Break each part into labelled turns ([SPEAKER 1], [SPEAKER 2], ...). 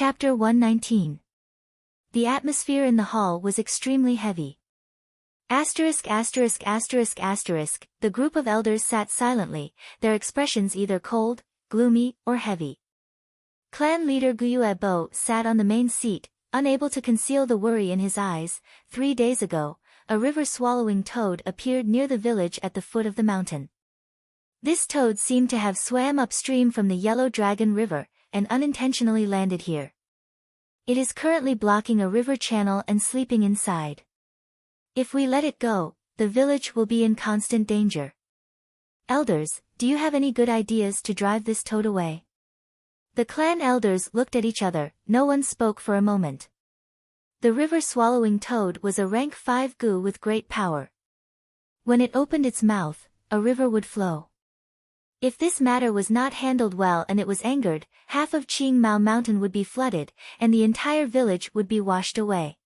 [SPEAKER 1] Chapter 119. The atmosphere in the hall was extremely heavy. The group of elders sat silently, their expressions either cold, gloomy, or heavy. Clan leader Gyuebo sat on the main seat, unable to conceal the worry in his eyes. 3 days ago, a river-swallowing toad appeared near the village at the foot of the mountain. This toad seemed to have swam upstream from the Yellow Dragon River, and unintentionally landed here. It is currently blocking a river channel and sleeping inside. If we let it go, the village will be in constant danger. Elders, do you have any good ideas to drive this toad away? The clan elders looked at each other, no one spoke for a moment. The river-swallowing toad was a rank 5 gu with great power. When it opened its mouth, a river would flow. If this matter was not handled well and it was angered, half of Qingmao Mountain would be flooded, and the entire village would be washed away.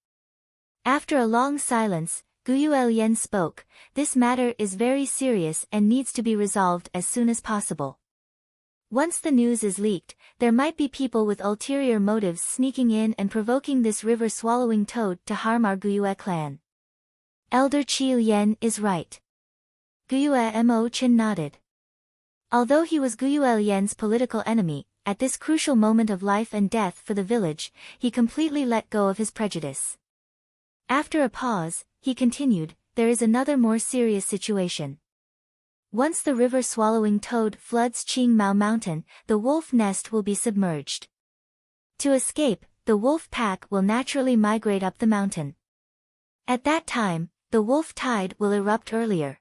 [SPEAKER 1] After a long silence, Guyuelian spoke. This matter is very serious and needs to be resolved as soon as possible. Once the news is leaked, there might be people with ulterior motives sneaking in and provoking this river-swallowing toad to harm our Guyue clan. Elder Qi Lian is right. Guyue Mo Chin nodded. Although he was Guyuelian's political enemy, at this crucial moment of life and death for the village, he completely let go of his prejudice. After a pause, he continued, there is another more serious situation. Once the river-swallowing toad floods Qingmao Mountain, the wolf nest will be submerged. To escape, the wolf pack will naturally migrate up the mountain. At that time, the wolf tide will erupt earlier.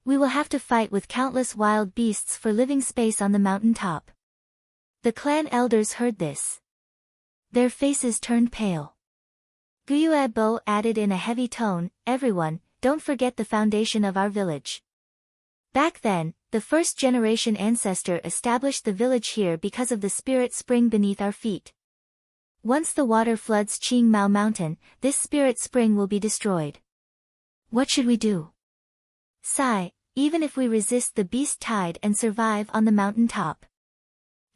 [SPEAKER 1] We will have to fight with countless wild beasts for living space on the mountain top. The clan elders heard this. Their faces turned pale. Gyuebo added in a heavy tone, everyone, don't forget the foundation of our village. Back then, the first-generation ancestor established the village here because of the spirit spring beneath our feet. Once the water floods Qingmao Mountain, this spirit spring will be destroyed. What should we do? Sigh, even if we resist the beast tide and survive on the mountain top.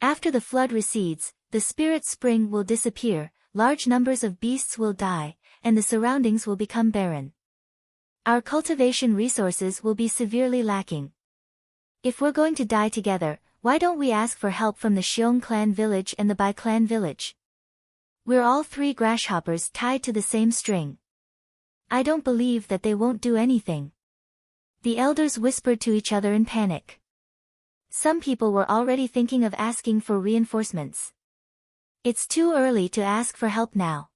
[SPEAKER 1] After the flood recedes, the spirit spring will disappear, large numbers of beasts will die, and the surroundings will become barren. Our cultivation resources will be severely lacking. If we're going to die together, why don't we ask for help from the Xiong clan village and the Bai clan village? We're all 3 grasshoppers tied to the same string. I don't believe that they won't do anything. The elders whispered to each other in panic. Some people were already thinking of asking for reinforcements. It's too early to ask for help now.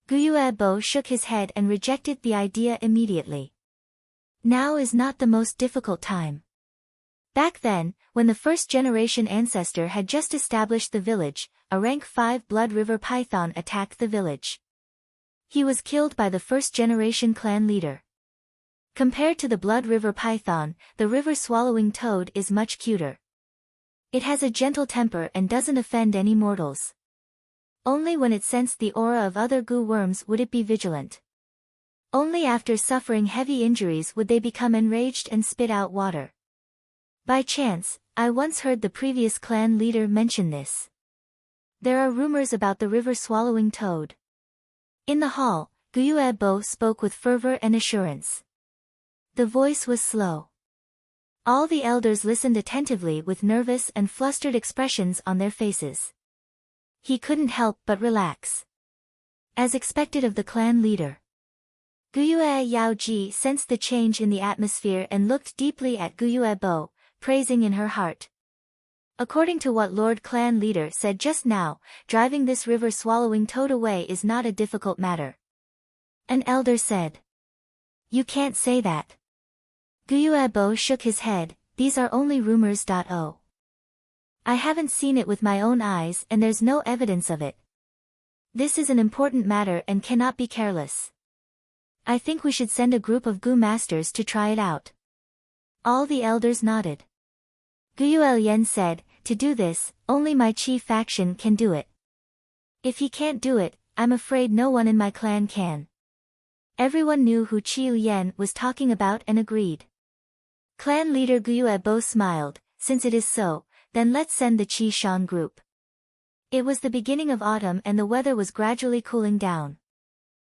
[SPEAKER 1] Gyuebo shook his head and rejected the idea immediately. Now is not the most difficult time. Back then, when the first-generation ancestor had just established the village, a rank 5 blood river python attacked the village. He was killed by the first-generation clan leader. Compared to the blood river python, the river-swallowing toad is much cuter. It has a gentle temper and doesn't offend any mortals. Only when it sensed the aura of other gu worms would it be vigilant. Only after suffering heavy injuries would they become enraged and spit out water. By chance, I once heard the previous clan leader mention this. There are rumors about the river-swallowing toad. In the hall, Gyuebo spoke with fervor and assurance. The voice was slow. All the elders listened attentively with nervous and flustered expressions on their faces. He couldn't help but relax. As expected of the clan leader. Gyue Yaoji sensed the change in the atmosphere and looked deeply at Gyuebo, praising in her heart. According to what Lord Clan Leader said just now, driving this river-swallowing toad away is not a difficult matter. An elder said. You can't say that. Gyuebo shook his head, these are only rumors. I haven't seen it with my own eyes and there's no evidence of it. This is an important matter and cannot be careless. I think we should send a group of Gu masters to try it out. All the elders nodded. Guyuelian said, to do this, only my chief faction can do it. If he can't do it, I'm afraid no one in my clan can. Everyone knew who Qi Lian was talking about and agreed. Clan leader Gyuebo smiled, since it is so, then let's send the Qi Shan group. It was the beginning of autumn and the weather was gradually cooling down.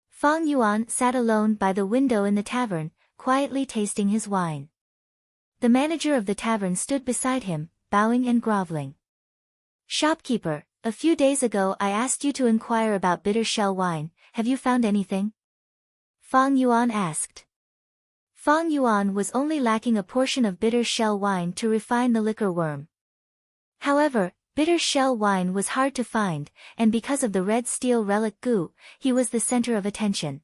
[SPEAKER 1] Fang Yuan sat alone by the window in the tavern, quietly tasting his wine. The manager of the tavern stood beside him, bowing and groveling. "Shopkeeper, a few days ago I asked you to inquire about bitter shell wine. Have you found anything?" Fang Yuan asked. Fang Yuan was only lacking a portion of bitter shell wine to refine the liquor worm. However, bitter shell wine was hard to find, and because of the red steel relic gu, he was the center of attention.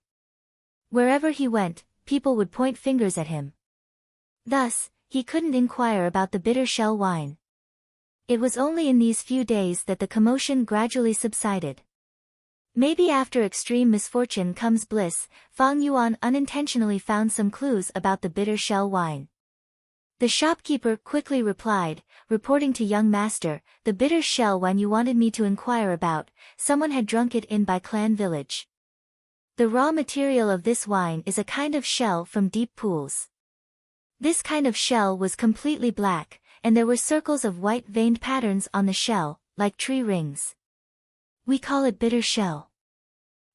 [SPEAKER 1] Wherever he went, people would point fingers at him. Thus, he couldn't inquire about the bitter shell wine. It was only in these few days that the commotion gradually subsided. Maybe after extreme misfortune comes bliss, Fang Yuan unintentionally found some clues about the bitter shell wine. The shopkeeper quickly replied, reporting to young master, "The bitter shell wine you wanted me to inquire about, someone had drunk it in by clan village. The raw material of this wine is a kind of shell from deep pools. This kind of shell was completely black, and there were circles of white veined patterns on the shell, like tree rings. We call it bitter shell.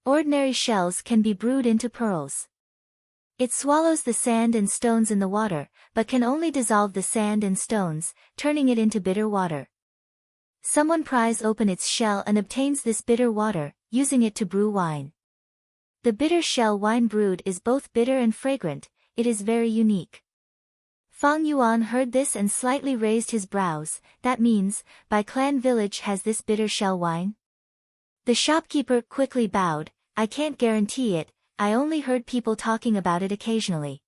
[SPEAKER 1] Ordinary shells can be brewed into pearls. It swallows the sand and stones in the water, but can only dissolve the sand and stones, turning it into bitter water. Someone pries open its shell and obtains this bitter water, using it to brew wine. The bitter shell wine brewed is both bitter and fragrant. It is very unique." Fang Yuan heard this and slightly raised his brows. "That means, by clan village has this bitter shell wine?" The shopkeeper quickly bowed. "I can't guarantee it, I only heard people talking about it occasionally.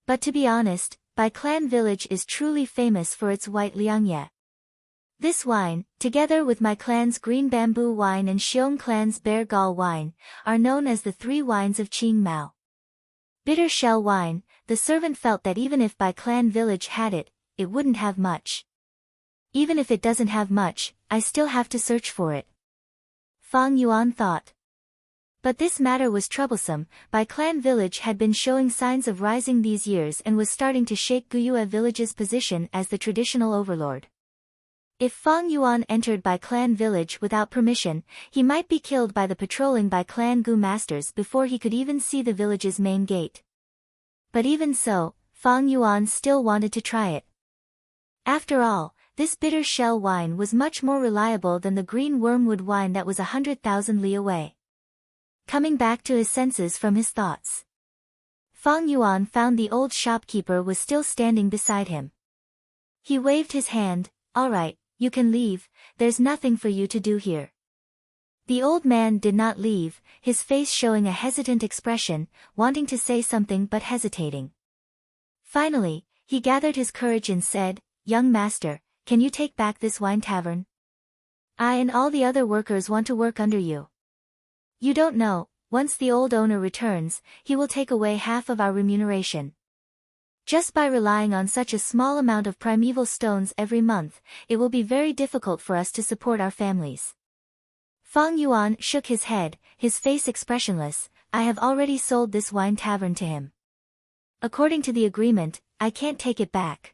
[SPEAKER 1] But to be honest, Bai Clan village is truly famous for its white liangye. This wine, together with my clan's green bamboo wine and Xiong clan's bear gall wine, are known as the three wines of Qing Mao. Bitter shell wine, the servant felt that even if Bai Clan village had it, it wouldn't have much. Even if it doesn't have much, I still have to search for it." Fang Yuan thought. But this matter was troublesome. Bai Clan village had been showing signs of rising these years and was starting to shake Guyue village's position as the traditional overlord. If Fang Yuan entered Bai Clan village without permission, he might be killed by the patrolling Bai Clan Gu masters before he could even see the village's main gate. But even so, Fang Yuan still wanted to try it. After all, this bitter shell wine was much more reliable than the green wormwood wine that was 100,000 li away. Coming back to his senses from his thoughts, Fang Yuan found the old shopkeeper was still standing beside him. He waved his hand. "All right, you can leave, there's nothing for you to do here." The old man did not leave, his face showing a hesitant expression, wanting to say something but hesitating. Finally, he gathered his courage and said, "Young master, can you take back this wine tavern? I and all the other workers want to work under you. You don't know, once the old owner returns, he will take away half of our remuneration. Just by relying on such a small amount of primeval stones every month, it will be very difficult for us to support our families." Fang Yuan shook his head, his face expressionless. "I have already sold this wine tavern to him. According to the agreement, I can't take it back.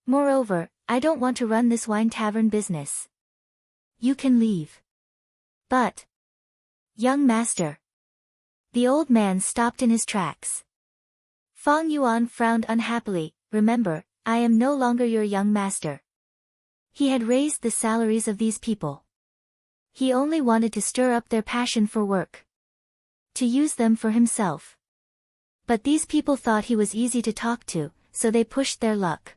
[SPEAKER 1] Moreover, I don't want to run this wine tavern business. You can leave." "But, young master." The old man stopped in his tracks. Fang Yuan frowned unhappily. "Remember, I am no longer your young master." He had raised the salaries of these people. He only wanted to stir up their passion for work, to use them for himself. But these people thought he was easy to talk to, so they pushed their luck.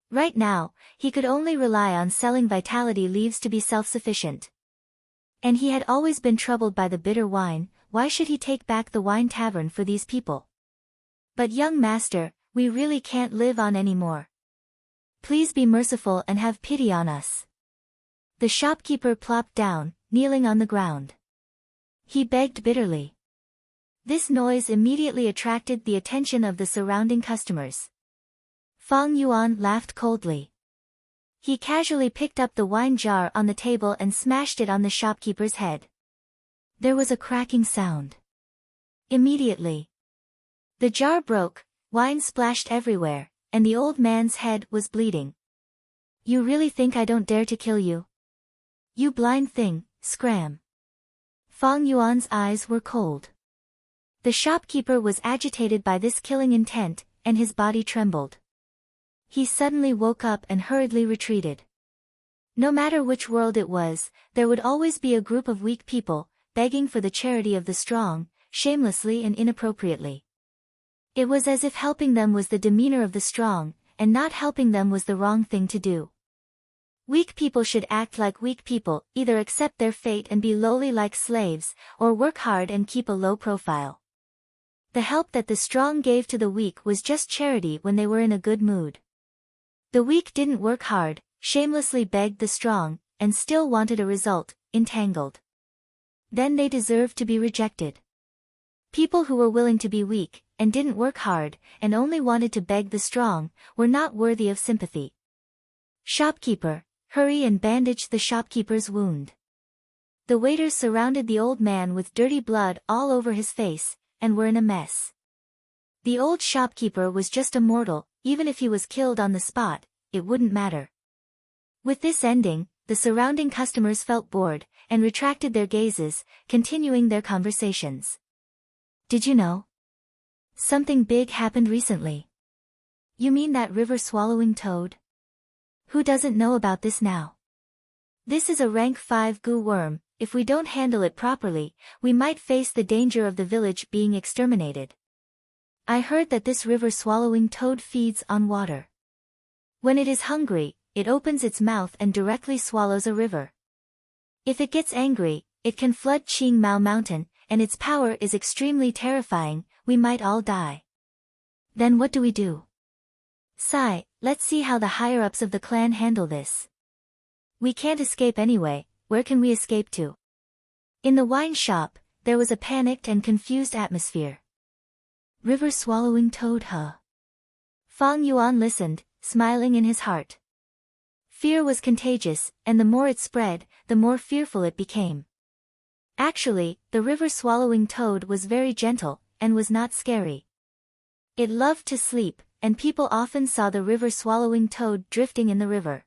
[SPEAKER 1] Right now, he could only rely on selling vitality leaves to be self-sufficient. And he had always been troubled by the bitter wine. Why should he take back the wine tavern for these people? "But young master, we really can't live on anymore. Please be merciful and have pity on us." The shopkeeper plopped down, kneeling on the ground. He begged bitterly. This noise immediately attracted the attention of the surrounding customers. Fang Yuan laughed coldly. He casually picked up the wine jar on the table and smashed it on the shopkeeper's head. There was a cracking sound. Immediately, the jar broke, wine splashed everywhere, and the old man's head was bleeding. "You really think I don't dare to kill you? You blind thing, scram. Fang Yuan's eyes were cold. The shopkeeper was agitated by this killing intent, and his body trembled. He suddenly woke up and hurriedly retreated. No matter which world it was, there would always be a group of weak people, begging for the charity of the strong, shamelessly and inappropriately. It was as if helping them was the demeanor of the strong, and not helping them was the wrong thing to do. Weak people should act like weak people, either accept their fate and be lowly like slaves, or work hard and keep a low profile. The help that the strong gave to the weak was just charity when they were in a good mood. The weak didn't work hard, shamelessly begged the strong, and still wanted a result, entangled. Then they deserved to be rejected. People who were willing to be weak, and didn't work hard, and only wanted to beg the strong, were not worthy of sympathy. Shopkeeper, hurry and bandage the shopkeeper's wound. The waiters surrounded the old man with dirty blood all over his face, and were in a mess. The old shopkeeper was just a mortal, even if he was killed on the spot, it wouldn't matter. With this ending, the surrounding customers felt bored, and retracted their gazes, continuing their conversations. Did you know? Something big happened recently. You mean that river-swallowing toad? Who doesn't know about this now? This is a rank 5 goo worm. If we don't handle it properly, we might face the danger of the village being exterminated. I heard that this river-swallowing toad feeds on water. When it is hungry, it opens its mouth and directly swallows a river. If it gets angry, it can flood Qingmao Mountain, and its power is extremely terrifying. We might all die. Then what do we do? Sigh, let's see how the higher-ups of the clan handle this. We can't escape anyway, where can we escape to? In the wine shop, there was a panicked and confused atmosphere. River-swallowing toad, huh? Fang Yuan listened, smiling in his heart. Fear was contagious, and the more it spread, the more fearful it became. Actually, the river-swallowing toad was very gentle, and was not scary. It loved to sleep, and people often saw the river-swallowing toad drifting in the river.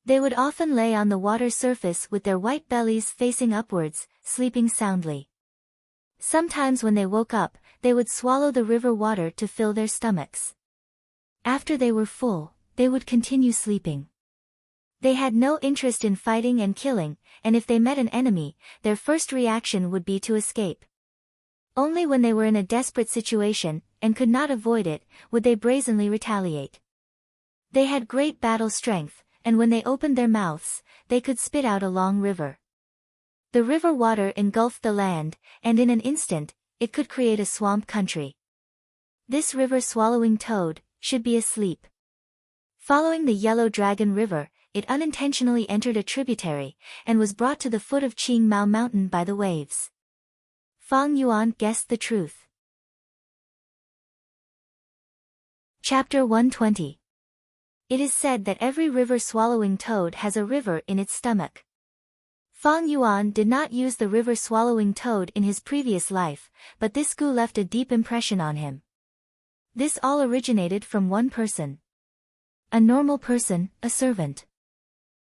[SPEAKER 1] They would often lay on the water surface with their white bellies facing upwards, sleeping soundly. Sometimes when they woke up, they would swallow the river water to fill their stomachs. After they were full, they would continue sleeping. They had no interest in fighting and killing, and if they met an enemy, their first reaction would be to escape. Only when they were in a desperate situation, and could not avoid it, would they brazenly retaliate. They had great battle strength, and when they opened their mouths, they could spit out a long river. The river water engulfed the land, and in an instant, it could create a swamp country. This river-swallowing toad should be asleep. Following the Yellow Dragon River, it unintentionally entered a tributary, and was brought to the foot of Qingmao Mountain by the waves. Fang Yuan guessed the truth. Chapter 120. It is said that every river-swallowing toad has a river in its stomach. Fang Yuan did not use the river-swallowing toad in his previous life, but this goo left a deep impression on him. This all originated from one person. A normal person, a servant.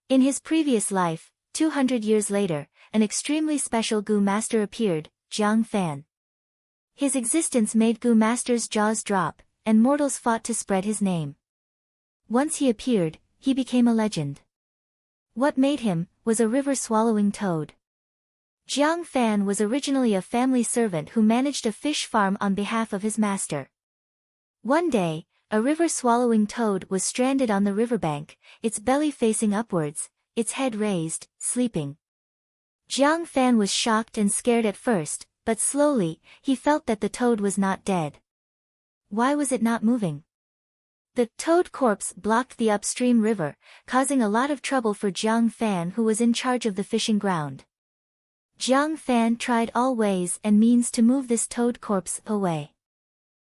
[SPEAKER 1] In his previous life, 200 years later, an extremely special goo master appeared, Jiang Fan. His existence made goo master's jaws drop, and mortals fought to spread his name. Once he appeared, he became a legend. What made him was a river-swallowing toad. Jiang Fan was originally a family servant who managed a fish farm on behalf of his master. One day, a river-swallowing toad was stranded on the riverbank, its belly facing upwards, its head raised, sleeping. Jiang Fan was shocked and scared at first, but slowly, he felt that the toad was not dead. Why was it not moving? The toad corpse blocked the upstream river, causing a lot of trouble for Jiang Fan, who was in charge of the fishing ground. Jiang Fan tried all ways and means to move this toad corpse away.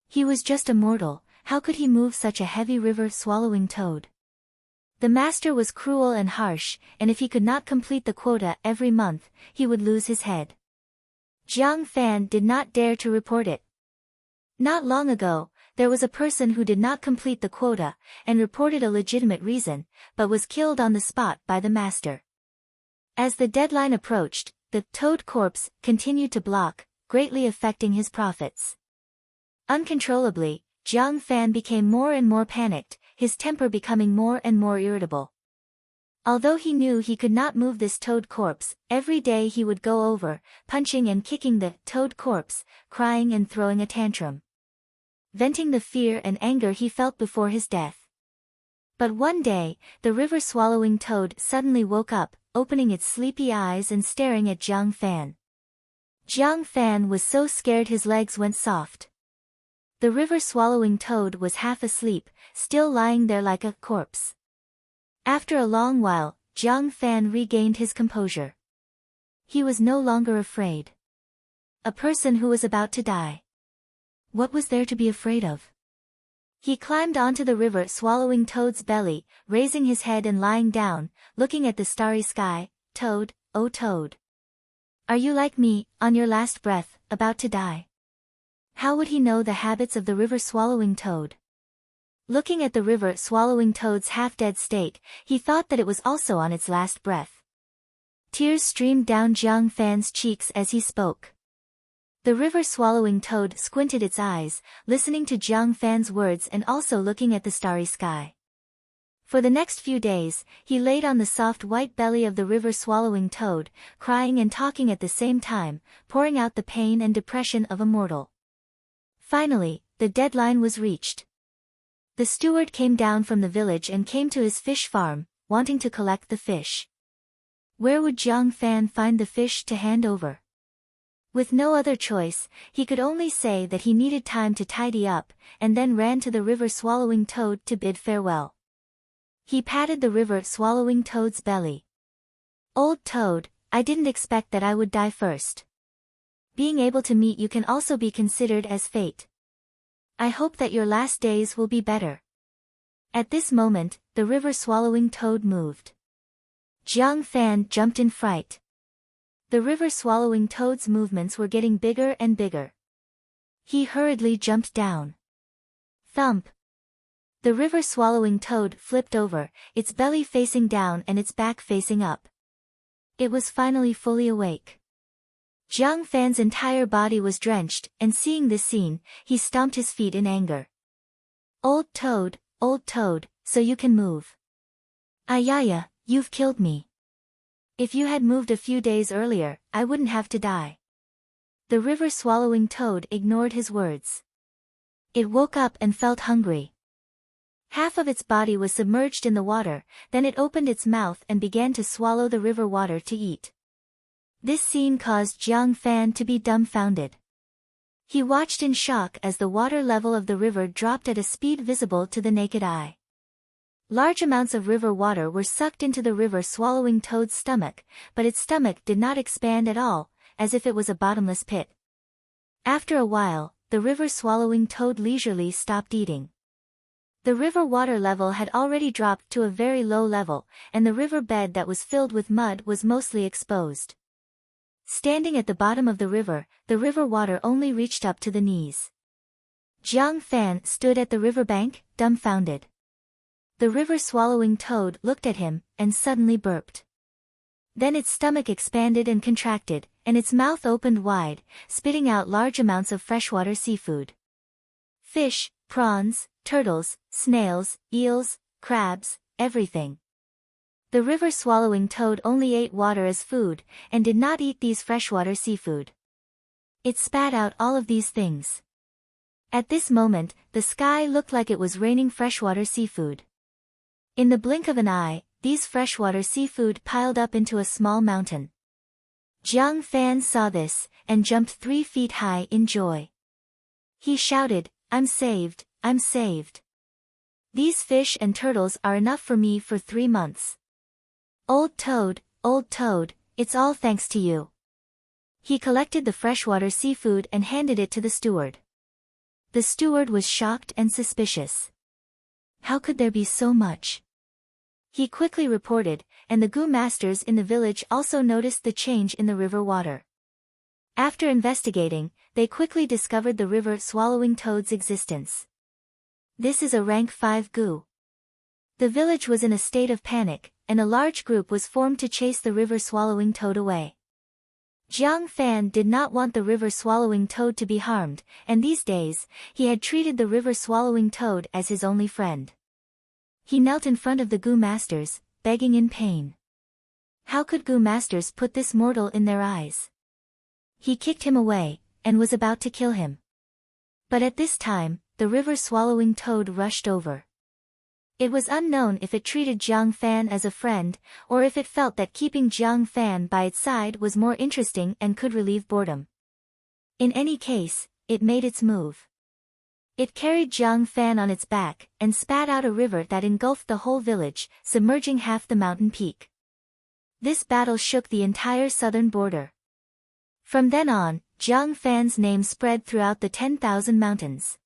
[SPEAKER 1] He was just a mortal, how could he move such a heavy river-swallowing toad? The master was cruel and harsh, and if he could not complete the quota every month, he would lose his head. Jiang Fan did not dare to report it. Not long ago, there was a person who did not complete the quota, and reported a legitimate reason, but was killed on the spot by the master. As the deadline approached, the toad corpse continued to block, greatly affecting his profits. Uncontrollably, Jiang Fan became more and more panicked, his temper becoming more and more irritable. Although he knew he could not move this toad corpse, every day he would go over, punching and kicking the toad corpse, crying and throwing a tantrum, venting the fear and anger he felt before his death. But one day, the river-swallowing toad suddenly woke up, opening its sleepy eyes and staring at Jiang Fan. Jiang Fan was so scared his legs went soft. The river-swallowing toad was half asleep, still lying there like a corpse. After a long while, Jiang Fan regained his composure. He was no longer afraid. A person who was about to die. What was there to be afraid of? He climbed onto the river-swallowing toad's belly, raising his head and lying down, looking at the starry sky. Toad, oh Toad. Are you like me, on your last breath, about to die? How would he know the habits of the river-swallowing toad? Looking at the river-swallowing toad's half-dead state, he thought that it was also on its last breath. Tears streamed down Jiang Fan's cheeks as he spoke. The river-swallowing toad squinted its eyes, listening to Jiang Fan's words and also looking at the starry sky. For the next few days, he laid on the soft white belly of the river-swallowing toad, crying and talking at the same time, pouring out the pain and depression of a mortal. Finally, the deadline was reached. The steward came down from the village and came to his fish farm, wanting to collect the fish. Where would Jiang Fan find the fish to hand over? With no other choice, he could only say that he needed time to tidy up, and then ran to the river-swallowing toad to bid farewell. He patted the river-swallowing toad's belly. Old toad, I didn't expect that I would die first. Being able to meet you can also be considered as fate. I hope that your last days will be better. At this moment, the river-swallowing toad moved. Jiang Fan jumped in fright. The river-swallowing toad's movements were getting bigger and bigger. He hurriedly jumped down. Thump! The river-swallowing toad flipped over, its belly facing down and its back facing up. It was finally fully awake. Jiang Fan's entire body was drenched, and seeing this scene, he stomped his feet in anger. Old toad, so you can move. Ayaya, you've killed me. If you had moved a few days earlier, I wouldn't have to die. The river-swallowing toad ignored his words. It woke up and felt hungry. Half of its body was submerged in the water, then it opened its mouth and began to swallow the river water to eat. This scene caused Jiang Fan to be dumbfounded. He watched in shock as the water level of the river dropped at a speed visible to the naked eye. Large amounts of river water were sucked into the river-swallowing toad's stomach, but its stomach did not expand at all, as if it was a bottomless pit. After a while, the river-swallowing toad leisurely stopped eating. The river water level had already dropped to a very low level, and the river bed that was filled with mud was mostly exposed. Standing at the bottom of the river water only reached up to the knees. Jiang Fan stood at the riverbank, dumbfounded. The river-swallowing toad looked at him, and suddenly burped. Then its stomach expanded and contracted, and its mouth opened wide, spitting out large amounts of freshwater seafood. Fish, prawns, turtles, snails, eels, crabs, everything. The river-swallowing toad only ate water as food, and did not eat these freshwater seafood. It spat out all of these things. At this moment, the sky looked like it was raining freshwater seafood. In the blink of an eye, these freshwater seafood piled up into a small mountain. Jiang Fan saw this, and jumped 3 feet high in joy. He shouted, I'm saved, I'm saved. These fish and turtles are enough for me for 3 months. Old toad, it's all thanks to you. He collected the freshwater seafood and handed it to the steward. The steward was shocked and suspicious. How could there be so much? He quickly reported, and the gu masters in the village also noticed the change in the river water. After investigating, they quickly discovered the river-swallowing toad's existence. This is a rank 5 gu. The village was in a state of panic, and a large group was formed to chase the river-swallowing toad away. Jiang Fan did not want the river-swallowing toad to be harmed, and these days, he had treated the river-swallowing toad as his only friend. He knelt in front of the Gu masters, begging in pain. How could Gu masters put this mortal in their eyes? He kicked him away, and was about to kill him. But at this time, the river-swallowing toad rushed over. It was unknown if it treated Jiang Fan as a friend, or if it felt that keeping Jiang Fan by its side was more interesting and could relieve boredom. In any case, it made its move. It carried Jiang Fan on its back, and spat out a river that engulfed the whole village, submerging half the mountain peak. This battle shook the entire southern border. From then on, Jiang Fan's name spread throughout the 10,000 mountains.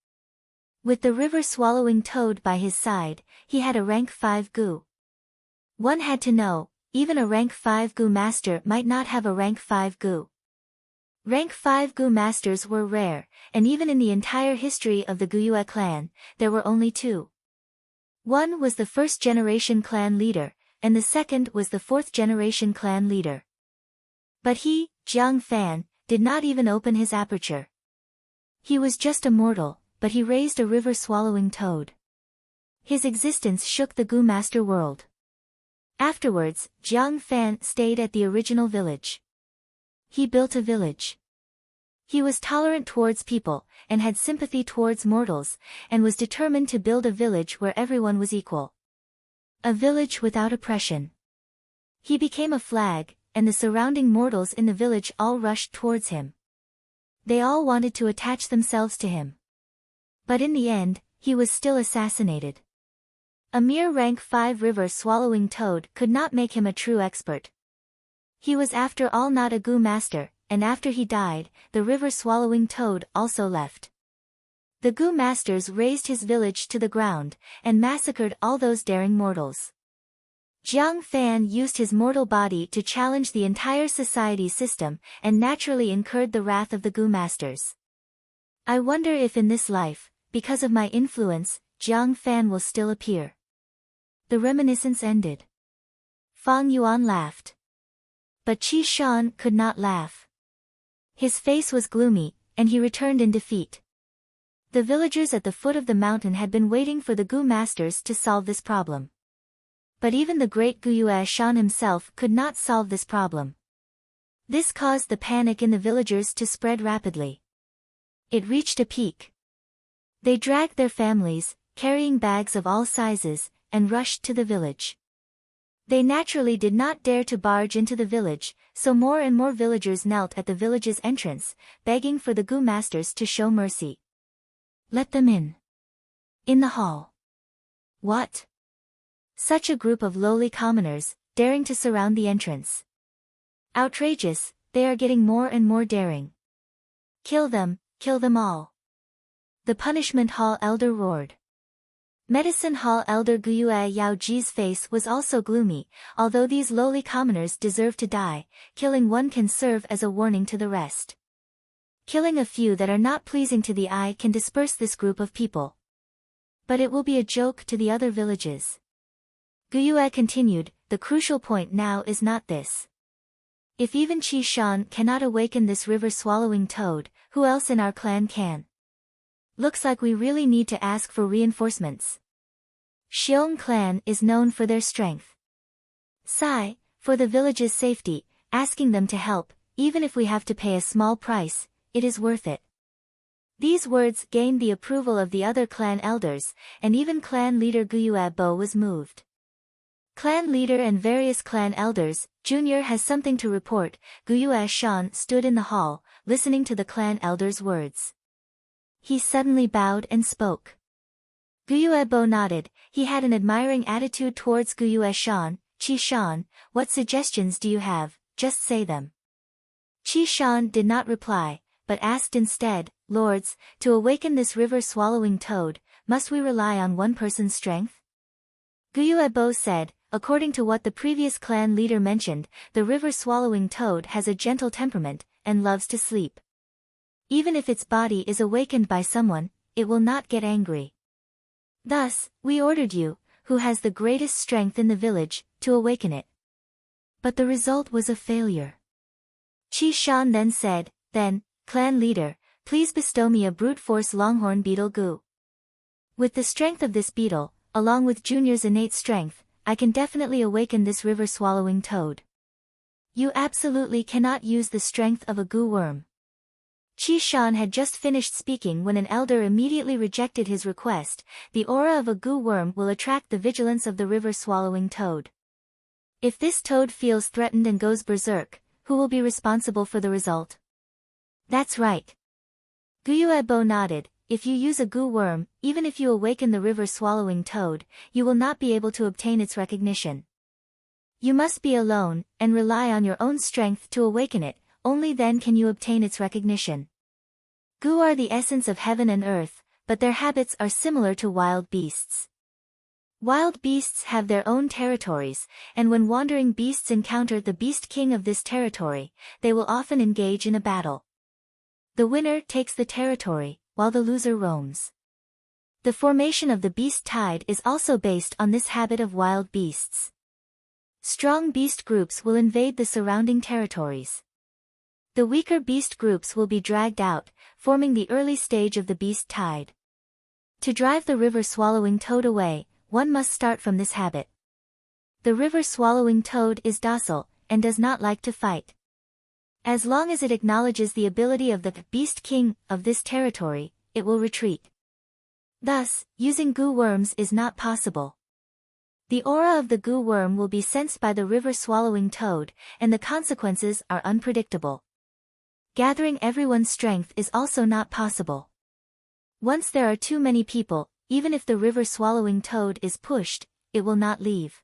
[SPEAKER 1] With the river-swallowing toad by his side, he had a rank 5 Gu. One had to know, even a rank 5 Gu master might not have a rank 5 Gu. Rank 5 Gu masters were rare, and even in the entire history of the Guyue clan, there were only 2. One was the first-generation clan leader, and the second was the fourth-generation clan leader. But he, Jiang Fan, did not even open his aperture. He was just a mortal, but he raised a river-swallowing toad. His existence shook the Gu master world. Afterwards, Jiang Fan stayed at the original village. He built a village. He was tolerant towards people, and had sympathy towards mortals, and was determined to build a village where everyone was equal. A village without oppression. He became a flag, and the surrounding mortals in the village all rushed towards him. They all wanted to attach themselves to him. But in the end, he was still assassinated. A mere rank 5 river-swallowing toad could not make him a true expert. He was after all not a Gu master, and after he died, the river-swallowing toad also left. The Gu masters razed his village to the ground, and massacred all those daring mortals. Jiang Fan used his mortal body to challenge the entire society system, and naturally incurred the wrath of the Gu masters. I wonder if in this life, because of my influence, Jiang Fan will still appear. The reminiscence ended. Fang Yuan laughed. But Qi Shan could not laugh. His face was gloomy, and he returned in defeat. The villagers at the foot of the mountain had been waiting for the Gu masters to solve this problem. But even the great Guyue Shan himself could not solve this problem. This caused the panic in the villagers to spread rapidly. It reached a peak. They dragged their families, carrying bags of all sizes, and rushed to the village. They naturally did not dare to barge into the village, so more and more villagers knelt at the village's entrance, begging for the Gu masters to show mercy. Let them in. In the hall. What? Such a group of lowly commoners, daring to surround the entrance. Outrageous, they are getting more and more daring. Kill them all. The punishment hall elder roared. Medicine hall elder Guyue Yao Ji's face was also gloomy. Although these lowly commoners deserve to die, killing one can serve as a warning to the rest. Killing a few that are not pleasing to the eye can disperse this group of people. But it will be a joke to the other villages. Guyue continued, the crucial point now is not this. If even Qi Shan cannot awaken this river-swallowing toad, who else in our clan can? Looks like we really need to ask for reinforcements. Xiong clan is known for their strength. Sai, for the village's safety, asking them to help, even if we have to pay a small price, it is worth it. These words gained the approval of the other clan elders, and even clan leader Guyue Bo was moved. Clan leader and various clan elders, Junior has something to report. Guyue Shan stood in the hall, listening to the clan elders' words. He suddenly bowed and spoke. Guyue Bo nodded. He had an admiring attitude towards Guyue Shan. Qi Shan, what suggestions do you have? Just say them. Qi Shan did not reply, but asked instead, Lords, to awaken this river-swallowing toad, must we rely on one person's strength? Guyue Bo said, according to what the previous clan leader mentioned, the river-swallowing toad has a gentle temperament, and loves to sleep. Even if its body is awakened by someone, it will not get angry. Thus, we ordered you, who has the greatest strength in the village, to awaken it. But the result was a failure. Qi Shan then said, "Then, clan leader, please bestow me a brute force longhorn beetle goo. With the strength of this beetle, along with Junior's innate strength, I can definitely awaken this river-swallowing toad." "You absolutely cannot use the strength of a goo worm." Qi Shan had just finished speaking when an elder immediately rejected his request. "The aura of a goo worm will attract the vigilance of the river-swallowing toad. If this toad feels threatened and goes berserk, who will be responsible for the result?" "That's right." Guyuebo nodded. "If you use a goo worm, even if you awaken the river-swallowing toad, you will not be able to obtain its recognition. You must be alone, and rely on your own strength to awaken it, only then can you obtain its recognition. Goo are the essence of heaven and earth, but their habits are similar to wild beasts. Wild beasts have their own territories, and when wandering beasts encounter the beast king of this territory, they will often engage in a battle. The winner takes the territory, while the loser roams. The formation of the beast tide is also based on this habit of wild beasts. Strong beast groups will invade the surrounding territories. The weaker beast groups will be dragged out, forming the early stage of the beast tide. To drive the river-swallowing toad away, one must start from this habit. The river-swallowing toad is docile, and does not like to fight. As long as it acknowledges the ability of the beast king of this territory, it will retreat. Thus, using goo worms is not possible. The aura of the goo worm will be sensed by the river-swallowing toad, and the consequences are unpredictable. Gathering everyone's strength is also not possible. Once there are too many people, even if the river-swallowing toad is pushed, it will not leave.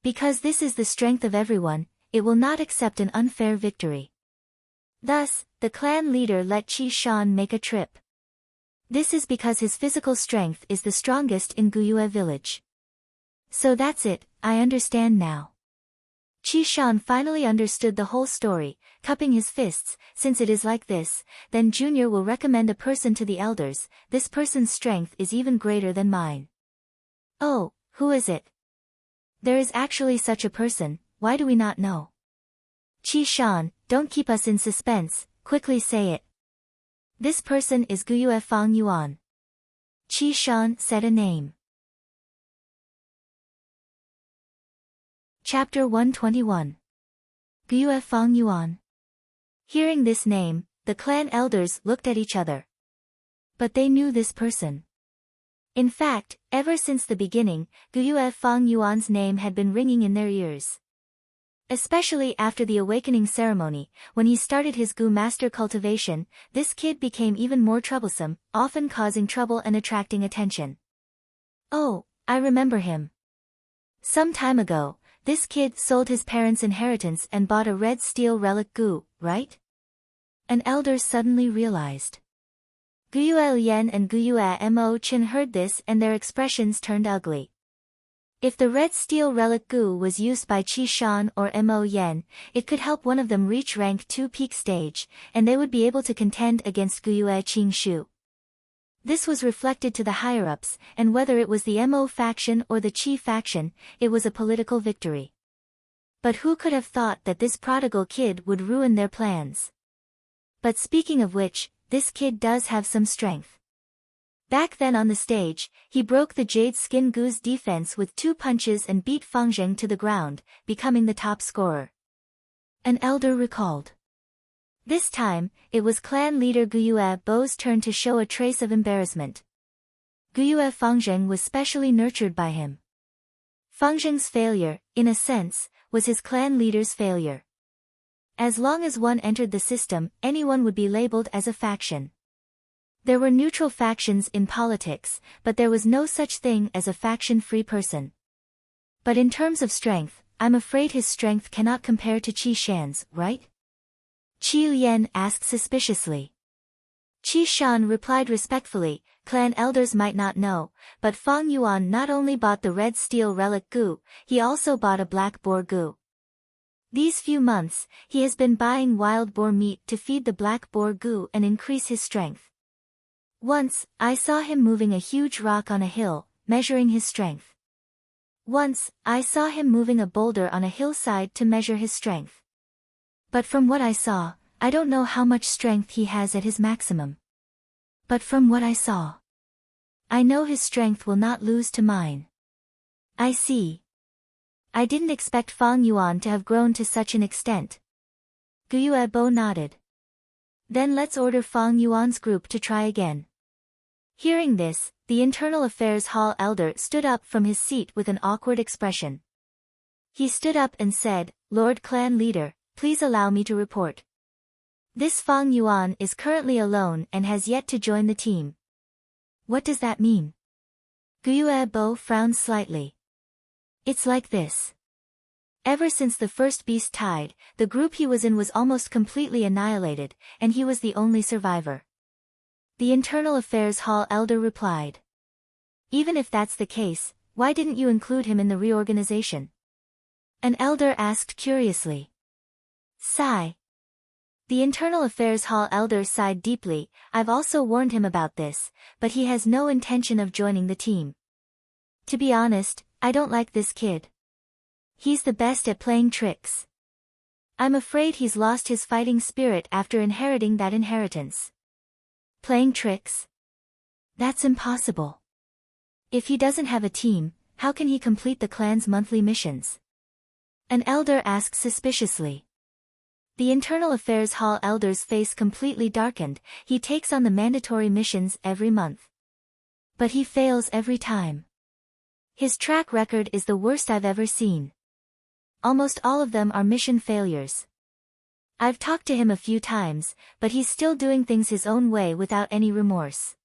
[SPEAKER 1] Because this is the strength of everyone, it will not accept an unfair victory. Thus, the clan leader let Qi Shan make a trip. This is because his physical strength is the strongest in Guyue village. "So that's it, I understand now." Qi Shan finally understood the whole story, cupping his fists. "Since it is like this, then Junior will recommend a person to the elders. This person's strength is even greater than mine." "Oh, who is it?" "There is actually such a person, why do we not know?" "Qi Shan, don't keep us in suspense, quickly say it." "This person is Guyue Fang Yuan." Qi Shan said a name. Chapter 121. Guyue Fang Yuan. Hearing this name, the clan elders looked at each other. But they knew this person. In fact, ever since the beginning, Guyue Fang Yuan's name had been ringing in their ears. Especially after the awakening ceremony, when he started his Gu master cultivation, this kid became even more troublesome, often causing trouble and attracting attention. "Oh, I remember him. Some time ago, this kid sold his parents' inheritance and bought a red steel relic Gu, right?" An elder suddenly realized. Guyue Yen and Guyue Mo Chin heard this and their expressions turned ugly. If the red steel relic Gu was used by Qi Shan or Mo Yen, it could help one of them reach rank 2 peak stage, and they would be able to contend against Guyue Qing Shu. This was reflected to the higher-ups, and whether it was the Mo faction or the Qi faction, it was a political victory. But who could have thought that this prodigal kid would ruin their plans? But speaking of which, this kid does have some strength. Back then on the stage, he broke the Jade Skin Gu's defense with 2 punches and beat Fang Zheng to the ground, becoming the top scorer. An elder recalled. This time, it was clan leader Guyue Bo's turn to show a trace of embarrassment. Guyue Fang Zheng was specially nurtured by him. Fang Zheng's failure, in a sense, was his clan leader's failure. As long as one entered the system, anyone would be labeled as a faction. There were neutral factions in politics, but there was no such thing as a faction-free person. But in terms of strength, I'm afraid his strength cannot compare to Qi Shan's, right? Qi Lian asked suspiciously. Qi Shan replied respectfully, "Clan elders might not know, but Fang Yuan not only bought the red steel relic Gu, he also bought a black boar Gu. These few months, he has been buying wild boar meat to feed the black boar Gu and increase his strength. Once, I saw him moving a huge rock on a hill, measuring his strength. Once, I saw him moving a boulder on a hillside to measure his strength. But from what I saw, I don't know how much strength he has at his maximum. But from what I saw, I know his strength will not lose to mine. I see. I didn't expect Fang Yuan to have grown to such an extent. Guo nodded. Then let's order Fang Yuan's group to try again. Hearing this, the Internal Affairs Hall elder stood up from his seat with an awkward expression. He stood up and said, Lord Clan Leader, please allow me to report. This Fang Yuan is currently alone and has yet to join the team. What does that mean? Guo frowned slightly. It's like this. Ever since the first beast tide, the group he was in was almost completely annihilated, and he was the only survivor. The Internal Affairs Hall elder replied. Even if that's the case, why didn't you include him in the reorganization? An elder asked curiously. Sigh. The Internal Affairs Hall elder sighed deeply. I've also warned him about this, but he has no intention of joining the team. To be honest, I don't like this kid. He's the best at playing tricks. I'm afraid he's lost his fighting spirit after inheriting that inheritance. Playing tricks? That's impossible. If he doesn't have a team, how can he complete the clan's monthly missions? An elder asked suspiciously. The Internal Affairs Hall elder's face completely darkened. He takes on the mandatory missions every month. But he fails every time. His track record is the worst I've ever seen. Almost all of them are mission failures. I've talked to him a few times, but he's still doing things his own way without any remorse.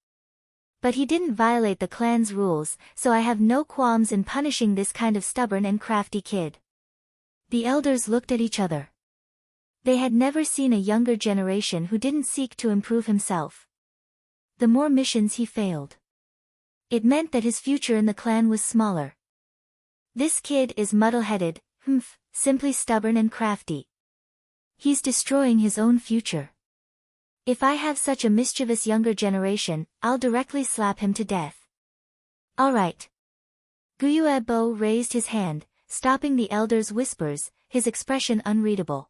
[SPEAKER 1] But he didn't violate the clan's rules, so I have no qualms in punishing this kind of stubborn and crafty kid. The elders looked at each other. They had never seen a younger generation who didn't seek to improve himself. The more missions he failed, it meant that his future in the clan was smaller. This kid is muddle-headed, simply stubborn and crafty. He's destroying his own future. If I have such a mischievous younger generation, I'll directly slap him to death. All right. Guo raised his hand, stopping the elder's whispers, his expression unreadable.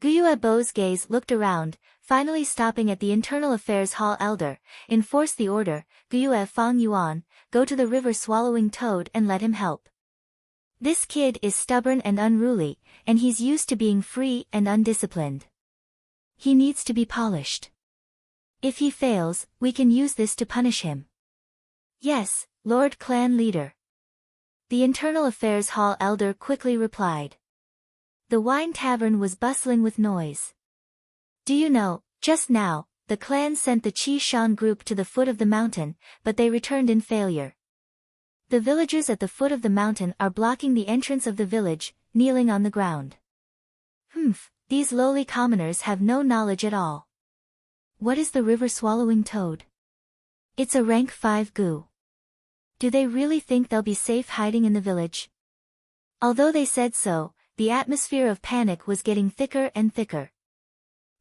[SPEAKER 1] Guo's gaze looked around, finally stopping at the Internal Affairs Hall elder. Enforce the order, Guo Fang Yuan, go to the river swallowing toad and let him help. This kid is stubborn and unruly, and he's used to being free and undisciplined. He needs to be polished. If he fails, we can use this to punish him. Yes, Lord Clan Leader. The Internal Affairs Hall elder quickly replied. The wine tavern was bustling with noise. Do you know, just now, the clan sent the Qi Shan group to the foot of the mountain, but they returned in failure. The villagers at the foot of the mountain are blocking the entrance of the village, kneeling on the ground. These lowly commoners have no knowledge at all. What is the river swallowing toad? It's a rank 5 gu. Do they really think they'll be safe hiding in the village? Although they said so, the atmosphere of panic was getting thicker and thicker.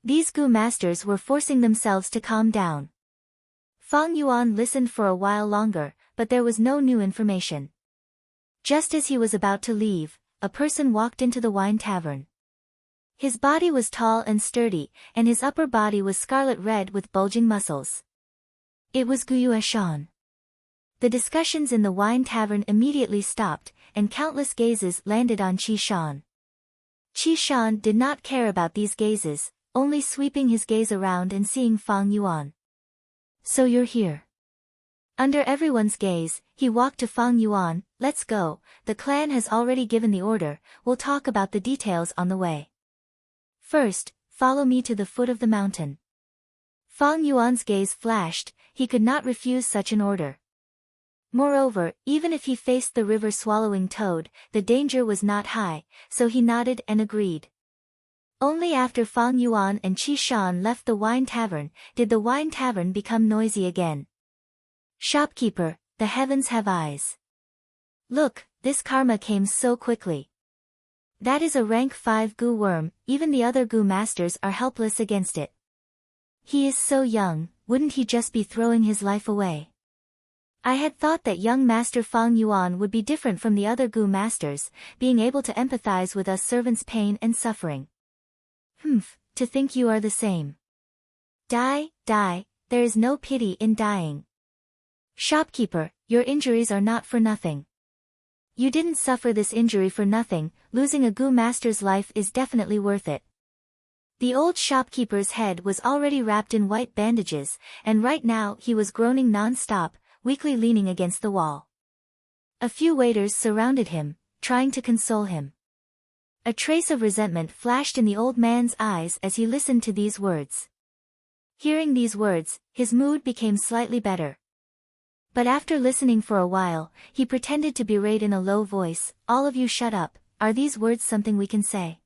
[SPEAKER 1] These gu masters were forcing themselves to calm down. Fang Yuan listened for a while longer, but there was no new information. Just as he was about to leave, a person walked into the wine tavern. His body was tall and sturdy, and his upper body was scarlet red with bulging muscles. It was Guo Shan. The discussions in the wine tavern immediately stopped, and countless gazes landed on Qi Shan. Qi Shan did not care about these gazes, only sweeping his gaze around and seeing Fang Yuan. So you're here. Under everyone's gaze, he walked to Fang Yuan. Let's go, the clan has already given the order, we'll talk about the details on the way. First, follow me to the foot of the mountain. Fang Yuan's gaze flashed, he could not refuse such an order. Moreover, even if he faced the river swallowing toad, the danger was not high, so he nodded and agreed. Only after Fang Yuan and Qi Shan left the wine tavern, did the wine tavern become noisy again. Shopkeeper, the heavens have eyes. Look, this karma came so quickly. That is a rank 5 gu worm, even the other gu masters are helpless against it. He is so young, wouldn't he just be throwing his life away? I had thought that young Master Fang Yuan would be different from the other Gu masters, being able to empathize with us servants' pain and suffering. To think you are the same. Die, there is no pity in dying. Shopkeeper, your injuries are not for nothing. You didn't suffer this injury for nothing, losing a Gu master's life is definitely worth it. The old shopkeeper's head was already wrapped in white bandages, and right now he was groaning non-stop, weakly leaning against the wall. A few waiters surrounded him, trying to console him. A trace of resentment flashed in the old man's eyes as he listened to these words. Hearing these words, his mood became slightly better. But after listening for a while, he pretended to berate in a low voice, "All of you shut up, are these words something we can say?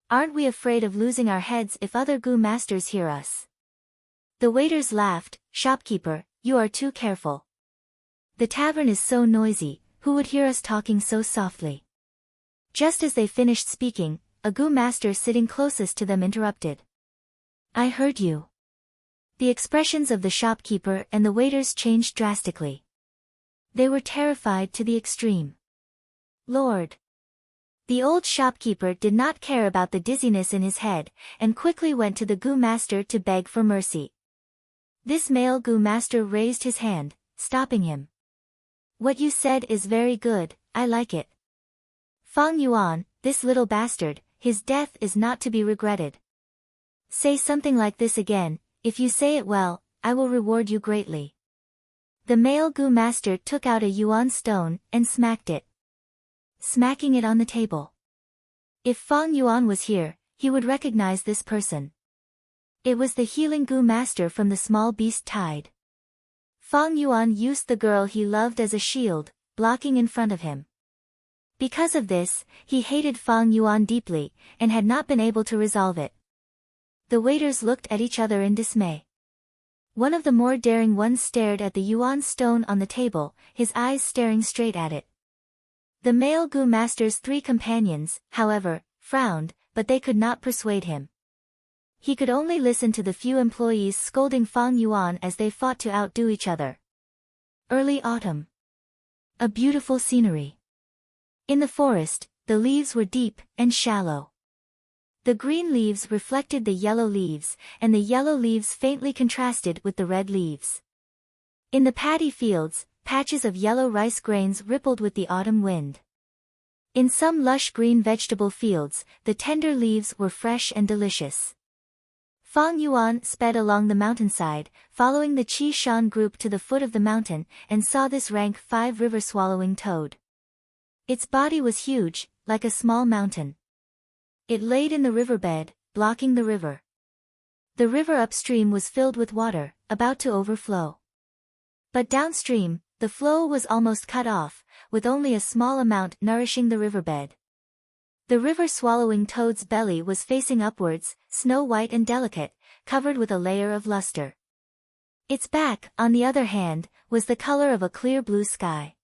[SPEAKER 1] Aren't we afraid of losing our heads if other Gu masters hear us?" The waiters laughed. "Shopkeeper, you are too careful. The tavern is so noisy, who would hear us talking so softly?" Just as they finished speaking, a Gu master sitting closest to them interrupted. "I heard you." The expressions of the shopkeeper and the waiters changed drastically. They were terrified to the extreme. "Lord." The old shopkeeper did not care about the dizziness in his head, and quickly went to the Gu master to beg for mercy. This male Gu master raised his hand, stopping him. "What you said is very good, I like it. Fang Yuan, this little bastard, his death is not to be regretted. Say something like this again, if you say it well, I will reward you greatly." The male Gu master took out a yuan stone and smacked it. Smacking it on the table. If Fang Yuan was here, he would recognize this person. It was the healing Gu master from the small beast tide. Fang Yuan used the girl he loved as a shield, blocking in front of him. Because of this, he hated Fang Yuan deeply, and had not been able to resolve it. The waiters looked at each other in dismay. One of the more daring ones stared at the yuan stone on the table, his eyes staring straight at it. The male Gu master's 3 companions, however, frowned, but they could not persuade him. He could only listen to the few employees scolding Fang Yuan as they fought to outdo each other. Early autumn. A beautiful scenery. In the forest, the leaves were deep and shallow. The green leaves reflected the yellow leaves, and the yellow leaves faintly contrasted with the red leaves. In the paddy fields, patches of yellow rice grains rippled with the autumn wind. In some lush green vegetable fields, the tender leaves were fresh and delicious. Fang Yuan sped along the mountainside, following the Qi Shan group to the foot of the mountain, and saw this rank 5 river-swallowing toad. Its body was huge, like a small mountain. It laid in the riverbed, blocking the river. The river upstream was filled with water, about to overflow. But downstream, the flow was almost cut off, with only a small amount nourishing the riverbed. The river-swallowing toad's belly was facing upwards, snow-white and delicate, covered with a layer of luster. Its back, on the other hand, was the color of a clear blue sky.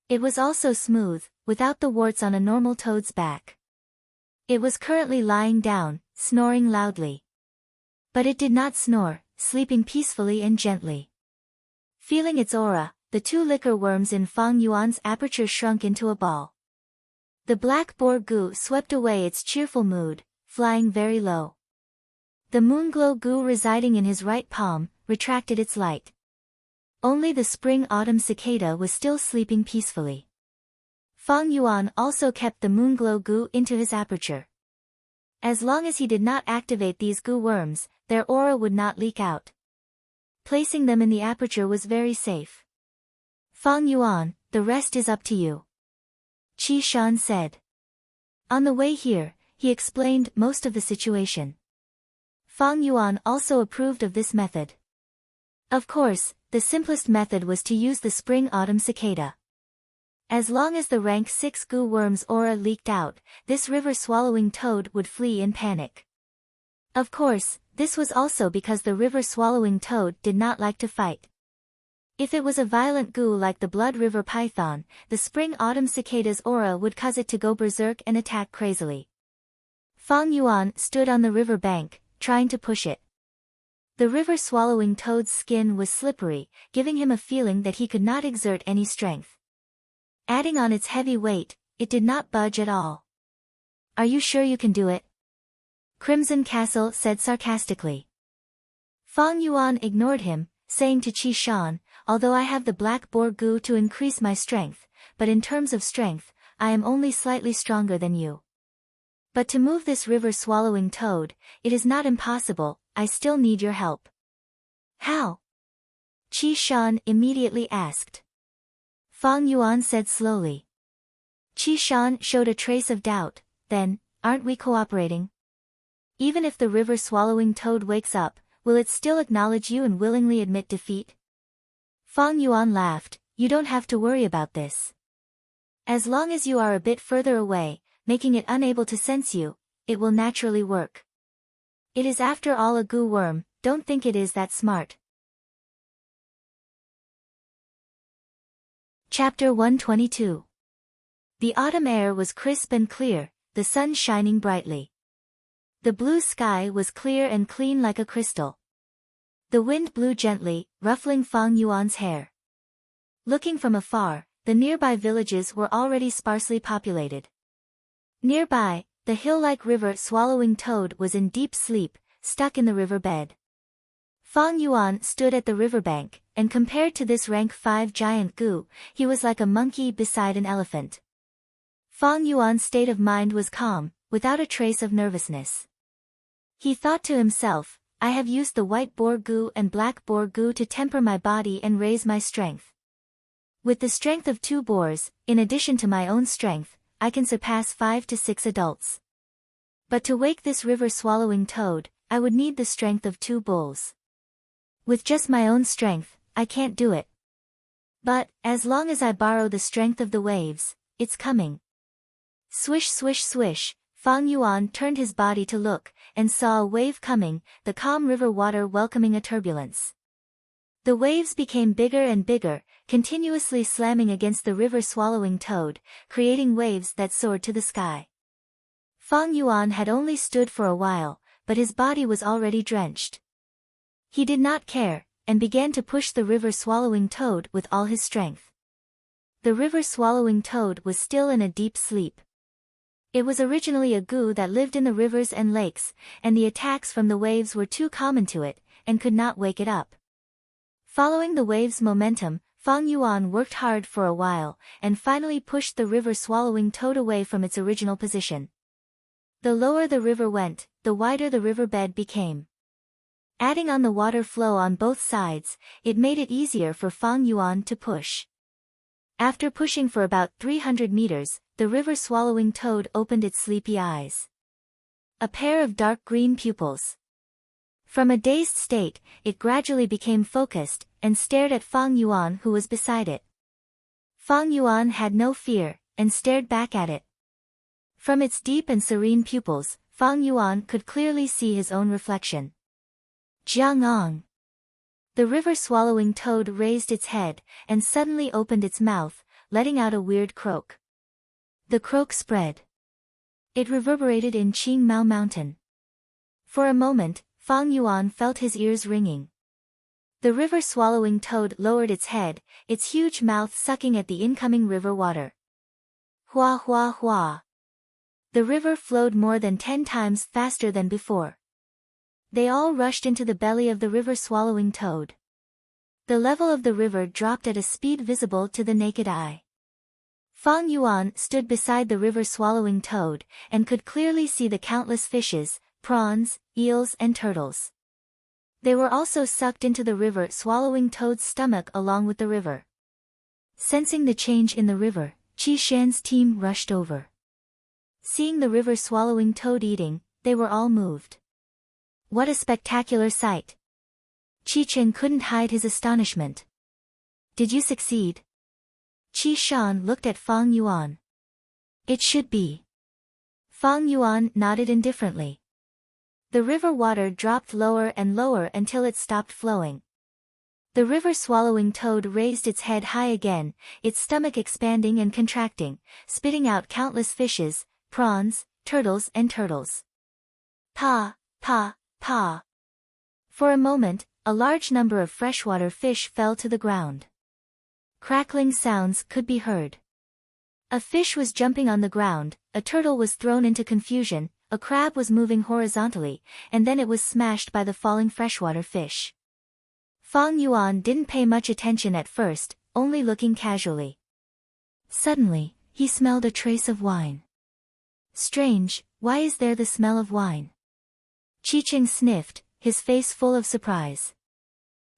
[SPEAKER 1] It was also smooth, without the warts on a normal toad's back. It was currently lying down, snoring loudly. But it did not snore, sleeping peacefully and gently. Feeling its aura, the 2 liquor worms in Fang Yuan's aperture shrunk into a ball. The black boar Gu swept away its cheerful mood, flying very low. The moonglow Gu residing in his right palm, retracted its light. Only the spring-autumn cicada was still sleeping peacefully. Fang Yuan also kept the moonglow Gu into his aperture. As long as he did not activate these Gu worms, their aura would not leak out. Placing them in the aperture was very safe. "Fang Yuan, the rest is up to you," Qi Shan said. On the way here, he explained most of the situation. Fang Yuan also approved of this method. Of course, the simplest method was to use the spring-autumn cicada. As long as the rank 6 Gu worm's aura leaked out, this river-swallowing toad would flee in panic. Of course, this was also because the river-swallowing toad did not like to fight. If it was a violent Gu like the blood river python, the spring-autumn cicada's aura would cause it to go berserk and attack crazily. Fang Yuan stood on the river bank, trying to push it. The river-swallowing toad's skin was slippery, giving him a feeling that he could not exert any strength. Adding on its heavy weight, it did not budge at all. "Are you sure you can do it?" Crimson Castle said sarcastically. Fang Yuan ignored him, saying to Qi Shan, "Although I have the black boar goo to increase my strength, but in terms of strength, I am only slightly stronger than you. But to move this river-swallowing toad, it is not impossible, I still need your help." "How?" Qi Shan immediately asked. Fang Yuan said slowly. Qi Shan showed a trace of doubt. "Then, aren't we cooperating? Even if the river-swallowing toad wakes up, will it still acknowledge you and willingly admit defeat?" Fang Yuan laughed. "You don't have to worry about this. As long as you are a bit further away, making it unable to sense you, it will naturally work. It is after all a goo worm, don't think it is that smart." Chapter 122. The autumn air was crisp and clear, the sun shining brightly. The blue sky was clear and clean like a crystal. The wind blew gently, ruffling Fang Yuan's hair. Looking from afar, the nearby villages were already sparsely populated. Nearby, the hill-like river-swallowing toad was in deep sleep, stuck in the riverbed. Fang Yuan stood at the riverbank, and compared to this rank 5 giant goo, he was like a monkey beside an elephant. Fang Yuan's state of mind was calm, without a trace of nervousness. He thought to himself, "I have used the white boar goo and black boar goo to temper my body and raise my strength. With the strength of 2 boars, in addition to my own strength, I can surpass 5 to 6 adults. But to wake this river-swallowing toad, I would need the strength of 2 bulls. With just my own strength, I can't do it. But, as long as I borrow the strength of the waves, it's coming." Swish swish swish, Fang Yuan turned his body to look, and saw a wave coming, the calm river water welcoming a turbulence. The waves became bigger and bigger, continuously slamming against the river-swallowing toad, creating waves that soared to the sky. Fang Yuan had only stood for a while, but his body was already drenched. He did not care, and began to push the river-swallowing toad with all his strength. The river-swallowing toad was still in a deep sleep. It was originally a goo that lived in the rivers and lakes, and the attacks from the waves were too common to it, and could not wake it up. Following the waves' momentum, Fang Yuan worked hard for a while, and finally pushed the river-swallowing toad away from its original position. The lower the river went, the wider the riverbed became. Adding on the water flow on both sides, it made it easier for Fang Yuan to push. After pushing for about 300 meters, the river-swallowing toad opened its sleepy eyes. A pair of dark green pupils. From a dazed state, it gradually became focused, and stared at Fang Yuan who was beside it. Fang Yuan had no fear, and stared back at it. From its deep and serene pupils, Fang Yuan could clearly see his own reflection. Jiangong. The river-swallowing toad raised its head, and suddenly opened its mouth, letting out a weird croak. The croak spread. It reverberated in Qingmao Mountain. For a moment, Fang Yuan felt his ears ringing. The river-swallowing toad lowered its head, its huge mouth sucking at the incoming river water. Hua hua hua. The river flowed more than 10 times faster than before. They all rushed into the belly of the river-swallowing toad. The level of the river dropped at a speed visible to the naked eye. Fang Yuan stood beside the river-swallowing toad, and could clearly see the countless fishes, prawns, eels and turtles. They were also sucked into the river-swallowing toad's stomach along with the river. Sensing the change in the river, Qi Shan's team rushed over. Seeing the river-swallowing toad eating, they were all moved. What a spectacular sight! Qi Chen couldn't hide his astonishment. Did you succeed? Qi Shan looked at Fang Yuan. It should be. Fang Yuan nodded indifferently. The river water dropped lower and lower until it stopped flowing. The river-swallowing toad raised its head high again, its stomach expanding and contracting, spitting out countless fishes, prawns, turtles and turtles. Pa, pa, pa. For a moment, a large number of freshwater fish fell to the ground. Crackling sounds could be heard. A fish was jumping on the ground, a turtle was thrown into confusion, a crab was moving horizontally, and then it was smashed by the falling freshwater fish. Fang Yuan didn't pay much attention at first, only looking casually. Suddenly, he smelled a trace of wine. Strange, why is there the smell of wine? Qiqing sniffed, his face full of surprise.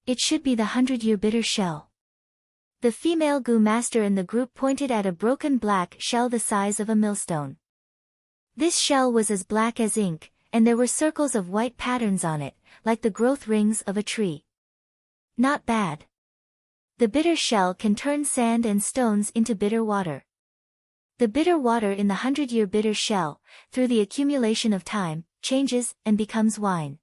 [SPEAKER 1] It should be the 100-year bitter shell. The female Gu master in the group pointed at a broken black shell the size of a millstone. This shell was as black as ink, and there were circles of white patterns on it, like the growth rings of a tree. Not bad. The bitter shell can turn sand and stones into bitter water. The bitter water in the 100-year bitter shell, through the accumulation of time, changes and becomes wine.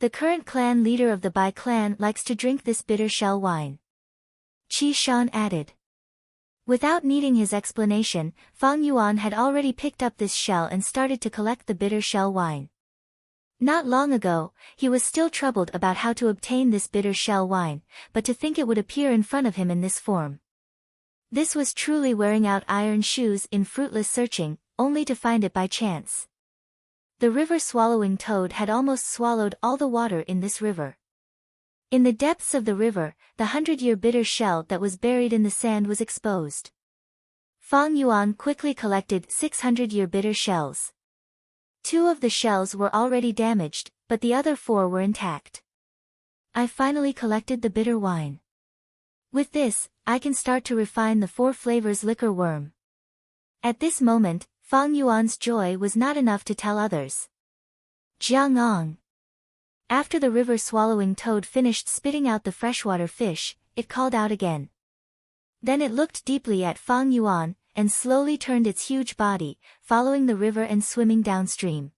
[SPEAKER 1] The current clan leader of the Bai clan likes to drink this bitter shell wine. Qi Shan added. Without needing his explanation, Fang Yuan had already picked up this shell and started to collect the bitter shell wine. Not long ago, he was still troubled about how to obtain this bitter shell wine, but to think it would appear in front of him in this form. This was truly wearing out iron shoes in fruitless searching, only to find it by chance. The river-swallowing toad had almost swallowed all the water in this river. In the depths of the river, the 100-year bitter shell that was buried in the sand was exposed. Fang Yuan quickly collected 600-year bitter shells. 2 of the shells were already damaged, but the other 4 were intact. I finally collected the bitter wine. With this, I can start to refine the 4 flavors liquor worm. At this moment, Fang Yuan's joy was not enough to tell others. Jiangong. After the river-swallowing toad finished spitting out the freshwater fish, it called out again. Then it looked deeply at Fang Yuan, and slowly turned its huge body, following the river and swimming downstream.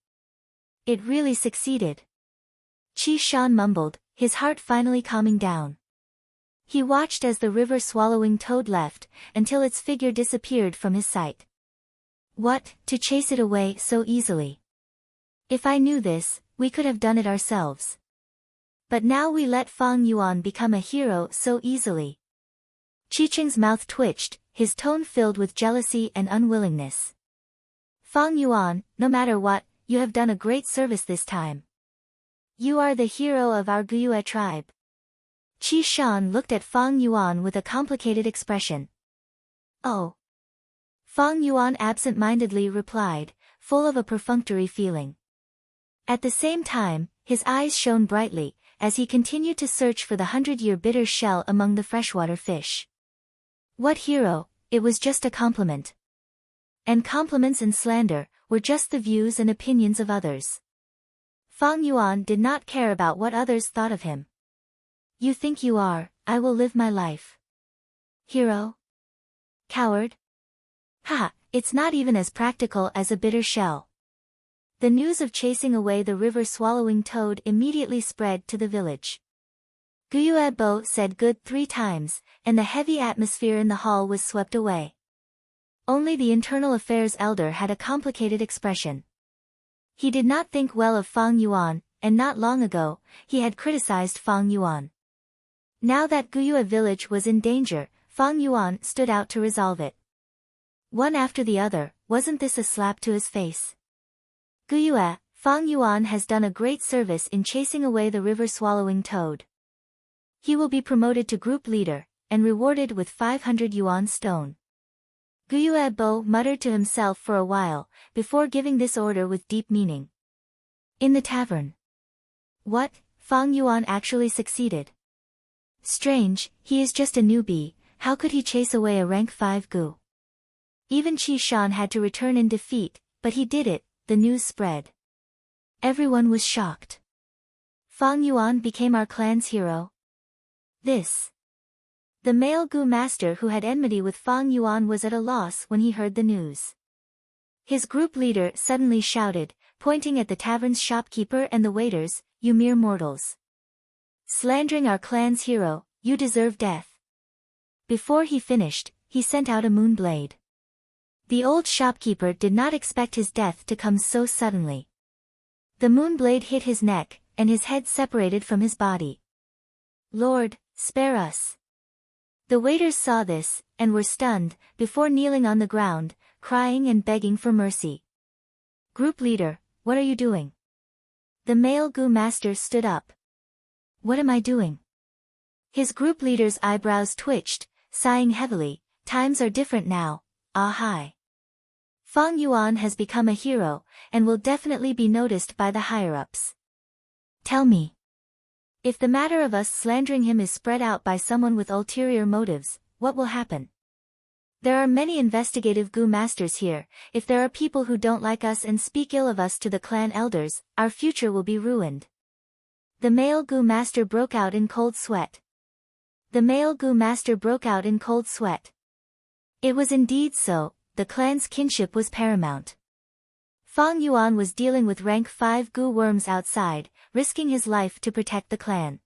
[SPEAKER 1] It really succeeded. Qi Shan mumbled, his heart finally calming down. He watched as the river-swallowing toad left, until its figure disappeared from his sight. What, to chase it away so easily? If I knew this, we could have done it ourselves. But now we let Fang Yuan become a hero so easily. Qiqing's mouth twitched, his tone filled with jealousy and unwillingness. Fang Yuan, no matter what, you have done a great service this time. You are the hero of our Guyue tribe. Qi Shan looked at Fang Yuan with a complicated expression. Oh. Fang Yuan absent-mindedly replied, full of a perfunctory feeling. At the same time, his eyes shone brightly, as he continued to search for the 100-year bitter shell among the freshwater fish. What hero, it was just a compliment. And compliments and slander were just the views and opinions of others. Fang Yuan did not care about what others thought of him. You think you are, I will live my life. Hero? Coward? Ha, it's not even as practical as a bitter shell. The news of chasing away the river-swallowing toad immediately spread to the village. Guyue Bo said good 3 times, and the heavy atmosphere in the hall was swept away. Only the internal affairs elder had a complicated expression. He did not think well of Fang Yuan, and not long ago, he had criticized Fang Yuan. Now that Guyue village was in danger, Fang Yuan stood out to resolve it. One after the other, wasn't this a slap to his face? Guyue, Fang Yuan has done a great service in chasing away the river-swallowing toad. He will be promoted to group leader, and rewarded with 500 yuan stone. Guyue Bo muttered to himself for a while, before giving this order with deep meaning. In the tavern. What, Fang Yuan actually succeeded? Strange, he is just a newbie, how could he chase away a rank 5 Gu? Even Qi Shan had to return in defeat, but he did it, the news spread. Everyone was shocked. Fang Yuan became our clan's hero. This. The male Gu master who had enmity with Fang Yuan was at a loss when he heard the news. His group leader suddenly shouted, pointing at the tavern's shopkeeper and the waiters, you mere mortals. Slandering our clan's hero, you deserve death. Before he finished, he sent out a moon blade. The old shopkeeper did not expect his death to come so suddenly. The moon blade hit his neck, and his head separated from his body. "Lord, spare us." The waiters saw this, and were stunned, before kneeling on the ground, crying and begging for mercy. "Group leader, what are you doing?" The male Gu master stood up. "What am I doing?" His group leader's eyebrows twitched, sighing heavily. "Times are different now, ah hi. Fang Yuan has become a hero, and will definitely be noticed by the higher-ups. Tell me. If the matter of us slandering him is spread out by someone with ulterior motives, what will happen? There are many investigative Gu masters here. If there are people who don't like us and speak ill of us to the clan elders, our future will be ruined." The male Gu master broke out in cold sweat. The male Gu master broke out in cold sweat. It was indeed so, the clan's kinship was paramount. Fang Yuan was dealing with rank 5 Gu worms outside, risking his life to protect the clan.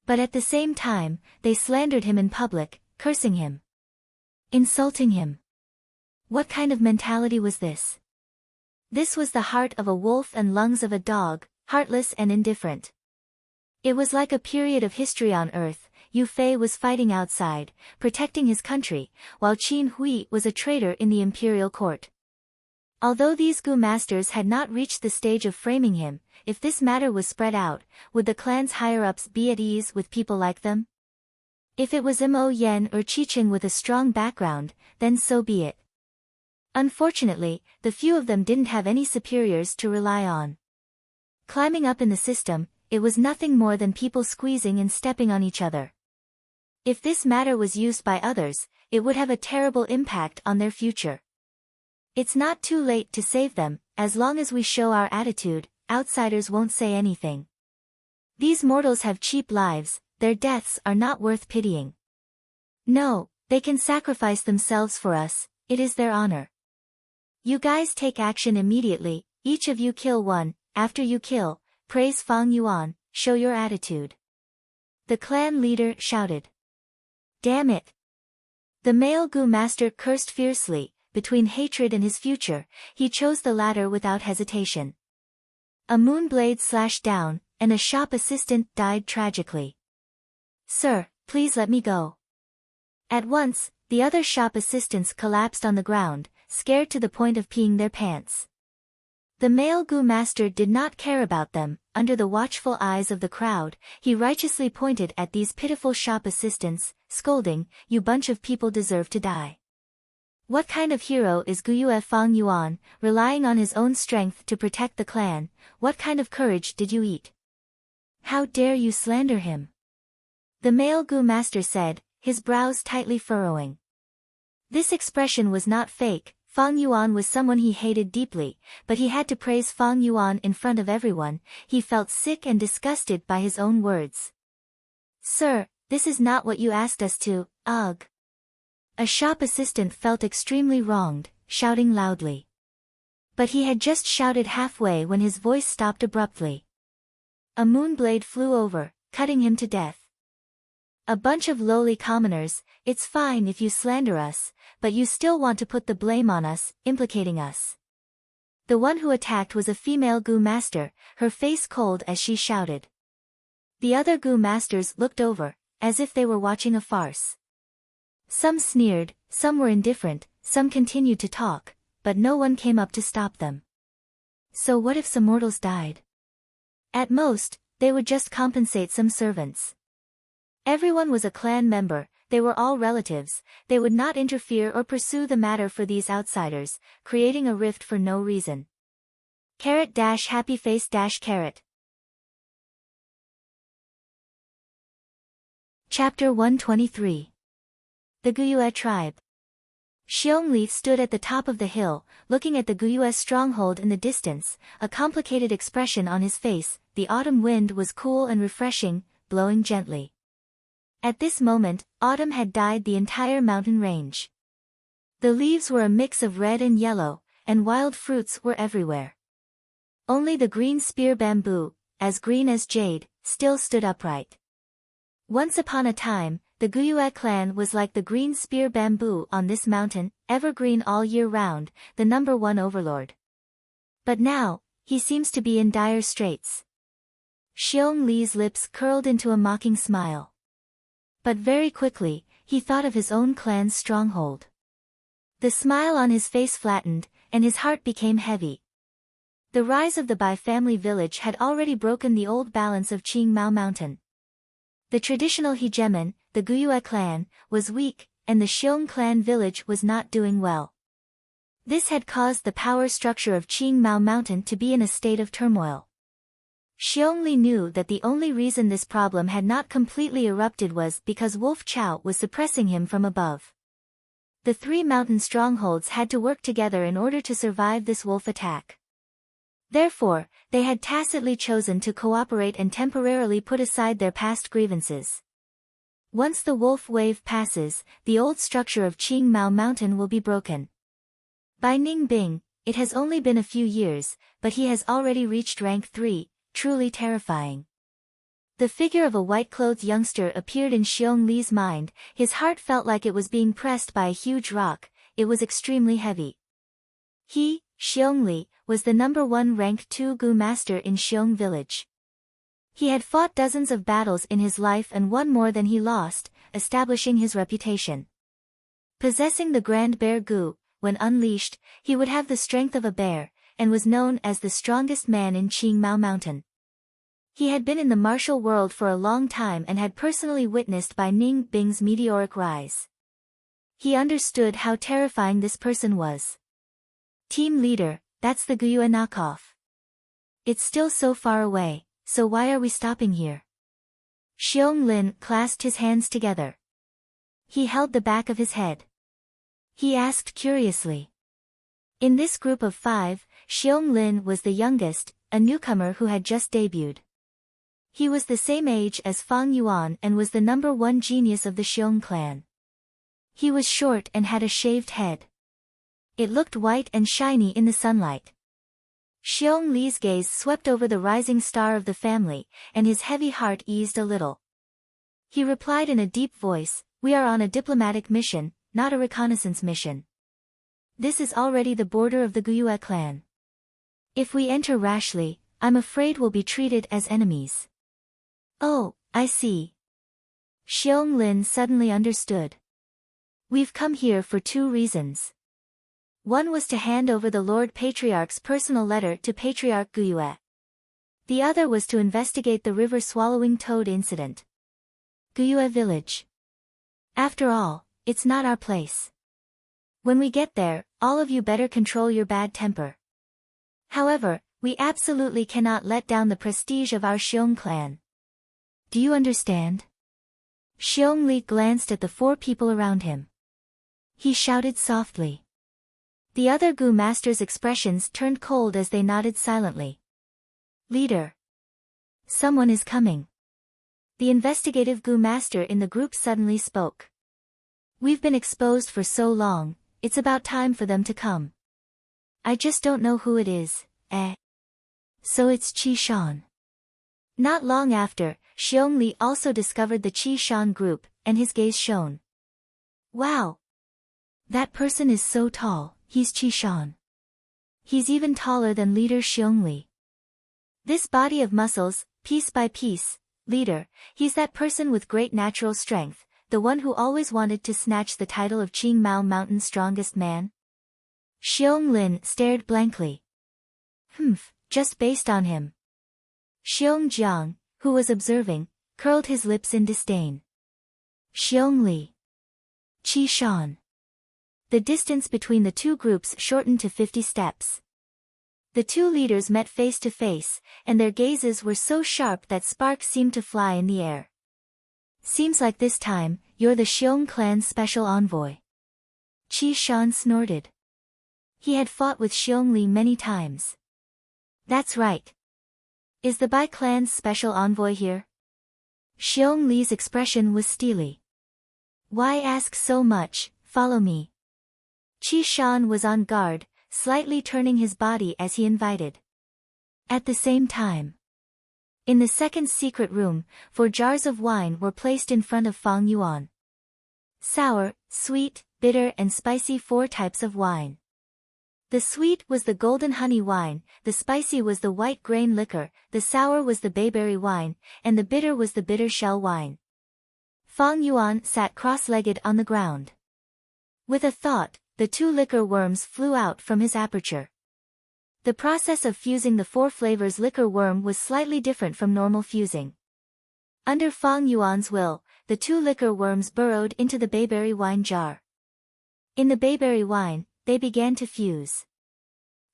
[SPEAKER 1] But at the same time, they slandered him in public, cursing him, insulting him. What kind of mentality was this? This was the heart of a wolf and lungs of a dog, heartless and indifferent. It was like a period of history on Earth. Yu Fei was fighting outside, protecting his country, while Qin Hui was a traitor in the imperial court. Although these Gu masters had not reached the stage of framing him, if this matter was spread out, would the clan's higher-ups be at ease with people like them? If it was Mo Yen or Qiqing with a strong background, then so be it. Unfortunately, the few of them didn't have any superiors to rely on. Climbing up in the system, it was nothing more than people squeezing and stepping on each other. If this matter was used by others, it would have a terrible impact on their future. It's not too late to save them. As long as we show our attitude, outsiders won't say anything. These mortals have cheap lives, their deaths are not worth pitying. No, they can sacrifice themselves for us, it is their honor. You guys take action immediately, each of you kill one. After you kill, praise Fang Yuan, show your attitude. The clan leader shouted. Damn it! The male Gu master cursed fiercely. Between hatred and his future, he chose the latter without hesitation. A moon blade slashed down, and a shop assistant died tragically. Sir, please let me go. At once, the other shop assistants collapsed on the ground, scared to the point of peeing their pants. The male Gu master did not care about them. Under the watchful eyes of the crowd, he righteously pointed at these pitiful shop assistants, scolding, "You bunch of people deserve to die. What kind of hero is Guyue Fang Yuan, relying on his own strength to protect the clan? What kind of courage did you eat? How dare you slander him?" The male Gu master said, his brows tightly furrowing. This expression was not fake. Fang Yuan was someone he hated deeply, but he had to praise Fang Yuan in front of everyone. He felt sick and disgusted by his own words. "Sir, this is not what you asked us to, ugh." A shop assistant felt extremely wronged, shouting loudly. But he had just shouted halfway when his voice stopped abruptly. A moonblade flew over, cutting him to death. "A bunch of lowly commoners, it's fine if you slander us, but you still want to put the blame on us, implicating us." The one who attacked was a female Gu master, her face cold as she shouted. The other Gu masters looked over, as if they were watching a farce. Some sneered, some were indifferent, some continued to talk, but no one came up to stop them. So what if some mortals died? At most, they would just compensate some servants. Everyone was a clan member, they were all relatives, they would not interfere or pursue the matter for these outsiders, creating a rift for no reason. Happy face carrot. Chapter 123. The Guyue Tribe. Xiongli stood at the top of the hill, looking at the Guyue stronghold in the distance, a complicated expression on his face. The autumn wind was cool and refreshing, blowing gently. At this moment, autumn had dyed the entire mountain range. The leaves were a mix of red and yellow, and wild fruits were everywhere. Only the green spear bamboo, as green as jade, still stood upright. Once upon a time, the Guyue clan was like the green spear bamboo on this mountain, evergreen all year round, the #1 overlord. But now, he seems to be in dire straits. Xiong Li's lips curled into a mocking smile. But very quickly, he thought of his own clan's stronghold. The smile on his face flattened, and his heart became heavy. The rise of the Bai family village had already broken the old balance of Qingmao Mountain. The traditional hegemon, the Guyue clan, was weak, and the Xiong clan village was not doing well. This had caused the power structure of Qingmao Mountain to be in a state of turmoil. Xiong Li knew that the only reason this problem had not completely erupted was because Wolf Chao was suppressing him from above. The three mountain strongholds had to work together in order to survive this wolf attack. Therefore, they had tacitly chosen to cooperate and temporarily put aside their past grievances. Once the wolf wave passes, the old structure of Qingmao Mountain will be broken. By Ning Bing, it has only been a few years, but he has already reached rank 3, truly terrifying. The figure of a white-clothed youngster appeared in Xiong Li's mind. His heart felt like it was being pressed by a huge rock. It was extremely heavy. He, Xiong Li, was the number 1 rank 2 Gu master in Xiong village. He had fought dozens of battles in his life and won more than he lost, establishing his reputation. Possessing the Grand Bear Gu, when unleashed, he would have the strength of a bear, and was known as the strongest man in Qingmao Mountain. He had been in the martial world for a long time and had personally witnessed Bai Ning Bing's meteoric rise. He understood how terrifying this person was. Team leader, that's the Guyue knockoff. It's still so far away, so why are we stopping here? Xiong Lin clasped his hands together. He held the back of his head. He asked curiously. In this group of 5, Xiong Lin was the youngest, a newcomer who had just debuted. He was the same age as Fang Yuan and was the number 1 genius of the Xiong clan. He was short and had a shaved head. It looked white and shiny in the sunlight. Xiong Li's gaze swept over the rising star of the family, and his heavy heart eased a little. He replied in a deep voice, "We are on a diplomatic mission, not a reconnaissance mission. This is already the border of the Guyue clan. If we enter rashly, I'm afraid we'll be treated as enemies." "Oh, I see." Xiong Lin suddenly understood. "We've come here for 2 reasons. One was to hand over the Lord Patriarch's personal letter to Patriarch Guyue. The other was to investigate the river swallowing toad incident. Guyue village. After all, it's not our place. When we get there, all of you better control your bad temper. However, we absolutely cannot let down the prestige of our Xiong clan. Do you understand?" Xiong Li glanced at the 4 people around him. He shouted softly. The other Gu masters' expressions turned cold as they nodded silently. "Leader. Someone is coming." The investigative Gu master in the group suddenly spoke. "We've been exposed for so long, it's about time for them to come. I just don't know who it is, eh? So it's Qi Shan." Not long after, Xiong Li also discovered the Qi Shan group, and his gaze shone. "Wow! That person is so tall, he's Qi Shan. He's even taller than leader Xiong Li. This body of muscles, piece by piece, leader, he's that person with great natural strength, the one who always wanted to snatch the title of Qingmao Mountain's strongest man?" Xiong Lin stared blankly. Just based on him." Xiong Jiang, who was observing, curled his lips in disdain. "Xiong Li. Qi Shan." The distance between the 2 groups shortened to 50 steps. The 2 leaders met face to face, and their gazes were so sharp that sparks seemed to fly in the air. "Seems like this time, you're the Xiong clan's special envoy." Qi Shan snorted. He had fought with Xiong Li many times. "That's right. Is the Bai clan's special envoy here?" Xiong Li's expression was steely. "Why ask so much, follow me." Qi Shan was on guard, slightly turning his body as he invited. At the same time, in the second secret room, 4 jars of wine were placed in front of Fang Yuan. Sour, sweet, bitter and spicy 4 types of wine. The sweet was the golden honey wine, the spicy was the white grain liquor, the sour was the bayberry wine, and the bitter was the bitter shell wine. Fang Yuan sat cross-legged on the ground. With a thought, the 2 liquor worms flew out from his aperture. The process of fusing the 4 flavors liquor worm was slightly different from normal fusing. Under Fang Yuan's will, the 2 liquor worms burrowed into the bayberry wine jar. In the bayberry wine, they began to fuse.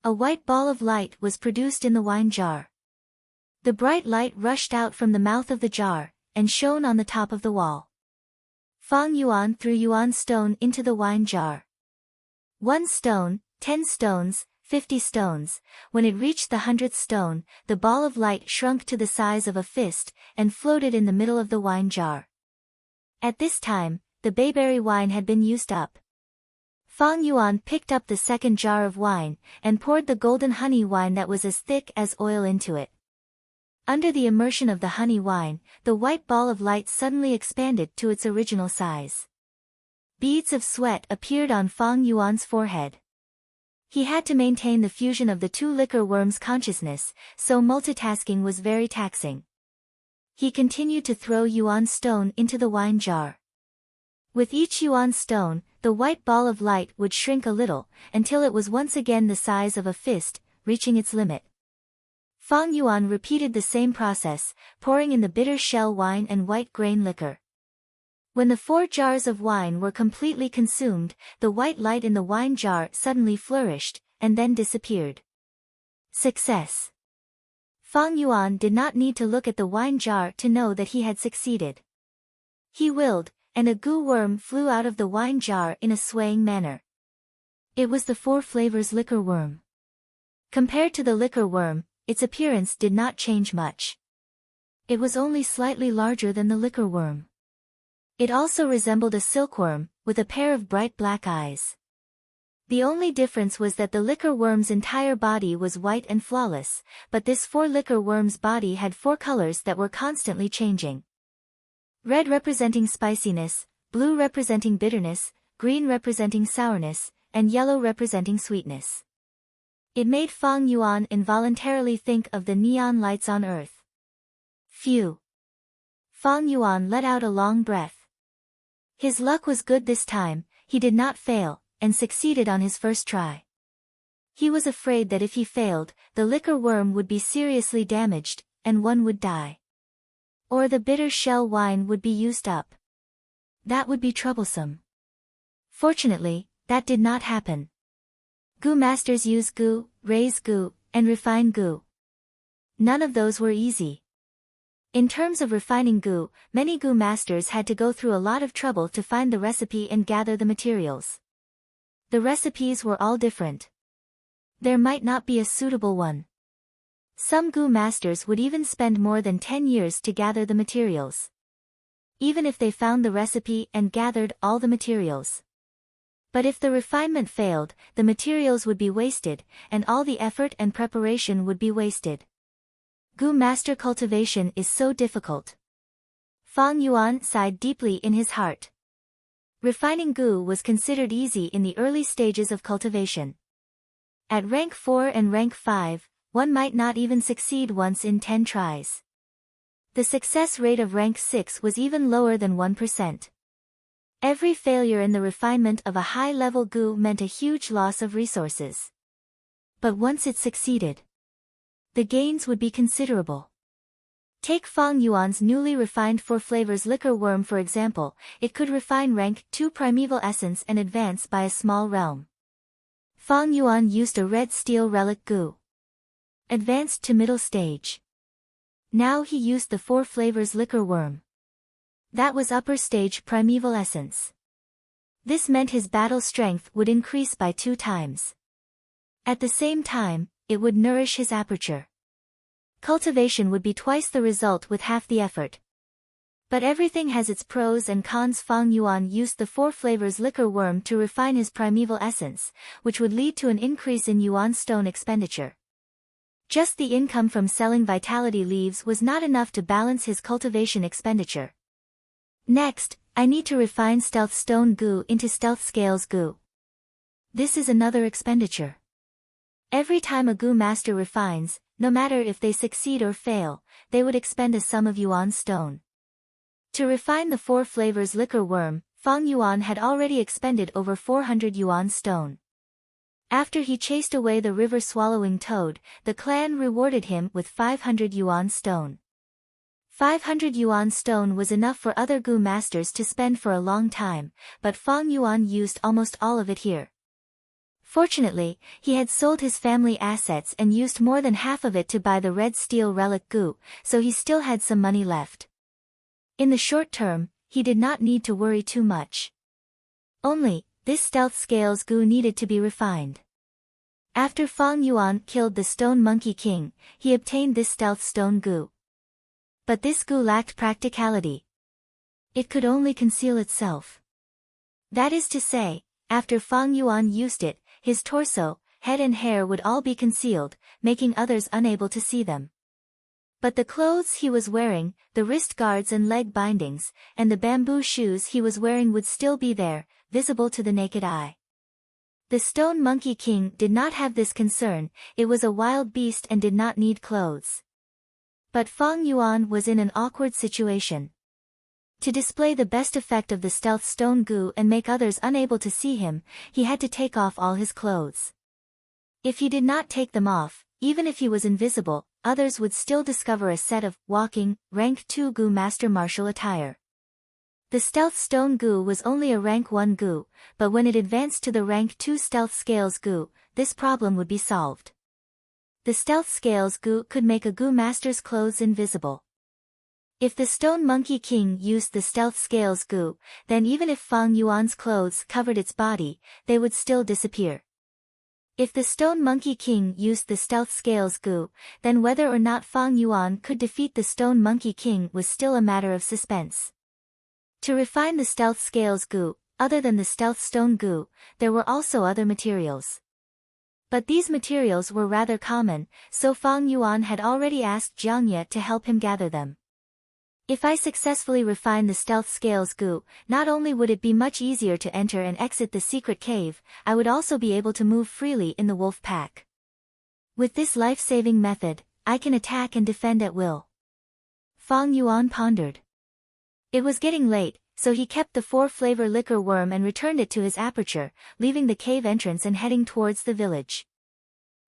[SPEAKER 1] A white ball of light was produced in the wine jar. The bright light rushed out from the mouth of the jar, and shone on the top of the wall. Fang Yuan threw yuan stone into the wine jar. 1 stone, 10 stones, 50 stones. When it reached the 100th stone, the ball of light shrunk to the size of a fist, and floated in the middle of the wine jar. At this time, the bayberry wine had been used up. Fang Yuan picked up the 2nd jar of wine, and poured the golden honey wine that was as thick as oil into it. Under the immersion of the honey wine, the white ball of light suddenly expanded to its original size. Beads of sweat appeared on Fang Yuan's forehead. He had to maintain the fusion of the 2 liquor worms' consciousness, so multitasking was very taxing. He continued to throw yuan stone into the wine jar. With each yuan stone, the white ball of light would shrink a little, until it was once again the size of a fist, reaching its limit. Fang Yuan repeated the same process, pouring in the bitter shell wine and white grain liquor. When the 4 jars of wine were completely consumed, the white light in the wine jar suddenly flourished, and then disappeared. Success! Fang Yuan did not need to look at the wine jar to know that he had succeeded. He willed, and a goo worm flew out of the wine jar in a swaying manner. It was the 4 flavors liquor worm. Compared to the liquor worm, its appearance did not change much. It was only slightly larger than the liquor worm. It also resembled a silkworm, with a pair of bright black eyes. The only difference was that the liquor worm's entire body was white and flawless, but this 4 liquor worm's body had 4 colors that were constantly changing. Red representing spiciness, blue representing bitterness, green representing sourness, and yellow representing sweetness. It made Fang Yuan involuntarily think of the neon lights on Earth. Phew! Fang Yuan let out a long breath. His luck was good this time, he did not fail, and succeeded on his first try. He was afraid that if he failed, the liquor worm would be seriously damaged, and one would die. Or the bitter shell wine would be used up. That would be troublesome. Fortunately, that did not happen. Goo masters use goo, raise goo, and refine goo. None of those were easy. In terms of refining goo, many goo masters had to go through a lot of trouble to find the recipe and gather the materials. The recipes were all different. There might not be a suitable one. Some goo masters would even spend more than 10 years to gather the materials. Even if they found the recipe and gathered all the materials. But if the refinement failed, the materials would be wasted, and all the effort and preparation would be wasted. Goo master cultivation is so difficult. Fang Yuan sighed deeply in his heart. Refining goo was considered easy in the early stages of cultivation. At rank 4 and rank 5, one might not even succeed once in 10 tries. The success rate of rank 6 was even lower than 1%. Every failure in the refinement of a high-level goo meant a huge loss of resources. But once it succeeded, the gains would be considerable. Take Fang Yuan's newly refined 4 flavors liquor worm for example, it could refine rank 2 primeval essence and advance by a small realm. Fang Yuan used a red steel relic goo. Advanced to middle stage. Now he used the 4 flavors liquor worm. That was upper stage primeval essence. This meant his battle strength would increase by 2 times. At the same time, it would nourish his aperture. Cultivation would be twice the result with half the effort. But everything has its pros and cons. Fang Yuan used the 4 flavors liquor worm to refine his primeval essence, which would lead to an increase in yuan stone expenditure. Just the income from selling vitality leaves was not enough to balance his cultivation expenditure. Next, I need to refine stealth stone goo into stealth scales goo. This is another expenditure. Every time a Gu master refines, no matter if they succeed or fail, they would expend a sum of yuan stone. To refine the 4 flavors liquor worm, Fang Yuan had already expended over 400 yuan stone. After he chased away the river-swallowing toad, the clan rewarded him with 500 yuan stone. 500 yuan stone was enough for other Gu masters to spend for a long time, but Fang Yuan used almost all of it here. Fortunately, he had sold his family assets and used more than half of it to buy the red steel relic Gu, so he still had some money left. In the short term, he did not need to worry too much. Only, this stealth scales Gu needed to be refined. After Fang Yuan killed the Stone Monkey King, he obtained this stealth stone Gu. But this Gu lacked practicality. It could only conceal itself. That is to say, after Fang Yuan used it, his torso, head and hair would all be concealed, making others unable to see them. But the clothes he was wearing, the wrist guards and leg bindings, and the bamboo shoes he was wearing would still be there, visible to the naked eye. The Stone Monkey King did not have this concern, it was a wild beast and did not need clothes. But Fang Yuan was in an awkward situation. To display the best effect of the stealth stone Gu and make others unable to see him, he had to take off all his clothes. If he did not take them off, even if he was invisible, others would still discover a set of walking, rank 2 Gu master martial attire. The stealth stone Gu was only a rank 1 Gu, but when it advanced to the rank 2 stealth scales Gu, this problem would be solved. The stealth scales Gu could make a Gu master's clothes invisible. If the Stone Monkey King used the stealth scales Gu, then even if Fang Yuan's clothes covered its body, they would still disappear. If the Stone Monkey King used the stealth scales Gu, then whether or not Fang Yuan could defeat the Stone Monkey King was still a matter of suspense. To refine the stealth scales Gu, other than the stealth stone Gu, there were also other materials. But these materials were rather common, so Fang Yuan had already asked Jiangye to help him gather them. If I successfully refine the stealth scales Gu, not only would it be much easier to enter and exit the secret cave, I would also be able to move freely in the wolf pack. With this life-saving method, I can attack and defend at will. Fang Yuan pondered. It was getting late, so he kept the 4-flavor liquor worm and returned it to his aperture, leaving the cave entrance and heading towards the village.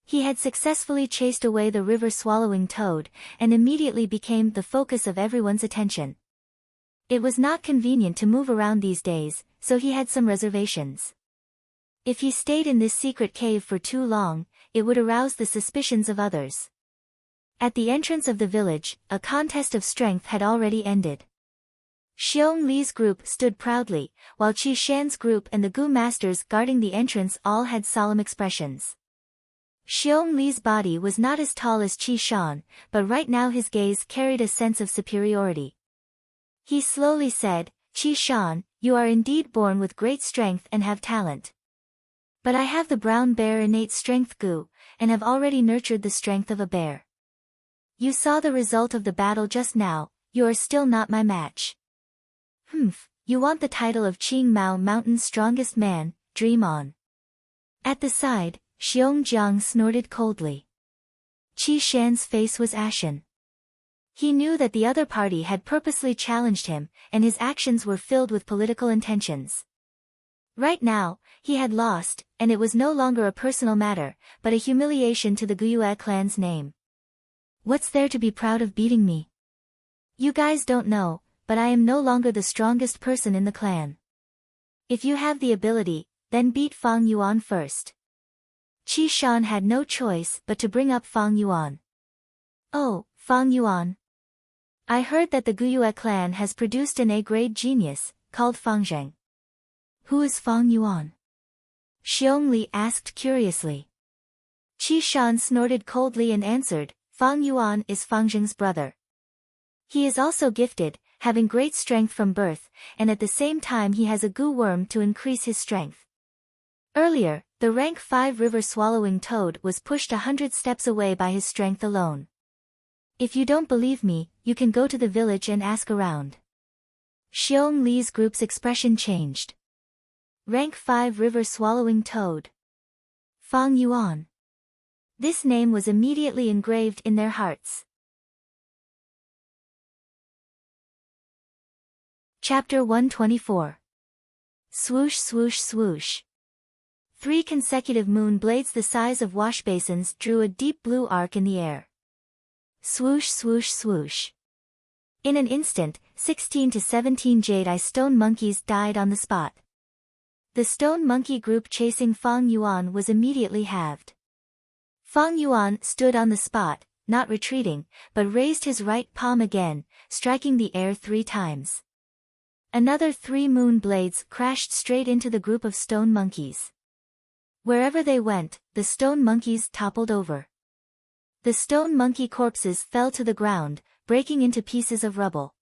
[SPEAKER 1] He had successfully chased away the river-swallowing toad, and immediately became the focus of everyone's attention. It was not convenient to move around these days, so he had some reservations. If he stayed in this secret cave for too long, it would arouse the suspicions of others. At the entrance of the village, a contest of strength had already ended. Xiong Li's group stood proudly, while Qi Shan's group and the Gu masters guarding the entrance all had solemn expressions. Xiong Li's body was not as tall as Qi Shan, but right now his gaze carried a sense of superiority. He slowly said, "Qi Shan, you are indeed born with great strength and have talent. But I have the brown bear innate strength Gu, and have already nurtured the strength of a bear. You saw the result of the battle just now, you are still not my match. You want the title of Qing Mao Mountain's strongest man, dream on." At the side, Xiong Jiang snorted coldly. Qi Shan's face was ashen. He knew that the other party had purposely challenged him, and his actions were filled with political intentions. Right now, he had lost, and it was no longer a personal matter, but a humiliation to the Guyue clan's name. What's there to be proud of beating me? You guys don't know, but I am no longer the strongest person in the clan. If you have the ability, then beat Fang Yuan first. Qi Shan had no choice but to bring up Fang Yuan. Oh, Fang Yuan. I heard that the Guyue clan has produced an A-grade genius, called Fang Zheng. Who is Fang Yuan? Xiong Li asked curiously. Qi Shan snorted coldly and answered, Fang Yuan is Fang Zheng's brother. He is also gifted, having great strength from birth, and at the same time he has a Gu worm to increase his strength. Earlier, the rank 5 river-swallowing toad was pushed 100 steps away by his strength alone. If you don't believe me, you can go to the village and ask around. Xiong Li's group's expression changed. Rank 5 river-swallowing toad. Fang Yuan. This name was immediately engraved in their hearts. Chapter 124. Swoosh swoosh swoosh. 3 consecutive moon blades the size of washbasins drew a deep blue arc in the air. Swoosh swoosh swoosh. In an instant, 16 to 17 jade-eye stone monkeys died on the spot. The stone monkey group chasing Fang Yuan was immediately halved. Fang Yuan stood on the spot, not retreating, but raised his right palm again, striking the air 3 times. Another 3 moon blades crashed straight into the group of stone monkeys. Wherever they went, the stone monkeys toppled over. The stone monkey corpses fell to the ground, breaking into pieces of rubble.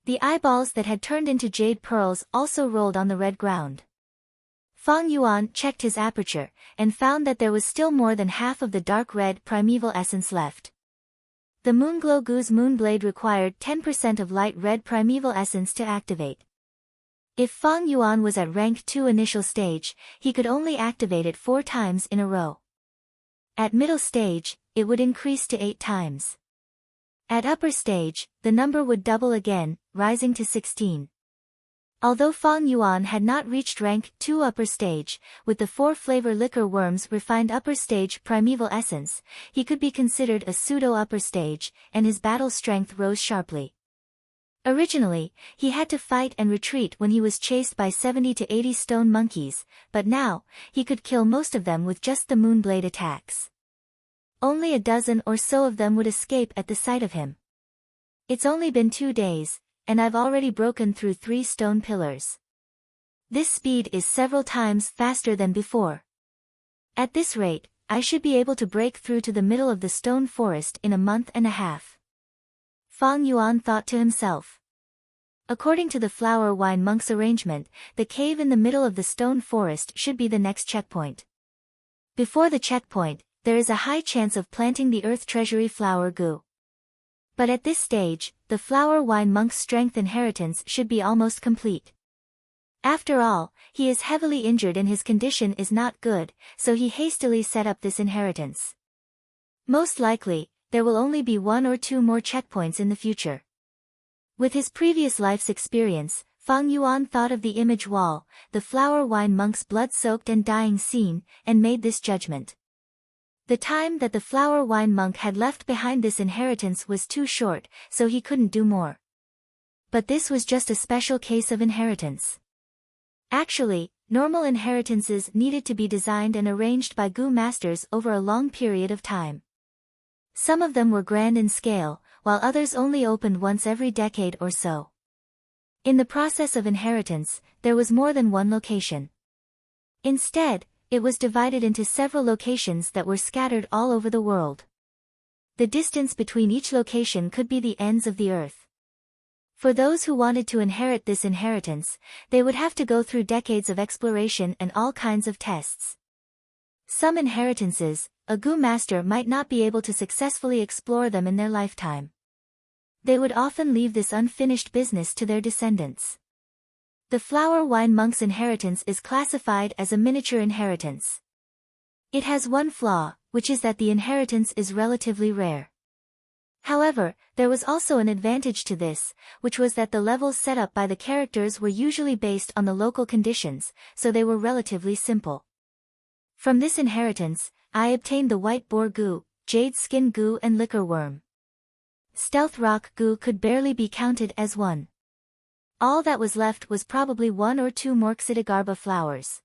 [SPEAKER 1] The eyeballs that had turned into jade pearls also rolled on the red ground. Fang Yuan checked his aperture, and found that there was still more than half of the dark red primeval essence left. The Moonglow Gu's Moonblade required 10% of light red primeval essence to activate. If Fang Yuan was at rank 2 initial stage, he could only activate it 4 times in a row. At middle stage, it would increase to 8 times. At upper stage, the number would double again, rising to 16. Although Fang Yuan had not reached rank 2 upper stage, with the 4 flavor liquor worms refined upper stage primeval essence, he could be considered a pseudo-upper stage, and his battle strength rose sharply. Originally, he had to fight and retreat when he was chased by 70 to 80 stone monkeys, but now, he could kill most of them with just the Moonblade attacks. Only a dozen or so of them would escape at the sight of him. It's only been 2 days, and I've already broken through 3 stone pillars. This speed is several times faster than before. At this rate, I should be able to break through to the middle of the stone forest in a month and a half. Fang Yuan thought to himself. According to the flower wine monk's arrangement, the cave in the middle of the stone forest should be the next checkpoint. Before the checkpoint, there is a high chance of planting the earth treasury flower gu. But at this stage, the flower wine monk's strength inheritance should be almost complete. After all, he is heavily injured and his condition is not good, so he hastily set up this inheritance. Most likely, there will only be 1 or 2 more checkpoints in the future. With his previous life's experience, Fang Yuan thought of the image wall, the flower wine monk's blood-soaked and dying scene, and made this judgment. The time that the flower wine monk had left behind this inheritance was too short, so he couldn't do more. But this was just a special case of inheritance. Actually, normal inheritances needed to be designed and arranged by gu masters over a long period of time. Some of them were grand in scale, while others only opened once every decade or so. In the process of inheritance, there was more than one location. Instead, it was divided into several locations that were scattered all over the world. The distance between each location could be the ends of the earth. For those who wanted to inherit this inheritance, they would have to go through decades of exploration and all kinds of tests. Some inheritances, a gu master might not be able to successfully explore them in their lifetime. They would often leave this unfinished business to their descendants. The flower wine monk's inheritance is classified as a miniature inheritance. It has one flaw, which is that the inheritance is relatively rare. However, there was also an advantage to this, which was that the levels set up by the characters were usually based on the local conditions, so they were relatively simple. From this inheritance, I obtained the white boar gu, jade skin gu and liquor worm. Stealth rock gu could barely be counted as one. All that was left was probably 1 or 2 Morxidagarba flowers.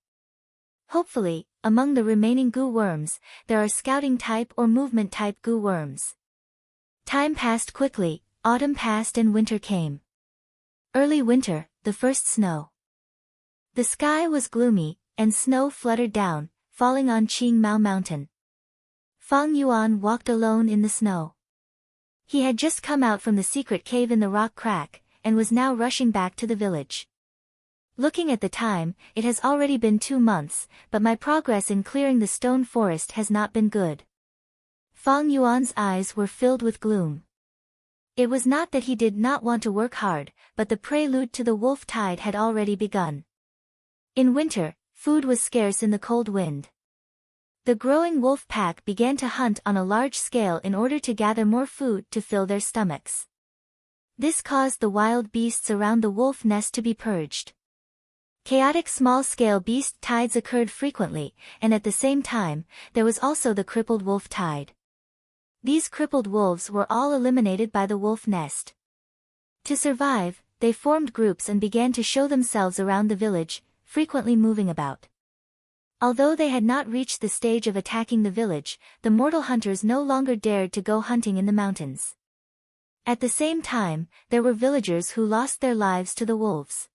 [SPEAKER 1] Hopefully, among the remaining gu worms, there are scouting type or movement type gu worms. Time passed quickly, autumn passed and winter came. Early winter, the first snow. The sky was gloomy, and snow fluttered down, falling on Qing Mao Mountain. Fang Yuan walked alone in the snow. He had just come out from the secret cave in the rock crack, and was now rushing back to the village. Looking at the time, it has already been 2 months, but my progress in clearing the stone forest has not been good. Fang Yuan's eyes were filled with gloom. It was not that he did not want to work hard, but the prelude to the wolf tide had already begun. In winter, food was scarce in the cold wind. The growing wolf pack began to hunt on a large scale in order to gather more food to fill their stomachs. This caused the wild beasts around the wolf nest to be purged. Chaotic small-scale beast tides occurred frequently, and at the same time, there was also the crippled wolf tide. These crippled wolves were all eliminated by the wolf nest. To survive, they formed groups and began to show themselves around the village, frequently moving about. Although they had not reached the stage of attacking the village, the mortal hunters no longer dared to go hunting in the mountains. At the same time, there were villagers who lost their lives to the wolves.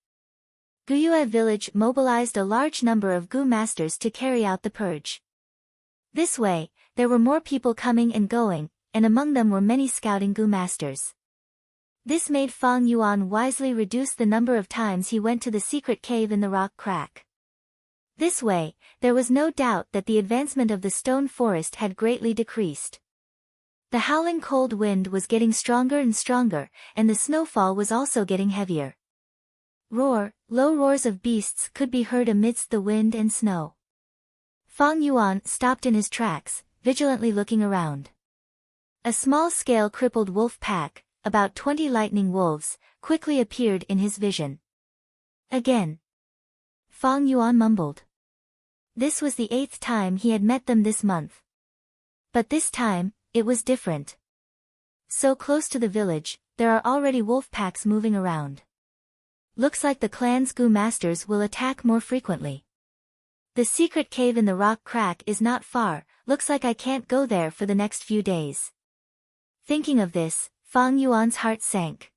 [SPEAKER 1] Guyue village mobilized a large number of Gu masters to carry out the purge. This way, there were more people coming and going, and among them were many scouting Gu masters. This made Fang Yuan wisely reduce the number of times he went to the secret cave in the rock crack. This way, there was no doubt that the advancement of the stone forest had greatly decreased. The howling cold wind was getting stronger and stronger, and the snowfall was also getting heavier. Low roars of beasts could be heard amidst the wind and snow. Fang Yuan stopped in his tracks, vigilantly looking around. A small-scale crippled wolf pack, about 20 lightning wolves, quickly appeared in his vision. Again. Fang Yuan mumbled. This was the 8th time he had met them this month. But this time, it was different. So close to the village, there are already wolf packs moving around. Looks like the clan's Gu masters will attack more frequently. The secret cave in the rock crack is not far, looks like I can't go there for the next few days. Thinking of this, Fang Yuan's heart sank.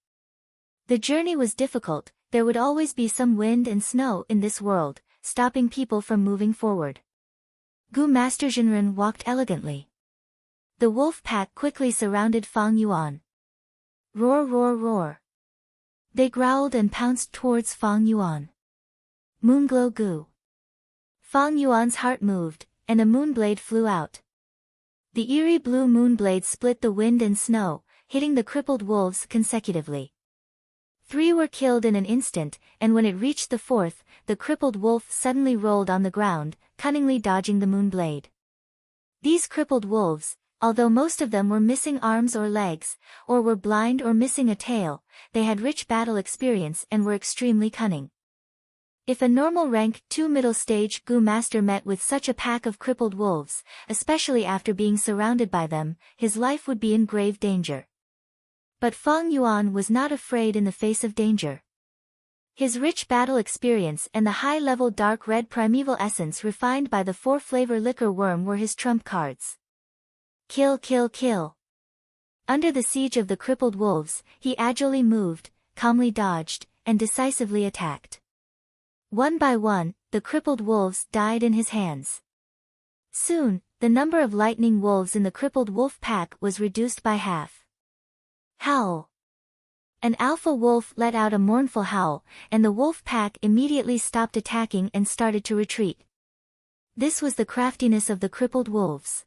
[SPEAKER 1] The journey was difficult, there would always be some wind and snow in this world, stopping people from moving forward. Gu Master Jinren walked elegantly. The wolf pack quickly surrounded Fang Yuan. Roar, roar, roar. They growled and pounced towards Fang Yuan. Moonglow Gu. Fang Yuan's heart moved, and a moonblade flew out. The eerie blue moonblade split the wind and snow, hitting the crippled wolves consecutively. 3 were killed in an instant, and when it reached the 4th, the crippled wolf suddenly rolled on the ground, cunningly dodging the moonblade. These crippled wolves, although most of them were missing arms or legs, or were blind or missing a tail, they had rich battle experience and were extremely cunning. If a normal rank 2 middle stage Gu master met with such a pack of crippled wolves, especially after being surrounded by them, his life would be in grave danger. But Fang Yuan was not afraid in the face of danger. His rich battle experience and the high-level dark red primeval essence refined by the 4-flavor liquor worm were his trump cards. Kill, kill, kill. Under the siege of the crippled wolves, he agilely moved, calmly dodged, and decisively attacked. One by one, the crippled wolves died in his hands. Soon, the number of lightning wolves in the crippled wolf pack was reduced by half. Howl. An alpha wolf let out a mournful howl, and the wolf pack immediately stopped attacking and started to retreat. This was the craftiness of the crippled wolves.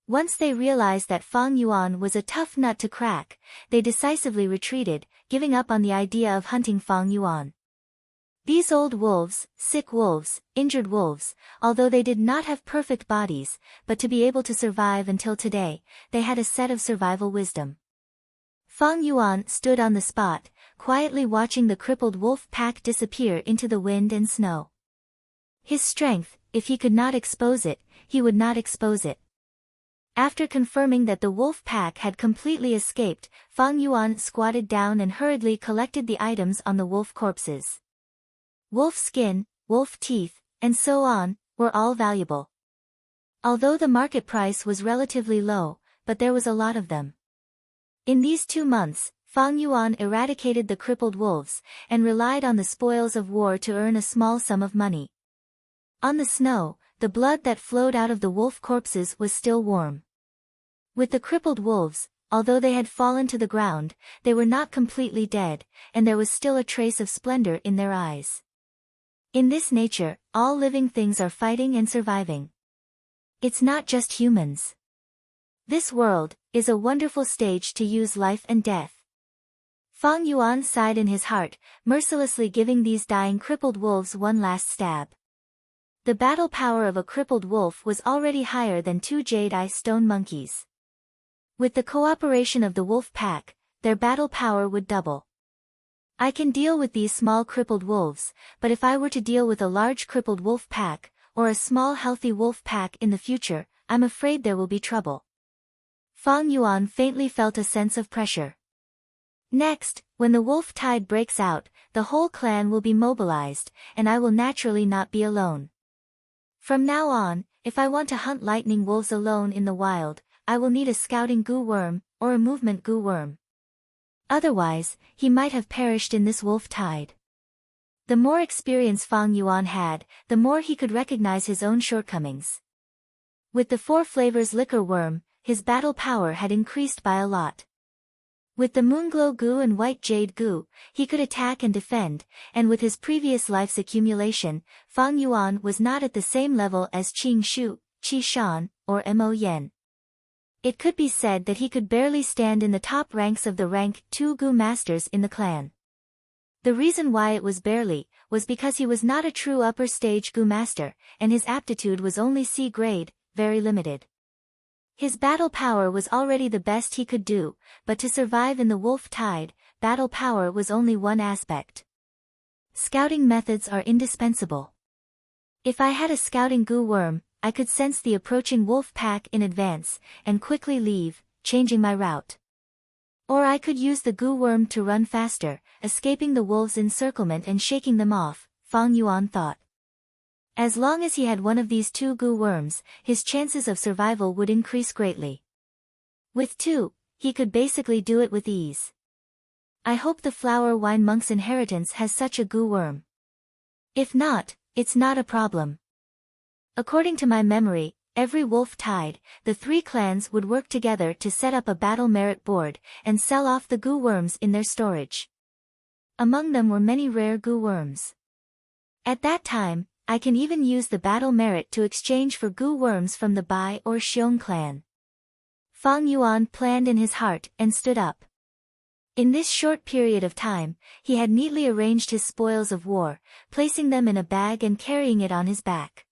[SPEAKER 1] Once they realized that Fang Yuan was a tough nut to crack, they decisively retreated, giving up on the idea of hunting Fang Yuan. These old wolves, sick wolves, injured wolves, although they did not have perfect bodies, but to be able to survive until today, they had a set of survival wisdom. Fang Yuan stood on the spot, quietly watching the crippled wolf pack disappear into the wind and snow. His strength, if he could not expose it, he would not expose it. After confirming that the wolf pack had completely escaped, Fang Yuan squatted down and hurriedly collected the items on the wolf corpses. Wolf skin, wolf teeth, and so on, were all valuable. Although the market price was relatively low, but there was a lot of them. In these 2 months, Fang Yuan eradicated the crippled wolves, and relied on the spoils of war to earn a small sum of money. On the snow, the blood that flowed out of the wolf corpses was still warm. With the crippled wolves, although they had fallen to the ground, they were not completely dead, and there was still a trace of splendor in their eyes. In this nature, all living things are fighting and surviving. It's not just humans. This world is a wonderful stage to use life and death. Fang Yuan sighed in his heart, mercilessly giving these dying crippled wolves one last stab. The battle power of a crippled wolf was already higher than 2 jade-eye stone monkeys. With the cooperation of the wolf pack, their battle power would double. I can deal with these small crippled wolves, but if I were to deal with a large crippled wolf pack, or a small healthy wolf pack in the future, I'm afraid there will be trouble. Fang Yuan faintly felt a sense of pressure. Next, when the wolf tide breaks out, the whole clan will be mobilized, and I will naturally not be alone. From now on, if I want to hunt lightning wolves alone in the wild, I will need a scouting goo worm, or a movement goo worm. Otherwise, he might have perished in this wolf tide. The more experience Fang Yuan had, the more he could recognize his own shortcomings. With the 4 flavors liquor worm, his battle power had increased by a lot. With the Moonglow Goo and White Jade Goo, he could attack and defend, and with his previous life's accumulation, Fang Yuan was not at the same level as Qing Shu, Qi Shan, or Mo Yen. It could be said that he could barely stand in the top ranks of the rank 2 Goo masters in the clan. The reason why it was barely, was because he was not a true upper stage Goo master, and his aptitude was only C grade, very limited. His battle power was already the best he could do, but to survive in the wolf tide, battle power was only one aspect. Scouting methods are indispensable. If I had a scouting goo worm, I could sense the approaching wolf pack in advance, and quickly leave, changing my route. Or I could use the goo worm to run faster, escaping the wolves' encirclement and shaking them off, Fang Yuan thought. As long as he had one of these 2 goo worms, his chances of survival would increase greatly. With 2, he could basically do it with ease. I hope the Flower Wine Monk's inheritance has such a goo worm. If not, it's not a problem. According to my memory, every wolf tide, the 3 clans would work together to set up a battle merit board, and sell off the goo worms in their storage. Among them were many rare goo worms. At that time, I can even use the battle merit to exchange for goo worms from the Bai or Xiong clan. Fang Yuan planned in his heart and stood up. In this short period of time, he had neatly arranged his spoils of war, placing them in a bag and carrying it on his back.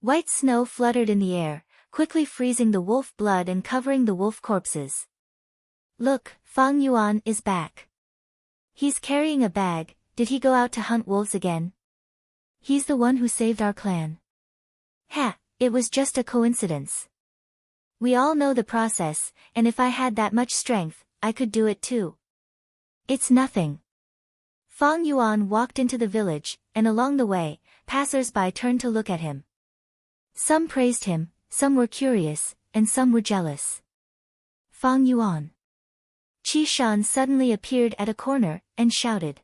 [SPEAKER 1] White snow fluttered in the air, quickly freezing the wolf blood and covering the wolf corpses. Look, Fang Yuan is back. He's carrying a bag. Did he go out to hunt wolves again? He's the one who saved our clan. Ha, it was just a coincidence. We all know the process, and if I had that much strength, I could do it too. It's nothing. Fang Yuan walked into the village, and along the way, passers-by turned to look at him. Some praised him, some were curious, and some were jealous. Fang Yuan. Qi Shan suddenly appeared at a corner, and shouted.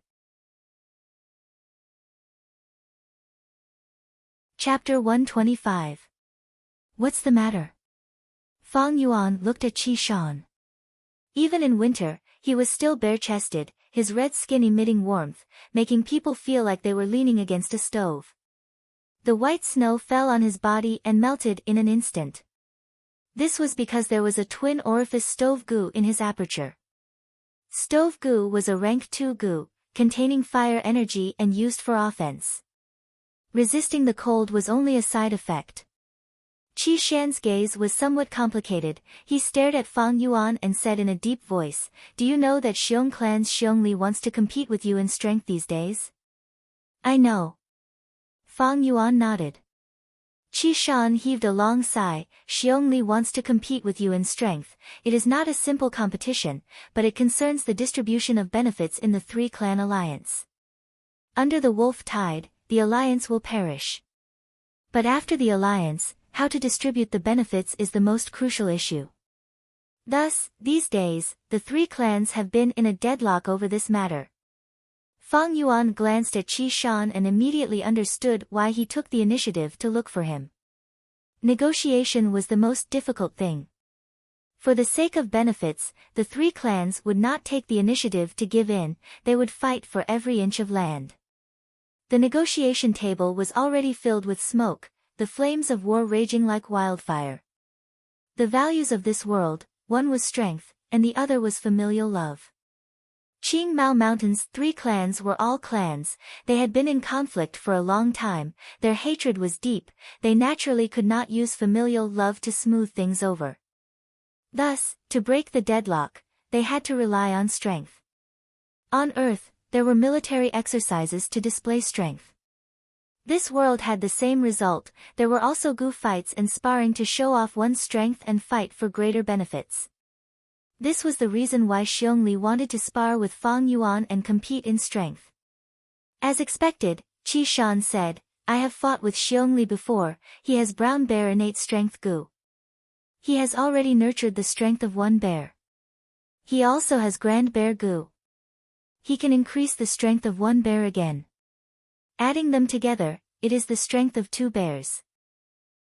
[SPEAKER 1] Chapter 125. What's the matter? Fang Yuan looked at Qi Shan. Even in winter, he was still bare-chested, his red skin emitting warmth, making people feel like they were leaning against a stove. The white snow fell on his body and melted in an instant. This was because there was a twin orifice stove goo in his aperture. Stove goo was a rank 2 goo, containing fire energy and used for offense. Resisting the cold was only a side effect. Qi Shan's gaze was somewhat complicated. He stared at Fang Yuan and said in a deep voice, "Do you know that Xiong clan's Xiong Li wants to compete with you in strength these days?" "I know." Fang Yuan nodded. Qi Shan heaved a long sigh. "Xiong Li wants to compete with you in strength. It is not a simple competition, but it concerns the distribution of benefits in the 3-clan alliance. Under the wolf tide, the alliance will perish. But after the alliance, how to distribute the benefits is the most crucial issue. Thus, these days, the 3 clans have been in a deadlock over this matter." Fang Yuan glanced at Qi Shan and immediately understood why he took the initiative to look for him. Negotiation was the most difficult thing. For the sake of benefits, the 3 clans would not take the initiative to give in, they would fight for every inch of land. The negotiation table was already filled with smoke, the flames of war raging like wildfire. The values of this world, one was strength, and the other was familial love. Qing Mao Mountain's 3 clans were all clans, they had been in conflict for a long time, their hatred was deep, they naturally could not use familial love to smooth things over. Thus, to break the deadlock, they had to rely on strength. On Earth, there were military exercises to display strength. This world had the same result, there were also gu fights and sparring to show off one's strength and fight for greater benefits. This was the reason why Xiongli wanted to spar with Fang Yuan and compete in strength. As expected, Qi Shan said, I have fought with Xiongli before, he has brown bear innate strength gu. He has already nurtured the strength of one bear. He also has grand bear gu. He can increase the strength of one bear again. Adding them together, it is the strength of 2 bears.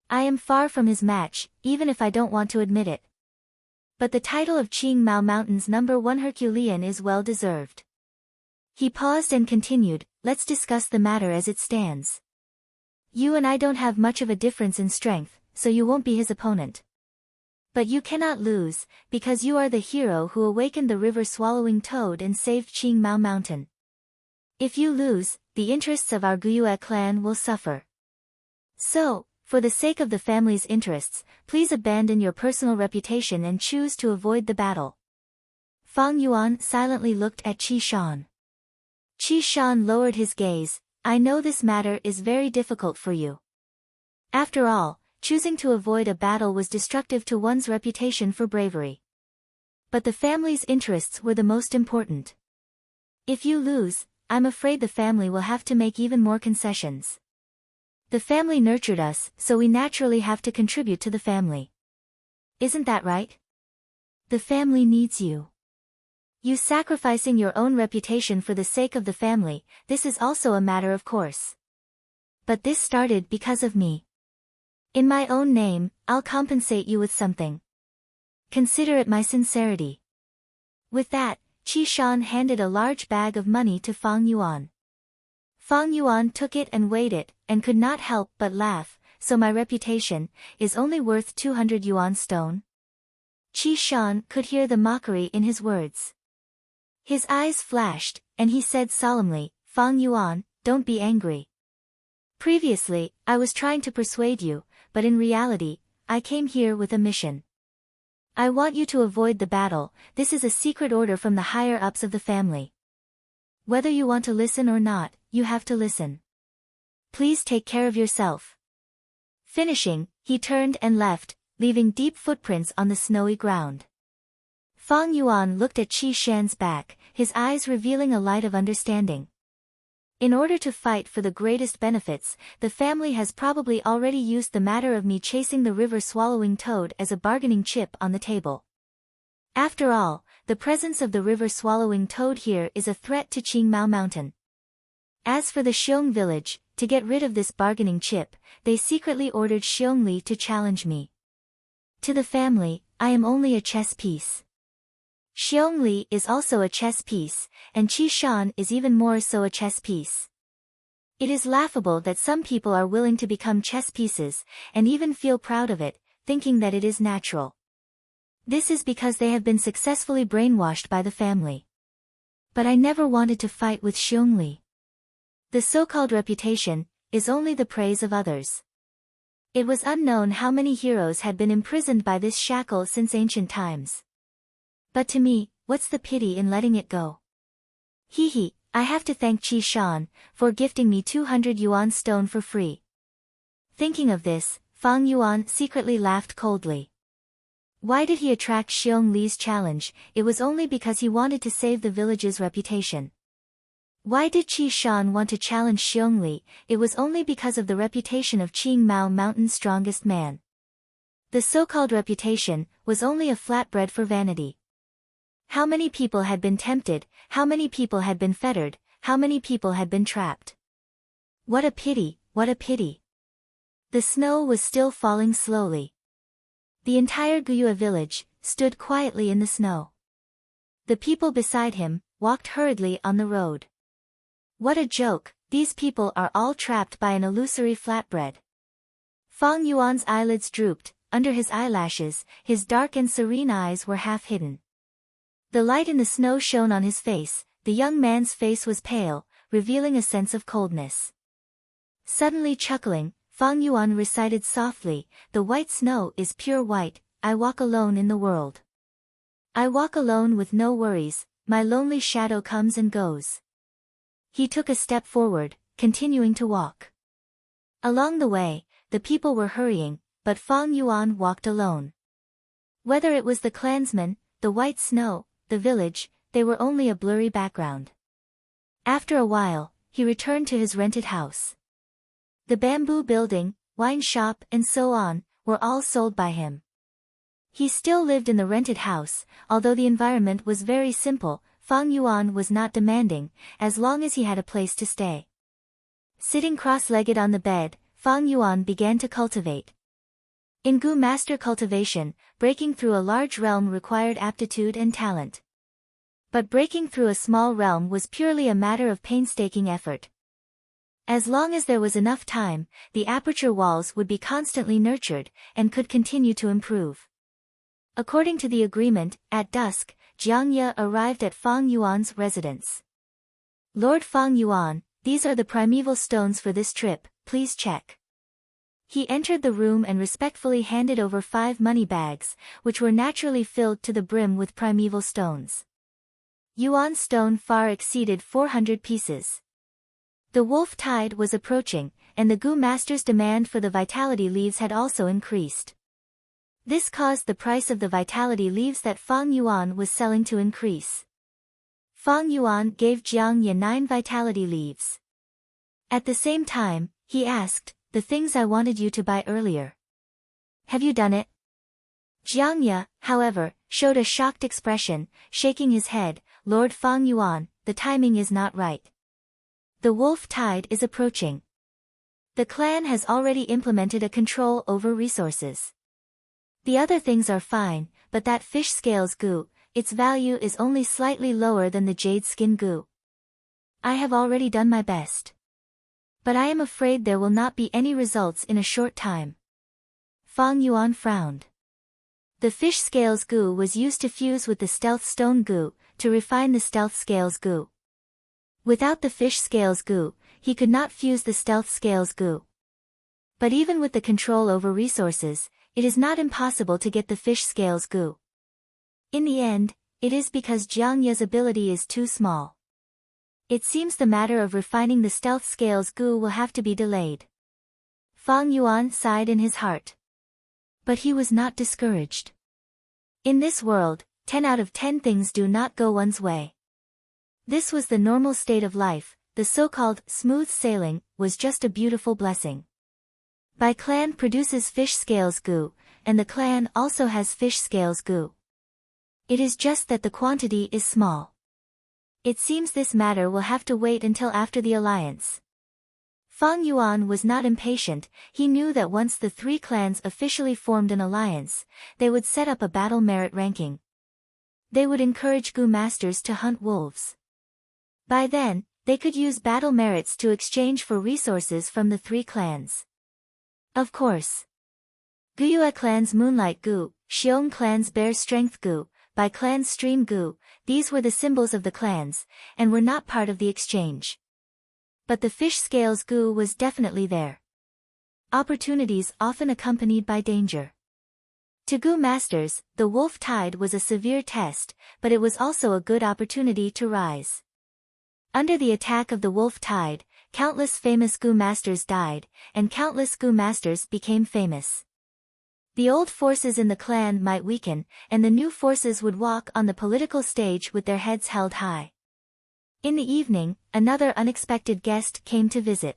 [SPEAKER 1] I am far from his match, even if I don't want to admit it. But the title of Qing Mao Mountain's #1 Herculean is well deserved. He paused and continued, let's discuss the matter as it stands. You and I don't have much of a difference in strength, so you won't be his opponent. But you cannot lose, because you are the hero who awakened the river-swallowing toad and saved Qing Mao Mountain. If you lose, the interests of our Guyue clan will suffer. So, for the sake of the family's interests, please abandon your personal reputation and choose to avoid the battle. Fang Yuan silently looked at Qi Shan. Qi Shan lowered his gaze, I know this matter is very difficult for you. After all, choosing to avoid a battle was destructive to one's reputation for bravery. But the family's interests were the most important. If you lose, I'm afraid the family will have to make even more concessions. The family nurtured us, so we naturally have to contribute to the family. Isn't that right? The family needs you. You sacrificing your own reputation for the sake of the family, this is also a matter of course. But this started because of me. In my own name, I'll compensate you with something. Consider it my sincerity. With that, Qi Shan handed a large bag of money to Fang Yuan. Fang Yuan took it and weighed it, and could not help but laugh, so my reputation is only worth 200 yuan stone? Qi Shan could hear the mockery in his words. His eyes flashed, and he said solemnly, Fang Yuan, don't be angry. Previously, I was trying to persuade you, but in reality, I came here with a mission. I want you to avoid the battle, this is a secret order from the higher-ups of the family. Whether you want to listen or not, you have to listen. Please take care of yourself. Finishing, he turned and left, leaving deep footprints on the snowy ground. Fang Yuan looked at Qi Shan's back, his eyes revealing a light of understanding. In order to fight for the greatest benefits, the family has probably already used the matter of me chasing the river-swallowing toad as a bargaining chip on the table. After all, the presence of the river-swallowing toad here is a threat to Qing Mao Mountain. As for the Xiong village, to get rid of this bargaining chip, they secretly ordered Xiongli to challenge me. To the family, I am only a chess piece. Xiongli is also a chess piece, and Qi Shan is even more so a chess piece. It is laughable that some people are willing to become chess pieces, and even feel proud of it, thinking that it is natural. This is because they have been successfully brainwashed by the family. But I never wanted to fight with Xiongli. The so-called reputation is only the praise of others. It was unknown how many heroes had been imprisoned by this shackle since ancient times. But to me, what's the pity in letting it go? Hee, I have to thank Qi Shan for gifting me 200 yuan stone for free. Thinking of this, Fang Yuan secretly laughed coldly. Why did he attract Xiong Li's challenge? It was only because he wanted to save the village's reputation. Why did Qi Shan want to challenge Xiong Li? It was only because of the reputation of Qing Mao Mountain's strongest man. The so-called reputation was only a flatbread for vanity. How many people had been tempted, how many people had been fettered, how many people had been trapped. What a pity, what a pity. The snow was still falling slowly. The entire Guyue village stood quietly in the snow. The people beside him walked hurriedly on the road. What a joke, these people are all trapped by an illusory flatbread. Fang Yuan's eyelids drooped, under his eyelashes, his dark and serene eyes were half hidden. The light in the snow shone on his face. The young man's face was pale, revealing a sense of coldness. Suddenly chuckling, Fang Yuan recited softly, "The white snow is pure white, I walk alone in the world. I walk alone with no worries, my lonely shadow comes and goes." He took a step forward, continuing to walk. Along the way, the people were hurrying, but Fang Yuan walked alone. Whether it was the clansmen, the white snow, the village, they were only a blurry background. After a while, he returned to his rented house. The bamboo building, wine shop and so on, were all sold by him. He still lived in the rented house, although the environment was very simple. Fang Yuan was not demanding, as long as he had a place to stay. Sitting cross-legged on the bed, Fang Yuan began to cultivate. In Gu master cultivation, breaking through a large realm required aptitude and talent. But breaking through a small realm was purely a matter of painstaking effort. As long as there was enough time, the aperture walls would be constantly nurtured, and could continue to improve. According to the agreement, at dusk, Jiang Ye arrived at Fang Yuan's residence. "Lord Fang Yuan, these are the primeval stones for this trip, please check." He entered the room and respectfully handed over 5 money bags, which were naturally filled to the brim with primeval stones. Yuan stone far exceeded 400 pieces. The wolf tide was approaching, and the Gu master's demand for the vitality leaves had also increased. This caused the price of the vitality leaves that Fang Yuan was selling to increase. Fang Yuan gave Jiang Ye 9 vitality leaves. At the same time, he asked, "The things I wanted you to buy earlier. Have you done it?" Jiang Ye, however, showed a shocked expression, shaking his head. "Lord Fang Yuan, the timing is not right. The wolf tide is approaching. The clan has already implemented a control over resources. The other things are fine, but that fish scales goo, its value is only slightly lower than the jade skin goo. I have already done my best. But I am afraid there will not be any results in a short time." Fang Yuan frowned. The fish scales goo was used to fuse with the stealth stone goo, to refine the stealth scales goo. Without the fish scales goo, he could not fuse the stealth scales goo. But even with the control over resources, it is not impossible to get the fish scales goo. In the end, it is because Jiang Ye's ability is too small. It seems the matter of refining the stealth scales goo will have to be delayed. Fang Yuan sighed in his heart. But he was not discouraged. In this world, 10 out of 10 things do not go one's way. This was the normal state of life. The so-called smooth sailing was just a beautiful blessing. Bai clan produces fish scales goo, and the clan also has fish scales goo. It is just that the quantity is small. It seems this matter will have to wait until after the alliance. Fang Yuan was not impatient. He knew that once the 3 clans officially formed an alliance, they would set up a battle merit ranking. They would encourage Gu masters to hunt wolves. By then, they could use battle merits to exchange for resources from the 3 clans. Of course. Guyue clan's Moonlight Gu, Xiong clan's Bear Strength Gu, Bai clan's Stream Gu, these were the symbols of the clans, and were not part of the exchange. But the fish scales Gu was definitely there. Opportunities often accompanied by danger. To Gu masters, the wolf tide was a severe test, but it was also a good opportunity to rise. Under the attack of the wolf tide, countless famous Gu masters died, and countless Gu masters became famous. The old forces in the clan might weaken, and the new forces would walk on the political stage with their heads held high. In the evening, another unexpected guest came to visit.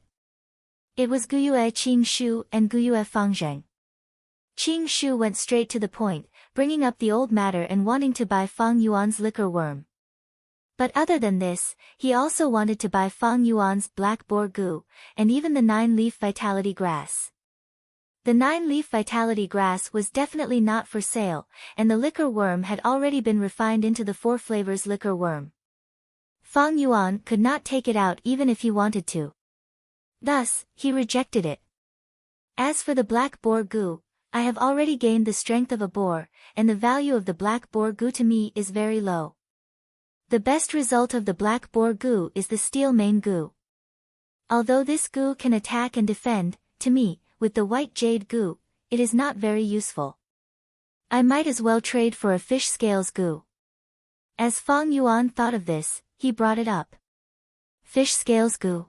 [SPEAKER 1] It was Guyue Qing Shu and Guyue Fangzheng. Qing Shu went straight to the point, bringing up the old matter and wanting to buy Fang Yuan's liquor worm. But other than this, he also wanted to buy Fang Yuan's black boar gu, and even the 9-leaf vitality grass. The 9-leaf vitality grass was definitely not for sale, and the liquor worm had already been refined into the 4 flavors liquor worm. Fang Yuan could not take it out even if he wanted to. Thus, he rejected it. As for the black boar gu, I have already gained the strength of a boar, and the value of the black boar gu to me is very low. The best result of the black boar goo is the steel mane goo. Although this goo can attack and defend, to me, with the white jade goo, it is not very useful. I might as well trade for a fish scales goo. As Fang Yuan thought of this, he brought it up. Fish scales goo.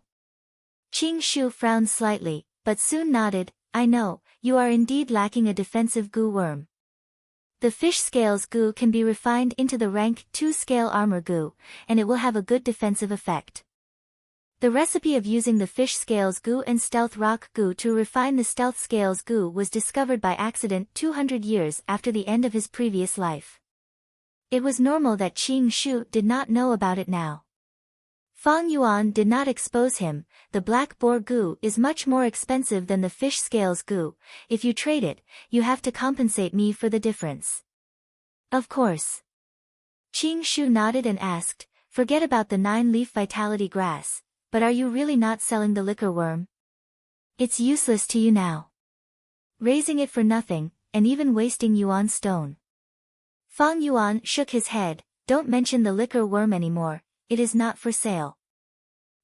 [SPEAKER 1] Qing Shu frowned slightly, but soon nodded. I know, you are indeed lacking a defensive goo worm. The fish scales goo can be refined into the rank 2 scale armor goo, and it will have a good defensive effect. The recipe of using the fish scales goo and stealth rock goo to refine the stealth scales goo was discovered by accident 200 years after the end of his previous life. It was normal that Qing Shu did not know about it now. Fang Yuan did not expose him. The black boar goo is much more expensive than the fish scales goo. If you trade it, you have to compensate me for the difference. Of course. Qing Shu nodded and asked, forget about the 9-leaf vitality grass, but are you really not selling the liquor worm? It's useless to you now. Raising it for nothing, and even wasting yuan stone. Fang Yuan shook his head, don't mention the liquor worm anymore, it is not for sale.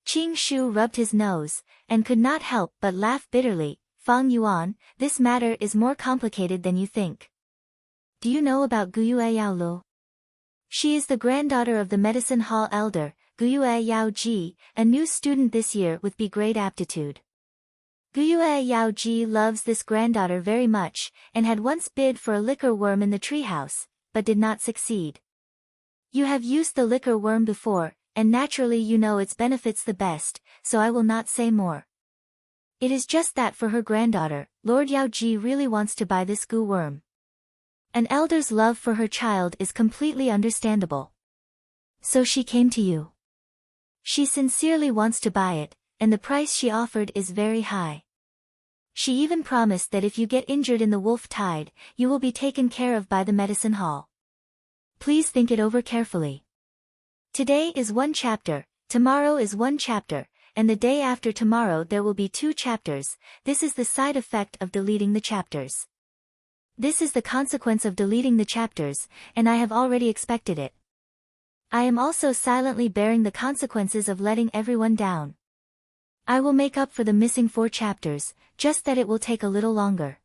[SPEAKER 1] Qing Shu rubbed his nose, and could not help but laugh bitterly. Fang Yuan, this matter is more complicated than you think. Do you know about Guyue Yaolu? She is the granddaughter of the medicine hall elder, Guyue Yao Ji, a new student this year with B-grade aptitude. Guyue Yao Ji loves this granddaughter very much, and had once bid for a liquor worm in the treehouse, but did not succeed. You have used the liquor worm before, and naturally you know its benefits the best, so I will not say more. It is just that for her granddaughter, Lord Yao Ji really wants to buy this goo worm. An elder's love for her child is completely understandable. So she came to you. She sincerely wants to buy it, and the price she offered is very high. She even promised that if you get injured in the wolf tide, you will be taken care of by the medicine hall. Please think it over carefully. Today is 1 chapter, tomorrow is 1 chapter, and the day after tomorrow there will be 2 chapters. This is the side effect of deleting the chapters. This is the consequence of deleting the chapters, and I have already expected it. I am also silently bearing the consequences of letting everyone down. I will make up for the missing 4 chapters, just that it will take a little longer.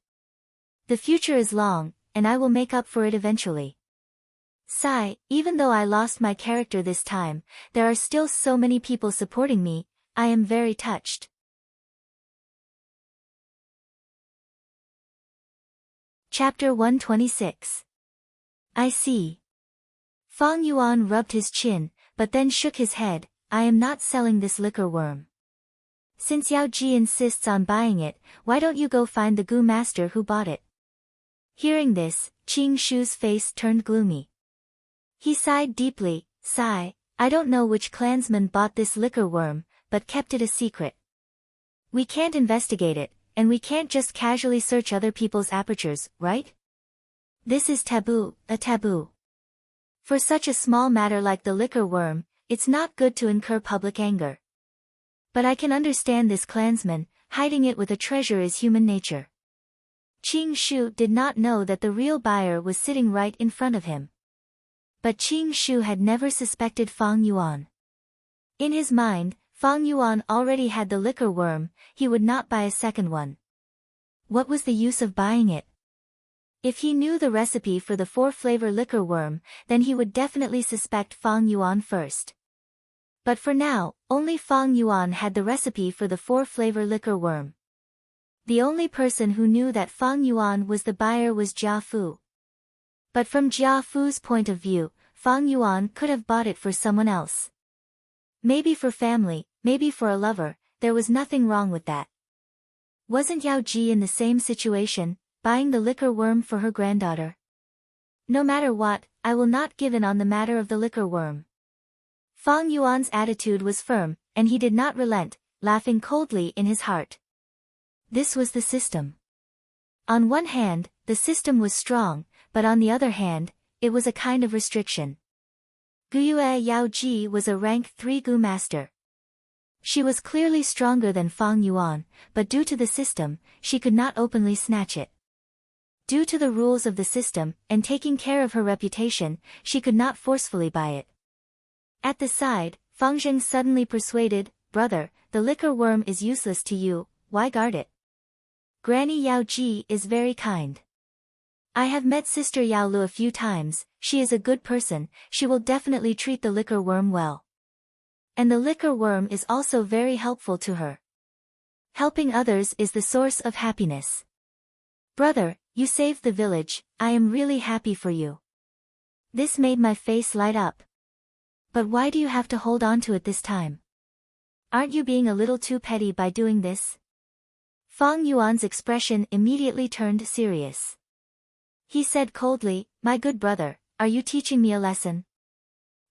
[SPEAKER 1] The future is long, and I will make up for it eventually. Sigh, even though I lost my character this time, there are still so many people supporting me, I am very touched. Chapter 126. I see. Fang Yuan rubbed his chin, but then shook his head. I am not selling this liquor worm. Since Yao Ji insists on buying it, why don't you go find the goo master who bought it? Hearing this, Qing Shu's face turned gloomy. He sighed deeply. Sigh, I don't know which clansman bought this liquor worm, but kept it a secret. We can't investigate it, and we can't just casually search other people's apertures, right? This is taboo, a taboo. For such a small matter like the liquor worm, it's not good to incur public anger. But I can understand this clansman, hiding it with a treasure is human nature. Qing Shu did not know that the real buyer was sitting right in front of him. But Qing Shu had never suspected Fang Yuan. In his mind, Fang Yuan already had the liquor worm, he would not buy a second one. What was the use of buying it? If he knew the recipe for the 4-flavor liquor worm, then he would definitely suspect Fang Yuan first. But for now, only Fang Yuan had the recipe for the 4-flavor liquor worm. The only person who knew that Fang Yuan was the buyer was Jia Fu. But from Jia Fu's point of view, Fang Yuan could have bought it for someone else. Maybe for family, maybe for a lover, there was nothing wrong with that. Wasn't Yao Ji in the same situation, buying the liquor worm for her granddaughter? No matter what, I will not give in on the matter of the liquor worm. Fang Yuan's attitude was firm, and he did not relent, laughing coldly in his heart. This was the system. On one hand, the system was strong, but on the other hand, it was a kind of restriction. Guyue Yao Ji was a rank 3 goo master. She was clearly stronger than Fang Yuan, but due to the system, she could not openly snatch it. Due to the rules of the system, and taking care of her reputation, she could not forcefully buy it. At the side, Fang Zheng suddenly persuaded, "Brother, the liquor worm is useless to you, why guard it? Granny Yao Ji is very kind. I have met Sister Yao Lu a few times, she is a good person, she will definitely treat the liquor worm well. And the liquor worm is also very helpful to her. Helping others is the source of happiness. Brother, you saved the village, I am really happy for you." This made my face light up. "But why do you have to hold on to it this time? Aren't you being a little too petty by doing this?" Fang Yuan's expression immediately turned serious. He said coldly, "My good brother, are you teaching me a lesson?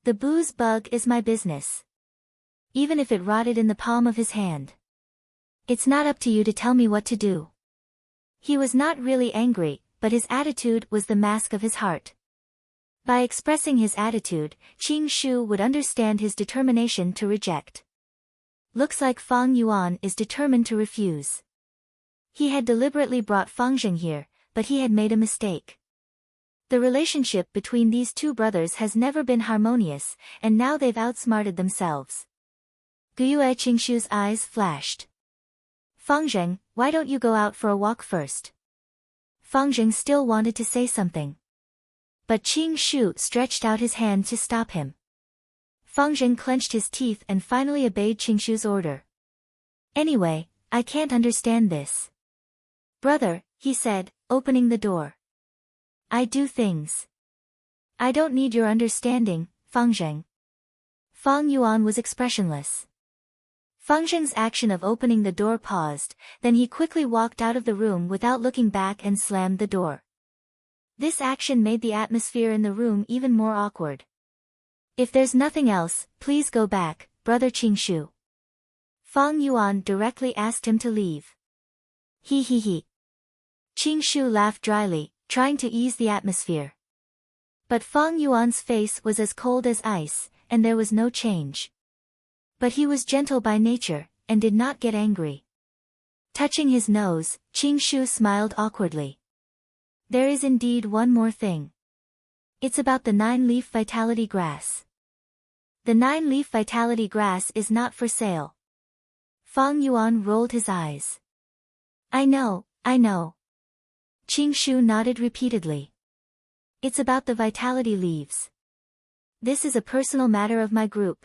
[SPEAKER 1] The booze bug is my business. Even if it rotted in the palm of his hand. It's not up to you to tell me what to do." He was not really angry, but his attitude was the mask of his heart. By expressing his attitude, Qing Shu would understand his determination to reject. Looks like Fang Yuan is determined to refuse. He had deliberately brought Fang Zheng here, but he had made a mistake. The relationship between these two brothers has never been harmonious, and now they've outsmarted themselves. Guyue Qingshu's eyes flashed. "Fang Zheng, why don't you go out for a walk first?" Fang Zheng still wanted to say something. But Qing Shu stretched out his hand to stop him. Fang Zheng clenched his teeth and finally obeyed Qing Shu's order. "Anyway, I can't understand this. Brother," he said, opening the door. "I do things. I don't need your understanding, Fang Zheng." Fang Yuan was expressionless. Fang Zheng's action of opening the door paused, then he quickly walked out of the room without looking back and slammed the door. This action made the atmosphere in the room even more awkward. "If there's nothing else, please go back, Brother Qing Shu." Fang Yuan directly asked him to leave. He. Qing Shu laughed dryly, trying to ease the atmosphere. But Fang Yuan's face was as cold as ice, and there was no change. But he was gentle by nature, and did not get angry. Touching his nose, Qing Shu smiled awkwardly. "There is indeed one more thing. It's about the 9-leaf vitality grass. The 9-leaf vitality grass is not for sale." Fang Yuan rolled his eyes. I know. Qing Shu nodded repeatedly. "It's about the vitality leaves. This is a personal matter of my group.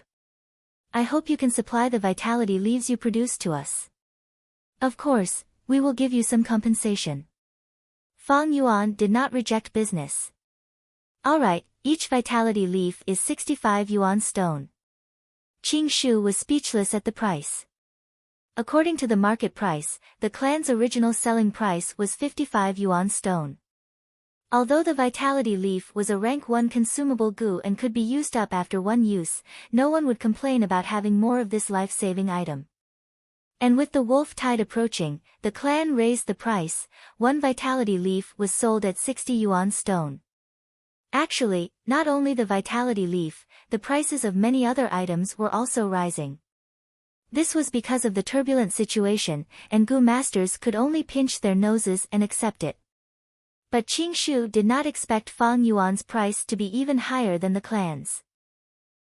[SPEAKER 1] I hope you can supply the vitality leaves you produce to us. Of course, we will give you some compensation." Fang Yuan did not reject business. "Alright, each vitality leaf is 65 yuan stone." Qing Shu was speechless at the price. According to the market price, the clan's original selling price was 55 yuan stone. Although the vitality leaf was a rank 1 consumable goo and could be used up after one use, no one would complain about having more of this life-saving item. And with the wolf tide approaching, the clan raised the price. One vitality leaf was sold at 60 yuan stone. Actually, not only the vitality leaf, the prices of many other items were also rising. This was because of the turbulent situation, and goo masters could only pinch their noses and accept it. But Qing Shu did not expect Fang Yuan's price to be even higher than the clan's.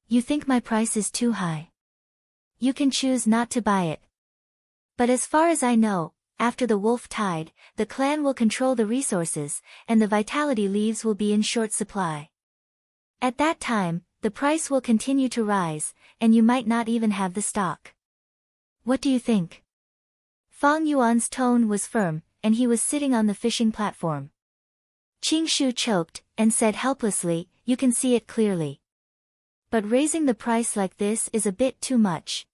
[SPEAKER 1] "You think my price is too high? You can choose not to buy it. But as far as I know, after the wolf tide, the clan will control the resources, and the vitality leaves will be in short supply. At that time, the price will continue to rise, and you might not even have the stock. What do you think?" Fang Yuan's tone was firm, and he was sitting on the fishing platform. Qing Shu choked, and said helplessly, "You can see it clearly. But raising the price like this is a bit too much.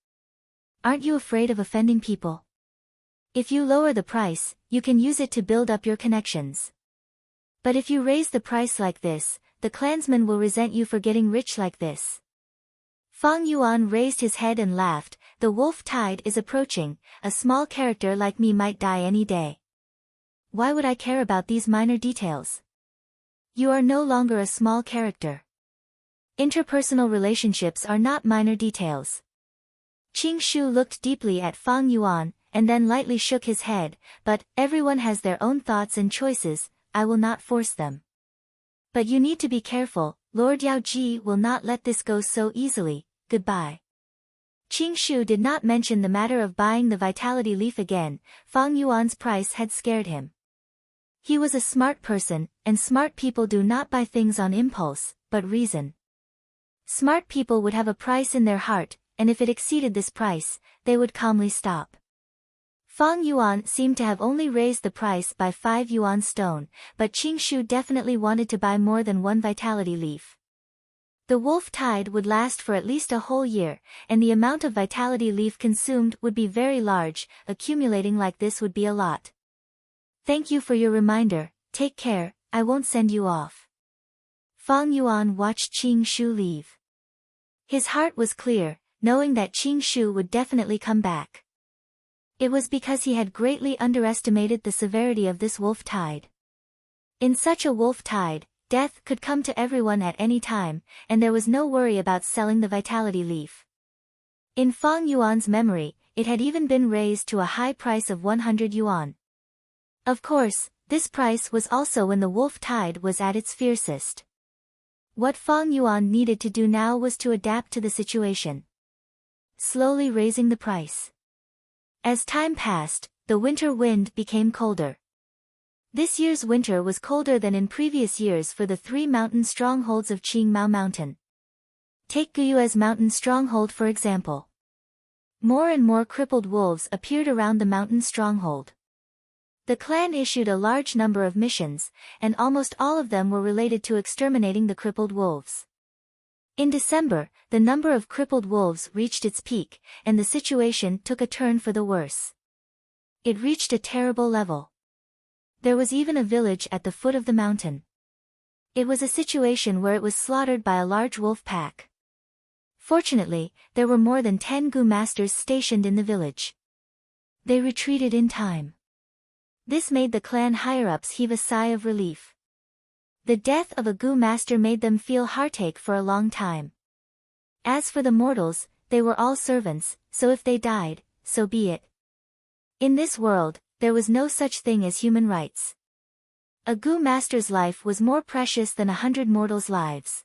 [SPEAKER 1] Aren't you afraid of offending people? If you lower the price, you can use it to build up your connections. But if you raise the price like this, the clansmen will resent you for getting rich like this." Fang Yuan raised his head and laughed. "The wolf tide is approaching, a small character like me might die any day. Why would I care about these minor details? You are no longer a small character. Interpersonal relationships are not minor details." Qing Shu looked deeply at Fang Yuan, and then lightly shook his head, "But, everyone has their own thoughts and choices, I will not force them. But you need to be careful, Lord Yaoji will not let this go so easily, goodbye. Qing Shu did not mention the matter of buying the vitality leaf again. Fang Yuan's price had scared him. He was a smart person, and smart people do not buy things on impulse, but reason. Smart people would have a price in their heart, and if it exceeded this price, they would calmly stop. Fang Yuan seemed to have only raised the price by 5 yuan stone, but Qing Shu definitely wanted to buy more than one vitality leaf. The wolf tide would last for at least a whole year, and the amount of vitality leaf consumed would be very large. Accumulating like this would be a lot. Thank you for your reminder, take care, I won't send you off. Fang Yuan watched Qing Shu leave. His heart was clear, knowing that Qing Shu would definitely come back. It was because he had greatly underestimated the severity of this wolf tide. In such a wolf tide, death could come to everyone at any time, and there was no worry about selling the vitality leaf. In Fang Yuan's memory, it had even been raised to a high price of 100 yuan. Of course, this price was also when the wolf tide was at its fiercest. What Fang Yuan needed to do now was to adapt to the situation. Slowly raising the price. As time passed, the winter wind became colder. This year's winter was colder than in previous years for the 3 mountain strongholds of Qingmao Mountain. Take Guyue's mountain stronghold for example. More and more crippled wolves appeared around the mountain stronghold. The clan issued a large number of missions, and almost all of them were related to exterminating the crippled wolves. In December, the number of crippled wolves reached its peak, and the situation took a turn for the worse. It reached a terrible level. There was even a village at the foot of the mountain. It was a situation where it was slaughtered by a large wolf pack. Fortunately, there were more than 10 Gu masters stationed in the village. They retreated in time. This made the clan higher-ups heave a sigh of relief. The death of a Gu master made them feel heartache for a long time. As for the mortals, they were all servants, so if they died, so be it. In this world, there was no such thing as human rights. A Gu master's life was more precious than 100 mortals' lives.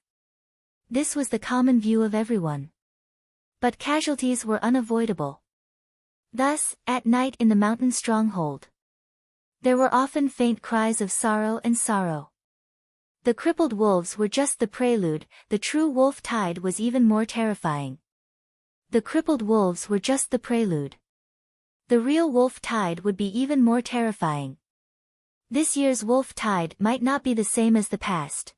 [SPEAKER 1] This was the common view of everyone. But casualties were unavoidable. Thus, at night in the mountain stronghold, there were often faint cries of sorrow and sorrow. The crippled wolves were just the prelude, the true wolf tide was even more terrifying. The crippled wolves were just the prelude. The real wolf tide would be even more terrifying. This year's wolf tide might not be the same as the past.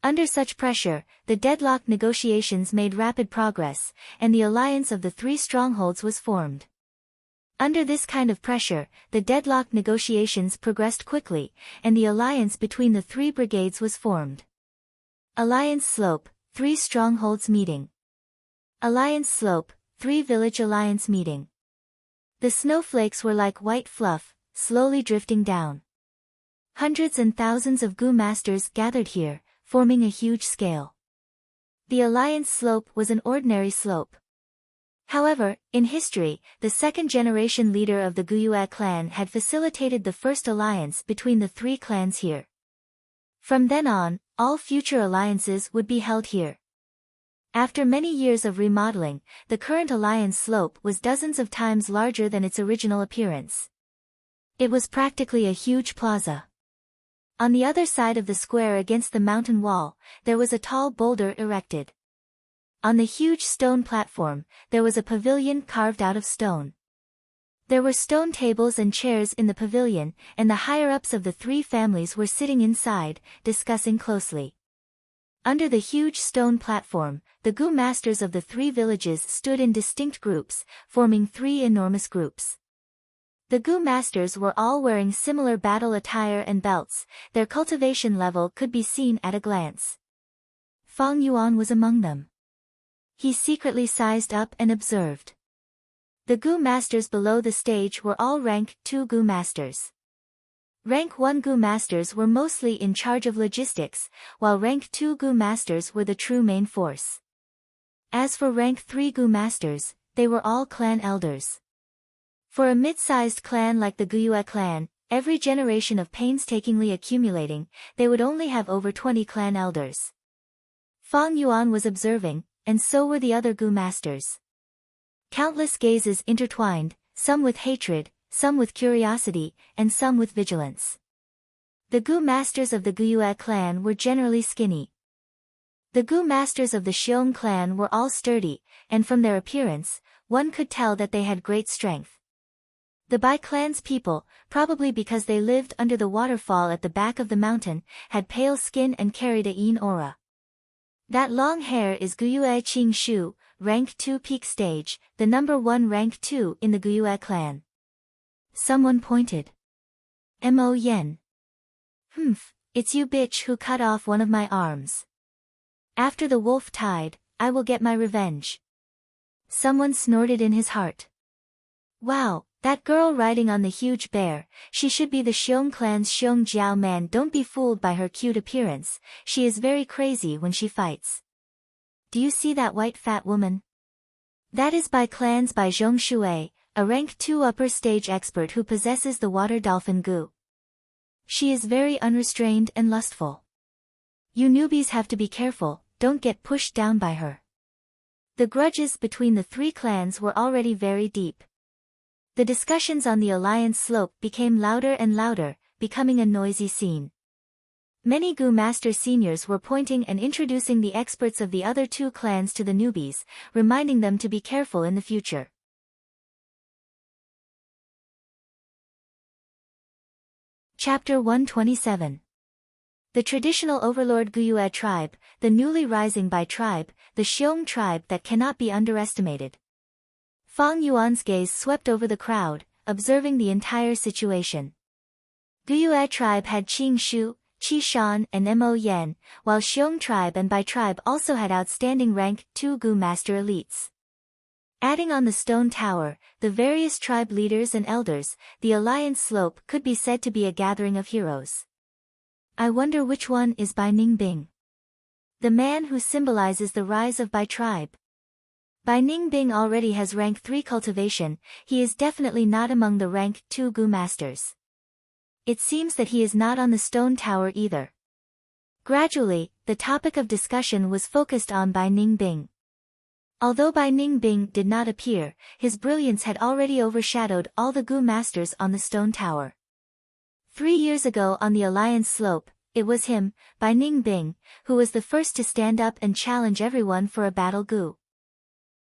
[SPEAKER 1] Under such pressure, the deadlock negotiations made rapid progress, and the alliance of the 3 strongholds was formed. Under this kind of pressure, the deadlock negotiations progressed quickly, and the alliance between the 3 brigades was formed. Alliance Slope, 3 strongholds meeting. Alliance Slope, 3 village alliance meeting. The snowflakes were like white fluff, slowly drifting down. Hundreds and thousands of Gu masters gathered here, forming a huge scale. The alliance slope was an ordinary slope. However, in history, the second-generation leader of the Guyue clan had facilitated the first alliance between the 3 clans here. From then on, all future alliances would be held here. After many years of remodeling, the current alliance slope was dozens of times larger than its original appearance. It was practically a huge plaza. On the other side of the square against the mountain wall, there was a tall boulder erected. On the huge stone platform, there was a pavilion carved out of stone. There were stone tables and chairs in the pavilion, and the higher-ups of the 3 families were sitting inside, discussing closely. Under the huge stone platform, the Gu masters of the 3 villages stood in distinct groups, forming 3 enormous groups. The Gu masters were all wearing similar battle attire and belts, their cultivation level could be seen at a glance. Fang Yuan was among them. He secretly sized up and observed. The Gu masters below the stage were all rank 2 Gu masters. Rank 1 Gu masters were mostly in charge of logistics, while rank 2 Gu masters were the true main force. As for rank 3 Gu masters, they were all clan elders. For a mid-sized clan like the Guyue clan, every generation of painstakingly accumulating, they would only have over 20 clan elders. Fang Yuan was observing, and so were the other Gu masters. Countless gazes intertwined, some with hatred, some with curiosity, and some with vigilance. The Gu masters of the Guyue clan were generally skinny. The Gu masters of the Xiong clan were all sturdy, and from their appearance, one could tell that they had great strength. The Bai clan's people, probably because they lived under the waterfall at the back of the mountain, had pale skin and carried a yin aura. That long hair is Guyue Qing Shu, rank 2 peak stage, the number 1 rank 2 in the Guyue clan. Someone pointed. Mo Yen. It's you bitch who cut off one of my arms. After the wolf tide, I will get my revenge. Someone snorted in his heart. Wow, that girl riding on the huge bear, she should be the Xiong clan's Xiong Jiao man. Don't be fooled by her cute appearance, she is very crazy when she fights. Do you see that white fat woman? That is Bai clan's Bai Zhong Shui, a rank 2 upper stage expert who possesses the water dolphin Gu. She is very unrestrained and lustful. You newbies have to be careful, don't get pushed down by her. The grudges between the 3 clans were already very deep. The discussions on the alliance slope became louder and louder, becoming a noisy scene. Many Gu master seniors were pointing and introducing the experts of the other 2 clans to the newbies, reminding them to be careful in the future. Chapter 127. The traditional overlord Guyue tribe, the newly rising Bai tribe, the Xiong tribe that cannot be underestimated. Fang Yuan's gaze swept over the crowd, observing the entire situation. Guyue tribe had Qing Shu, Qi Shan and Mo Yen, while Xiong tribe and Bai tribe also had outstanding rank 2 Gu master elites. Adding on the stone tower, the various tribe leaders and elders, the alliance slope could be said to be a gathering of heroes. I wonder which one is Bai Ningbing. The man who symbolizes the rise of Bai tribe. Bai Ningbing already has rank 3 cultivation, he is definitely not among the rank 2 Gu masters. It seems that he is not on the stone tower either. Gradually, the topic of discussion was focused on Bai Ningbing. Although Bai Ningbing did not appear, his brilliance had already overshadowed all the Gu masters on the stone tower. 3 years ago on the alliance slope, it was him, Bai Ningbing, who was the first to stand up and challenge everyone for a battle Gu.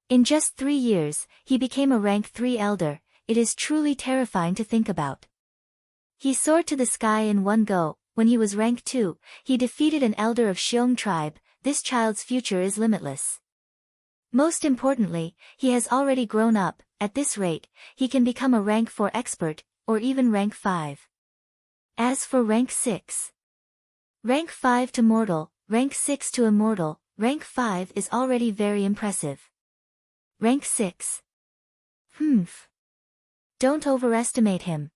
[SPEAKER 1] In just 3 years, he became a rank 3 elder, it is truly terrifying to think about. He soared to the sky in one go. When he was rank 2, he defeated an elder of Xiong tribe. This child's future is limitless. Most importantly, he has already grown up. At this rate, he can become a rank 4 expert, or even rank 5. As for rank 6. Rank 5 to mortal, rank 6 to immortal, rank 5 is already very impressive. Rank 6. Don't overestimate him.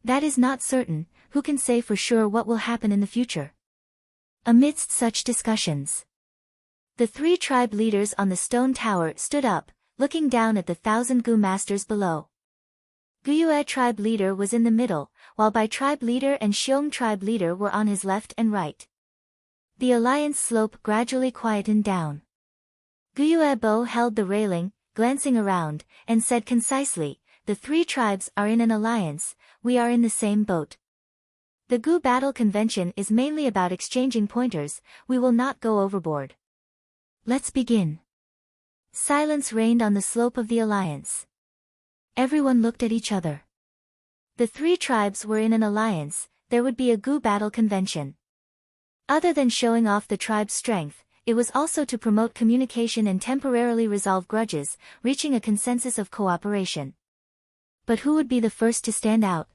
[SPEAKER 1] That is not certain, who can say for sure what will happen in the future? Amidst such discussions, the 3 tribe leaders on the stone tower stood up, looking down at the 1,000 Gu masters below. Guyue tribe leader was in the middle, while Bai tribe leader and Xiong tribe leader were on his left and right. The alliance slope gradually quietened down. Guyue Bo held the railing, glancing around, and said concisely, the 3 tribes are in an alliance, we are in the same boat. The Gu battle convention is mainly about exchanging pointers, we will not go overboard. Let's begin. Silence reigned on the slope of the alliance. Everyone looked at each other. The 3 tribes were in an alliance, there would be a Gu battle convention. Other than showing off the tribe's strength, it was also to promote communication and temporarily resolve grudges, reaching a consensus of cooperation. But who would be the first to stand out?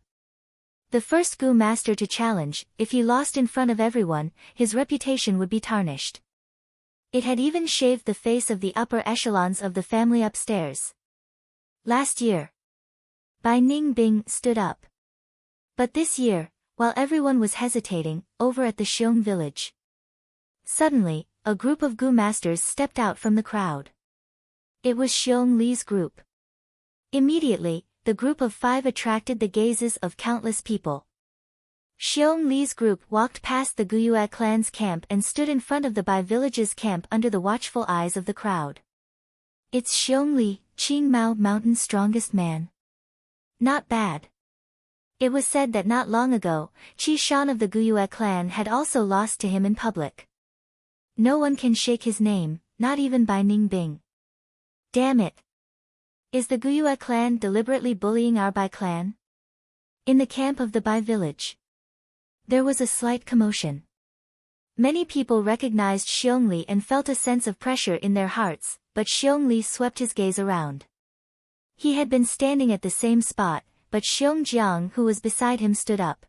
[SPEAKER 1] The first Gu master to challenge, if he lost in front of everyone, his reputation would be tarnished. It had even shaved the face of the upper echelons of the family upstairs. Last year, Bai Ningbing stood up. But this year, while everyone was hesitating, over at the Xiong village, suddenly, a group of Gu masters stepped out from the crowd. It was Xiong Li's group. Immediately, the group of 5 attracted the gazes of countless people. Xiong Li's group walked past the Guyue clan's camp and stood in front of the Bai village's camp under the watchful eyes of the crowd. It's Xiong Li, Qing Mao Mountain's strongest man. Not bad. It was said that not long ago, Qi Shan of the Guyue clan had also lost to him in public. No one can shake his name, not even Bai Ningbing. Damn it. Is the Guyue clan deliberately bullying our Bai clan? In the camp of the Bai village, there was a slight commotion. Many people recognized Xiong Li and felt a sense of pressure in their hearts, but Xiong Li swept his gaze around. He had been standing at the same spot, but Xiong Jiang who was beside him stood up.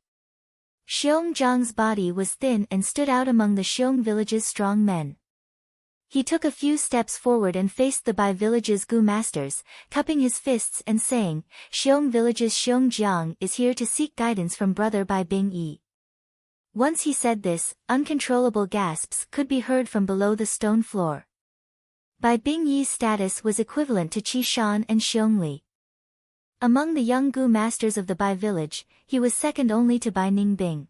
[SPEAKER 1] Xiong Jiang's body was thin and stood out among the Xiong village's strong men. He took a few steps forward and faced the Bai village's Gu masters, cupping his fists and saying, Xiong village's Xiong Jiang is here to seek guidance from brother Bai Bing Yi. Once he said this, uncontrollable gasps could be heard from below the stone floor. Bai Bing Yi's status was equivalent to Qi Shan and Xiong Li. Among the young Gu masters of the Bai village, he was second only to Bai Ningbing.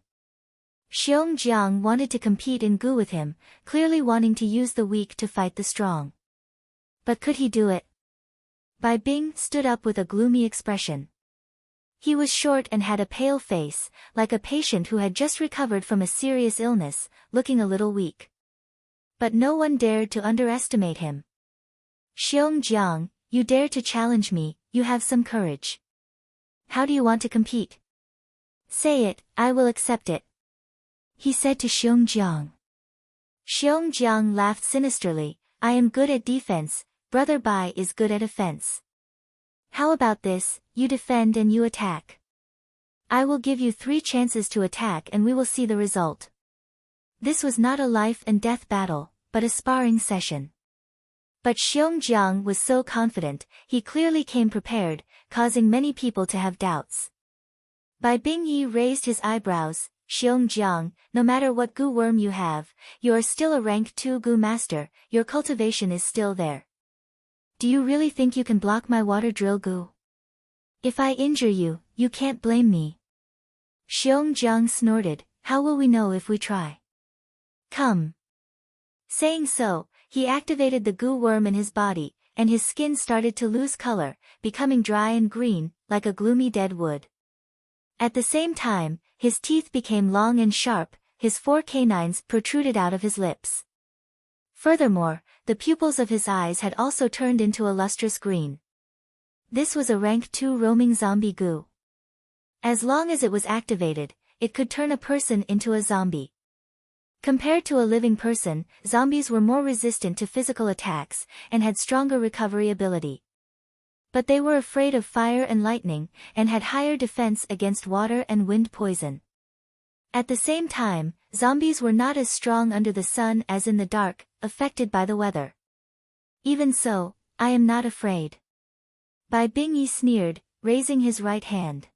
[SPEAKER 1] Xiong Jiang wanted to compete in Gu with him, clearly wanting to use the weak to fight the strong. But could he do it? Bai Bing stood up with a gloomy expression. He was short and had a pale face, like a patient who had just recovered from a serious illness, looking a little weak. But no one dared to underestimate him. Xiong Jiang, you dare to challenge me, you have some courage. How do you want to compete? Say it, I will accept it, he said to Xiong Jiang. Xiong Jiang laughed sinisterly, I am good at defense, brother Bai is good at offense. How about this, you defend and you attack. I will give you 3 chances to attack and we will see the result. This was not a life and death battle, but a sparring session. But Xiong Jiang was so confident, he clearly came prepared, causing many people to have doubts. Bai Bing Yi raised his eyebrows, Xiong Jiang, no matter what Gu worm you have, you are still a rank 2 Gu master, your cultivation is still there. Do you really think you can block my water drill Gu? If I injure you, you can't blame me. Xiong Jiang snorted, how will we know if we try? Come. Saying so, he activated the Gu worm in his body, and his skin started to lose color, becoming dry and green, like a gloomy dead wood. At the same time, his teeth became long and sharp, his 4 canines protruded out of his lips. Furthermore, the pupils of his eyes had also turned into a lustrous green. This was a rank 2 roaming zombie Gu. As long as it was activated, it could turn a person into a zombie. Compared to a living person, zombies were more resistant to physical attacks, and had stronger recovery ability. But they were afraid of fire and lightning, and had higher defense against water and wind poison. At the same time, zombies were not as strong under the sun as in the dark, affected by the weather. Even so, I am not afraid. Bai Bing Yi sneered, raising his right hand.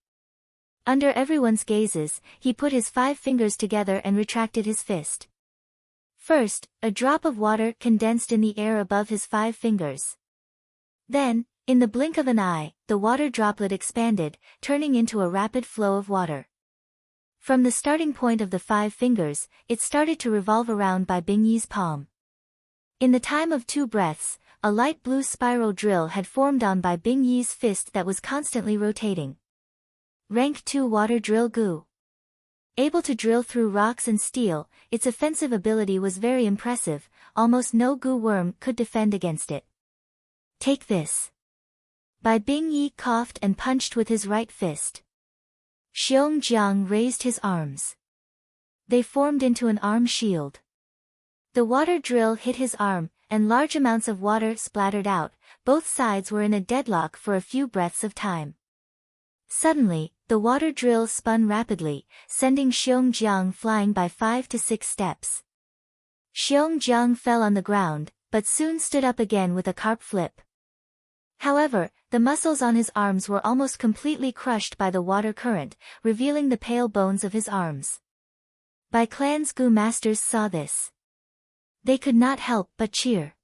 [SPEAKER 1] Under everyone's gazes, he put his 5 fingers together and retracted his fist. First, a drop of water condensed in the air above his 5 fingers. Then, in the blink of an eye, the water droplet expanded, turning into a rapid flow of water. From the starting point of the 5 fingers, it started to revolve around Bai Bing Yi's palm. In the time of 2 breaths, a light blue spiral drill had formed on Bai Bing Yi's fist that was constantly rotating. Rank 2 Water Drill Gu. Able to drill through rocks and steel, its offensive ability was very impressive, almost no Gu worm could defend against it. Take this. Bai Bing Yi coughed and punched with his right fist. Xiong Jiang raised his arms. They formed into an arm shield. The water drill hit his arm, and large amounts of water splattered out. Both sides were in a deadlock for a few breaths of time. Suddenly, the water drill spun rapidly, sending Xiong Jiang flying by 5 to 6 steps. Xiong Jiang fell on the ground, but soon stood up again with a carp flip. However, the muscles on his arms were almost completely crushed by the water current, revealing the pale bones of his arms. Bai Clan's Gu masters saw this. They could not help but cheer.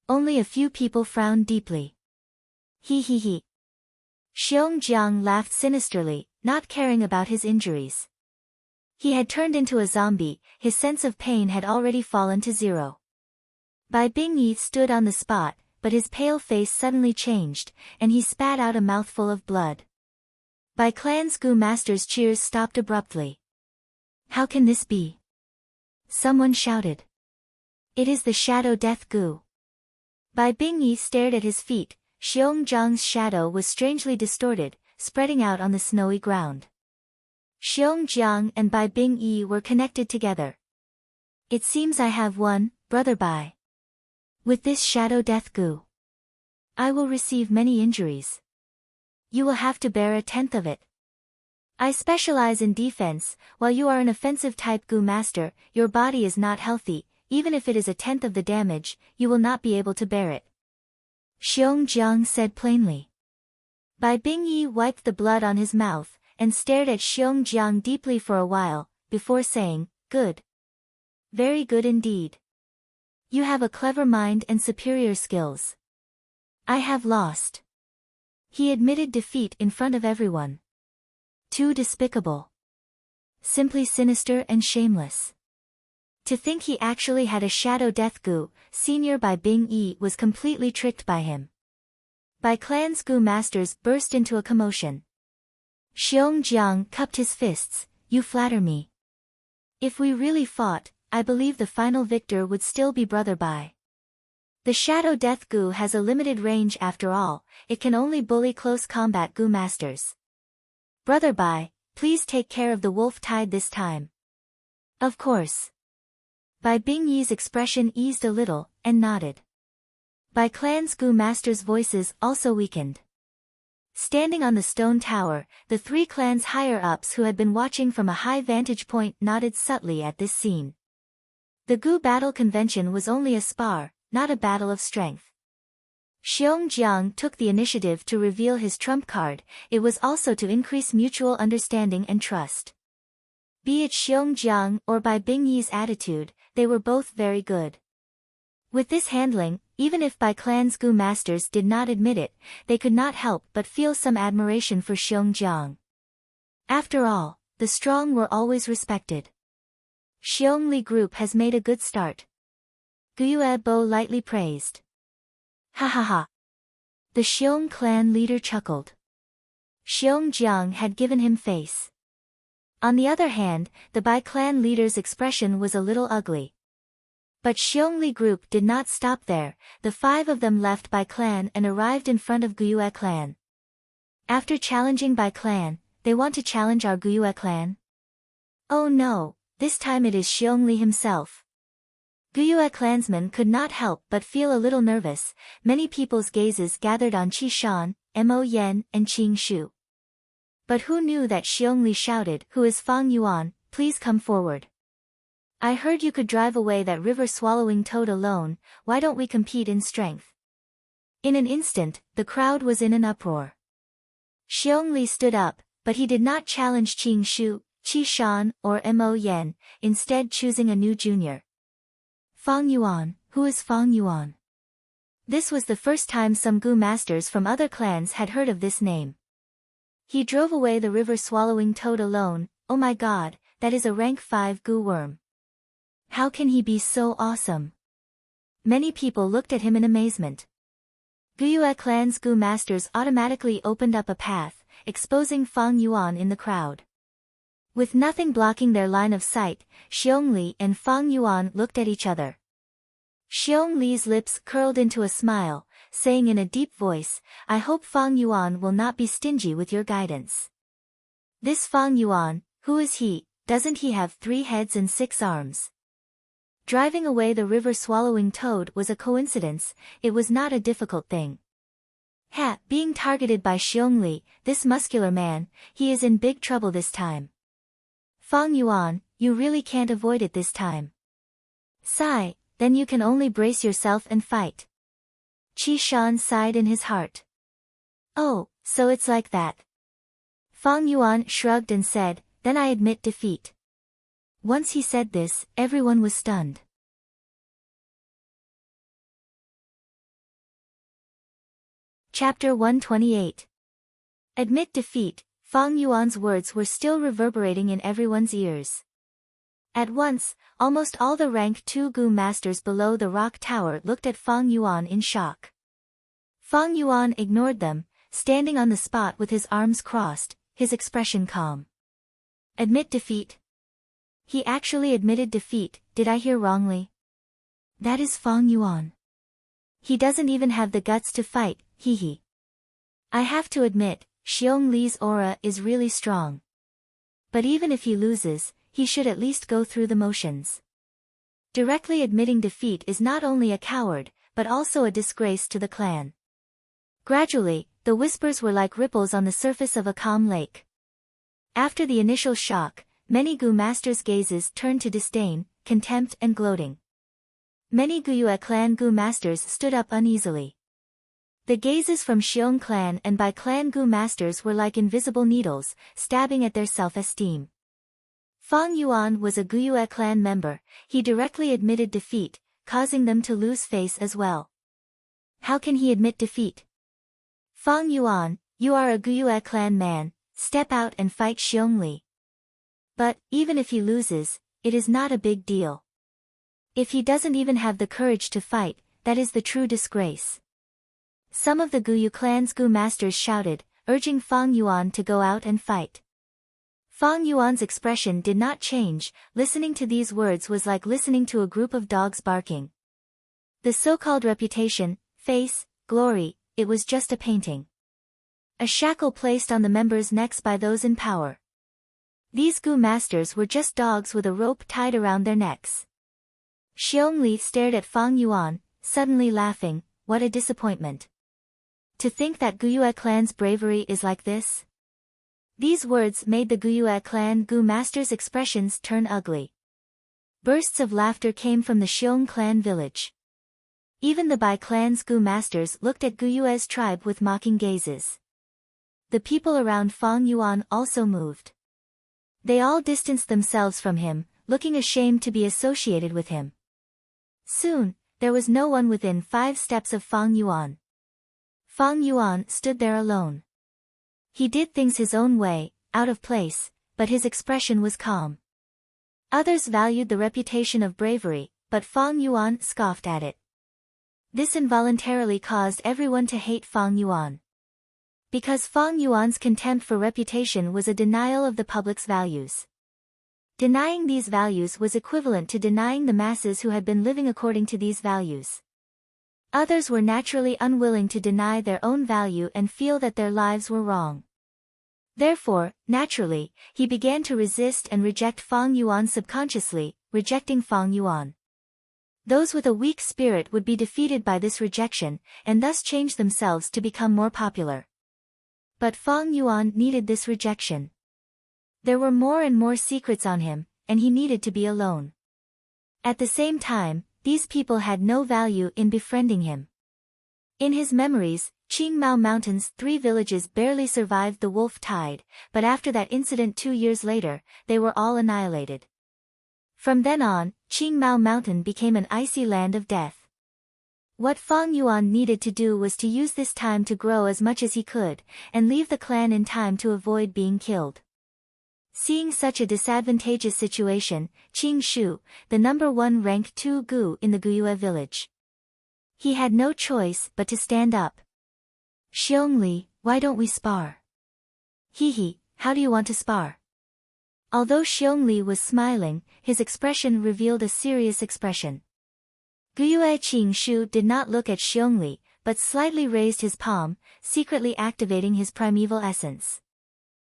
[SPEAKER 1] Only a few people frowned deeply. He. Xiong Jiang laughed sinisterly, not caring about his injuries. He had turned into a zombie, his sense of pain had already fallen to zero. Bai Bingyi stood on the spot, but his pale face suddenly changed, and he spat out a mouthful of blood. Bai Clan's Gu master's cheers stopped abruptly. How can this be? Someone shouted. It is the Shadow Death Gu. Bai Bingyi stared at his feet. Xiong Zhang's shadow was strangely distorted, spreading out on the snowy ground. Xiong Jiang and Bai Bingyi were connected together. It seems I have won, Brother Bai. With this Shadow Death Gu, I will receive many injuries. You will have to bear 1/10 of it. I specialize in defense, while you are an offensive type Gu master, your body is not healthy, even if it is 1/10 of the damage, you will not be able to bear it. Xiong Jiang said plainly. Bai Bingyi wiped the blood on his mouth, and stared at Xiong Jiang deeply for a while, before saying, Good. Very good indeed. You have a clever mind and superior skills. I have lost. He admitted defeat in front of everyone. Too despicable. Simply sinister and shameless. To think he actually had a Shadow Death Gu, Senior Bai Bingyi was completely tricked by him. Bai Clan's Gu masters burst into a commotion. Xiong Jiang cupped his fists, You flatter me. If we really fought, I believe the final victor would still be Brother Bai. The Shadow Death Gu has a limited range after all, it can only bully close combat Gu masters. Brother Bai, please take care of the wolf tide this time. Of course. Bai Bingyi's expression eased a little, and nodded. Bai Clan's Gu masters' voices also weakened. Standing on the stone tower, the 3 clans higher-ups who had been watching from a high vantage point nodded subtly at this scene. The Gu battle convention was only a spar, not a battle of strength. Xiong Jiang took the initiative to reveal his trump card, it was also to increase mutual understanding and trust. Be it Xiong Jiang or Bai Bingyi's attitude, they were both very good. With this handling, even if Bai Clan's Gu masters did not admit it, they could not help but feel some admiration for Xiong Jiang. After all, the strong were always respected. Xiong Li group has made a good start. Guyue Bo lightly praised. Ha ha ha. The Xiong clan leader chuckled. Xiong Jiang had given him face. On the other hand, the Bai clan leader's expression was a little ugly. But Xiong Li group did not stop there, the 5 of them left Bai clan and arrived in front of Guyue clan. After challenging Bai clan, they want to challenge our Guyue clan? Oh no, this time it is Xiong Li himself. Guyue clansmen could not help but feel a little nervous, many people's gazes gathered on Qi Shan, Mo Yan and Qing Shu. But who knew that Xiong Li shouted, Who is Fang Yuan, please come forward. I heard you could drive away that river-swallowing toad alone, why don't we compete in strength? In an instant, the crowd was in an uproar. Xiong Li stood up, but he did not challenge Qing Shu, Qi Shan or Mo Yan, instead choosing a new junior. Fang Yuan, who is Fang Yuan? This was the first time some Gu masters from other clans had heard of this name. He drove away the river-swallowing toad alone, oh my god, that is a rank 5 Gu worm. How can he be so awesome? Many people looked at him in amazement. Guyue clan's Gu masters automatically opened up a path, exposing Fang Yuan in the crowd. With nothing blocking their line of sight, Xiong Li and Fang Yuan looked at each other. Xiong Li's lips curled into a smile, saying in a deep voice, I hope Fang Yuan will not be stingy with your guidance. This Fang Yuan, who is he, doesn't he have 3 heads and 6 arms? Driving away the river-swallowing toad was a coincidence, it was not a difficult thing. Being targeted by Xiong Li, this muscular man, he is in big trouble this time. Fang Yuan, you really can't avoid it this time. Sigh, then you can only brace yourself and fight. Qi Shan sighed in his heart. Oh, so it's like that. Fang Yuan shrugged and said, then I admit defeat. Once he said this, everyone was stunned. Chapter 128. Admit defeat. Fang Yuan's words were still reverberating in everyone's ears. At once, almost all the rank 2 Gu masters below the rock tower looked at Fang Yuan in shock. Fang Yuan ignored them, standing on the spot with his arms crossed, his expression calm. Admit defeat? He actually admitted defeat, did I hear wrongly? That is Fang Yuan. He doesn't even have the guts to fight, hee. I have to admit, Xiong Li's aura is really strong. But even if he loses, he should at least go through the motions. Directly admitting defeat is not only a coward, but also a disgrace to the clan. Gradually, the whispers were like ripples on the surface of a calm lake. After the initial shock, many Gu masters' gazes turned to disdain, contempt and gloating. Many Guyue clan Gu masters stood up uneasily. The gazes from Xiong clan and Bai clan Gu masters were like invisible needles, stabbing at their self-esteem. Fang Yuan was a Guyue clan member, he directly admitted defeat, causing them to lose face as well. How can he admit defeat? Fang Yuan, you are a Guyue clan man, step out and fight Xiong Li. But, even if he loses, it is not a big deal. If he doesn't even have the courage to fight, that is the true disgrace. Some of the Guyu clan's Gu masters shouted, urging Fang Yuan to go out and fight. Fang Yuan's expression did not change, listening to these words was like listening to a group of dogs barking. The so-called reputation, face, glory, it was just a painting. A shackle placed on the members' necks by those in power. These Gu masters were just dogs with a rope tied around their necks. Xiong Li stared at Fang Yuan, suddenly laughing, what a disappointment. To think that Guyue clan's bravery is like this? These words made the Guyue clan Gu masters' expressions turn ugly. Bursts of laughter came from the Xiong clan village. Even the Bai clan's Gu masters looked at Guyue's tribe with mocking gazes. The people around Fang Yuan also moved. They all distanced themselves from him, looking ashamed to be associated with him. Soon, there was no one within 5 steps of Fang Yuan. Fang Yuan stood there alone. He did things his own way, out of place, but his expression was calm. Others valued the reputation of bravery, but Fang Yuan scoffed at it. This involuntarily caused everyone to hate Fang Yuan. Because Fang Yuan's contempt for reputation was a denial of the public's values. Denying these values was equivalent to denying the masses who had been living according to these values. Others were naturally unwilling to deny their own value and feel that their lives were wrong. Therefore, naturally, he began to resist and reject Fang Yuan subconsciously, rejecting Fang Yuan. Those with a weak spirit would be defeated by this rejection, and thus change themselves to become more popular. But Fang Yuan needed this rejection. There were more and more secrets on him, and he needed to be alone. At the same time, these people had no value in befriending him. In his memories, Qingmao Mountain's 3 villages barely survived the wolf tide, but after that incident 2 years later, they were all annihilated. From then on, Qingmao Mountain became an icy land of death. What Fang Yuan needed to do was to use this time to grow as much as he could, and leave the clan in time to avoid being killed. Seeing such a disadvantageous situation, Qing Shu, the number 1 rank 2 Gu in the Guyue village. He had no choice but to stand up. Xiong Li, why don't we spar? Hee, how do you want to spar? Although Xiong Li was smiling, his expression revealed a serious expression. Guyue Qing Shu did not look at Xiong Li, but slightly raised his palm, secretly activating his primeval essence.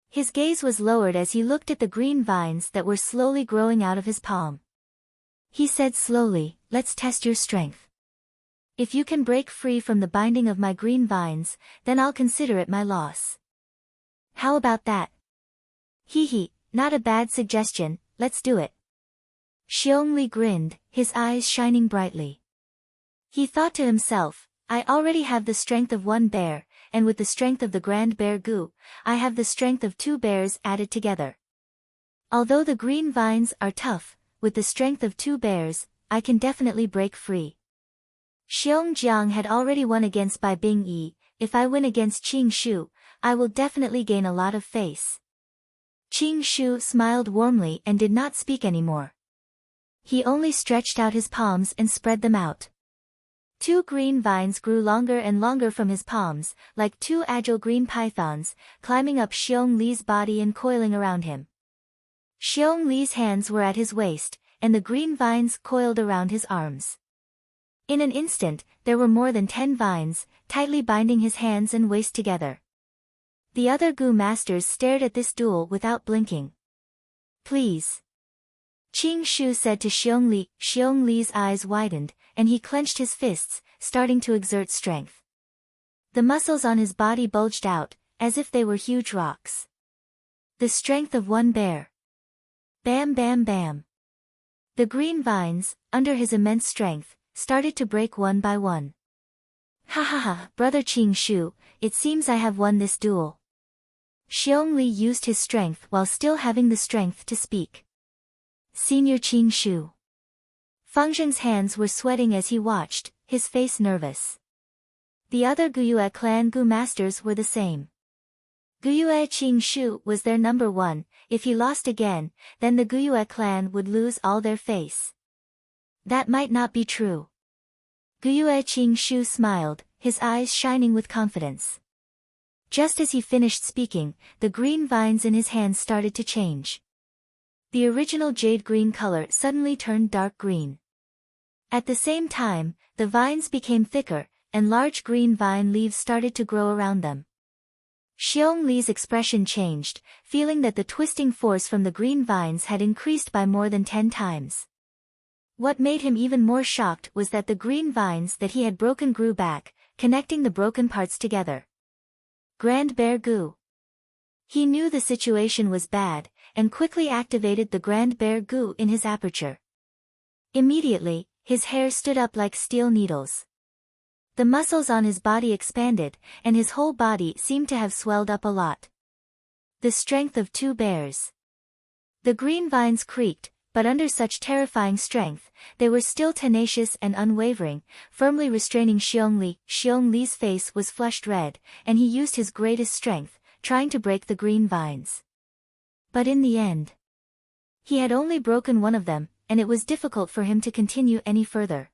[SPEAKER 1] His gaze was lowered as he looked at the green vines that were slowly growing out of his palm. He said slowly, let's test your strength. If you can break free from the binding of my green vines, then I'll consider it my loss. How about that? Hee, not a bad suggestion, let's do it. Xiong Li grinned, his eyes shining brightly. He thought to himself, I already have the strength of 1 bear, and with the strength of the Grand Bear Gu, I have the strength of 2 bears added together. Although the green vines are tough, with the strength of 2 bears, I can definitely break free. Xiong Jiang had already won against Bai Bing Yi, if I win against Qing Shu, I will definitely gain a lot of face. Qing Shu smiled warmly and did not speak anymore. He only stretched out his palms and spread them out. 2 green vines grew longer and longer from his palms, like 2 agile green pythons, climbing up Xiong Li's body and coiling around him. Xiong Li's hands were at his waist, and the green vines coiled around his arms. In an instant, there were more than 10 vines, tightly binding his hands and waist together. The other Gu masters stared at this duel without blinking. Please. Qing Shu said to Xiong Li. Xiong Li's eyes widened, and he clenched his fists, starting to exert strength. The muscles on his body bulged out, as if they were huge rocks. The strength of one bear. Bam bam bam. The green vines, under his immense strength, started to break one by one. Ha ha ha, brother Qing Shu, it seems I have won this duel. Xiong Li used his strength while still having the strength to speak. Senior Qing Shu. Fang Zheng's hands were sweating as he watched, his face nervous. The other Guyue clan Gu masters were the same. Guyue Qing Shu was their number 1, if he lost again, then the Guyue clan would lose all their face. That might not be true. Guyue Qing Shu smiled, his eyes shining with confidence. Just as he finished speaking, the green vines in his hands started to change. The original jade green color suddenly turned dark green. At the same time, the vines became thicker, and large green vine leaves started to grow around them. Xiong Li's expression changed, feeling that the twisting force from the green vines had increased by more than 10 times. What made him even more shocked was that the green vines that he had broken grew back, connecting the broken parts together. Grand Bear Gu. He knew the situation was bad, and quickly activated the Grand Bear Gu in his aperture. Immediately, his hair stood up like steel needles. The muscles on his body expanded, and his whole body seemed to have swelled up a lot. The strength of 2 bears. The green vines creaked, but under such terrifying strength, they were still tenacious and unwavering, firmly restraining Xiong Li. Xiong Li's face was flushed red, and he used his greatest strength, trying to break the green vines. But in the end, he had only broken one of them, and it was difficult for him to continue any further.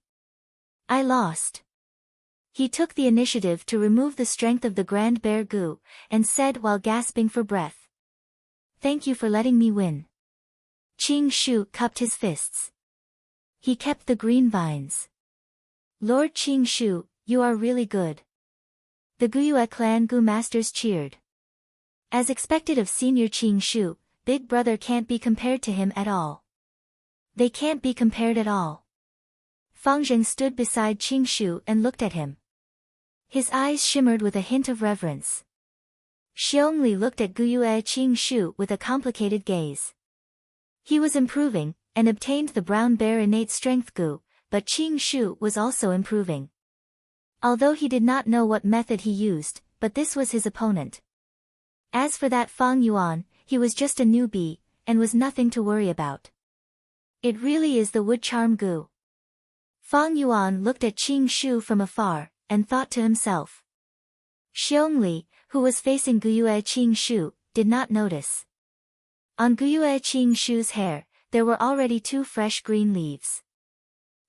[SPEAKER 1] I lost. He took the initiative to remove the strength of the Grand Bear Gu, and said while gasping for breath. Thank you for letting me win. Qing Shu cupped his fists. He kept the green vines. Lord Qing Shu, you are really good. The Guyue clan Gu masters cheered. As expected of senior Qing Shu, big brother can't be compared to him at all. They can't be compared at all. Fang Zheng stood beside Qing Shu and looked at him. His eyes shimmered with a hint of reverence. Xiong Li looked at Guyue Qing Shu with a complicated gaze. He was improving, and obtained the brown bear innate strength Gu, but Qing Shu was also improving. Although he did not know what method he used, but this was his opponent. As for that Fang Yuan, he was just a newbie, and was nothing to worry about. It really is the wood charm Gu. Fang Yuan looked at Qing Shu from afar, and thought to himself. Xiong Li, who was facing Guyue Qing Shu, did not notice. On Guyue Qing Shu's hair, there were already 2 fresh green leaves.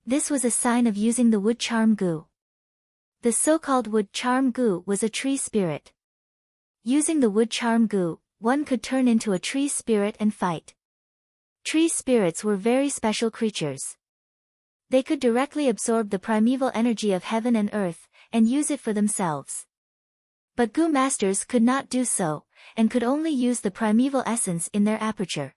[SPEAKER 1] This was a sign of using the wood charm Gu. The so-called wood charm Gu was a tree spirit. Using the wood charm Gu, one could turn into a tree spirit and fight. Tree spirits were very special creatures. They could directly absorb the primeval energy of heaven and earth, and use it for themselves. But Gu masters could not do so, and could only use the primeval essence in their aperture.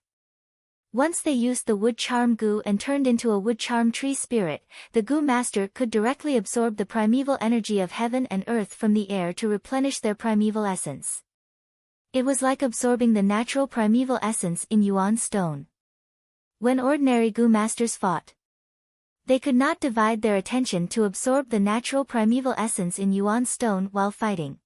[SPEAKER 1] Once they used the wood charm Gu and turned into a wood charm tree spirit, the Gu master could directly absorb the primeval energy of heaven and earth from the air to replenish their primeval essence. It was like absorbing the natural primeval essence in Yuan stone. When ordinary Gu masters fought, they could not divide their attention to absorb the natural primeval essence in Yuan stone while fighting.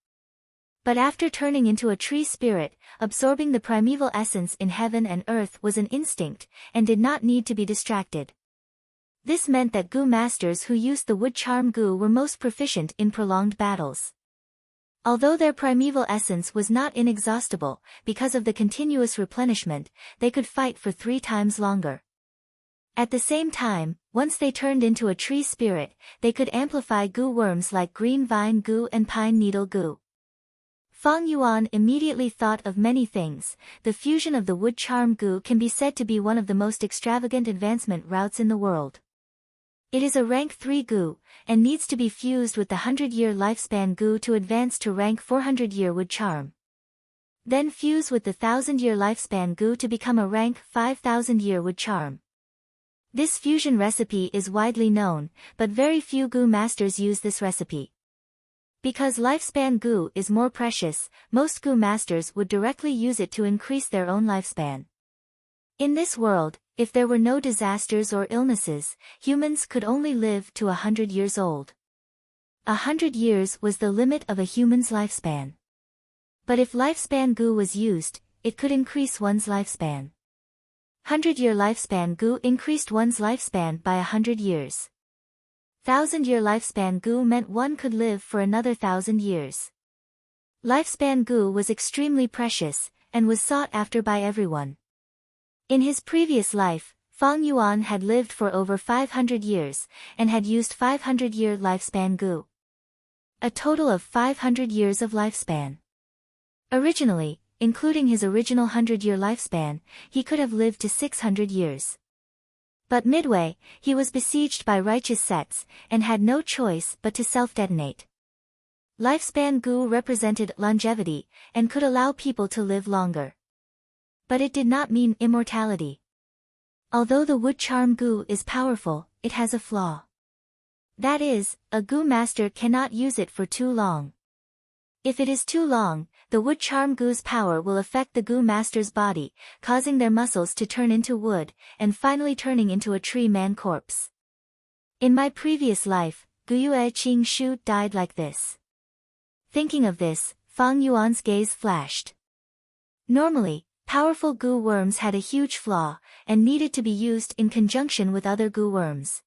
[SPEAKER 1] But after turning into a tree spirit, absorbing the primeval essence in heaven and earth was an instinct, and did not need to be distracted. This meant that Gu masters who used the wood charm Gu were most proficient in prolonged battles. Although their primeval essence was not inexhaustible, because of the continuous replenishment, they could fight for 3 times longer. At the same time, once they turned into a tree spirit, they could amplify goo worms like green vine goo and pine needle goo. Fang Yuan immediately thought of many things. The fusion of the wood charm goo can be said to be one of the most extravagant advancement routes in the world. It is a rank 3 goo, and needs to be fused with the 100-year lifespan goo to advance to rank 400-year wood charm. Then fuse with the 1000-year lifespan goo to become a rank 5000-year wood charm. This fusion recipe is widely known, but very few goo masters use this recipe. Because lifespan goo is more precious, most goo masters would directly use it to increase their own lifespan. In this world, if there were no disasters or illnesses, humans could only live to 100 years old. 100 years was the limit of a human's lifespan. But if lifespan goo was used, it could increase one's lifespan. 100-year lifespan goo increased one's lifespan by 100 years. 1000-year lifespan goo meant one could live for another 1000 years. Lifespan goo was extremely precious, and was sought after by everyone. In his previous life, Fang Yuan had lived for over 500 years, and had used 500-year lifespan goo. A total of 500 years of lifespan. Originally, including his original 100-year lifespan, he could have lived to 600 years. But midway, he was besieged by righteous sects, and had no choice but to self-detonate. Lifespan goo represented longevity, and could allow people to live longer. But it did not mean immortality. Although the wood charm goo is powerful, it has a flaw. That is, a goo master cannot use it for too long. If it is too long, the wood charm goo's power will affect the goo master's body, causing their muscles to turn into wood, and finally turning into a tree man corpse. In my previous life, Guyue Qing Shu died like this. Thinking of this, Fang Yuan's gaze flashed. Normally, powerful goo worms had a huge flaw, and needed to be used in conjunction with other goo worms.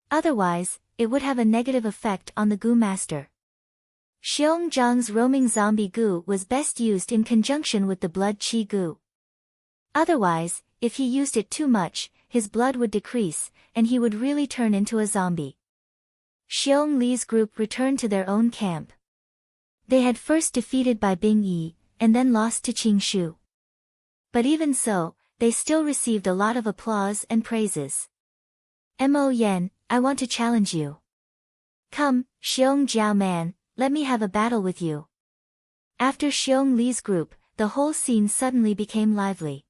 [SPEAKER 1] Otherwise, it would have a negative effect on the goo master. Xiong Zhang's roaming zombie goo was best used in conjunction with the blood qi goo. Otherwise, if he used it too much, his blood would decrease, and he would really turn into a zombie. Xiong Li's group returned to their own camp. They had first defeated Bai Bing Yi, and then lost to Qing Shu. But even so, they still received a lot of applause and praises. Mo Yan, I want to challenge you. Come, Xiong Jiao Man, let me have a battle with you. After Xiong Li's group, the whole scene suddenly became lively.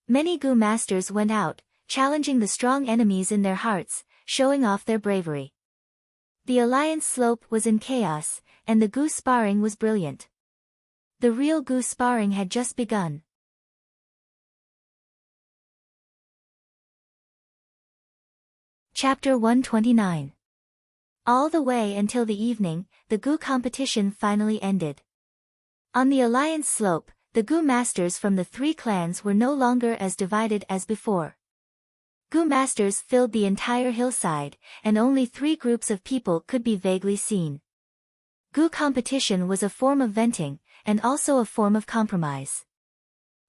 [SPEAKER 1] Many goo masters went out, challenging the strong enemies in their hearts, showing off their bravery. The alliance slope was in chaos, and the goo sparring was brilliant. The real goo sparring had just begun. Chapter 129. All the way until the evening, the goo competition finally ended. On the alliance slope, the goo masters from the three clans were no longer as divided as before. Goo masters filled the entire hillside, and only 3 groups of people could be vaguely seen. Goo competition was a form of venting, and also a form of compromise.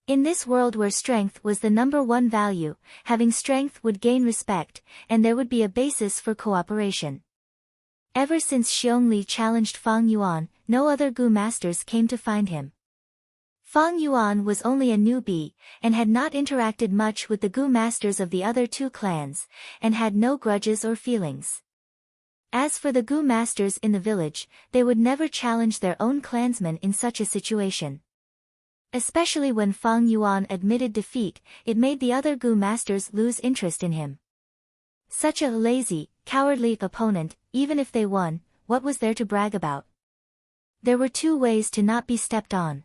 [SPEAKER 1] In this world where strength was the #1 value, having strength would gain respect, and there would be a basis for cooperation. Ever since Xiong Li challenged Fang Yuan, no other goo masters came to find him. Fang Yuan was only a newbie, and had not interacted much with the goo masters of the other 2 clans, and had no grudges or feelings. As for the goo masters in the village, they would never challenge their own clansmen in such a situation. Especially when Fang Yuan admitted defeat, it made the other goo masters lose interest in him. Such a lazy, cowardly opponent, even if they won, what was there to brag about? There were 2 ways to not be stepped on.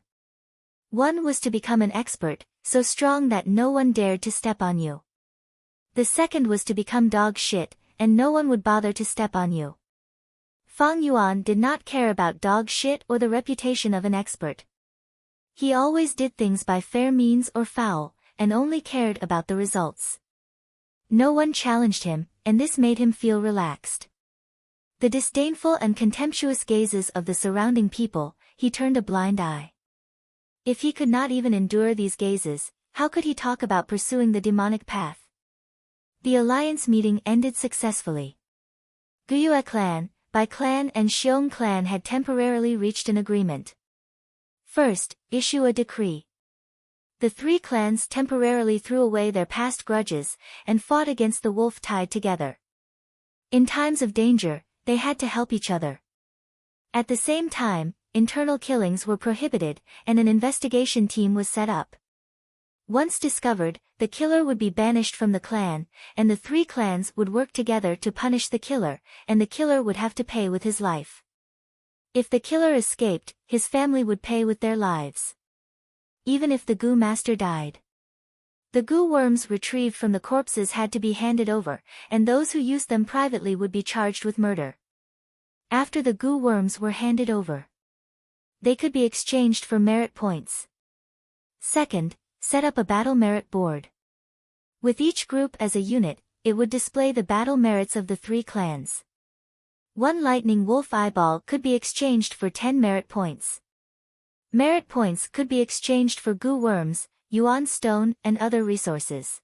[SPEAKER 1] One was to become an expert, so strong that no one dared to step on you. The second was to become dog shit, and no one would bother to step on you. Fang Yuan did not care about dog shit or the reputation of an expert. He always did things by fair means or foul, and only cared about the results. No one challenged him, and this made him feel relaxed. The disdainful and contemptuous gazes of the surrounding people, he turned a blind eye. If he could not even endure these gazes, how could he talk about pursuing the demonic path? The alliance meeting ended successfully. Guyue clan, Bai clan and Xiong clan had temporarily reached an agreement. First, issue a decree. The three clans temporarily threw away their past grudges and fought against the wolf tied together. In times of danger, they had to help each other. At the same time, internal killings were prohibited and an investigation team was set up. Once discovered, the killer would be banished from the clan, and the three clans would work together to punish the killer, and the killer would have to pay with his life. If the killer escaped, his family would pay with their lives. Even if the goo master died. The goo worms retrieved from the corpses had to be handed over, and those who used them privately would be charged with murder. After the goo worms were handed over, they could be exchanged for merit points. Second, set up a battle merit board. With each group as a unit, it would display the battle merits of the three clans. One lightning wolf eyeball could be exchanged for 10 merit points. Merit points could be exchanged for goo worms, yuan stone, and other resources.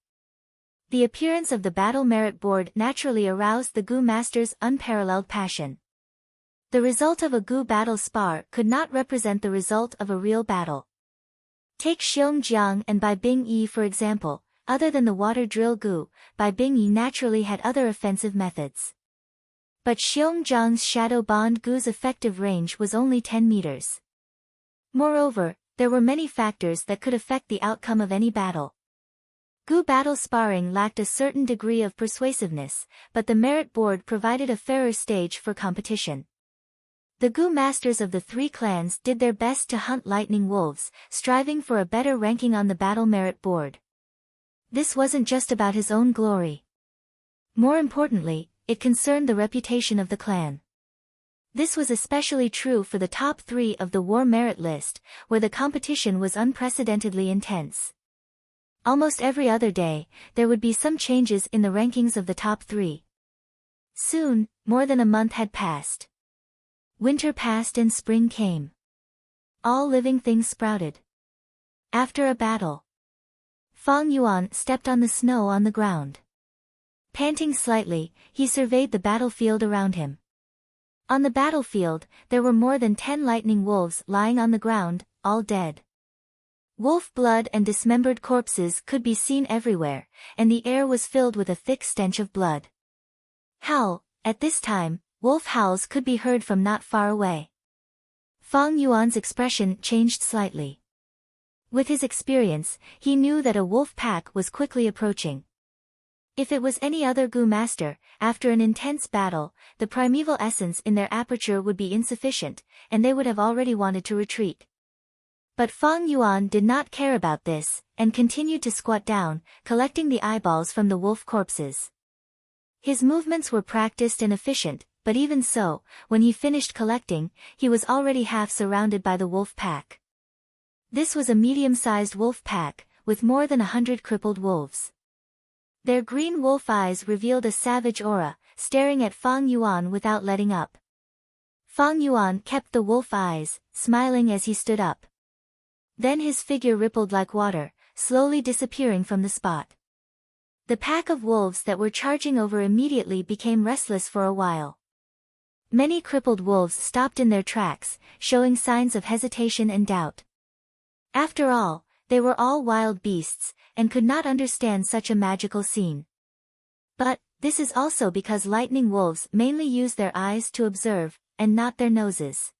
[SPEAKER 1] The appearance of the battle merit board naturally aroused the goo master's unparalleled passion. The result of a goo battle spar could not represent the result of a real battle. Take Xiong Jiang and Bai Bingyi for example. Other than the water drill goo, Bai Bingyi naturally had other offensive methods. But Xiong Jiang's shadow bond goo's effective range was only 10 meters. Moreover, there were many factors that could affect the outcome of any battle. Goo battle sparring lacked a certain degree of persuasiveness, but the merit board provided a fairer stage for competition. The goo masters of the three clans did their best to hunt lightning wolves, striving for a better ranking on the battle merit board. This wasn't just about his own glory. More importantly, it concerned the reputation of the clan. This was especially true for the top 3 of the war merit list, where the competition was unprecedentedly intense. Almost every other day, there would be some changes in the rankings of the top 3. Soon, more than a month had passed. Winter passed and spring came. All living things sprouted. After a battle, Fang Yuan stepped on the snow on the ground. Panting slightly, he surveyed the battlefield around him. On the battlefield, there were more than 10 lightning wolves lying on the ground, all dead. Wolf blood and dismembered corpses could be seen everywhere, and the air was filled with a thick stench of blood. Howl, at this time, wolf howls could be heard from not far away. Fang Yuan's expression changed slightly. With his experience, he knew that a wolf pack was quickly approaching. If it was any other goo master, after an intense battle, the primeval essence in their aperture would be insufficient, and they would have already wanted to retreat. But Fang Yuan did not care about this, and continued to squat down, collecting the eyeballs from the wolf corpses. His movements were practiced and efficient, but even so, when he finished collecting, he was already half surrounded by the wolf pack. This was a medium-sized wolf pack, with more than 100 crippled wolves. Their green wolf eyes revealed a savage aura, staring at Fang Yuan without letting up. Fang Yuan kept the wolf eyes, smiling as he stood up. Then his figure rippled like water, slowly disappearing from the spot. The pack of wolves that were charging over immediately became restless for a while. Many crippled wolves stopped in their tracks, showing signs of hesitation and doubt. After all, they were all wild beasts, and could not understand such a magical scene. But, this is also because lightning wolves mainly use their eyes to observe, and not their noses.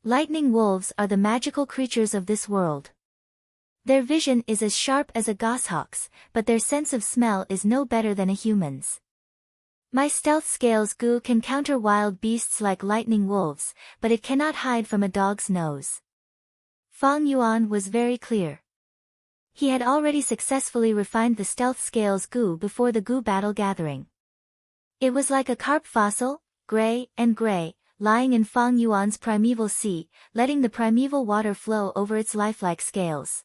[SPEAKER 1] Lightning wolves are the magical creatures of this world. Their vision is as sharp as a goshawk's, but their sense of smell is no better than a human's. My stealth scales goo can counter wild beasts like lightning wolves, but it cannot hide from a dog's nose. Fang Yuan was very clear. He had already successfully refined the stealth scales goo before the goo battle gathering. It was like a carp fossil, gray, lying in Fang Yuan's primeval sea, letting the primeval water flow over its lifelike scales.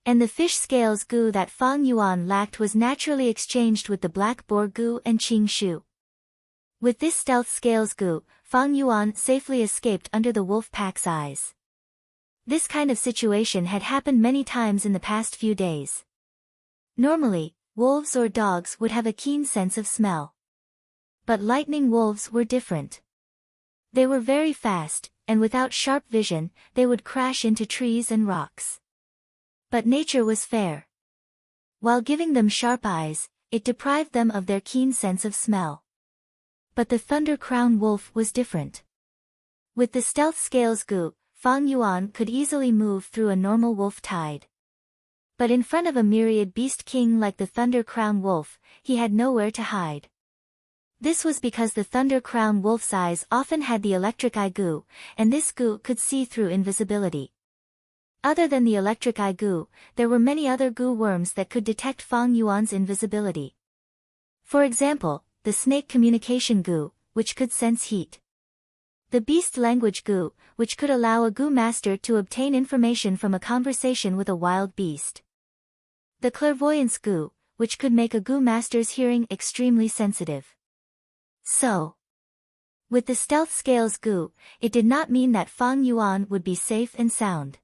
[SPEAKER 1] And the fish scales goo that Fang Yuan lacked was naturally exchanged with the black boar goo and Qing Shu. With this stealth scales goo, Fang Yuan safely escaped under the wolf pack's eyes. This kind of situation had happened many times in the past few days. Normally, wolves or dogs would have a keen sense of smell. But lightning wolves were different. They were very fast, and without sharp vision, they would crash into trees and rocks. But nature was fair. While giving them sharp eyes, it deprived them of their keen sense of smell. But the Thunder Crown Wolf was different. With the stealth scales Gu, Fang Yuan could easily move through a normal wolf tide. But in front of a myriad beast king like the Thunder Crown Wolf, he had nowhere to hide. This was because the Thunder Crown Wolf's eyes often had the electric eye Gu, and this Gu could see through invisibility. Other than the electric eye Gu, there were many other Gu worms that could detect Fang Yuan's invisibility. For example, the snake communication Gu, which could sense heat. The beast language Gu, which could allow a Gu master to obtain information from a conversation with a wild beast. The clairvoyance Gu, which could make a Gu master's hearing extremely sensitive. So, with the stealth scales Gu, it did not mean that Fang Yuan would be safe and sound.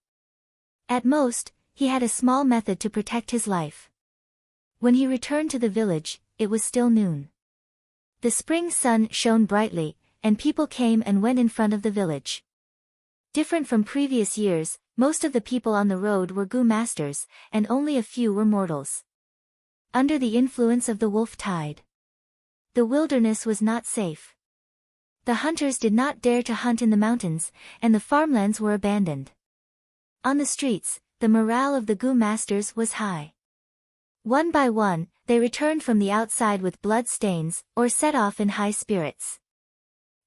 [SPEAKER 1] At most, he had a small method to protect his life. When he returned to the village, it was still noon. The spring sun shone brightly, and people came and went in front of the village. Different from previous years, most of the people on the road were Gu masters, and only a few were mortals. Under the influence of the wolf tide, the wilderness was not safe. The hunters did not dare to hunt in the mountains, and the farmlands were abandoned. On the streets, the morale of the Gu masters was high. One by one, they returned from the outside with blood stains, or set off in high spirits.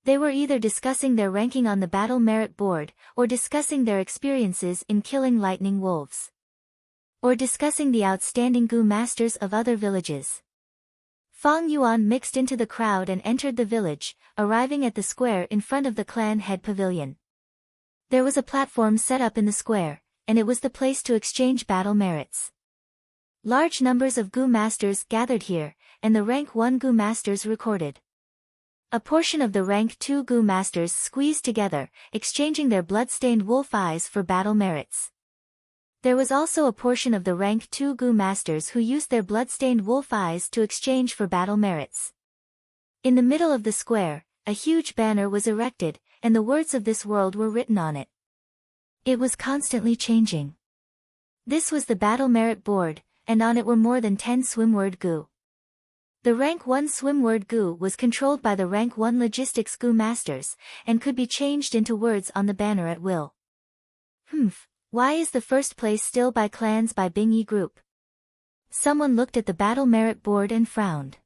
[SPEAKER 1] They were either discussing their ranking on the battle merit board, or discussing their experiences in killing lightning wolves. Or discussing the outstanding Gu masters of other villages. Fang Yuan mixed into the crowd and entered the village, arriving at the square in front of the clan head pavilion. There was a platform set up in the square, and it was the place to exchange battle merits. Large numbers of Gu masters gathered here, and the rank 1 Gu masters recorded. A portion of the rank 2 Gu masters squeezed together, exchanging their blood-stained wolf eyes for battle merits. There was also a portion of the rank 2 Gu masters who used their blood-stained wolf eyes to exchange for battle merits. In the middle of the square, a huge banner was erected, and the words of this world were written on it. It was constantly changing. This was the battle merit board, and on it were more than 10 swimword Gu. The rank 1 swimword Gu was controlled by the rank 1 logistics Gu masters, and could be changed into words on the banner at will. Why is the first place still by clans by Bingyi group? Someone looked at the battle merit board and frowned.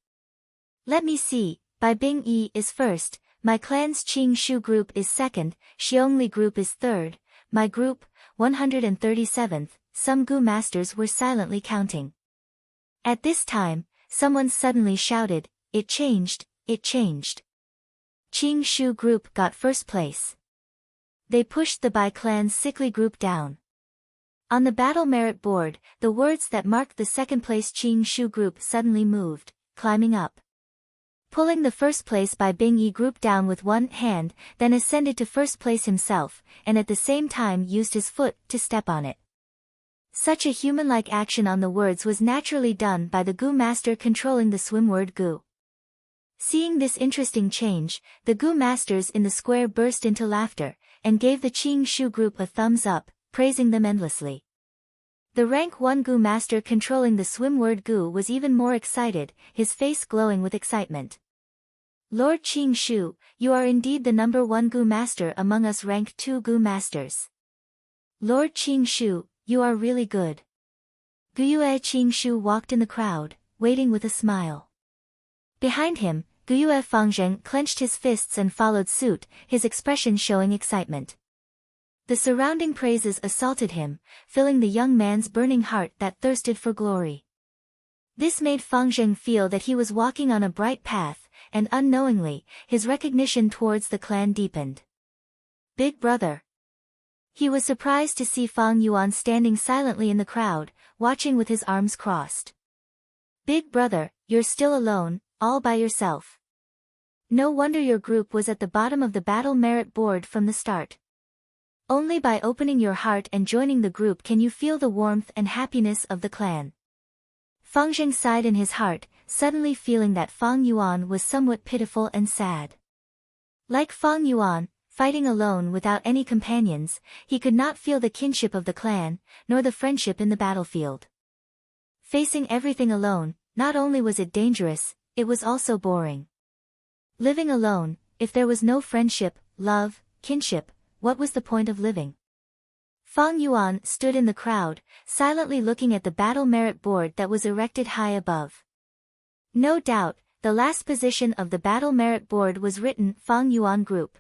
[SPEAKER 1] Let me see, Bai Bingyi is first, my clan's Qing Shu group is second, Xiongli group is third, my group, 137th, some Gu masters were silently counting. At this time, someone suddenly shouted, it changed, it changed. Qing Shu group got first place. They pushed the Bai clan's sickly group down. On the battle merit board, the words that marked the second place Qing Shu group suddenly moved, climbing up. Pulling the first place Bai Bingyi group down with one hand, then ascended to first place himself, and at the same time used his foot to step on it. Such a human-like action on the words was naturally done by the Gu master controlling the swimword Gu. Seeing this interesting change, the Gu masters in the square burst into laughter, and gave the Qing Shu group a thumbs up, praising them endlessly. The rank 1 Gu master controlling the swimword Gu was even more excited, his face glowing with excitement. Lord Qing Shu, you are indeed the number 1 Gu master among us rank 2 Gu masters. Lord Qing Shu, you are really good. Guyue Qing Shu walked in the crowd, waiting with a smile. Behind him, Guyue Fangzheng clenched his fists and followed suit, his expression showing excitement. The surrounding praises assaulted him, filling the young man's burning heart that thirsted for glory. This made Fangzheng feel that he was walking on a bright path, and unknowingly, his recognition towards the clan deepened. Big brother. He was surprised to see Fang Yuan standing silently in the crowd, watching with his arms crossed. Big brother, you're still alone, all by yourself. No wonder your group was at the bottom of the battle merit board from the start. Only by opening your heart and joining the group can you feel the warmth and happiness of the clan. Feng Zheng sighed in his heart, suddenly feeling that Fang Yuan was somewhat pitiful and sad. Like Fang Yuan, fighting alone without any companions, he could not feel the kinship of the clan, nor the friendship in the battlefield. Facing everything alone, not only was it dangerous, it was also boring. Living alone, if there was no friendship, love, kinship, what was the point of living? Fang Yuan stood in the crowd, silently looking at the battle merit board that was erected high above. No doubt, the last position of the battle merit board was written Fang Yuan Group.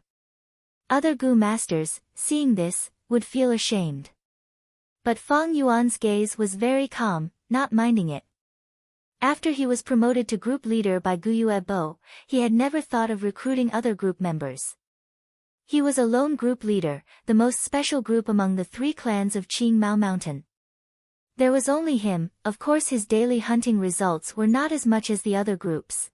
[SPEAKER 1] Other Gu masters, seeing this, would feel ashamed. But Fang Yuan's gaze was very calm, not minding it. After he was promoted to group leader by Guyue Bo, he had never thought of recruiting other group members. He was a lone group leader, the most special group among the 3 clans of Qing Mao Mountain. There was only him. Of course his daily hunting results were not as much as the other groups.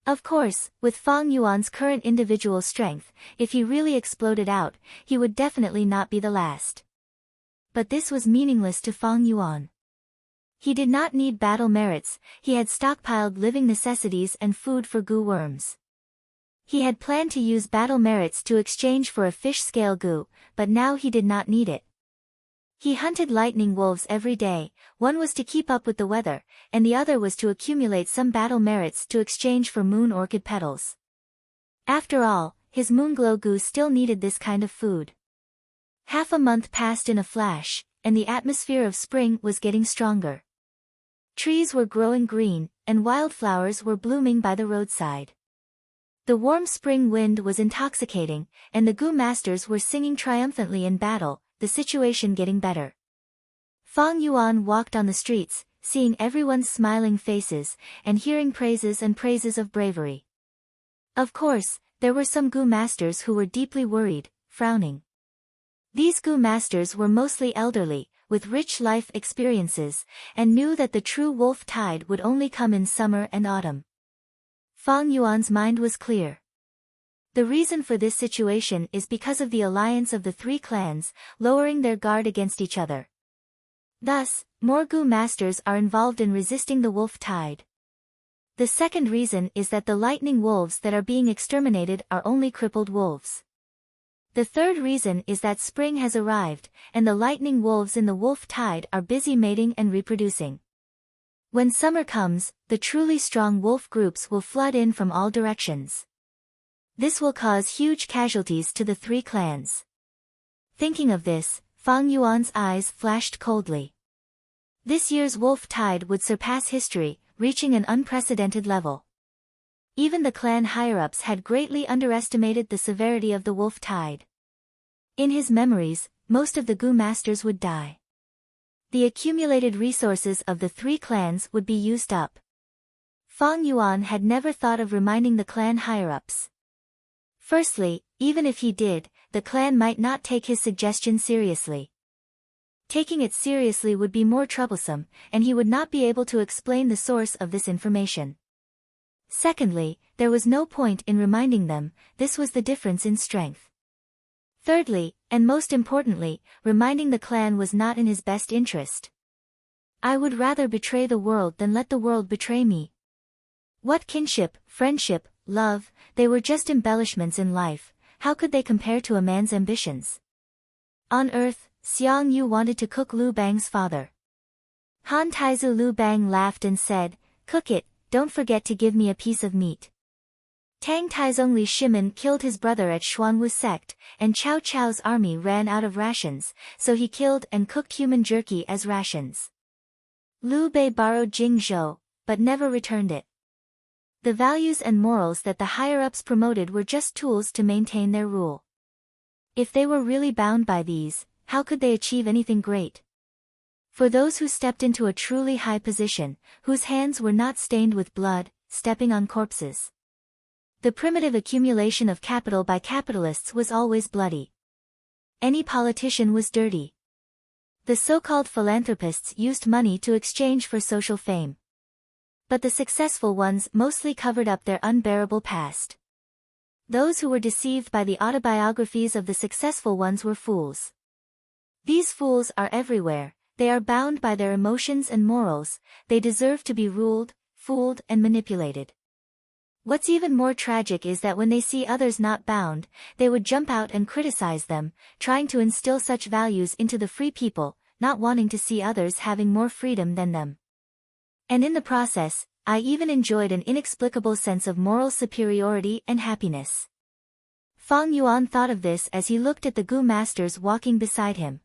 [SPEAKER 1] Of course, with Fang Yuan's current individual strength, if he really exploded out, he would definitely not be the last. But this was meaningless to Fang Yuan. He did not need battle merits, he had stockpiled living necessities and food for Gu worms. He had planned to use battle merits to exchange for a fish scale Gu, but now he did not need it. He hunted lightning wolves every day, one was to keep up with the weather, and the other was to accumulate some battle merits to exchange for moon orchid petals. After all, his moonglow Gu still needed this kind of food. Half a month passed in a flash, and the atmosphere of spring was getting stronger. Trees were growing green, and wildflowers were blooming by the roadside. The warm spring wind was intoxicating, and the Gu masters were singing triumphantly in battle, the situation getting better. Fang Yuan walked on the streets, seeing everyone's smiling faces, and hearing praises and praises of bravery. Of course, there were some Gu masters who were deeply worried, frowning. These Gu masters were mostly elderly, with rich life experiences, and knew that the true wolf tide would only come in summer and autumn. Fang Yuan's mind was clear. The reason for this situation is because of the alliance of the 3 clans, lowering their guard against each other. Thus, more Gu masters are involved in resisting the wolf tide. The second reason is that the lightning wolves that are being exterminated are only crippled wolves. The third reason is that spring has arrived, and the lightning wolves in the wolf tide are busy mating and reproducing. When summer comes, the truly strong wolf groups will flood in from all directions. This will cause huge casualties to the 3 clans. Thinking of this, Fang Yuan's eyes flashed coldly. This year's wolf tide would surpass history, reaching an unprecedented level. Even the clan higher-ups had greatly underestimated the severity of the wolf tide. In his memories, most of the Gu masters would die. The accumulated resources of the 3 clans would be used up. Fang Yuan had never thought of reminding the clan higher-ups. Firstly, even if he did, the clan might not take his suggestion seriously. Taking it seriously would be more troublesome, and he would not be able to explain the source of this information. Secondly, there was no point in reminding them, this was the difference in strength. Thirdly, and most importantly, reminding the clan was not in his best interest. I would rather betray the world than let the world betray me. What kinship, friendship, love, they were just embellishments in life, how could they compare to a man's ambitions? On earth, Xiang Yu wanted to cook Lu Bang's father. Han Taizu Lu Bang laughed and said, "Cook it, don't forget to give me a piece of meat." Tang Taizong Li Shimin killed his brother at Xuanwu sect, and Cao Cao's army ran out of rations, so he killed and cooked human jerky as rations. Liu Bei borrowed Jing Zhou, but never returned it. The values and morals that the higher-ups promoted were just tools to maintain their rule. If they were really bound by these, how could they achieve anything great? For those who stepped into a truly high position, whose hands were not stained with blood, stepping on corpses. The primitive accumulation of capital by capitalists was always bloody. Any politician was dirty. The so-called philanthropists used money to exchange for social fame. But the successful ones mostly covered up their unbearable past. Those who were deceived by the autobiographies of the successful ones were fools. These fools are everywhere, They are bound by their emotions and morals, they deserve to be ruled, fooled and manipulated. What's even more tragic is that when they see others not bound, they would jump out and criticize them, trying to instill such values into the free people, not wanting to see others having more freedom than them. And in the process, I even enjoyed an inexplicable sense of moral superiority and happiness. Fang Yuan thought of this as he looked at the Gu masters walking beside him.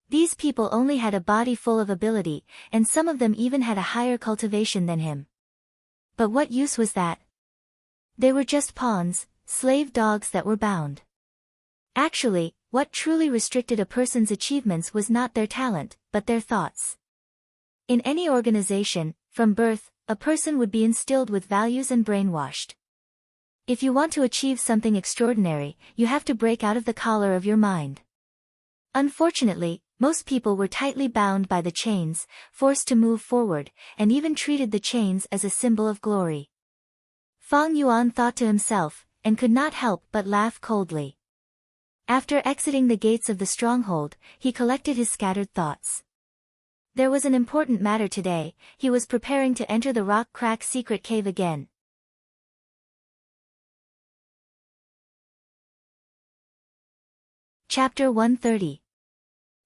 [SPEAKER 1] These people only had a body full of ability, and some of them even had a higher cultivation than him. But what use was that? They were just pawns, slave dogs that were bound. Actually, what truly restricted a person's achievements was not their talent, but their thoughts. In any organization, from birth, a person would be instilled with values and brainwashed. If you want to achieve something extraordinary, you have to break out of the collar of your mind. Unfortunately, most people were tightly bound by the chains, forced to move forward, and even treated the chains as a symbol of glory. Fang Yuan thought to himself, and could not help but laugh coldly. After exiting the gates of the stronghold, he collected his scattered thoughts. There was an important matter today, he was preparing to enter the rock crack secret cave again. Chapter 130.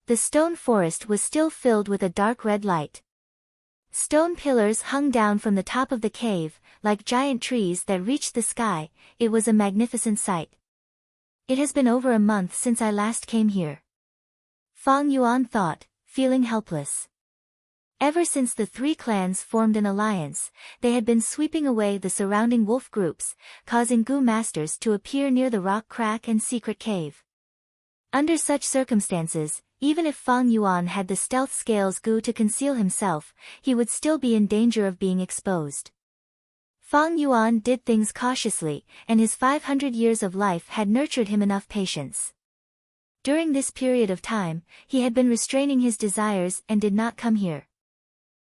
[SPEAKER 1] The stone forest was still filled with a dark red light. Stone pillars hung down from the top of the cave, like giant trees that reached the sky. It was a magnificent sight. It has been over a month since I last came here. Fang Yuan thought, feeling helpless. Ever since the three clans formed an alliance, they had been sweeping away the surrounding wolf groups, causing Gu masters to appear near the rock crack and secret cave. Under such circumstances, even if Fang Yuan had the stealth scales Gu to conceal himself, he would still be in danger of being exposed. Fang Yuan did things cautiously, and his 500 years of life had nurtured him enough patience. During this period of time, he had been restraining his desires and did not come here.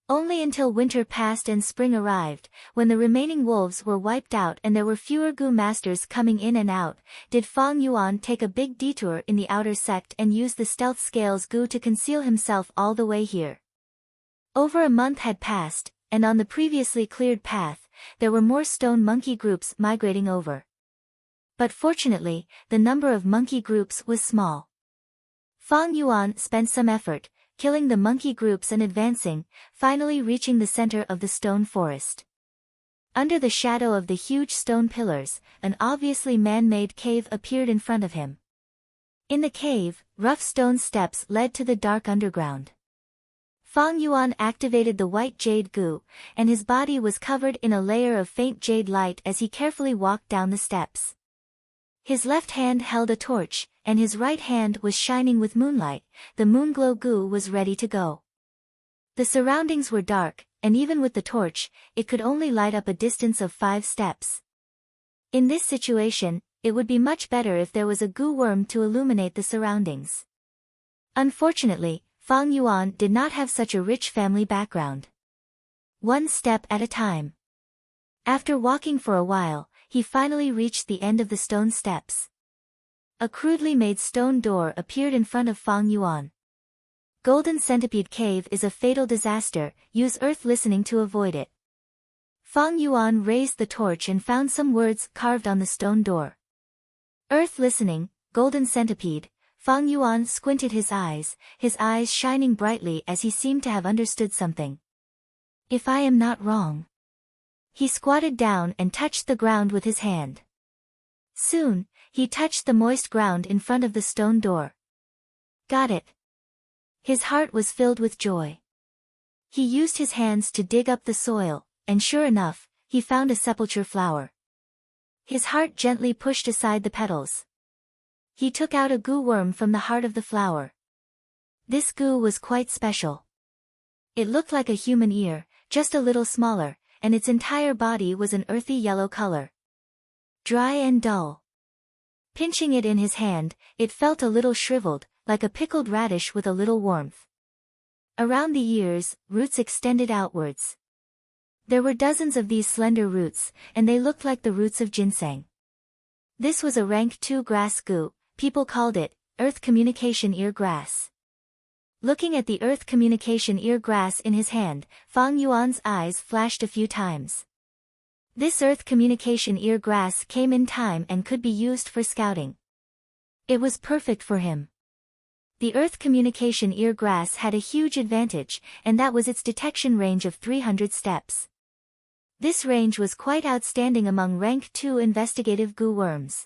[SPEAKER 1] Only until winter passed and spring arrived, when the remaining wolves were wiped out and there were fewer Gu masters coming in and out, did Fang Yuan take a big detour in the outer sect and use the stealth scales Gu to conceal himself all the way here. Over a month had passed, and on the previously cleared path, there were more stone monkey groups migrating over. But fortunately, the number of monkey groups was small. Fang Yuan spent some effort, killing the monkey groups and advancing, finally reaching the center of the stone forest. Under the shadow of the huge stone pillars, an obviously man-made cave appeared in front of him. In the cave, rough stone steps led to the dark underground. Fang Yuan activated the white jade Gu, and his body was covered in a layer of faint jade light as he carefully walked down the steps. His left hand held a torch, and his right hand was shining with moonlight. The moonglow Gu was ready to go. The surroundings were dark, and even with the torch, it could only light up a distance of 5 steps. In this situation, it would be much better if there was a Gu worm to illuminate the surroundings. Unfortunately, Fang Yuan did not have such a rich family background. One step at a time. After walking for a while, he finally reached the end of the stone steps. A crudely made stone door appeared in front of Fang Yuan. Golden Centipede Cave is a fatal disaster, use earth listening to avoid it. Fang Yuan raised the torch and found some words carved on the stone door. Earth listening, Golden Centipede. Fang Yuan squinted his eyes shining brightly as he seemed to have understood something. If I am not wrong. He squatted down and touched the ground with his hand. Soon, he touched the moist ground in front of the stone door. Got it. His heart was filled with joy. He used his hands to dig up the soil, and sure enough, he found a sepulchre flower. His heart gently pushed aside the petals. He took out a Gu worm from the heart of the flower. This Gu was quite special. It looked like a human ear, just a little smaller, and its entire body was an earthy yellow color. Dry and dull. Pinching it in his hand, it felt a little shriveled, like a pickled radish with a little warmth. Around the ears, roots extended outwards. There were dozens of these slender roots, and they looked like the roots of ginseng. This was a rank 2 grass Gu, people called it, earth communication ear grass. Looking at the earth communication ear grass in his hand, Fang Yuan's eyes flashed a few times. This earth communication ear grass came in time and could be used for scouting. It was perfect for him. The earth communication ear grass had a huge advantage, and that was its detection range of 300 steps. This range was quite outstanding among rank 2 investigative goo worms.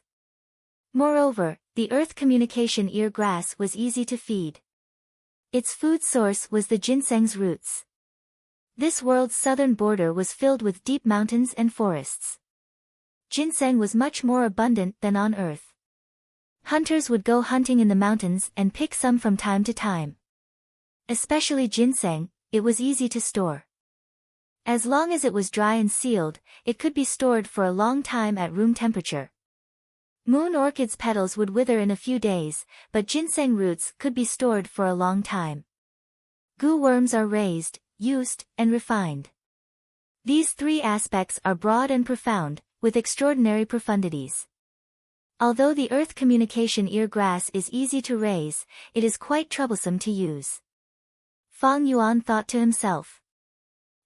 [SPEAKER 1] Moreover, the earth communication ear grass was easy to feed. Its food source was the ginseng's roots. This world's southern border was filled with deep mountains and forests. Ginseng was much more abundant than on Earth. Hunters would go hunting in the mountains and pick some from time to time. Especially ginseng, it was easy to store. As long as it was dry and sealed, it could be stored for a long time at room temperature. Moon orchid's petals would wither in a few days, but ginseng roots could be stored for a long time. Goo worms are raised, used, and refined. These three aspects are broad and profound, with extraordinary profundities. Although the earth communication ear grass is easy to raise, it is quite troublesome to use. Fang Yuan thought to himself.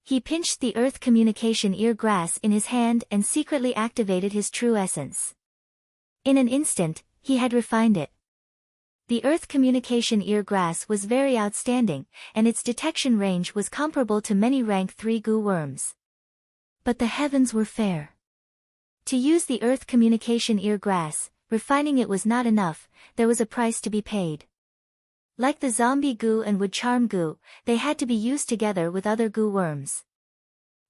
[SPEAKER 1] He pinched the earth communication ear grass in his hand and secretly activated his true essence. In an instant, he had refined it. The earth communication ear grass was very outstanding, and its detection range was comparable to many rank 3 goo worms. But the heavens were fair. To use the earth communication ear grass, refining it was not enough, there was a price to be paid. Like the zombie goo and wood charm goo, they had to be used together with other goo worms.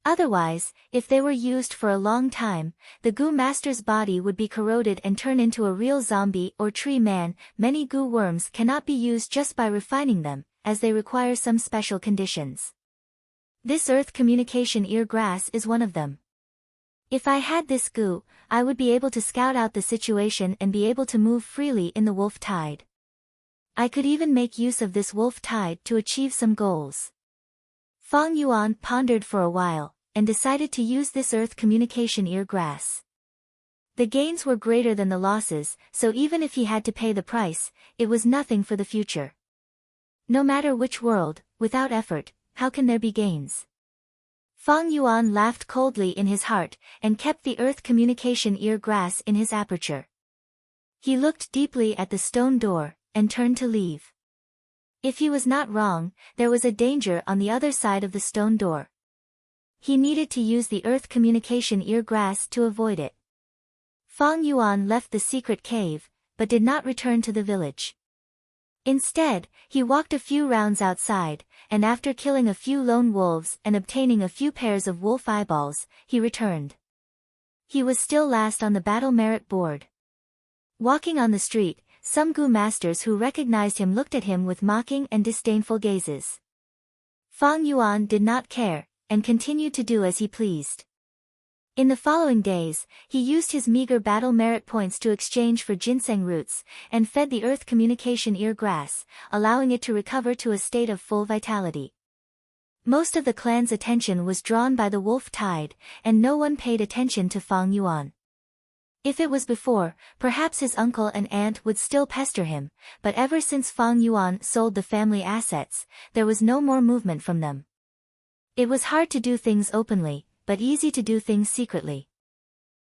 [SPEAKER 1] Otherwise, if they were used for a long time, the goo master's body would be corroded and turn into a real zombie or tree man. Many goo worms cannot be used just by refining them, as they require some special conditions. This earth communication ear grass is one of them. If I had this goo, I would be able to scout out the situation and be able to move freely in the wolf tide. I could even make use of this wolf tide to achieve some goals. Fang Yuan pondered for a while, and decided to use this earth communication ear grass. The gains were greater than the losses, so even if he had to pay the price, it was nothing for the future. No matter which world, without effort, how can there be gains? Fang Yuan laughed coldly in his heart, and kept the earth communication ear grass in his aperture. He looked deeply at the stone door, and turned to leave. If he was not wrong, there was a danger on the other side of the stone door. He needed to use the earth communication ear grass to avoid it. Fang Yuan left the secret cave, but did not return to the village. Instead, he walked a few rounds outside, and after killing a few lone wolves and obtaining a few pairs of wolf eyeballs, he returned. He was still last on the battle merit board. Walking on the street, some goo masters who recognized him looked at him with mocking and disdainful gazes. Fang Yuan did not care, and continued to do as he pleased. In the following days, he used his meager battle merit points to exchange for ginseng roots, and fed the earth communication ear grass, allowing it to recover to a state of full vitality. Most of the clan's attention was drawn by the wolf tide, and no one paid attention to Fang Yuan. If it was before, perhaps his uncle and aunt would still pester him, but ever since Fang Yuan sold the family assets, there was no more movement from them. It was hard to do things openly, but easy to do things secretly.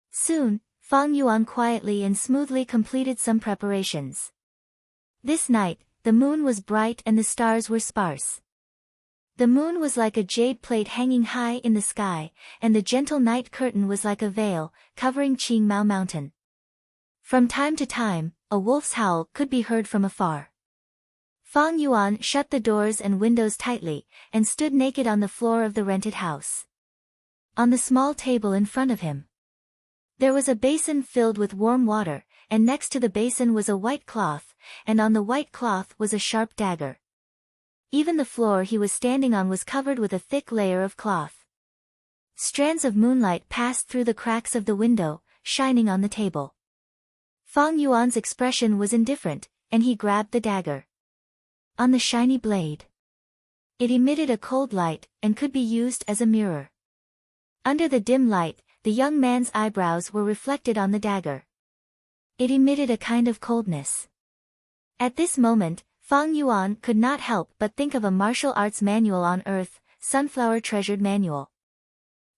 [SPEAKER 1] Soon, Fang Yuan quietly and smoothly completed some preparations. This night, the moon was bright and the stars were sparse. The moon was like a jade plate hanging high in the sky, and the gentle night curtain was like a veil, covering Qingmao Mountain. From time to time, a wolf's howl could be heard from afar. Fang Yuan shut the doors and windows tightly, and stood naked on the floor of the rented house. On the small table in front of him, there was a basin filled with warm water, and next to the basin was a white cloth, and on the white cloth was a sharp dagger. Even the floor he was standing on was covered with a thick layer of cloth. Strands of moonlight passed through the cracks of the window, shining on the table. Fang Yuan's expression was indifferent, and he grabbed the dagger. On the shiny blade, it emitted a cold light, and could be used as a mirror. Under the dim light, the young man's eyebrows were reflected on the dagger. It emitted a kind of coldness. At this moment, Fang Yuan could not help but think of a martial arts manual on Earth, Sunflower Treasured Manual.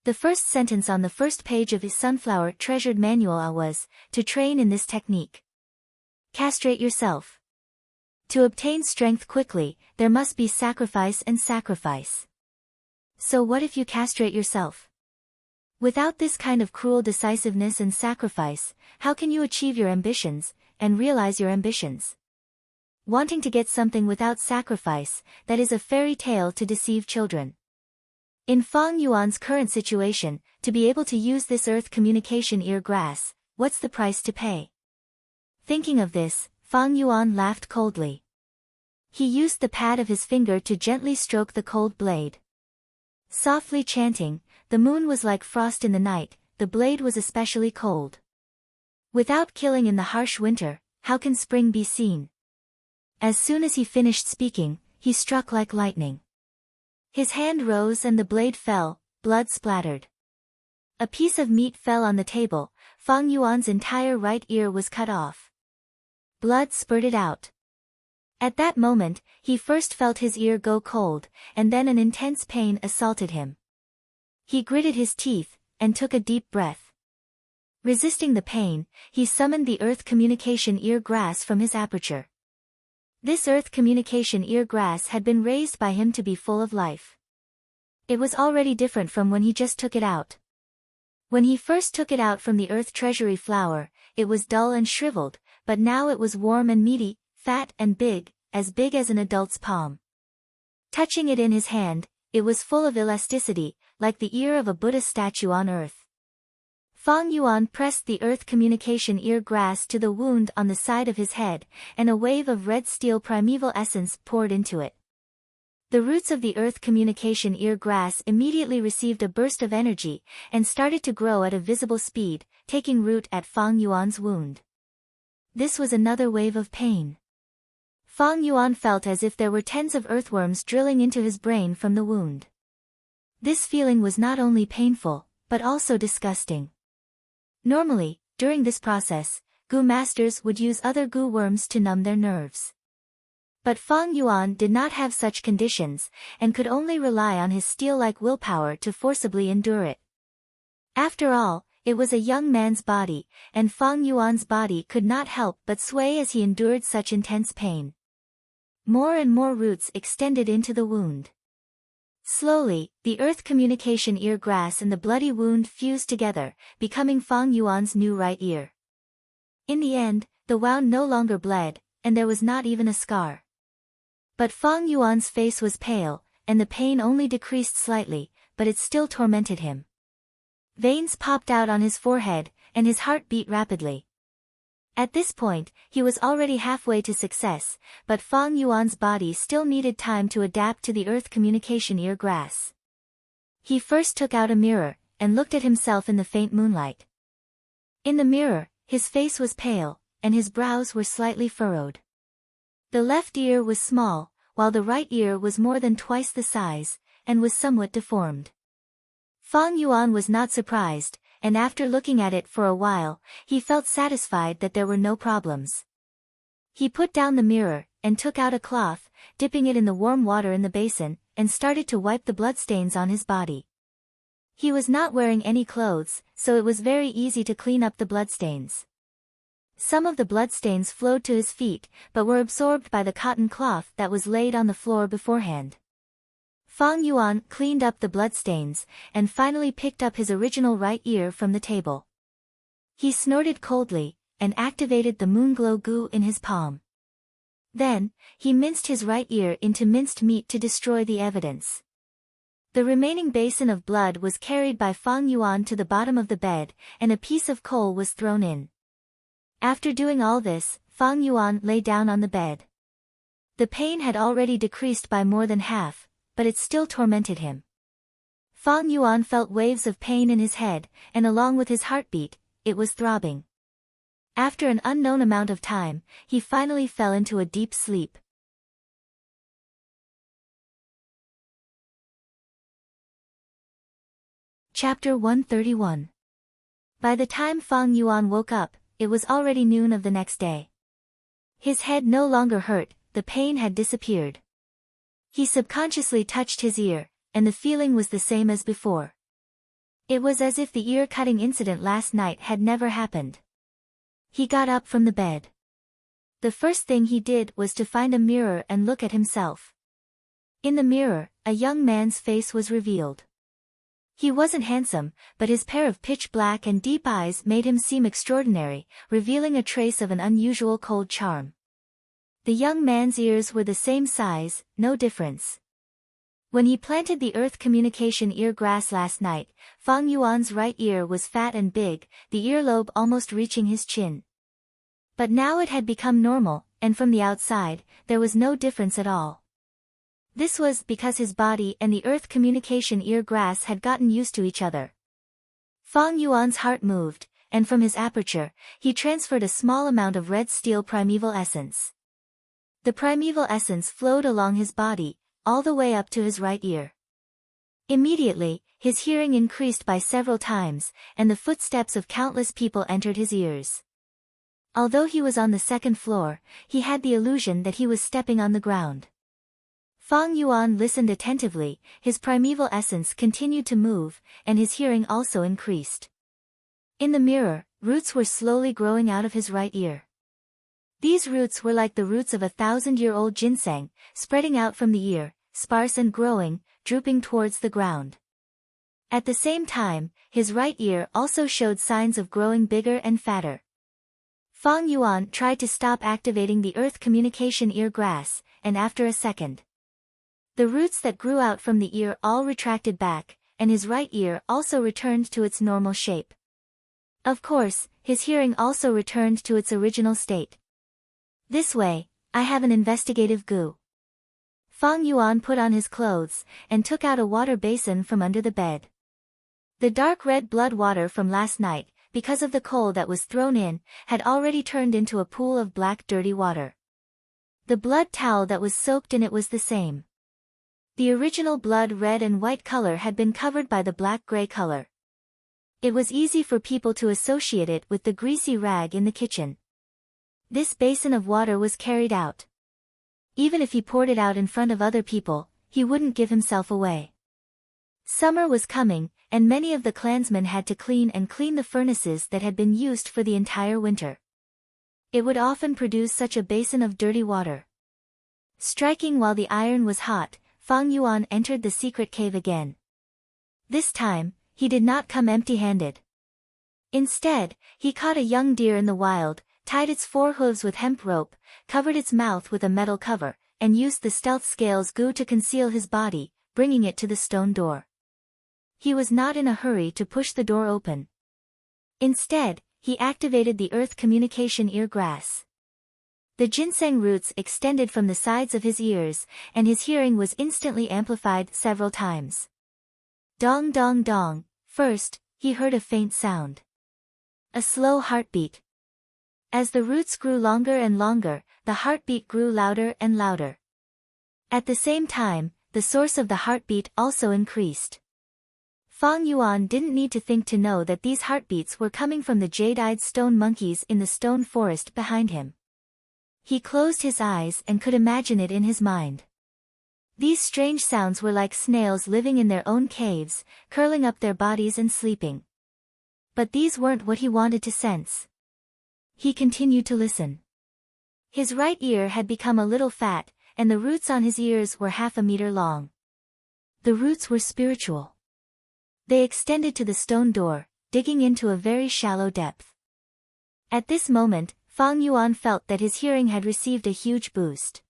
[SPEAKER 1] The first sentence on the first page of his Sunflower Treasured Manual was, to train in this technique. Castrate yourself. To obtain strength quickly, there must be sacrifice and sacrifice. So what if you castrate yourself? Without this kind of cruel decisiveness and sacrifice, how can you achieve your ambitions, and realize your ambitions? Wanting to get something without sacrifice, that is a fairy tale to deceive children. In Fang Yuan's current situation, to be able to use this earth communication ear grass, what's the price to pay? Thinking of this, Fang Yuan laughed coldly. He used the pad of his finger to gently stroke the cold blade. Softly chanting, the moon was like frost in the night, the blade was especially cold. Without killing in the harsh winter, how can spring be seen? As soon as he finished speaking, he struck like lightning. His hand rose and the blade fell, blood splattered. A piece of meat fell on the table, Fang Yuan's entire right ear was cut off. Blood spurted out. At that moment, he first felt his ear go cold, and then an intense pain assaulted him. He gritted his teeth, and took a deep breath. Resisting the pain, he summoned the earth communication ear grass from his aperture. This earth communication ear grass had been raised by him to be full of life. It was already different from when he just took it out. When he first took it out from the earth treasury flower, it was dull and shriveled, but now it was warm and meaty, fat and big as an adult's palm. Touching it in his hand, it was full of elasticity, like the ear of a Buddha statue on earth. Fang Yuan pressed the earth communication ear grass to the wound on the side of his head, and a wave of red steel primeval essence poured into it. The roots of the earth communication ear grass immediately received a burst of energy, and started to grow at a visible speed, taking root at Fang Yuan's wound. This was another wave of pain. Fang Yuan felt as if there were tens of earthworms drilling into his brain from the wound. This feeling was not only painful, but also disgusting. Normally, during this process, Gu masters would use other Gu worms to numb their nerves. But Fang Yuan did not have such conditions, and could only rely on his steel-like willpower to forcibly endure it. After all, it was a young man's body, and Fang Yuan's body could not help but sway as he endured such intense pain. More and more roots extended into the wound. Slowly, the earth communication ear grass and the bloody wound fused together, becoming Fang Yuan's new right ear. In the end, the wound no longer bled, and there was not even a scar. But Fang Yuan's face was pale, and the pain only decreased slightly, but it still tormented him. Veins popped out on his forehead, and his heart beat rapidly. At this point, he was already halfway to success, but Fang Yuan's body still needed time to adapt to the earth communication ear grass. He first took out a mirror, and looked at himself in the faint moonlight. In the mirror, his face was pale, and his brows were slightly furrowed. The left ear was small, while the right ear was more than twice the size, and was somewhat deformed. Fang Yuan was not surprised, and after looking at it for a while, he felt satisfied that there were no problems. He put down the mirror, and took out a cloth, dipping it in the warm water in the basin, and started to wipe the bloodstains on his body. He was not wearing any clothes, so it was very easy to clean up the bloodstains. Some of the bloodstains flowed to his feet, but were absorbed by the cotton cloth that was laid on the floor beforehand. Fang Yuan cleaned up the bloodstains, and finally picked up his original right ear from the table. He snorted coldly, and activated the Moonglow Gu in his palm. Then, he minced his right ear into minced meat to destroy the evidence. The remaining basin of blood was carried by Fang Yuan to the bottom of the bed, and a piece of coal was thrown in. After doing all this, Fang Yuan lay down on the bed. The pain had already decreased by more than half, but it still tormented him. Fang Yuan felt waves of pain in his head, and along with his heartbeat, it was throbbing. After an unknown amount of time, he finally fell into a deep sleep. Chapter 131. By the time Fang Yuan woke up, it was already noon of the next day. His head no longer hurt, the pain had disappeared. He subconsciously touched his ear, and the feeling was the same as before. It was as if the ear-cutting incident last night had never happened. He got up from the bed. The first thing he did was to find a mirror and look at himself. In the mirror, a young man's face was revealed. He wasn't handsome, but his pair of pitch black and deep eyes made him seem extraordinary, revealing a trace of an unusual cold charm. The young man's ears were the same size, no difference. When he planted the earth communication ear grass last night, Fang Yuan's right ear was fat and big, the earlobe almost reaching his chin. But now it had become normal, and from the outside, there was no difference at all. This was because his body and the earth communication ear grass had gotten used to each other. Fang Yuan's heart moved, and from his aperture, he transferred a small amount of red steel primeval essence. The primeval essence flowed along his body, all the way up to his right ear. Immediately, his hearing increased by several times, and the footsteps of countless people entered his ears. Although he was on the second floor, he had the illusion that he was stepping on the ground. Fang Yuan listened attentively, his primeval essence continued to move, and his hearing also increased. In the mirror, roots were slowly growing out of his right ear. These roots were like the roots of a 1,000-year-old ginseng, spreading out from the ear, sparse and growing, drooping towards the ground. At the same time, his right ear also showed signs of growing bigger and fatter. Fang Yuan tried to stop activating the earth communication ear grass, and after a second, the roots that grew out from the ear all retracted back, and his right ear also returned to its normal shape. Of course, his hearing also returned to its original state. This way, I have an investigative goo. Fang Yuan put on his clothes, and took out a water basin from under the bed. The dark red blood water from last night, because of the coal that was thrown in, had already turned into a pool of black dirty water. The blood towel that was soaked in it was the same. The original blood red and white color had been covered by the black-gray color. It was easy for people to associate it with the greasy rag in the kitchen. This basin of water was carried out. Even if he poured it out in front of other people, he wouldn't give himself away. Summer was coming, and many of the clansmen had to clean the furnaces that had been used for the entire winter. It would often produce such a basin of dirty water. Striking while the iron was hot, Fang Yuan entered the secret cave again. This time, he did not come empty-handed. Instead, he caught a young deer in the wild, tied its forehooves with hemp rope, covered its mouth with a metal cover, and used the stealth scales goo to conceal his body, bringing it to the stone door. He was not in a hurry to push the door open. Instead, he activated the earth communication ear grass. The ginseng roots extended from the sides of his ears, and his hearing was instantly amplified several times. Dong dong dong. First, he heard a faint sound. A slow heartbeat. As the roots grew longer and longer, the heartbeat grew louder and louder. At the same time, the source of the heartbeat also increased. Fang Yuan didn't need to think to know that these heartbeats were coming from the jade-eyed stone monkeys in the stone forest behind him. He closed his eyes and could imagine it in his mind. These strange sounds were like snails living in their own caves, curling up their bodies and sleeping. But these weren't what he wanted to sense. He continued to listen. His right ear had become a little fat, and the roots on his ears were 1/2 meter long. The roots were spiritual. They extended to the stone door, digging into a very shallow depth. At this moment, Fang Yuan felt that his hearing had received a huge boost.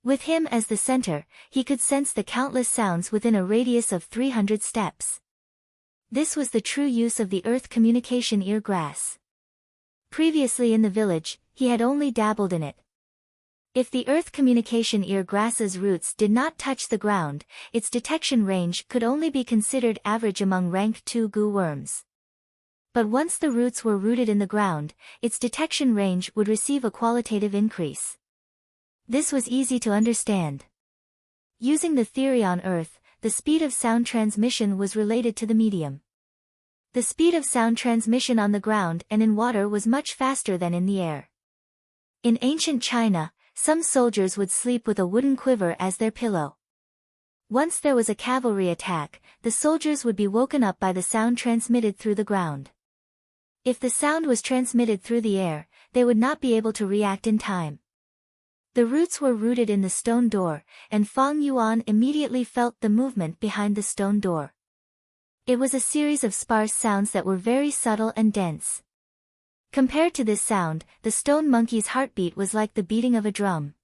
[SPEAKER 1] With him as the center, he could sense the countless sounds within a radius of 300 steps. This was the true use of the earth communication ear grass. Previously in the village, he had only dabbled in it. If the earth communication ear grass's roots did not touch the ground, its detection range could only be considered average among rank 2 goo worms. But once the roots were rooted in the ground, its detection range would receive a qualitative increase. This was easy to understand. Using the theory on Earth, the speed of sound transmission was related to the medium. The speed of sound transmission on the ground and in water was much faster than in the air. In ancient China, some soldiers would sleep with a wooden quiver as their pillow. Once there was a cavalry attack, the soldiers would be woken up by the sound transmitted through the ground. If the sound was transmitted through the air, they would not be able to react in time. The roots were rooted in the stone door, and Fang Yuan immediately felt the movement behind the stone door. It was a series of sparse sounds that were very subtle and dense. Compared to this sound, the stone monkey's heartbeat was like the beating of a drum.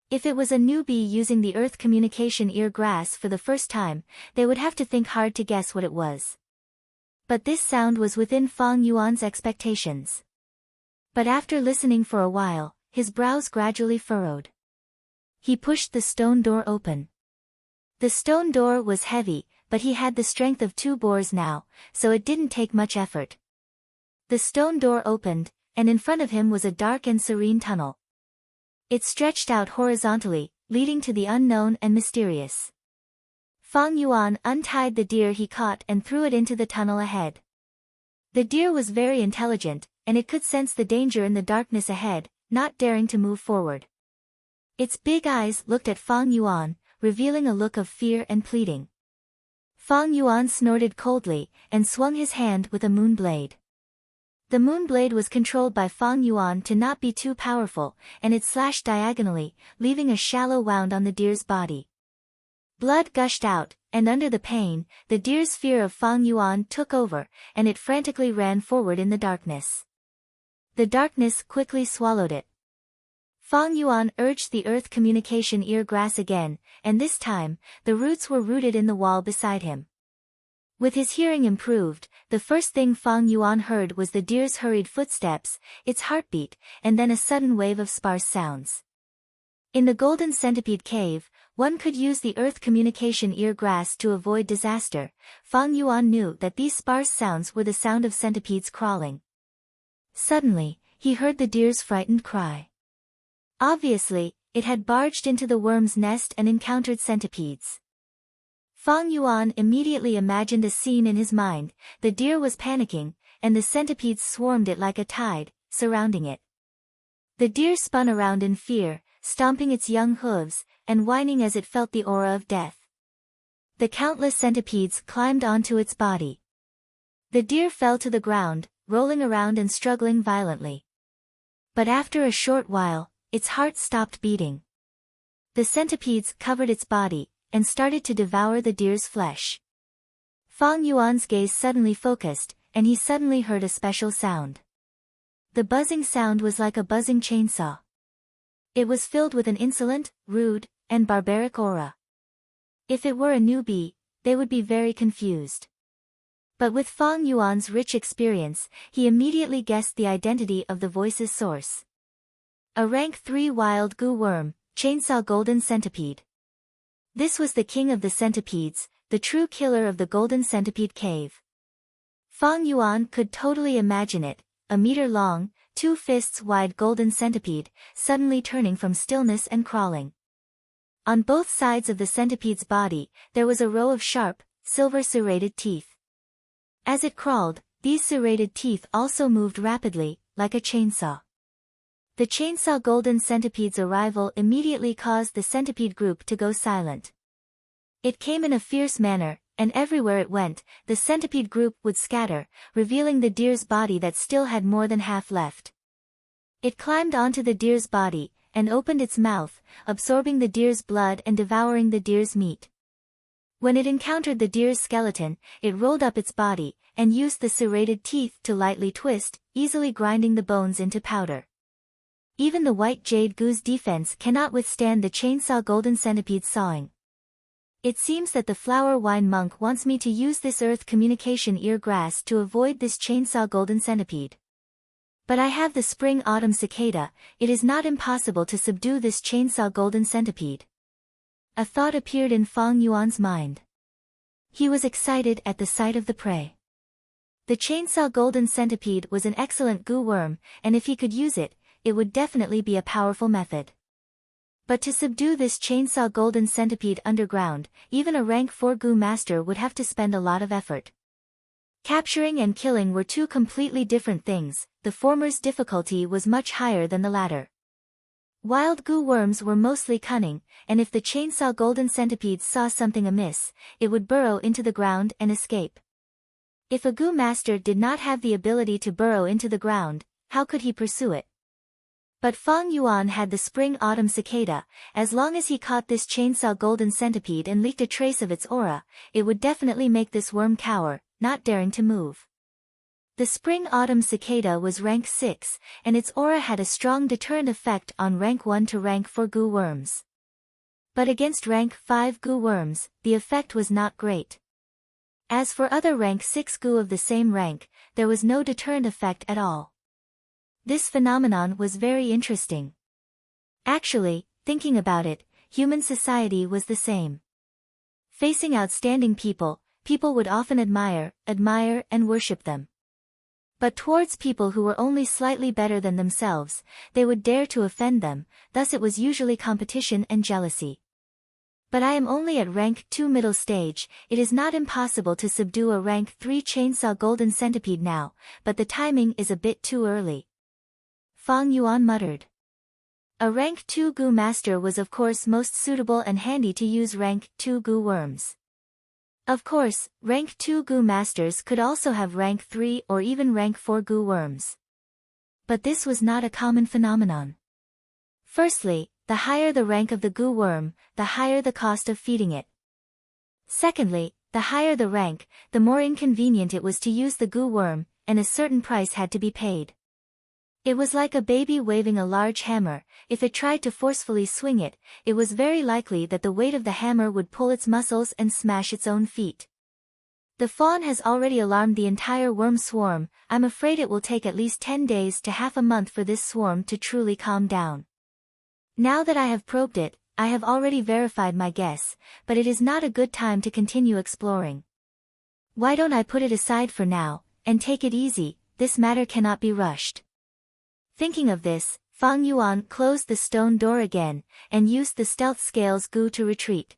[SPEAKER 1] If it was a newbie using the earth communication ear grass for the first time, they would have to think hard to guess what it was. But this sound was within Fang Yuan's expectations. But after listening for a while, his brows gradually furrowed. He pushed the stone door open. The stone door was heavy, but he had the strength of 2 boars now, so it didn't take much effort. The stone door opened, and in front of him was a dark and serene tunnel. It stretched out horizontally, leading to the unknown and mysterious. Fang Yuan untied the deer he caught and threw it into the tunnel ahead. The deer was very intelligent, and it could sense the danger in the darkness ahead, not daring to move forward. Its big eyes looked at Fang Yuan, revealing a look of fear and pleading. Fang Yuan snorted coldly, and swung his hand with a moon blade. The moon blade was controlled by Fang Yuan to not be too powerful, and it slashed diagonally, leaving a shallow wound on the deer's body. Blood gushed out, and under the pain, the deer's fear of Fang Yuan took over, and it frantically ran forward in the darkness. The darkness quickly swallowed it. Fang Yuan urged the earth communication ear grass again, and this time, the roots were rooted in the wall beside him. With his hearing improved, the first thing Fang Yuan heard was the deer's hurried footsteps, its heartbeat, and then a sudden wave of sparse sounds. In the Golden Centipede Cave, one could use the earth communication ear grass to avoid disaster. Fang Yuan knew that these sparse sounds were the sound of centipedes crawling. Suddenly, he heard the deer's frightened cry. Obviously, it had barged into the worm's nest and encountered centipedes. Fang Yuan immediately imagined a scene in his mind. The deer was panicking, and the centipedes swarmed it like a tide, surrounding it. The deer spun around in fear, stomping its young hooves, and whining as it felt the aura of death. The countless centipedes climbed onto its body. The deer fell to the ground, rolling around and struggling violently. But after a short while, its heart stopped beating. The centipedes covered its body, and started to devour the deer's flesh. Fang Yuan's gaze suddenly focused, and he suddenly heard a special sound. The buzzing sound was like a buzzing chainsaw. It was filled with an insolent, rude, and barbaric aura. If it were a newbie, they would be very confused. But with Fang Yuan's rich experience, he immediately guessed the identity of the voice's source. A rank 3 wild goo worm, chainsaw golden centipede. This was the king of the centipedes, the true killer of the Golden Centipede Cave. Fang Yuan could totally imagine it, a meter long, 2 fists wide golden centipede, suddenly turning from stillness and crawling. On both sides of the centipede's body, there was a row of sharp, silver serrated teeth. As it crawled, these serrated teeth also moved rapidly, like a chainsaw. The chainsaw golden centipede's arrival immediately caused the centipede group to go silent. It came in a fierce manner, and everywhere it went, the centipede group would scatter, revealing the deer's body that still had more than half left. It climbed onto the deer's body, and opened its mouth, absorbing the deer's blood and devouring the deer's meat. When it encountered the deer's skeleton, it rolled up its body, and used the serrated teeth to lightly twist, easily grinding the bones into powder. Even the white jade goo's defense cannot withstand the chainsaw golden centipede's sawing. It seems that the flower wine monk wants me to use this earth communication ear grass to avoid this chainsaw golden centipede. But I have the spring autumn cicada, it is not impossible to subdue this chainsaw golden centipede. A thought appeared in Fang Yuan's mind. He was excited at the sight of the prey. The chainsaw golden centipede was an excellent goo worm, and if he could use it, it would definitely be a powerful method. But to subdue this chainsaw golden centipede underground, even a rank 4 goo master would have to spend a lot of effort. Capturing and killing were 2 completely different things, the former's difficulty was much higher than the latter. Wild goo worms were mostly cunning, and if the chainsaw golden centipede saw something amiss, it would burrow into the ground and escape. If a goo master did not have the ability to burrow into the ground, how could he pursue it? But Fang Yuan had the spring-autumn cicada. As long as he caught this chainsaw golden centipede and leaked a trace of its aura, it would definitely make this worm cower, not daring to move. The spring-autumn cicada was rank 6, and its aura had a strong deterrent effect on rank 1 to rank 4 goo worms. But against rank 5 goo worms, the effect was not great. As for other rank 6 goo of the same rank, there was no deterrent effect at all. This phenomenon was very interesting. Actually, thinking about it, human society was the same. Facing outstanding people, people would often admire and worship them. But towards people who were only slightly better than themselves, they would dare to offend them, thus it was usually competition and jealousy. But I am only at rank 2 middle stage. It is not impossible to subdue a rank 3 chainsaw golden centipede now, but the timing is a bit too early. Fang Yuan muttered. A rank 2 goo master was of course most suitable and handy to use rank 2 goo worms. Of course, rank 2 goo masters could also have rank 3 or even rank 4 goo worms. But this was not a common phenomenon. Firstly, the higher the rank of the goo worm, the higher the cost of feeding it. Secondly, the higher the rank, the more inconvenient it was to use the goo worm, and a certain price had to be paid. It was like a baby waving a large hammer. If it tried to forcefully swing it, it was very likely that the weight of the hammer would pull its muscles and smash its own feet. The fawn has already alarmed the entire worm swarm. I'm afraid it will take at least 10 days to half a month for this swarm to truly calm down. Now that I have probed it, I have already verified my guess, but it is not a good time to continue exploring. Why don't I put it aside for now, and take it easy? This matter cannot be rushed. Thinking of this, Fang Yuan closed the stone door again, and used the stealth scales goo to retreat.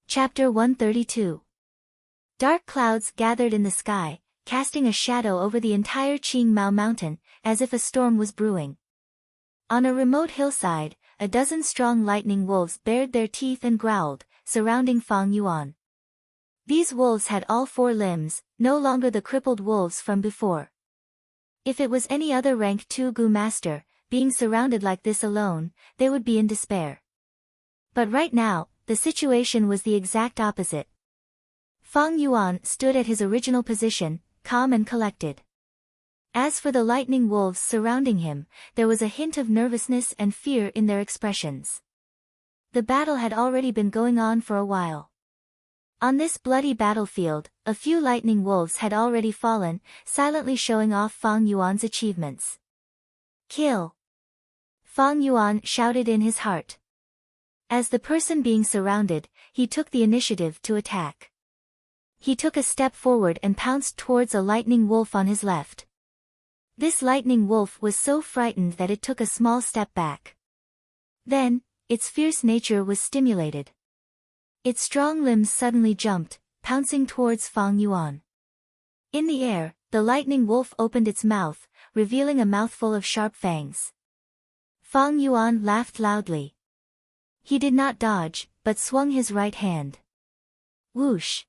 [SPEAKER 1] Chapter 132. Dark clouds gathered in the sky, casting a shadow over the entire Qingmao mountain, as if a storm was brewing. On a remote hillside, a dozen strong lightning wolves bared their teeth and growled, surrounding Fang Yuan. These wolves had all 4 limbs, no longer the crippled wolves from before. If it was any other rank 2 goo master, being surrounded like this alone, they would be in despair. But right now, the situation was the exact opposite. Fang Yuan stood at his original position, calm and collected. As for the lightning wolves surrounding him, there was a hint of nervousness and fear in their expressions. The battle had already been going on for a while. On this bloody battlefield, a few lightning wolves had already fallen, silently showing off Fang Yuan's achievements. Kill! Fang Yuan shouted in his heart. As the person being surrounded, he took the initiative to attack. He took a step forward and pounced towards a lightning wolf on his left. This lightning wolf was so frightened that it took a small step back. Then, its fierce nature was stimulated. Its strong limbs suddenly jumped, pouncing towards Fang Yuan. In the air, the lightning wolf opened its mouth, revealing a mouthful of sharp fangs. Fang Yuan laughed loudly. He did not dodge, but swung his right hand. Whoosh!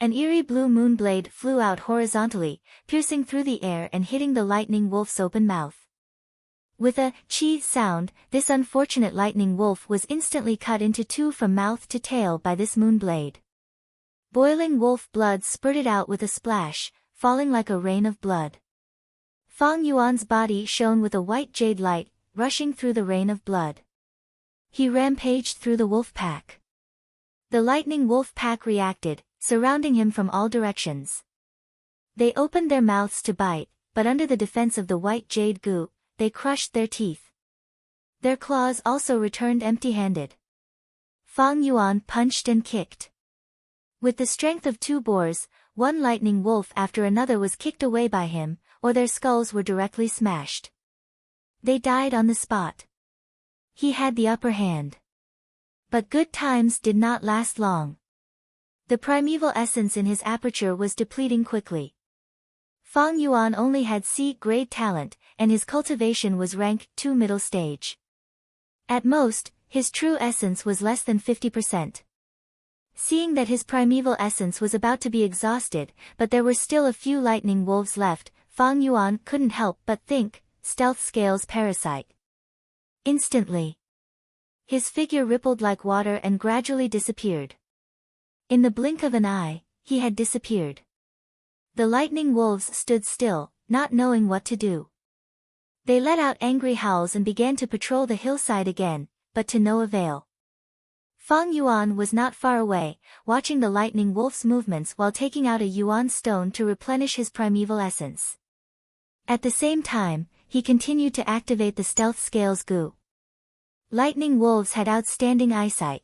[SPEAKER 1] An eerie blue moon blade flew out horizontally, piercing through the air and hitting the lightning wolf's open mouth. With a "chi" sound, this unfortunate lightning wolf was instantly cut into 2 from mouth to tail by this moon blade. Boiling wolf blood spurted out with a splash, falling like a rain of blood. Fang Yuan's body shone with a white jade light, rushing through the rain of blood. He rampaged through the wolf pack. The lightning wolf pack reacted, surrounding him from all directions. They opened their mouths to bite, but under the defense of the white jade goo, they crushed their teeth. Their claws also returned empty-handed. Fang Yuan punched and kicked. With the strength of 2 boars, one lightning wolf after another was kicked away by him, or their skulls were directly smashed. They died on the spot. He had the upper hand. But good times did not last long. The primeval essence in his aperture was depleting quickly. Fang Yuan only had C-grade talent, and his cultivation was rank 2 middle stage. At most, his true essence was less than 50%. Seeing that his primeval essence was about to be exhausted, but there were still a few lightning wolves left, Fang Yuan couldn't help but think, stealth scales parasite. Instantly, his figure rippled like water and gradually disappeared. In the blink of an eye, he had disappeared. The lightning wolves stood still, not knowing what to do. They let out angry howls and began to patrol the hillside again, but to no avail. Fang Yuan was not far away, watching the lightning wolf's movements while taking out a yuan stone to replenish his primeval essence. At the same time, he continued to activate the stealth scales goo. Lightning wolves had outstanding eyesight.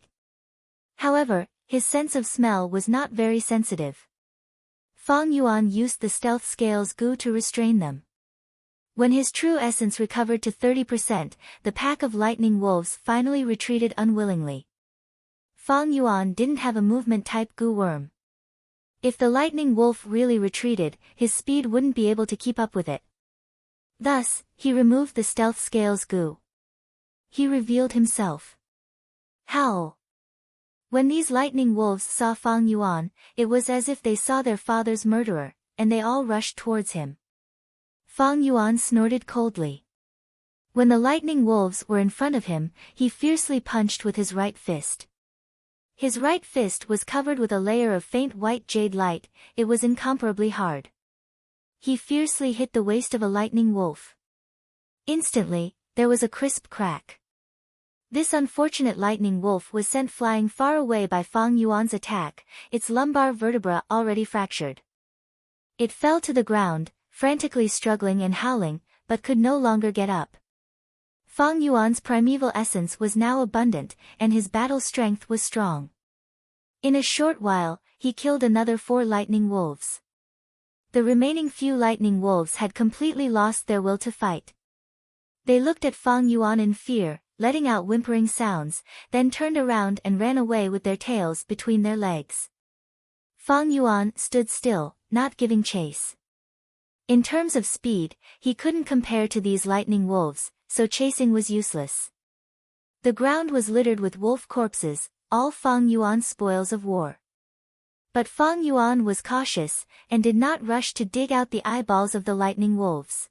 [SPEAKER 1] However, his sense of smell was not very sensitive. Fang Yuan used the stealth scales goo to restrain them. When his true essence recovered to 30%, the pack of lightning wolves finally retreated unwillingly. Fang Yuan didn't have a movement-type goo worm. If the lightning wolf really retreated, his speed wouldn't be able to keep up with it. Thus, he removed the stealth scales goo. He revealed himself. Howl! When these lightning wolves saw Fang Yuan, it was as if they saw their father's murderer, and they all rushed towards him. Fang Yuan snorted coldly. When the lightning wolves were in front of him, he fiercely punched with his right fist. His right fist was covered with a layer of faint white jade light, it was incomparably hard. He fiercely hit the waist of a lightning wolf. Instantly, there was a crisp crack. This unfortunate lightning wolf was sent flying far away by Fang Yuan's attack, its lumbar vertebra already fractured. It fell to the ground, frantically struggling and howling, but could no longer get up. Fang Yuan's primeval essence was now abundant, and his battle strength was strong. In a short while, he killed another 4 lightning wolves. The remaining few lightning wolves had completely lost their will to fight. They looked at Fang Yuan in fear, letting out whimpering sounds, then turned around and ran away with their tails between their legs. Fang Yuan stood still, not giving chase. In terms of speed, he couldn't compare to these lightning wolves, so chasing was useless. The ground was littered with wolf corpses, all Fang Yuan's spoils of war. But Fang Yuan was cautious, and did not rush to dig out the eyeballs of the lightning wolves.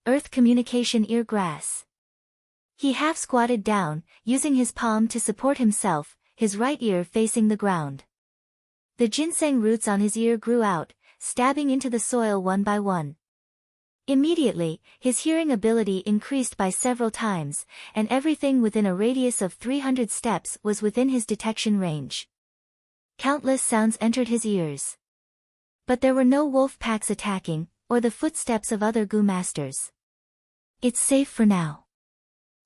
[SPEAKER 1] Earth communication ear grass. He half squatted down, using his palm to support himself, his right ear facing the ground. The ginseng roots on his ear grew out, stabbing into the soil one by one. Immediately, his hearing ability increased by several times, and everything within a radius of 300 steps was within his detection range. Countless sounds entered his ears. But there were no wolf packs attacking, or the footsteps of other goo masters. It's safe for now.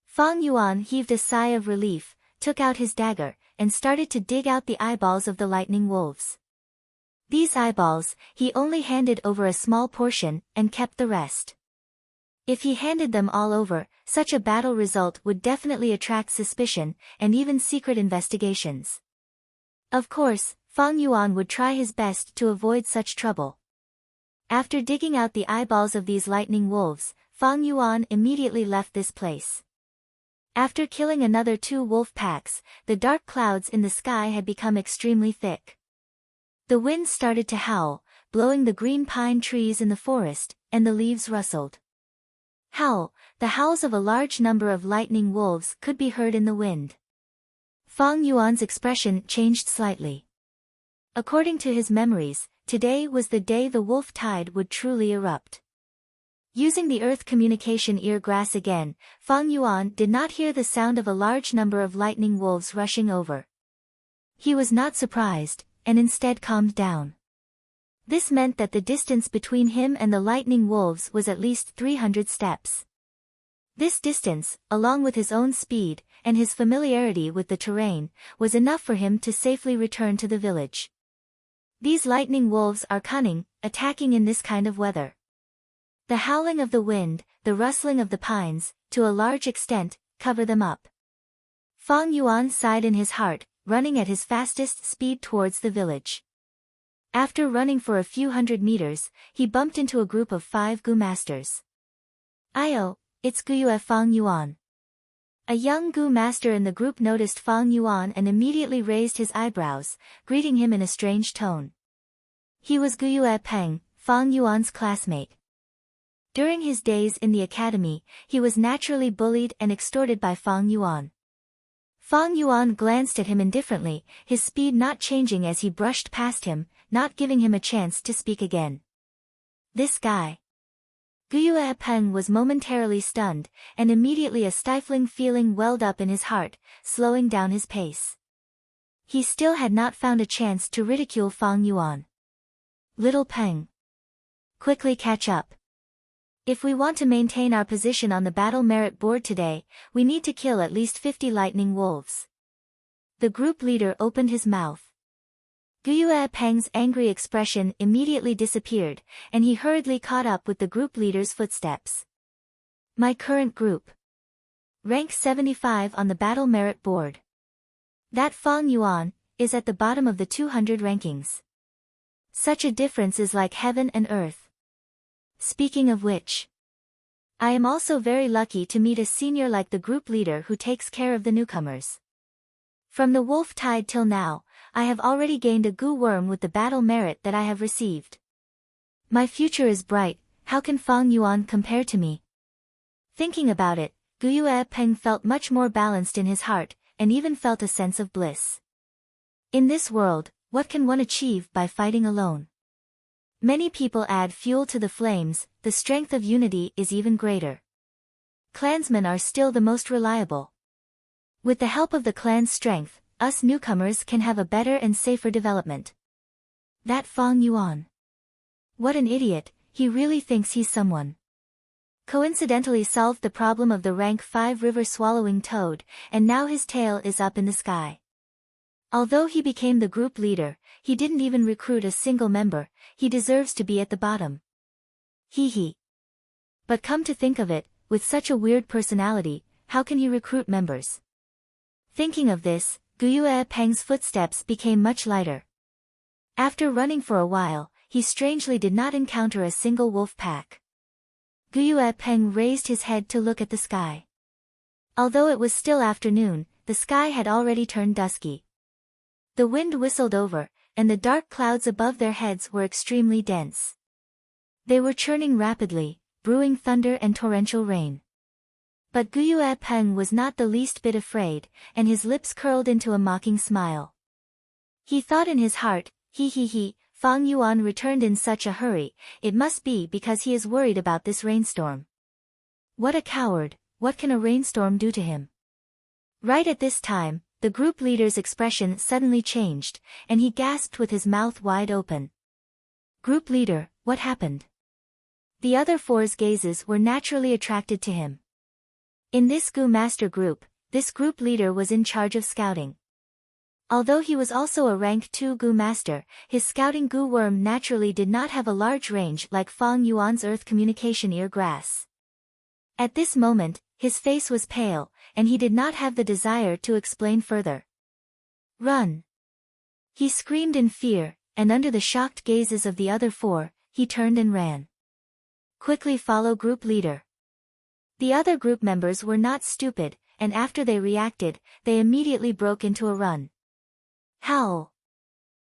[SPEAKER 1] Fang Yuan heaved a sigh of relief, took out his dagger, and started to dig out the eyeballs of the lightning wolves. These eyeballs, he only handed over a small portion, and kept the rest. If he handed them all over, such a battle result would definitely attract suspicion, and even secret investigations. Of course, Fang Yuan would try his best to avoid such trouble. After digging out the eyeballs of these lightning wolves, Fang Yuan immediately left this place. After killing another 2 wolf packs, the dark clouds in the sky had become extremely thick. The wind started to howl, blowing the green pine trees in the forest, and the leaves rustled. Howl, the howls of a large number of lightning wolves could be heard in the wind. Fang Yuan's expression changed slightly. According to his memories, today was the day the wolf tide would truly erupt. Using the earth communication ear grass again, Fang Yuan did not hear the sound of a large number of lightning wolves rushing over. He was not surprised, and instead calmed down. This meant that the distance between him and the lightning wolves was at least 300 steps. This distance, along with his own speed, and his familiarity with the terrain, was enough for him to safely return to the village. These lightning wolves are cunning, attacking in this kind of weather. The howling of the wind, the rustling of the pines, to a large extent, cover them up. Fang Yuan sighed in his heart, running at his fastest speed towards the village. After running for a few hundred meters, he bumped into a group of 5 Gu masters. "Io, it's Guyue Fang Yuan." A young Gu master in the group noticed Fang Yuan and immediately raised his eyebrows, greeting him in a strange tone. He was Guyue Peng, Fang Yuan's classmate. During his days in the academy, he was naturally bullied and extorted by Fang Yuan. Fang Yuan glanced at him indifferently, his speed not changing as he brushed past him, not giving him a chance to speak again. This guy. Guyue Peng was momentarily stunned, and immediately a stifling feeling welled up in his heart, slowing down his pace. He still had not found a chance to ridicule Fang Yuan. "Little Peng. Quickly catch up. If we want to maintain our position on the battle merit board today, we need to kill at least 50 lightning wolves." The group leader opened his mouth. Guyue Peng's angry expression immediately disappeared, and he hurriedly caught up with the group leader's footsteps. "My current group. Rank 75 on the battle merit board. That Fang Yuan is at the bottom of the 200 rankings. Such a difference is like heaven and earth. Speaking of which, I am also very lucky to meet a senior like the group leader who takes care of the newcomers. From the Wolf Tide till now, I have already gained a Gu worm with the battle merit that I have received. My future is bright, how can Fang Yuan compare to me?" Thinking about it, Guyue Peng felt much more balanced in his heart, and even felt a sense of bliss. In this world, what can one achieve by fighting alone? Many people add fuel to the flames, the strength of unity is even greater. Clansmen are still the most reliable. With the help of the clan's strength, us newcomers can have a better and safer development. That Fang Yuan. What an idiot, he really thinks he's someone. Coincidentally solved the problem of the rank 5 river swallowing toad, and now his tail is up in the sky. Although he became the group leader, he didn't even recruit a single member, he deserves to be at the bottom. Hee hee. But come to think of it, with such a weird personality, how can he recruit members? Thinking of this, Guyue Peng's footsteps became much lighter. After running for a while, he strangely did not encounter a single wolf pack. Guyue Peng raised his head to look at the sky. Although it was still afternoon, the sky had already turned dusky. The wind whistled over, and the dark clouds above their heads were extremely dense. They were churning rapidly, brewing thunder and torrential rain. But Guyue Peng was not the least bit afraid, and his lips curled into a mocking smile. He thought in his heart, he, Fang Yuan returned in such a hurry, it must be because he is worried about this rainstorm. What a coward, what can a rainstorm do to him? Right at this time, the group leader's expression suddenly changed, and he gasped with his mouth wide open. "Group leader, what happened?" The other four's gazes were naturally attracted to him. In this Gu master group, this group leader was in charge of scouting. Although he was also a rank 2 Gu master, his scouting Gu worm naturally did not have a large range like Fang Yuan's earth communication ear grass. At this moment, his face was pale, and he did not have the desire to explain further. "Run!" He screamed in fear, and under the shocked gazes of the other 4, he turned and ran. Quickly follow group leader. The other group members were not stupid, and after they reacted, they immediately broke into a run. Howl!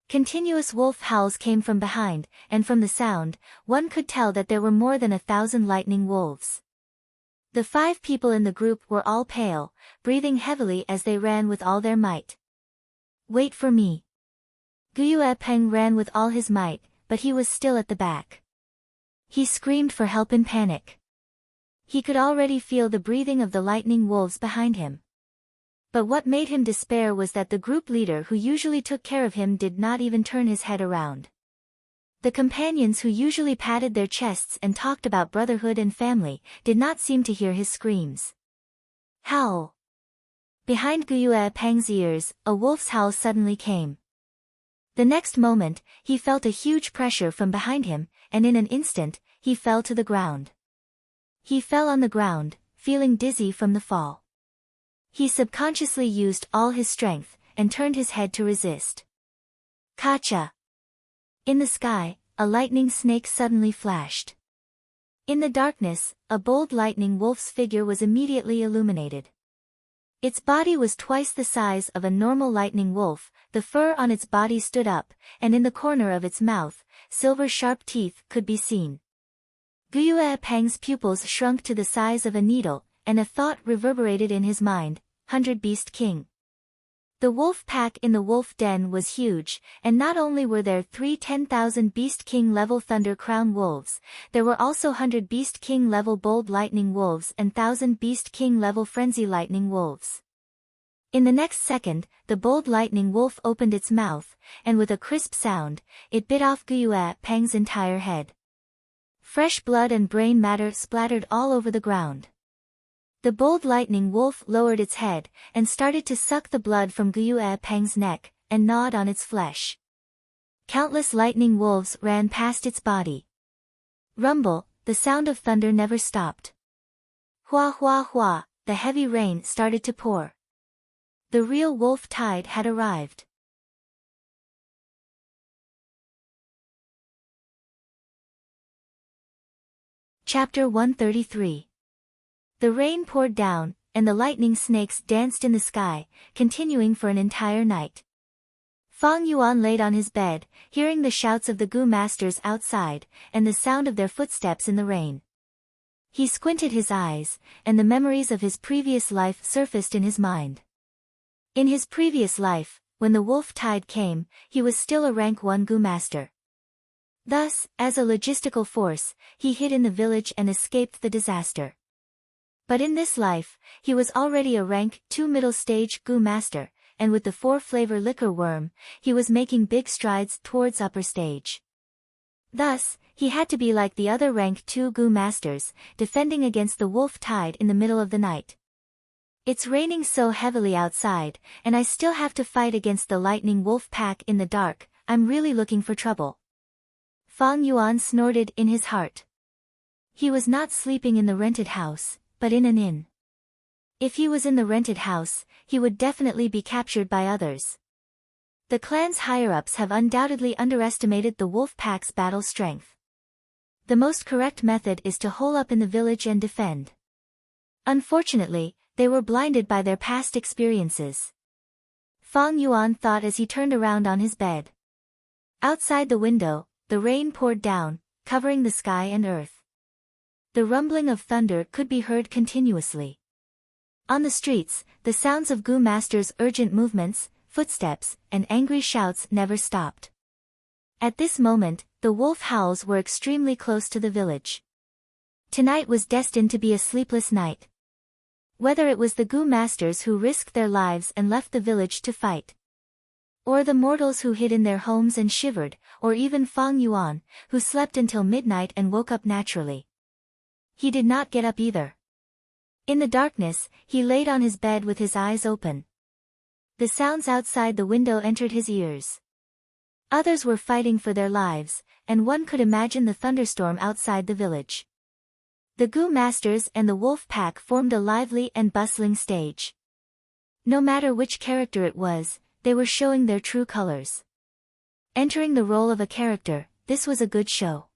[SPEAKER 1] Continuous wolf howls came from behind, and from the sound, one could tell that there were more than 1,000 lightning wolves. The 5 people in the group were all pale, breathing heavily as they ran with all their might. "Wait for me." Guyue Peng ran with all his might, but he was still at the back. He screamed for help in panic. He could already feel the breathing of the lightning wolves behind him. But what made him despair was that the group leader who usually took care of him did not even turn his head around. The companions who usually patted their chests and talked about brotherhood and family, did not seem to hear his screams. Howl! Behind Guyue Peng's ears, a wolf's howl suddenly came. The next moment, he felt a huge pressure from behind him, and in an instant, he fell to the ground. He fell on the ground, feeling dizzy from the fall. He subconsciously used all his strength, and turned his head to resist. Kacha! In the sky, a lightning snake suddenly flashed. In the darkness, a bold lightning wolf's figure was immediately illuminated. Its body was twice the size of a normal lightning wolf, the fur on its body stood up, and in the corner of its mouth, silver-sharp teeth could be seen. Gyue Peng's pupils shrunk to the size of a needle, and a thought reverberated in his mind: 100 Beast King. The wolf pack in the wolf den was huge, and not only were there 10,000 Beast King level Thunder Crown wolves, there were also 100 Beast King level Bold Lightning wolves and 1,000 Beast King level Frenzy Lightning wolves. In the next second, the Bold Lightning wolf opened its mouth, and with a crisp sound, it bit off Gyue Peng's entire head. Fresh blood and brain matter splattered all over the ground. The Bold Lightning wolf lowered its head, and started to suck the blood from Gyue Peng's neck, and gnawed on its flesh. Countless lightning wolves ran past its body. Rumble, the sound of thunder never stopped. Hua hua hua, the heavy rain started to pour. The real wolf tide had arrived. Chapter 133. The rain poured down, and the lightning snakes danced in the sky, continuing for an entire night. Fang Yuan laid on his bed, hearing the shouts of the Gu masters outside, and the sound of their footsteps in the rain. He squinted his eyes, and the memories of his previous life surfaced in his mind. In his previous life, when the wolf tide came, he was still a rank 1 Gu master. Thus, as a logistical force, he hid in the village and escaped the disaster. But in this life, he was already a rank 2 middle stage Gu master, and with the 4-flavor liquor worm, he was making big strides towards upper stage. Thus, he had to be like the other rank 2 Gu masters, defending against the wolf tide in the middle of the night. It's raining so heavily outside, and I still have to fight against the lightning wolf pack in the dark. I'm really looking for trouble. Fang Yuan snorted in his heart. He was not sleeping in the rented house, but in an inn. If he was in the rented house, he would definitely be captured by others. The clan's higher-ups have undoubtedly underestimated the wolf pack's battle strength. The most correct method is to hole up in the village and defend. Unfortunately, they were blinded by their past experiences. Fang Yuan thought as he turned around on his bed. Outside the window, the rain poured down, covering the sky and earth. The rumbling of thunder could be heard continuously. On the streets, the sounds of Gu masters' urgent movements, footsteps, and angry shouts never stopped. At this moment, the wolf howls were extremely close to the village. Tonight was destined to be a sleepless night. Whether it was the Gu masters who risked their lives and left the village to fight, or the mortals who hid in their homes and shivered, or even Fang Yuan, who slept until midnight and woke up naturally. He did not get up either. In the darkness, he laid on his bed with his eyes open. The sounds outside the window entered his ears. Others were fighting for their lives, and one could imagine the thunderstorm outside the village. The Gu masters and the wolf pack formed a lively and bustling stage. No matter which character it was, they were showing their true colors. Entering the role of a character, this was a good show.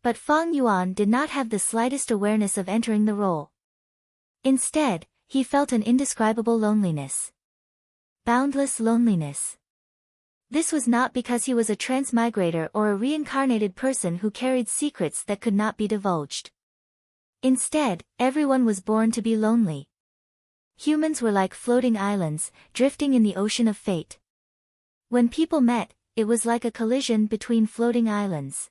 [SPEAKER 1] But Fang Yuan did not have the slightest awareness of entering the role. Instead, he felt an indescribable loneliness. Boundless loneliness. This was not because he was a transmigrator or a reincarnated person who carried secrets that could not be divulged. Instead, everyone was born to be lonely. Humans were like floating islands, drifting in the ocean of fate. When people met, it was like a collision between floating islands.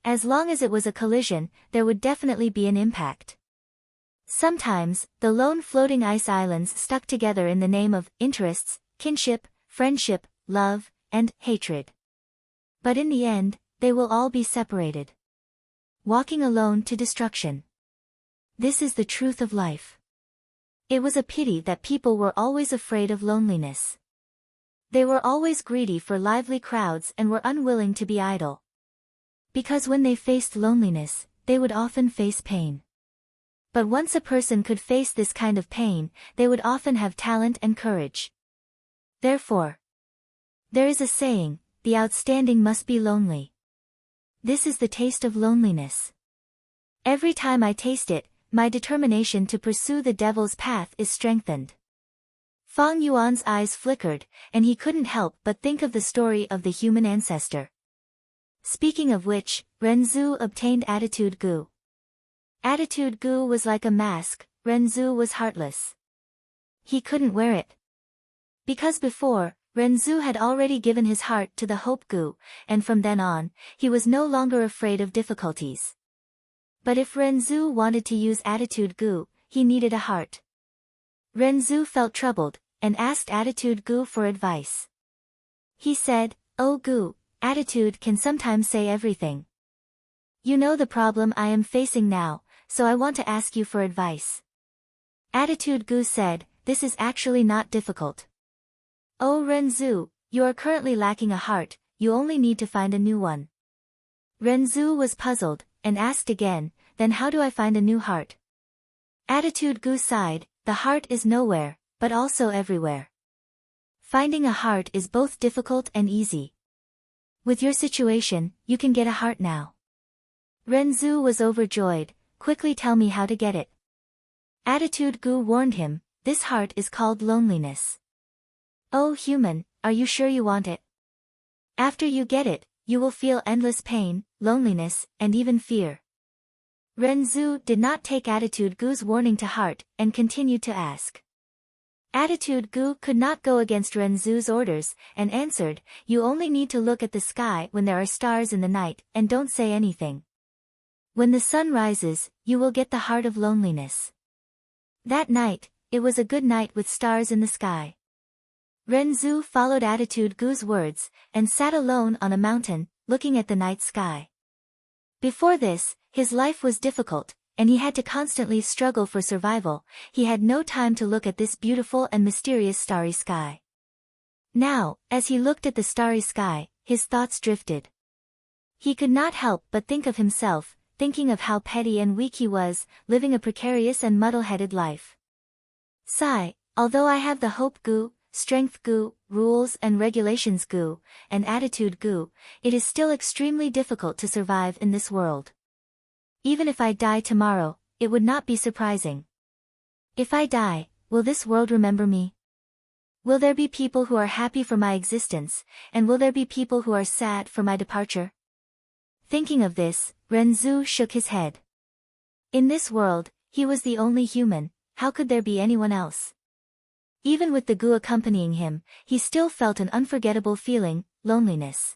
[SPEAKER 1] As long as it was a collision, there would definitely be an impact. Sometimes, the lone floating ice islands stuck together in the name of interests, kinship, friendship, love, and hatred. But in the end, they will all be separated. Walking alone to destruction. This is the truth of life. It was a pity that people were always afraid of loneliness. They were always greedy for lively crowds and were unwilling to be idle. Because when they faced loneliness, they would often face pain. But once a person could face this kind of pain, they would often have talent and courage. Therefore, there is a saying, the outstanding must be lonely. This is the taste of loneliness. Every time I taste it, my determination to pursue the devil's path is strengthened. Fang Yuan's eyes flickered, and he couldn't help but think of the story of the human ancestor. Speaking of which, Renzu obtained Attitude Gu. Attitude Gu was like a mask, Renzu was heartless. He couldn't wear it. Because before, Renzu had already given his heart to the Hope Gu, and from then on, he was no longer afraid of difficulties. But if Renzu wanted to use Attitude Gu, he needed a heart. Renzu felt troubled, and asked Attitude Gu for advice. He said, "Oh Gu, attitude can sometimes say everything. You know the problem I am facing now, so I want to ask you for advice." Attitude Gu said, "This is actually not difficult. Oh Renzu, you are currently lacking a heart, you only need to find a new one." Renzu was puzzled, and asked again, "Then how do I find a new heart?" Attitude Gu sighed, "The heart is nowhere, but also everywhere. Finding a heart is both difficult and easy. With your situation, you can get a heart now." Renzu was overjoyed, "Quickly tell me how to get it." Attitude Gu warned him, "This heart is called loneliness. Oh human, are you sure you want it? After you get it, you will feel endless pain, loneliness, and even fear." Renzu did not take Attitude Gu's warning to heart, and continued to ask. Attitude Gu could not go against Renzu's orders, and answered, "You only need to look at the sky when there are stars in the night, and don't say anything. When the sun rises, you will get the heart of loneliness." That night, it was a good night with stars in the sky. Renzu followed Attitude Gu's words, and sat alone on a mountain, looking at the night sky. Before this, his life was difficult, and he had to constantly struggle for survival. He had no time to look at this beautiful and mysterious starry sky. Now, as he looked at the starry sky, his thoughts drifted. He could not help but think of himself, thinking of how petty and weak he was, living a precarious and muddle-headed life. Sigh, although I have the Hope Gu, Strength Gu, Rules and Regulations Gu, and Attitude Gu, it is still extremely difficult to survive in this world. Even if I die tomorrow, it would not be surprising. If I die, will this world remember me? Will there be people who are happy for my existence, and will there be people who are sad for my departure?" Thinking of this, Renzu shook his head. In this world, he was the only human, how could there be anyone else? Even with the Gu accompanying him, he still felt an unforgettable feeling, loneliness.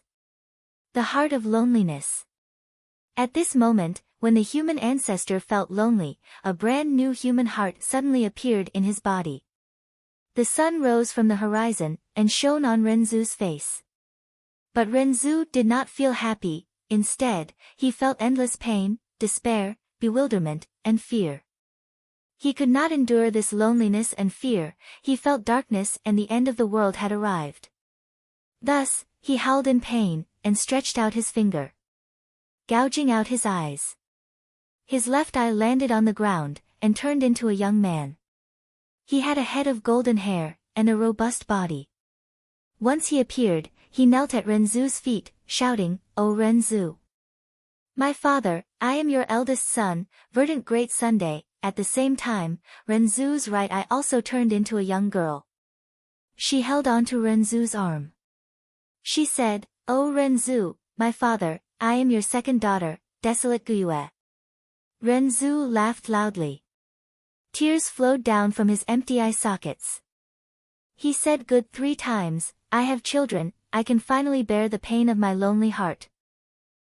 [SPEAKER 1] The heart of loneliness. At this moment, when the human ancestor felt lonely, a brand new human heart suddenly appeared in his body. The sun rose from the horizon, and shone on Renzu's face. But Renzu did not feel happy, instead, he felt endless pain, despair, bewilderment, and fear. He could not endure this loneliness and fear, he felt darkness and the end of the world had arrived. Thus, he howled in pain, and stretched out his finger, gouging out his eyes. His left eye landed on the ground, and turned into a young man. He had a head of golden hair, and a robust body. Once he appeared, he knelt at Renzu's feet, shouting, "O Renzu! My father, I am your eldest son, verdant great Sunday." At the same time, Renzu's right eye also turned into a young girl. She held on to Renzu's arm. She said, "O Renzu, my father, I am your second daughter, Desolate Guyue." Renzu laughed loudly. Tears flowed down from his empty eye sockets. He said good 3 times, "I have children, I can finally bear the pain of my lonely heart.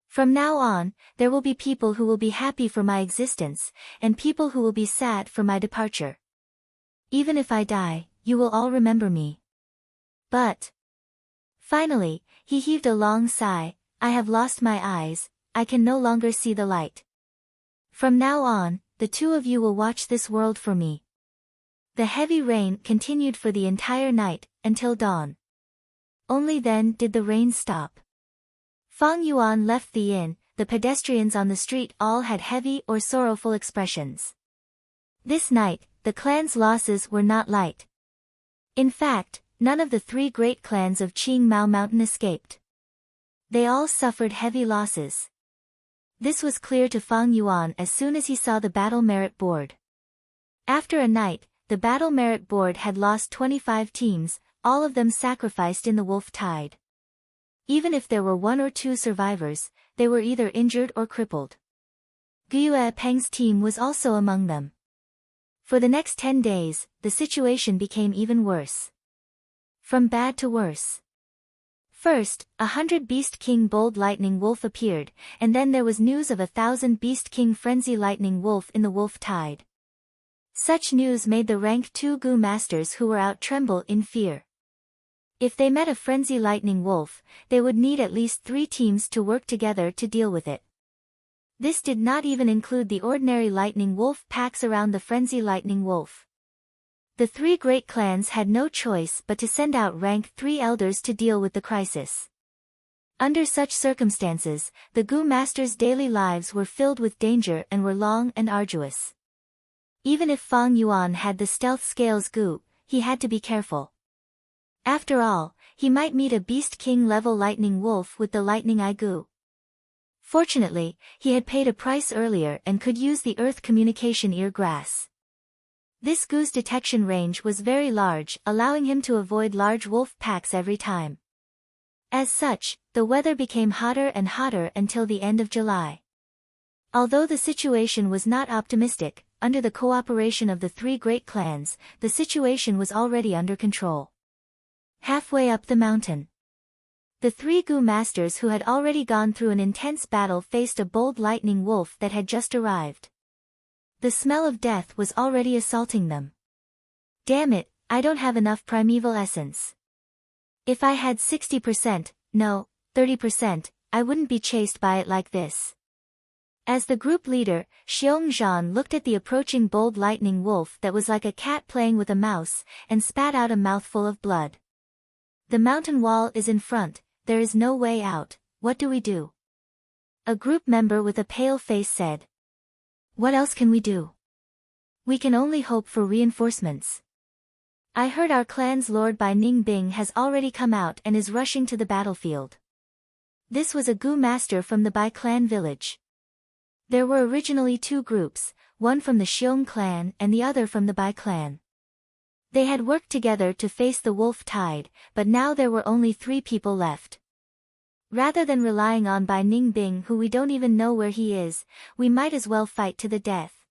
[SPEAKER 1] From now on, there will be people who will be happy for my existence, and people who will be sad for my departure. Even if I die, you will all remember me." But finally, he heaved a long sigh, "I have lost my eyes, I can no longer see the light. From now on, the 2 of you will watch this world for me." The heavy rain continued for the entire night, until dawn. Only then did the rain stop. Fang Yuan left the inn, the pedestrians on the street all had heavy or sorrowful expressions. This night, the clan's losses were not light. In fact, none of the 3 great clans of Qingmao Mountain escaped. They all suffered heavy losses. This was clear to Fang Yuan as soon as he saw the battle merit board. After a night, the battle merit board had lost 25 teams, all of them sacrificed in the wolf tide. Even if there were 1 or 2 survivors, they were either injured or crippled. Gyue Peng's team was also among them. For the next 10 days, the situation became even worse. From bad to worse. First, 100 Beast King Bold Lightning Wolf appeared, and then there was news of 1,000 Beast King Frenzy Lightning Wolf in the wolf tide. Such news made the rank 2 Gu masters who were out tremble in fear. If they met a Frenzy Lightning Wolf, they would need at least 3 teams to work together to deal with it. This did not even include the ordinary Lightning Wolf packs around the Frenzy Lightning Wolf. The 3 great clans had no choice but to send out rank 3 elders to deal with the crisis. Under such circumstances, the Gu masters' daily lives were filled with danger and were long and arduous. Even if Fang Yuan had the stealth scales Gu, he had to be careful. After all, he might meet a Beast King level Lightning Wolf with the Lightning Eye Gu. Fortunately, he had paid a price earlier and could use the Earth Communication Ear Grass. This Gu's detection range was very large, allowing him to avoid large wolf packs every time. As such, the weather became hotter and hotter until the end of July. Although the situation was not optimistic, under the cooperation of the 3 great clans, the situation was already under control. Halfway up the mountain, the 3 Gu masters who had already gone through an intense battle faced a bold lightning wolf that had just arrived. The smell of death was already assaulting them. Damn it, I don't have enough primeval essence. If I had 60%, no, 30%, I wouldn't be chased by it like this. As the group leader, Xiong Zhan looked at the approaching bold lightning wolf that was like a cat playing with a mouse, and spat out a mouthful of blood. The mountain wall is in front, there is no way out, what do we do? A group member with a pale face said. What else can we do? We can only hope for reinforcements. I heard our clan's lord Bai Ningbing has already come out and is rushing to the battlefield. This was a Gu master from the Bai clan village. There were originally 2 groups, one from the Xiong clan and the other from the Bai clan. They had worked together to face the wolf tide, but now there were only 3 people left. Rather than relying on Bai Ningbing who we don't even know where he is, we might as well fight to the death.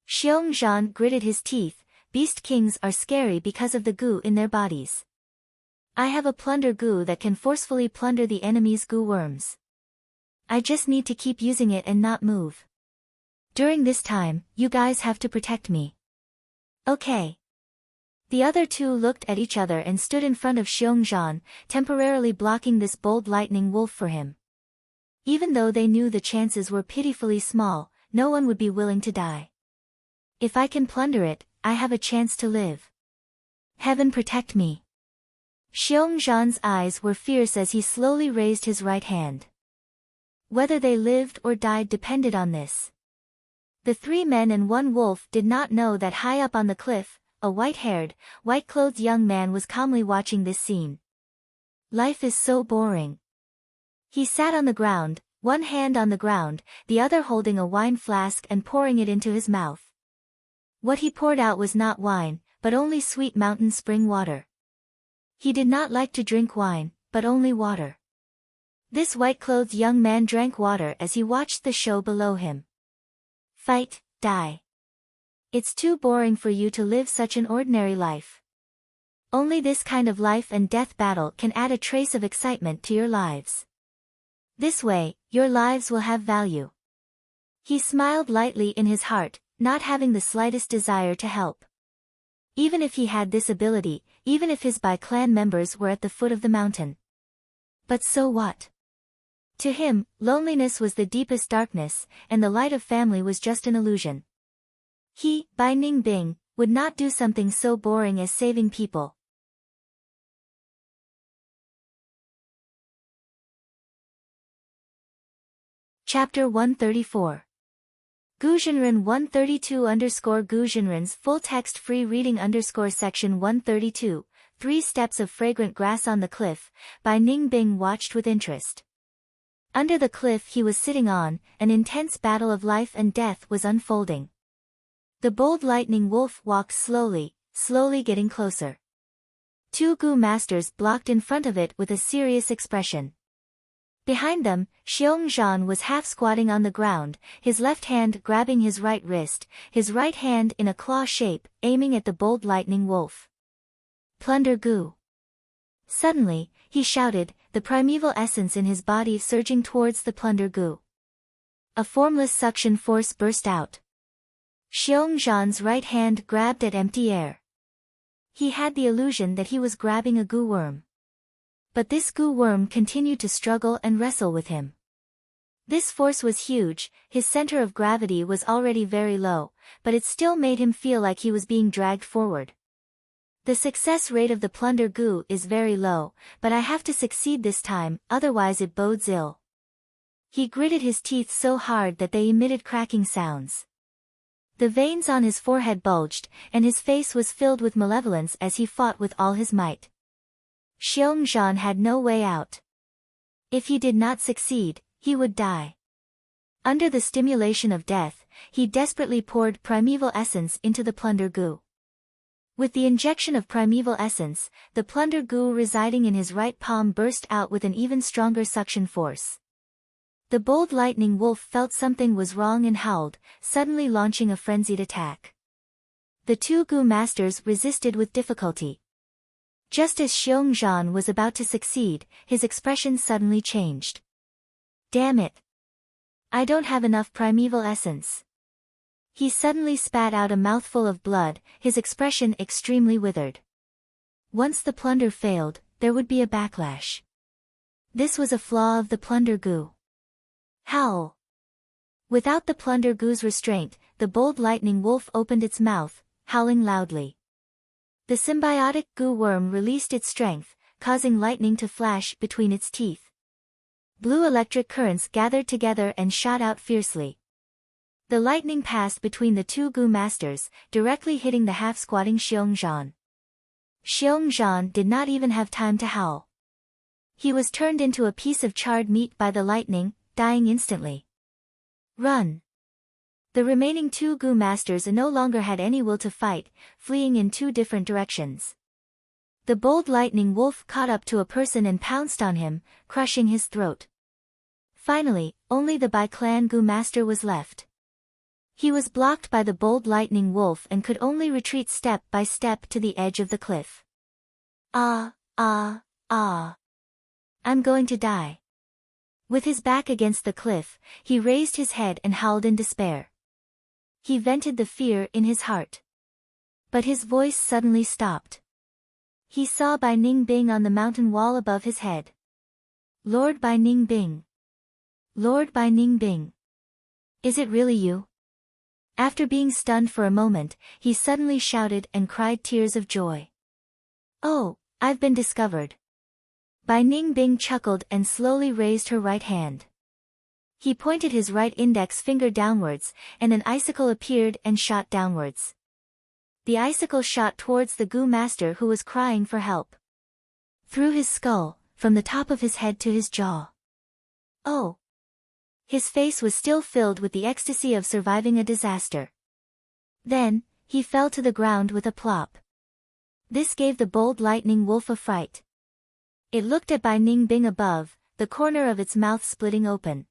[SPEAKER 1] Xiong Zhan gritted his teeth. Beast Kings are scary because of the Gu in their bodies. I have a plunder Gu that can forcefully plunder the enemy's Gu worms. I just need to keep using it and not move. During this time, you guys have to protect me. Okay. The other 2 looked at each other and stood in front of Xiong Zhan, temporarily blocking this bold lightning wolf for him. Even though they knew the chances were pitifully small, no one would be willing to die. If I can plunder it, I have a chance to live. Heaven protect me. Xiong Zhan's eyes were fierce as he slowly raised his right hand. Whether they lived or died depended on this. The 3 men and 1 wolf did not know that high up on the cliff, a white-haired, white-clothed young man was calmly watching this scene. Life is so boring. He sat on the ground, one hand on the ground, the other holding a wine flask and pouring it into his mouth. What he poured out was not wine, but only sweet mountain spring water. He did not like to drink wine, but only water. This white-clothed young man drank water as he watched the show below him. Fight, die. It's too boring for you to live such an ordinary life. Only this kind of life and death battle can add a trace of excitement to your lives. This way, your lives will have value. He smiled lightly in his heart, not having the slightest desire to help. Even if he had this ability, even if his Bai clan members were at the foot of the mountain. But so what? To him, loneliness was the deepest darkness, and the light of family was just an illusion. He, Bai Ningbing, would not do something so boring as saving people. Chapter 134. Guzhenren 132_Guzhenren's full text free reading _section 132, 3 steps of fragrant grass on the cliff. Bai Ningbing watched with interest. Under the cliff he was sitting on, an intense battle of life and death was unfolding. The bold lightning wolf walked slowly, slowly getting closer. Two Gu masters blocked in front of it with a serious expression. Behind them, Xiongzhan was half-squatting on the ground, his left hand grabbing his right wrist, his right hand in a claw shape, aiming at the bold lightning wolf. Plunder Gu. Suddenly, he shouted, the primeval essence in his body surging towards the Plunder Gu. A formless suction force burst out. Xiongzhan's right hand grabbed at empty air. He had the illusion that he was grabbing a Gu worm. But this Gu worm continued to struggle and wrestle with him. This force was huge, his center of gravity was already very low, but it still made him feel like he was being dragged forward. The success rate of the Plunder Gu is very low, but I have to succeed this time, otherwise it bodes ill. He gritted his teeth so hard that they emitted cracking sounds. The veins on his forehead bulged, and his face was filled with malevolence as he fought with all his might. Xiongzhan had no way out. If he did not succeed, he would die. Under the stimulation of death, he desperately poured primeval essence into the Plunder Gu. With the injection of primeval essence, the Plunder Gu residing in his right palm burst out with an even stronger suction force. The bold lightning wolf felt something was wrong and howled, suddenly launching a frenzied attack. The two Gu masters resisted with difficulty. Just as Xiongzhan was about to succeed, his expression suddenly changed. Damn it! I don't have enough primeval essence. He suddenly spat out a mouthful of blood, his expression extremely withered. Once the plunder failed, there would be a backlash. This was a flaw of the Plunder Gu. Howl! Without the Plunder Gu's restraint, the bold lightning wolf opened its mouth, howling loudly. The symbiotic Gu worm released its strength, causing lightning to flash between its teeth. Blue electric currents gathered together and shot out fiercely. The lightning passed between the two Gu masters, directly hitting the half-squatting Xiongzhan. Xiongzhan did not even have time to howl. He was turned into a piece of charred meat by the lightning, dying instantly. Run! The remaining two Gu masters no longer had any will to fight, fleeing in two different directions. The bold lightning wolf caught up to a person and pounced on him, crushing his throat. Finally, only the Bai clan Gu master was left. He was blocked by the bold lightning wolf and could only retreat step by step to the edge of the cliff. Ah! I'm going to die. With his back against the cliff, he raised his head and howled in despair. He vented the fear in his heart. But his voice suddenly stopped. He saw Bai Ningbing on the mountain wall above his head. Lord Bai Ningbing. Lord Bai Ningbing. Is it really you? After being stunned for a moment, he suddenly shouted and cried tears of joy. Oh, I've been discovered. Bai Ningbing chuckled and slowly raised her right hand. He pointed his right index finger downwards, and an icicle appeared and shot downwards. The icicle shot towards the Gu master who was crying for help. Through his skull, from the top of his head to his jaw. Oh! His face was still filled with the ecstasy of surviving a disaster. Then, he fell to the ground with a plop. This gave the bold lightning wolf a fright. It looked at Bai Ningbing above, the corner of its mouth splitting open,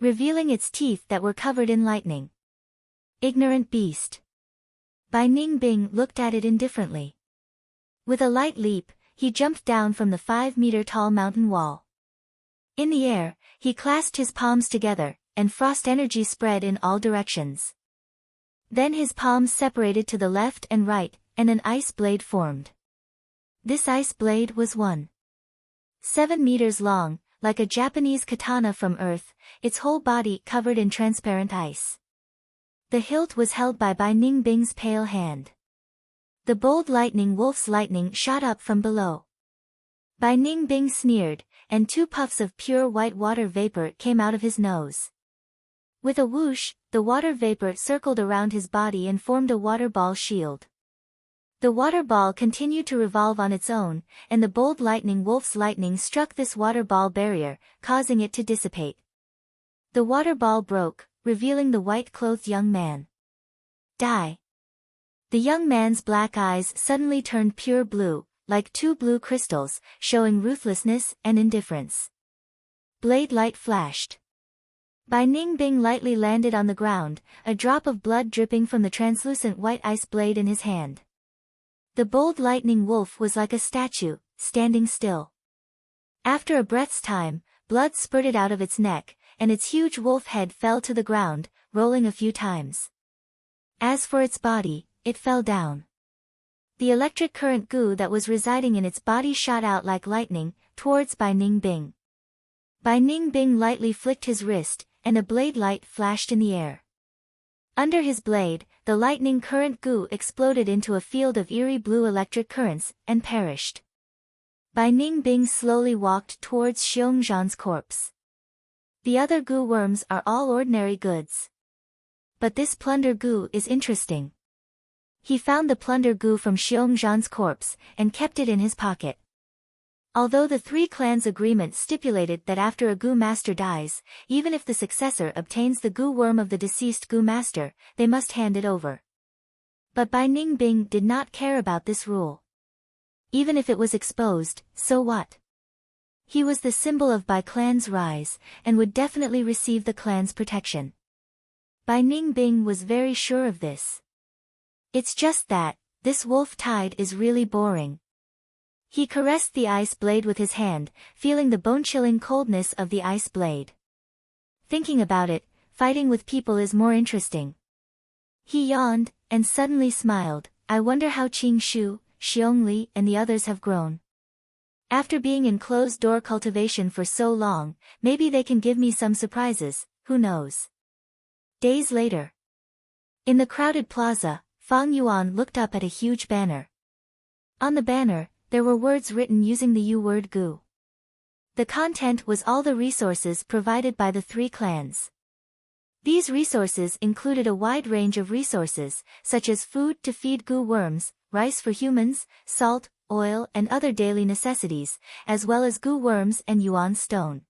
[SPEAKER 1] revealing its teeth that were covered in lightning. Ignorant beast. Bai Ningbing looked at it indifferently. With a light leap, he jumped down from the 5-meter-tall mountain wall. In the air, he clasped his palms together, and frost energy spread in all directions. Then his palms separated to the left and right, and an ice blade formed. This ice blade was 7 meters long, like a Japanese katana from Earth, its whole body covered in transparent ice. The hilt was held by Bai Ningbing's pale hand. The bold lightning wolf's lightning shot up from below. Bai Ningbing sneered, and 2 puffs of pure white water vapor came out of his nose. With a whoosh, the water vapor circled around his body and formed a water ball shield. The water ball continued to revolve on its own, and the bold lightning wolf's lightning struck this water ball barrier, causing it to dissipate. The water ball broke, revealing the white-clothed young man. Die. The young man's black eyes suddenly turned pure blue, like two blue crystals, showing ruthlessness and indifference. Blade light flashed. Bai Ningbing lightly landed on the ground, a drop of blood dripping from the translucent white ice blade in his hand. The bold lightning wolf was like a statue, standing still. After a breath's time, blood spurted out of its neck, and its huge wolf head fell to the ground, rolling a few times. As for its body, it fell down. The electric current goo that was residing in its body shot out like lightning, towards Bai Ningbing. Bai Ningbing lightly flicked his wrist, and a blade light flashed in the air. Under his blade, the lightning current goo exploded into a field of eerie blue electric currents, and perished. Bai Ningbing slowly walked towards Xiongzhan's corpse. The other goo worms are all ordinary goods. But this plunder goo is interesting. He found the plunder goo from Xiongzhan's corpse, and kept it in his pocket. Although the three clans' agreement stipulated that after a goo master dies, even if the successor obtains the goo worm of the deceased goo master, they must hand it over. But Bai Ningbing did not care about this rule. Even if it was exposed, so what? He was the symbol of Bai clan's rise, and would definitely receive the clan's protection. Bai Ningbing was very sure of this. It's just that, this wolf tide is really boring. He caressed the ice blade with his hand, feeling the bone-chilling coldness of the ice blade. Thinking about it, fighting with people is more interesting. He yawned, and suddenly smiled. I wonder how Qing Shu, Xiongli and the others have grown. After being in closed-door cultivation for so long, maybe they can give me some surprises, who knows. Days later. In the crowded plaza, Fang Yuan looked up at a huge banner. On the banner, there were words written using the U word goo. The content was all the resources provided by the three clans. These resources included a wide range of resources, such as food to feed goo worms, rice for humans, salt, oil and other daily necessities, as well as goo worms and yuan stone.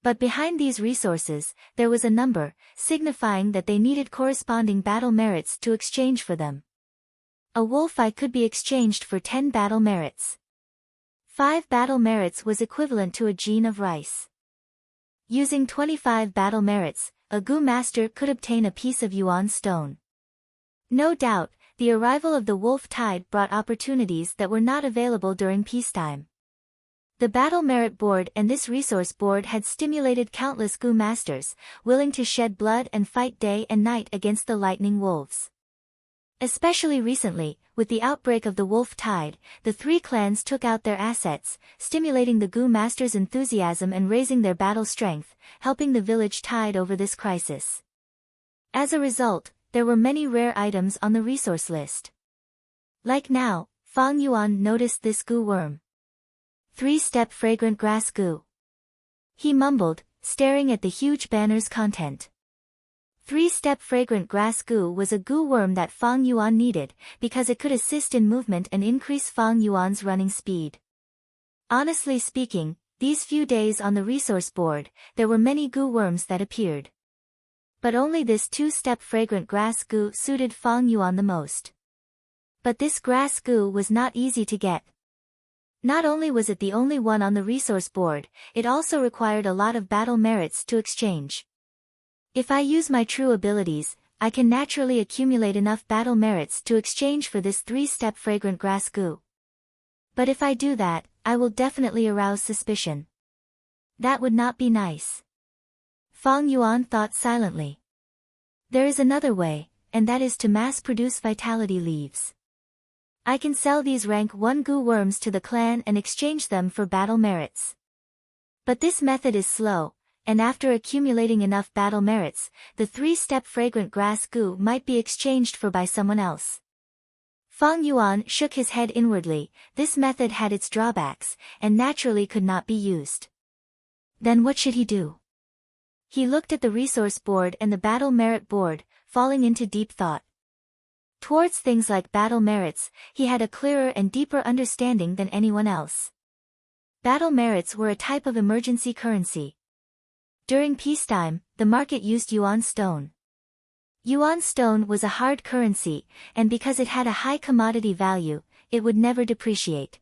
[SPEAKER 1] But behind these resources, there was a number, signifying that they needed corresponding battle merits to exchange for them. A wolf eye could be exchanged for 10 battle merits. 5 battle merits was equivalent to a gene of rice. Using 25 battle merits, a goo master could obtain a piece of yuan stone. No doubt, the arrival of the wolf tide brought opportunities that were not available during peacetime. The battle merit board and this resource board had stimulated countless goo masters, willing to shed blood and fight day and night against the lightning wolves. Especially recently, with the outbreak of the wolf tide, the three clans took out their assets, stimulating the goo masters' enthusiasm and raising their battle strength, helping the village tide over this crisis. As a result, there were many rare items on the resource list. Like now, Fang Yuan noticed this goo worm. 3-step fragrant grass goo. He mumbled, staring at the huge banner's content. 3-step fragrant grass goo was a goo worm that Fang Yuan needed, because it could assist in movement and increase Fang Yuan's running speed. Honestly speaking, these few days on the resource board, there were many goo worms that appeared. But only this 2-step fragrant grass goo suited Fang Yuan the most. But this grass goo was not easy to get. Not only was it the only one on the resource board, it also required a lot of battle merits to exchange. If I use my true abilities, I can naturally accumulate enough battle merits to exchange for this 3-step fragrant grass goo. But if I do that, I will definitely arouse suspicion. That would not be nice. Fang Yuan thought silently. There is another way, and that is to mass-produce vitality leaves. I can sell these rank 1 goo worms to the clan and exchange them for battle merits. But this method is slow, and after accumulating enough battle merits, the 3-step fragrant grass goo might be exchanged for by someone else. Fang Yuan shook his head inwardly. This method had its drawbacks, and naturally could not be used. Then what should he do? He looked at the resource board and the battle merit board, falling into deep thought. Towards things like battle merits, he had a clearer and deeper understanding than anyone else. Battle merits were a type of emergency currency. During peacetime, the market used yuan stone. Yuan stone was a hard currency, and because it had a high commodity value, it would never depreciate.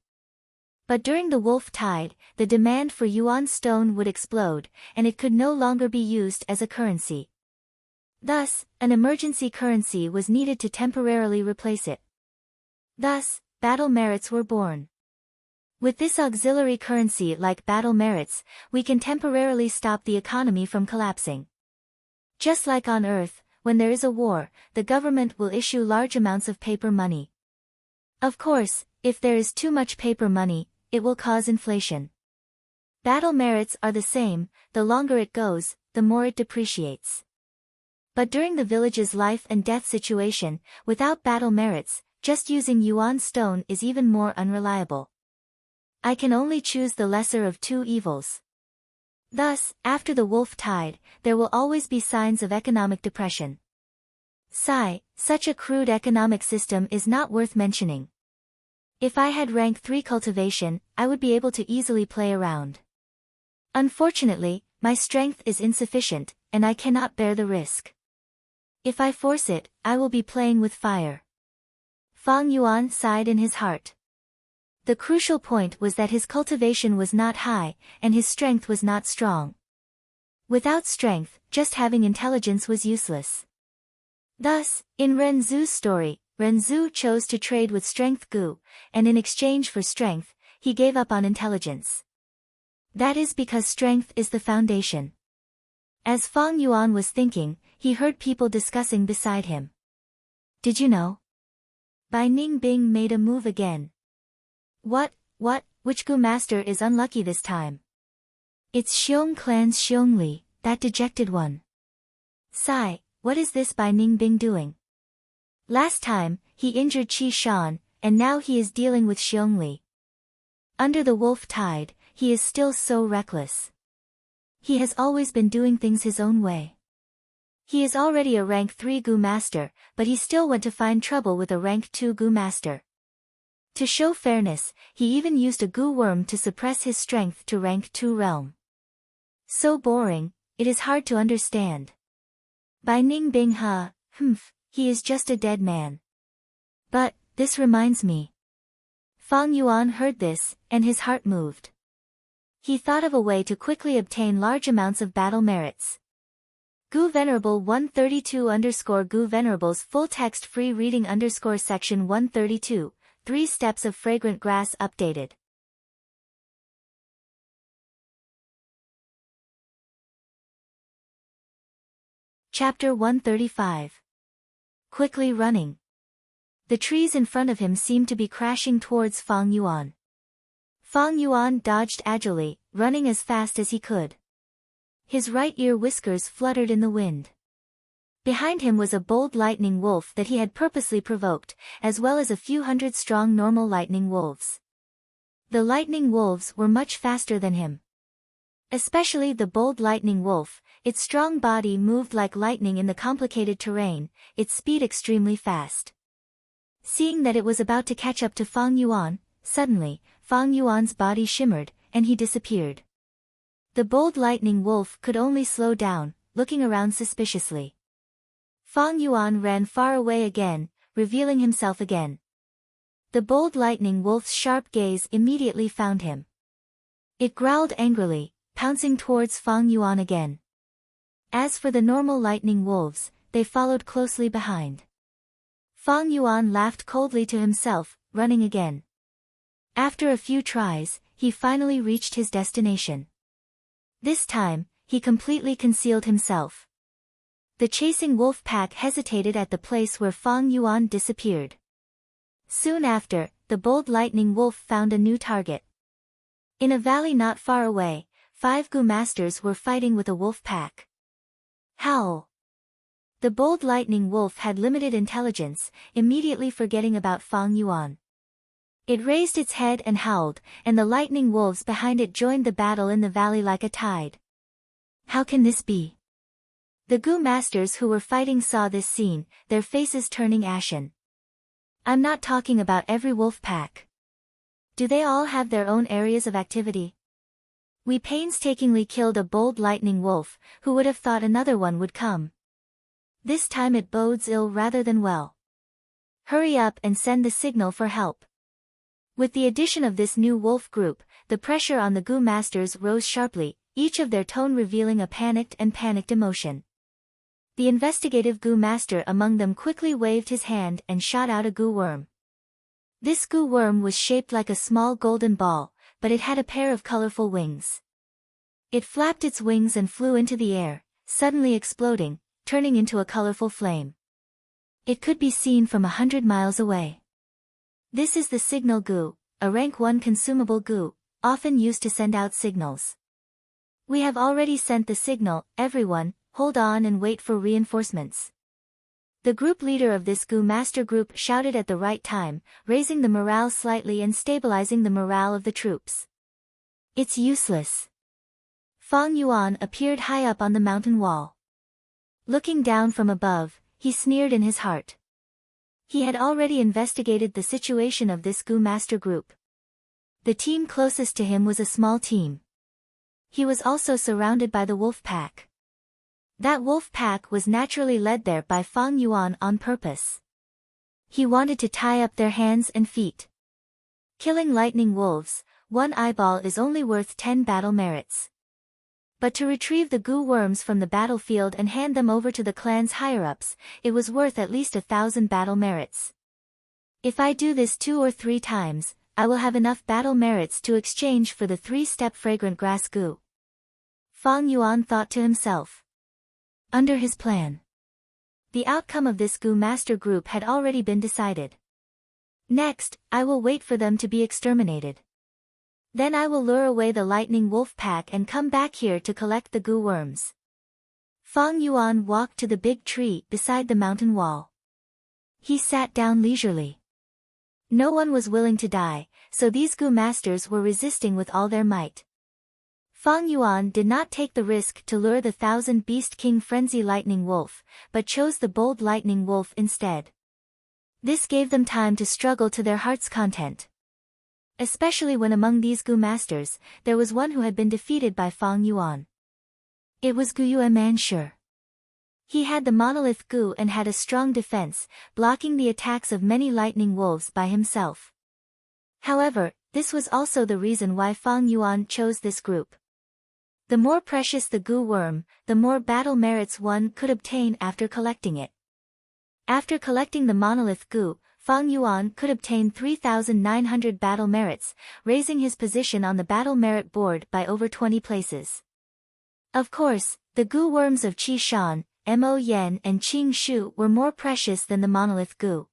[SPEAKER 1] But during the wolf tide, the demand for yuan stone would explode, and it could no longer be used as a currency. Thus, an emergency currency was needed to temporarily replace it. Thus, battle merits were born. With this auxiliary currency like battle merits, we can temporarily stop the economy from collapsing. Just like on Earth, when there is a war, the government will issue large amounts of paper money. Of course, if there is too much paper money, it will cause inflation. Battle merits are the same, the longer it goes, the more it depreciates. But during the village's life and death situation, without battle merits, just using yuan stone is even more unreliable. I can only choose the lesser of two evils. Thus, after the wolf tide, there will always be signs of economic depression. Such a crude economic system is not worth mentioning. If I had rank 3 cultivation, I would be able to easily play around. Unfortunately, my strength is insufficient, and I cannot bear the risk. If I force it, I will be playing with fire. Fang Yuan sighed in his heart. The crucial point was that his cultivation was not high, and his strength was not strong. Without strength, just having intelligence was useless. Thus, in Ren Zhu's story, Ren Zhu chose to trade with Strength Gu, and in exchange for strength, he gave up on intelligence. That is because strength is the foundation. As Fang Yuan was thinking, he heard people discussing beside him. Did you know? Bai Ningbing made a move again. Which Gu master is unlucky this time? It's Xiong clan's Xiong Li, that dejected one. What is this Bai Ningbing doing? Last time, he injured Qi Shan, and now he is dealing with Xiong Li. Under the wolf tide, he is still so reckless. He has always been doing things his own way. He is already a rank 3 Gu master, but he still went to find trouble with a rank 2 Gu master. To show fairness, he even used a Gu worm to suppress his strength to rank 2 realm. So boring, it is hard to understand. Bai Ningbing he is just a dead man. But, this reminds me. Fang Yuan heard this, and his heart moved. He thought of a way to quickly obtain large amounts of battle merits. Gu Venerable 132_Gu Venerable's full text free reading _section 132, 3 steps of fragrant grass updated. Chapter 135. Quickly running. The trees in front of him seemed to be crashing towards Fang Yuan. Fang Yuan dodged agilely, running as fast as he could. His right ear whiskers fluttered in the wind. Behind him was a bold lightning wolf that he had purposely provoked, as well as a few hundred strong normal lightning wolves. The lightning wolves were much faster than him. Especially the bold lightning wolf, its strong body moved like lightning in the complicated terrain, its speed extremely fast. Seeing that it was about to catch up to Fang Yuan, suddenly, Fang Yuan's body shimmered, and he disappeared. The bold lightning wolf could only slow down, looking around suspiciously. Fang Yuan ran far away again, revealing himself again. The bold lightning wolf's sharp gaze immediately found him. It growled angrily, pouncing towards Fang Yuan again. As for the normal lightning wolves, they followed closely behind. Fang Yuan laughed coldly to himself, running again. After a few tries, he finally reached his destination. This time, he completely concealed himself. The chasing wolf pack hesitated at the place where Fang Yuan disappeared. Soon after, the bold lightning wolf found a new target. In a valley not far away, 5 Gu masters were fighting with a wolf pack. Howl! The bold lightning wolf had limited intelligence, immediately forgetting about Fang Yuan. It raised its head and howled, and the lightning wolves behind it joined the battle in the valley like a tide. How can this be? The Gu masters who were fighting saw this scene, their faces turning ashen. I'm not talking about every wolf pack. Do they all have their own areas of activity? We painstakingly killed a bold lightning wolf, who would have thought another one would come. This time it bodes ill rather than well. Hurry up and send the signal for help. With the addition of this new wolf group, the pressure on the Gu masters rose sharply, each of their tone revealing a panicked emotion. The investigative Gu master among them quickly waved his hand and shot out a Gu worm. This Gu worm was shaped like a small golden ball, but it had a pair of colorful wings. It flapped its wings and flew into the air, suddenly exploding, turning into a colorful flame. It could be seen from 100 miles away. This is the signal Gu, a rank 1 consumable Gu, often used to send out signals. We have already sent the signal, everyone, hold on and wait for reinforcements. The group leader of this Gu master group shouted at the right time, raising the morale slightly and stabilizing the morale of the troops. It's useless. Fang Yuan appeared high up on the mountain wall. Looking down from above, he sneered in his heart. He had already investigated the situation of this Gu master group. The team closest to him was a small team. He was also surrounded by the wolf pack. That wolf pack was naturally led there by Fang Yuan on purpose. He wanted to tie up their hands and feet. Killing lightning wolves, 1 eyeball is only worth 10 battle merits. But to retrieve the Gu worms from the battlefield and hand them over to the clan's higher-ups, it was worth at least 1,000 battle merits. If I do this 2 or 3 times, I will have enough battle merits to exchange for the 3-step fragrant grass Gu. Fang Yuan thought to himself. Under his plan, the outcome of this Gu master group had already been decided. Next, I will wait for them to be exterminated. Then I will lure away the lightning wolf pack and come back here to collect the Gu worms. Fang Yuan walked to the big tree beside the mountain wall. He sat down leisurely. No one was willing to die, so these Gu masters were resisting with all their might. Fang Yuan did not take the risk to lure the 1,000 Beast King Frenzy Lightning Wolf, but chose the bold Lightning Wolf instead. This gave them time to struggle to their heart's content. Especially when among these Gu masters, there was one who had been defeated by Fang Yuan. It was Gu Yuemanshi. He had the monolith Gu and had a strong defense, blocking the attacks of many lightning wolves by himself. However, this was also the reason why Fang Yuan chose this group. The more precious the Gu worm, the more battle merits one could obtain after collecting it. After collecting the monolith Gu, Fang Yuan could obtain 3,900 battle merits, raising his position on the battle merit board by over 20 places. Of course, the Gu worms of Qi Shan, Mo Yen and Qing Shu were more precious than the monolith Gu.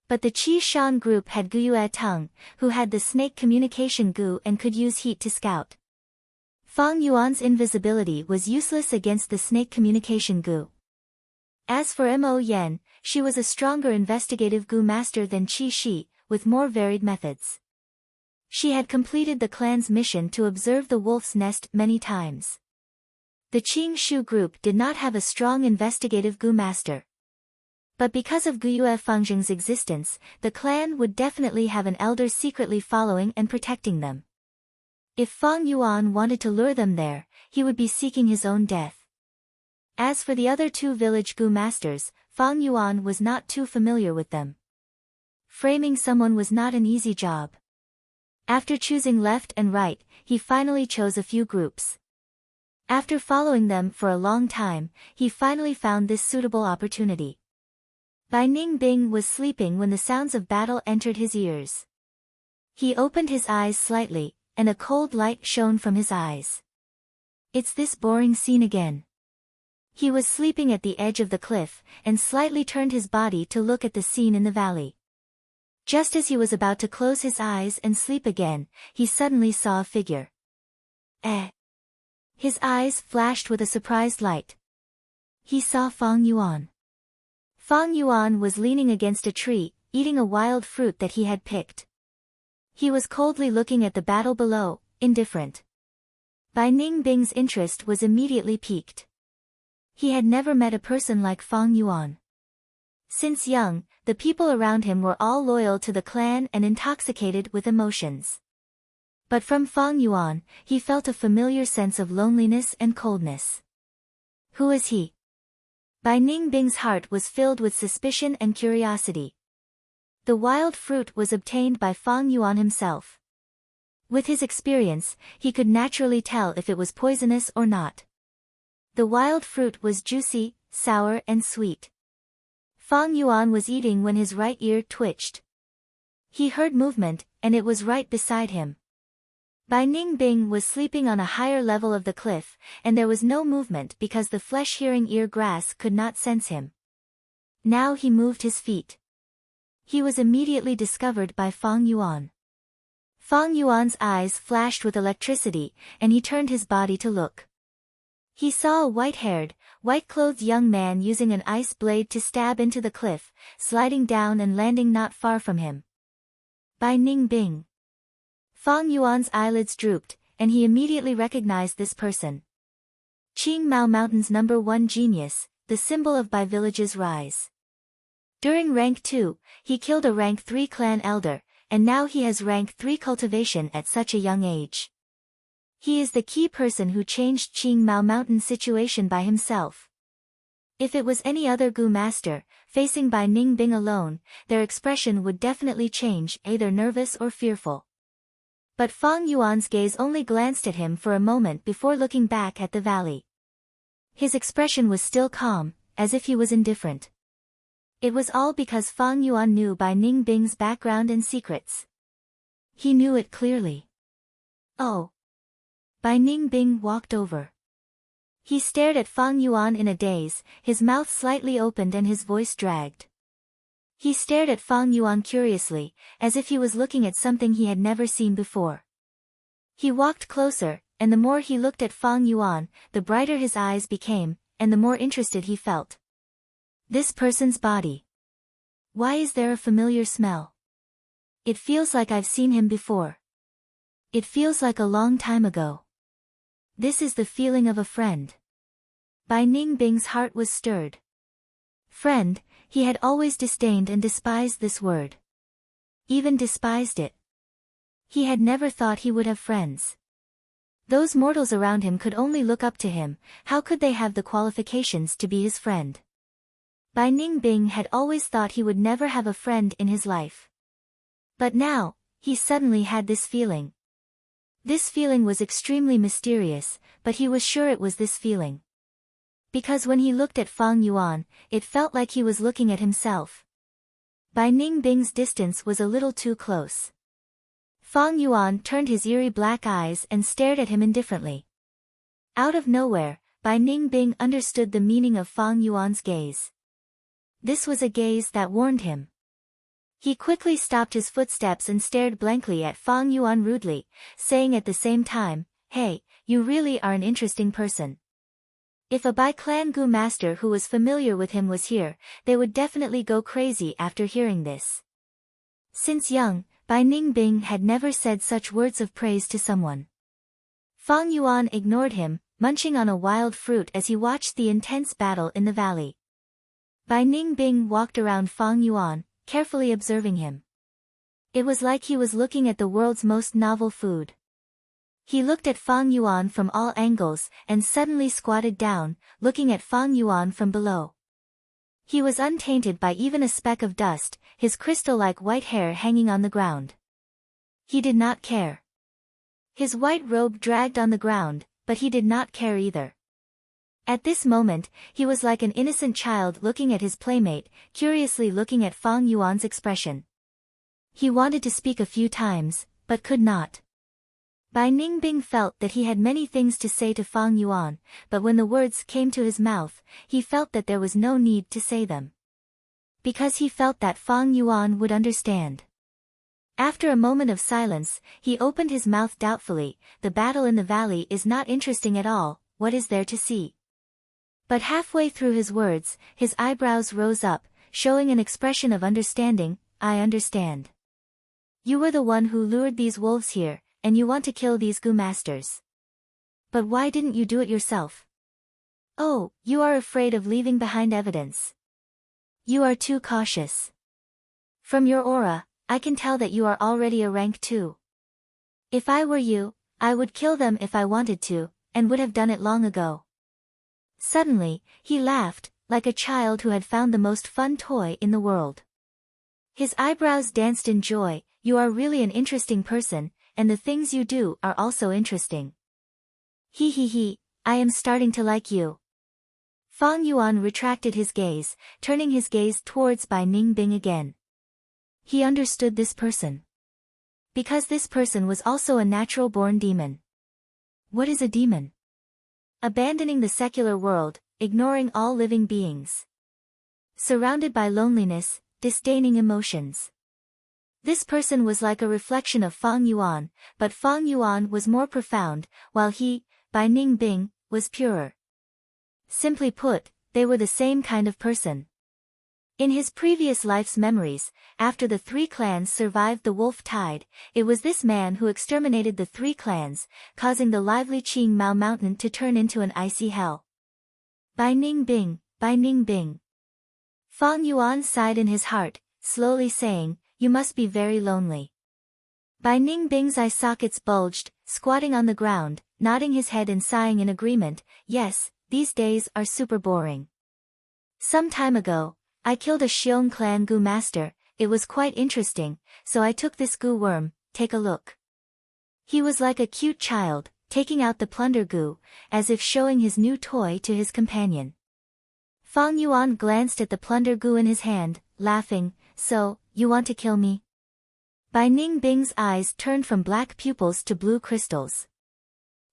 [SPEAKER 1] But the Qi Shan group had Gu Yue Teng, who had the snake communication Gu and could use heat to scout. Fang Yuan's invisibility was useless against the snake communication Gu. As for Mo Yen, she was a stronger investigative Gu master than Qi Shi, with more varied methods. She had completed the clan's mission to observe the wolf's nest many times. The Qing Shu group did not have a strong investigative Gu master. But because of Gu Yue Fengzheng's existence, the clan would definitely have an elder secretly following and protecting them. If Fang Yuan wanted to lure them there, he would be seeking his own death. As for the other 2 village Gu masters, Fang Yuan was not too familiar with them. Framing someone was not an easy job. After choosing left and right, he finally chose a few groups. After following them for a long time, he finally found this suitable opportunity. Bai Ningbing was sleeping when the sounds of battle entered his ears. He opened his eyes slightly, and a cold light shone from his eyes. It's this boring scene again. He was sleeping at the edge of the cliff, and slightly turned his body to look at the scene in the valley. Just as he was about to close his eyes and sleep again, he suddenly saw a figure. His eyes flashed with a surprised light. He saw Fang Yuan. Fang Yuan was leaning against a tree, eating a wild fruit that he had picked. He was coldly looking at the battle below, indifferent. Bai Ningbing's interest was immediately piqued. He had never met a person like Fang Yuan. Since young, the people around him were all loyal to the clan and intoxicated with emotions. But from Fang Yuan, he felt a familiar sense of loneliness and coldness. Who is he? Bai Ningbing's heart was filled with suspicion and curiosity. The wild fruit was obtained by Fang Yuan himself. With his experience, he could naturally tell if it was poisonous or not. The wild fruit was juicy, sour and sweet. Fang Yuan was eating when his right ear twitched. He heard movement, and it was right beside him. Bai Ningbing was sleeping on a higher level of the cliff, and there was no movement because the flesh-hearing ear grass could not sense him. Now he moved his feet. He was immediately discovered by Fang Yuan. Fang Yuan's eyes flashed with electricity, and he turned his body to look. He saw a white-haired, white-clothed young man using an ice blade to stab into the cliff, sliding down and landing not far from him. Bai Ningbing. Fang Yuan's eyelids drooped, and he immediately recognized this person. Qing Mao Mountain's #1 genius, the symbol of Bai Village's rise. During Rank 2, he killed a Rank 3 clan elder, and now he has Rank 3 cultivation at such a young age. He is the key person who changed Qing Mao Mountain's situation by himself. If it was any other Gu master, facing Bai Ningbing alone, their expression would definitely change, either nervous or fearful. But Fang Yuan's gaze only glanced at him for a moment before looking back at the valley. His expression was still calm, as if he was indifferent. It was all because Fang Yuan knew Bai Ningbing's background and secrets. He knew it clearly. Oh. Bai Ningbing walked over. He stared at Fang Yuan in a daze, his mouth slightly opened and his voice dragged. He stared at Fang Yuan curiously, as if he was looking at something he had never seen before. He walked closer, and the more he looked at Fang Yuan, the brighter his eyes became, and the more interested he felt. This person's body. Why is there a familiar smell? It feels like I've seen him before. It feels like a long time ago. This is the feeling of a friend. Bai Ningbing's heart was stirred. Friend, he had always disdained and despised this word. Even despised it. He had never thought he would have friends. Those mortals around him could only look up to him, how could they have the qualifications to be his friend? Bai Ningbing had always thought he would never have a friend in his life. But now, he suddenly had this feeling. This feeling was extremely mysterious, but he was sure it was this feeling. Because when he looked at Fang Yuan, it felt like he was looking at himself. Bai Ningbing's distance was a little too close. Fang Yuan turned his eerie black eyes and stared at him indifferently. Out of nowhere, Bai Ningbing understood the meaning of Fang Yuan's gaze. This was a gaze that warned him. He quickly stopped his footsteps and stared blankly at Fang Yuan rudely, saying at the same time, "Hey, you really are an interesting person." If a Bai clan Gu master who was familiar with him was here, they would definitely go crazy after hearing this. Since young, Bai Ningbing had never said such words of praise to someone. Fang Yuan ignored him, munching on a wild fruit as he watched the intense battle in the valley. Bai Ningbing walked around Fang Yuan, carefully observing him. It was like he was looking at the world's most novel food. He looked at Fang Yuan from all angles and suddenly squatted down, looking at Fang Yuan from below. He was untainted by even a speck of dust, his crystal-like white hair hanging on the ground. He did not care. His white robe dragged on the ground, but he did not care either. At this moment, he was like an innocent child looking at his playmate, curiously looking at Fang Yuan's expression. He wanted to speak a few times, but could not. Bai Ningbing felt that he had many things to say to Fang Yuan, but when the words came to his mouth, he felt that there was no need to say them. Because he felt that Fang Yuan would understand. After a moment of silence, he opened his mouth doubtfully. "The battle in the valley is not interesting at all, what is there to see?" But halfway through his words, his eyebrows rose up, showing an expression of understanding. "I understand. You were the one who lured these wolves here, and you want to kill these Gu masters. But why didn't you do it yourself? Oh, you are afraid of leaving behind evidence. You are too cautious. From your aura, I can tell that you are already a rank 2. If I were you, I would kill them if I wanted to, and would have done it long ago. Suddenly, he laughed, like a child who had found the most fun toy in the world. His eyebrows danced in joy. You are really an interesting person, and the things you do are also interesting. He, I am starting to like you. Fang Yuan retracted his gaze, turning his gaze towards Bai Ningbing again. He understood this person. Because this person was also a natural-born demon. What is a demon? Abandoning the secular world, ignoring all living beings. Surrounded by loneliness, disdaining emotions. This person was like a reflection of Fang Yuan, but Fang Yuan was more profound, while he, Bai Ningbing, was purer. Simply put, they were the same kind of person. In his previous life's memories, after the 3 clans survived the wolf tide, it was this man who exterminated the 3 clans, causing the lively Qing Mao Mountain to turn into an icy hell. Bai Ningbing, Bai Ningbing. Fang Yuan sighed in his heart, slowly saying, you must be very lonely. Bai Ningbing's eye sockets bulged, squatting on the ground, nodding his head and sighing in agreement, yes, these days are super boring. Some time ago, I killed a Xiong clan Gu master, it was quite interesting, so I took this Gu worm, take a look. He was like a cute child, taking out the plunder Gu, as if showing his new toy to his companion. Fang Yuan glanced at the plunder Gu in his hand, laughing, so, you want to kill me? Bai Ningbing's eyes turned from black pupils to blue crystals.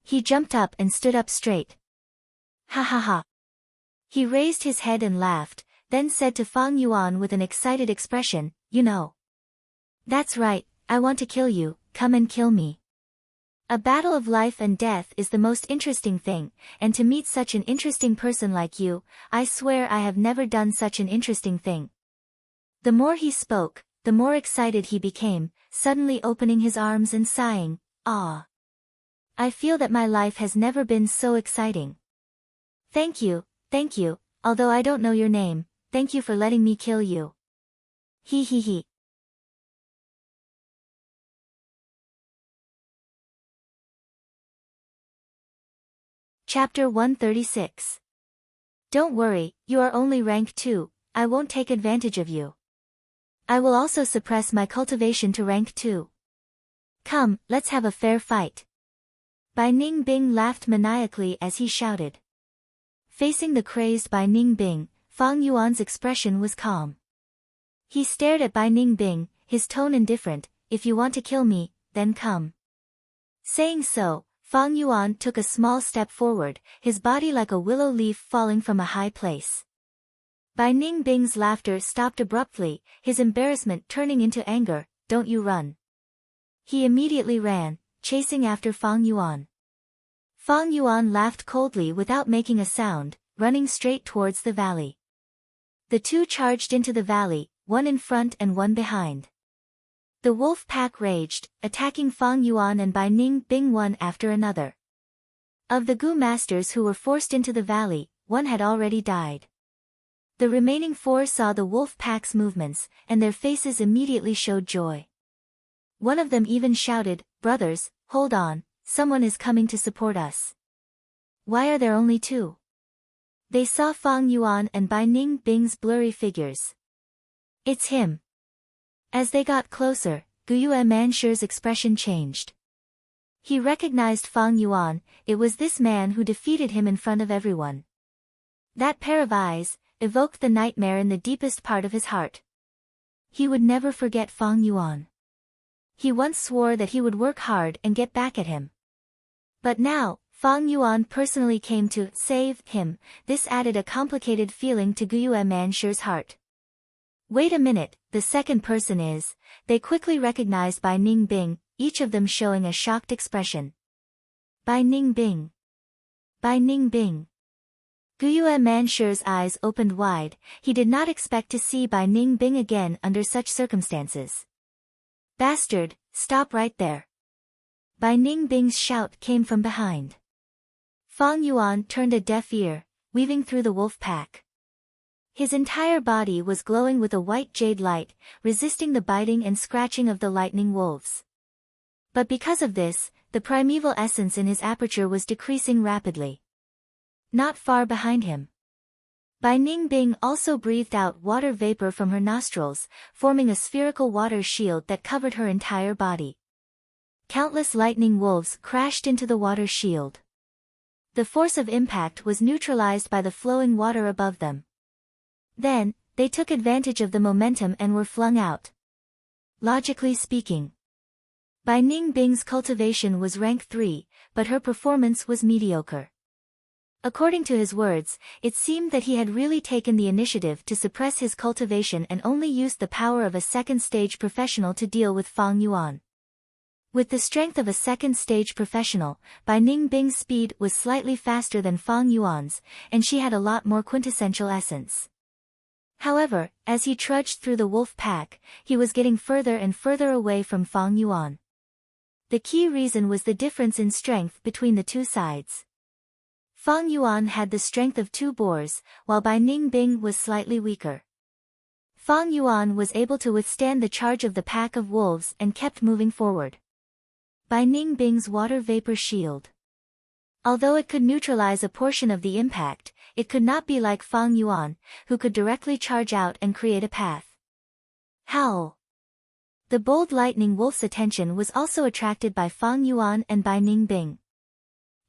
[SPEAKER 1] He jumped up and stood up straight. Ha ha ha. He raised his head and laughed, then said to Fang Yuan with an excited expression, you know. That's right, I want to kill you, come and kill me. A battle of life and death is the most interesting thing, and to meet such an interesting person like you, I swear I have never done such an interesting thing. The more he spoke, the more excited he became, suddenly opening his arms and sighing, ah. I feel that my life has never been so exciting. Thank you, although I don't know your name, thank you for letting me kill you. He. Chapter 136. Don't worry, you are only rank 2, I won't take advantage of you. I will also suppress my cultivation to rank 2. Come, let's have a fair fight. Bai Ningbing laughed maniacally as he shouted. Facing the crazed Bai Ningbing, Fang Yuan's expression was calm. He stared at Bai Ningbing, his tone indifferent, if you want to kill me, then come. Saying so, Fang Yuan took a small step forward, his body like a willow leaf falling from a high place. Bai Ningbing's laughter stopped abruptly, his embarrassment turning into anger, don't you run. He immediately ran, chasing after Fang Yuan. Fang Yuan laughed coldly without making a sound, running straight towards the valley. The two charged into the valley, one in front and one behind. The wolf pack raged, attacking Fang Yuan and Bai Ningbing one after another. Of the Gu masters who were forced into the valley, one had already died. The remaining 4 saw the wolf pack's movements, and their faces immediately showed joy. One of them even shouted, brothers, hold on, someone is coming to support us. Why are there only 2? They saw Fang Yuan and Bai Ningbing's blurry figures. It's him. As they got closer, Guyue Manshi's expression changed. He recognized Fang Yuan, it was this man who defeated him in front of everyone. That pair of eyes evoked the nightmare in the deepest part of his heart. He would never forget Fang Yuan. He once swore that he would work hard and get back at him. But now, Fang Yuan personally came to save him. This added a complicated feeling to Guyue Manshi's heart. Wait a minute, the second person is. They quickly recognized Bai Ningbing, each of them showing a shocked expression. Bai Ningbing. Bai Ningbing. Guyue Manshi's eyes opened wide, he did not expect to see Bai Ningbing again under such circumstances. Bastard, stop right there. Bai Ningbing's shout came from behind. Fang Yuan turned a deaf ear, weaving through the wolf pack. His entire body was glowing with a white jade light, resisting the biting and scratching of the lightning wolves. But because of this, the primeval essence in his aperture was decreasing rapidly. Not far behind him, Bai Ningbing also breathed out water vapor from her nostrils, forming a spherical water shield that covered her entire body. Countless lightning wolves crashed into the water shield. The force of impact was neutralized by the flowing water above them. Then, they took advantage of the momentum and were flung out. Logically speaking, Bai Ningbing's cultivation was rank 3, but her performance was mediocre. According to his words, it seemed that he had really taken the initiative to suppress his cultivation and only used the power of a second-stage professional to deal with Fang Yuan. With the strength of a second-stage professional, Bai Ningbing's speed was slightly faster than Fang Yuan's, and she had a lot more quintessential essence. However, as he trudged through the wolf pack, he was getting further and further away from Fang Yuan. The key reason was the difference in strength between the two sides. Fang Yuan had the strength of 2 boars, while Bai Ningbing was slightly weaker. Fang Yuan was able to withstand the charge of the pack of wolves and kept moving forward. Bai Ningbing's water vapor shield. Although it could neutralize a portion of the impact, it could not be like Fang Yuan, who could directly charge out and create a path. Howl! The bold lightning wolf's attention was also attracted by Fang Yuan and Bai Ningbing.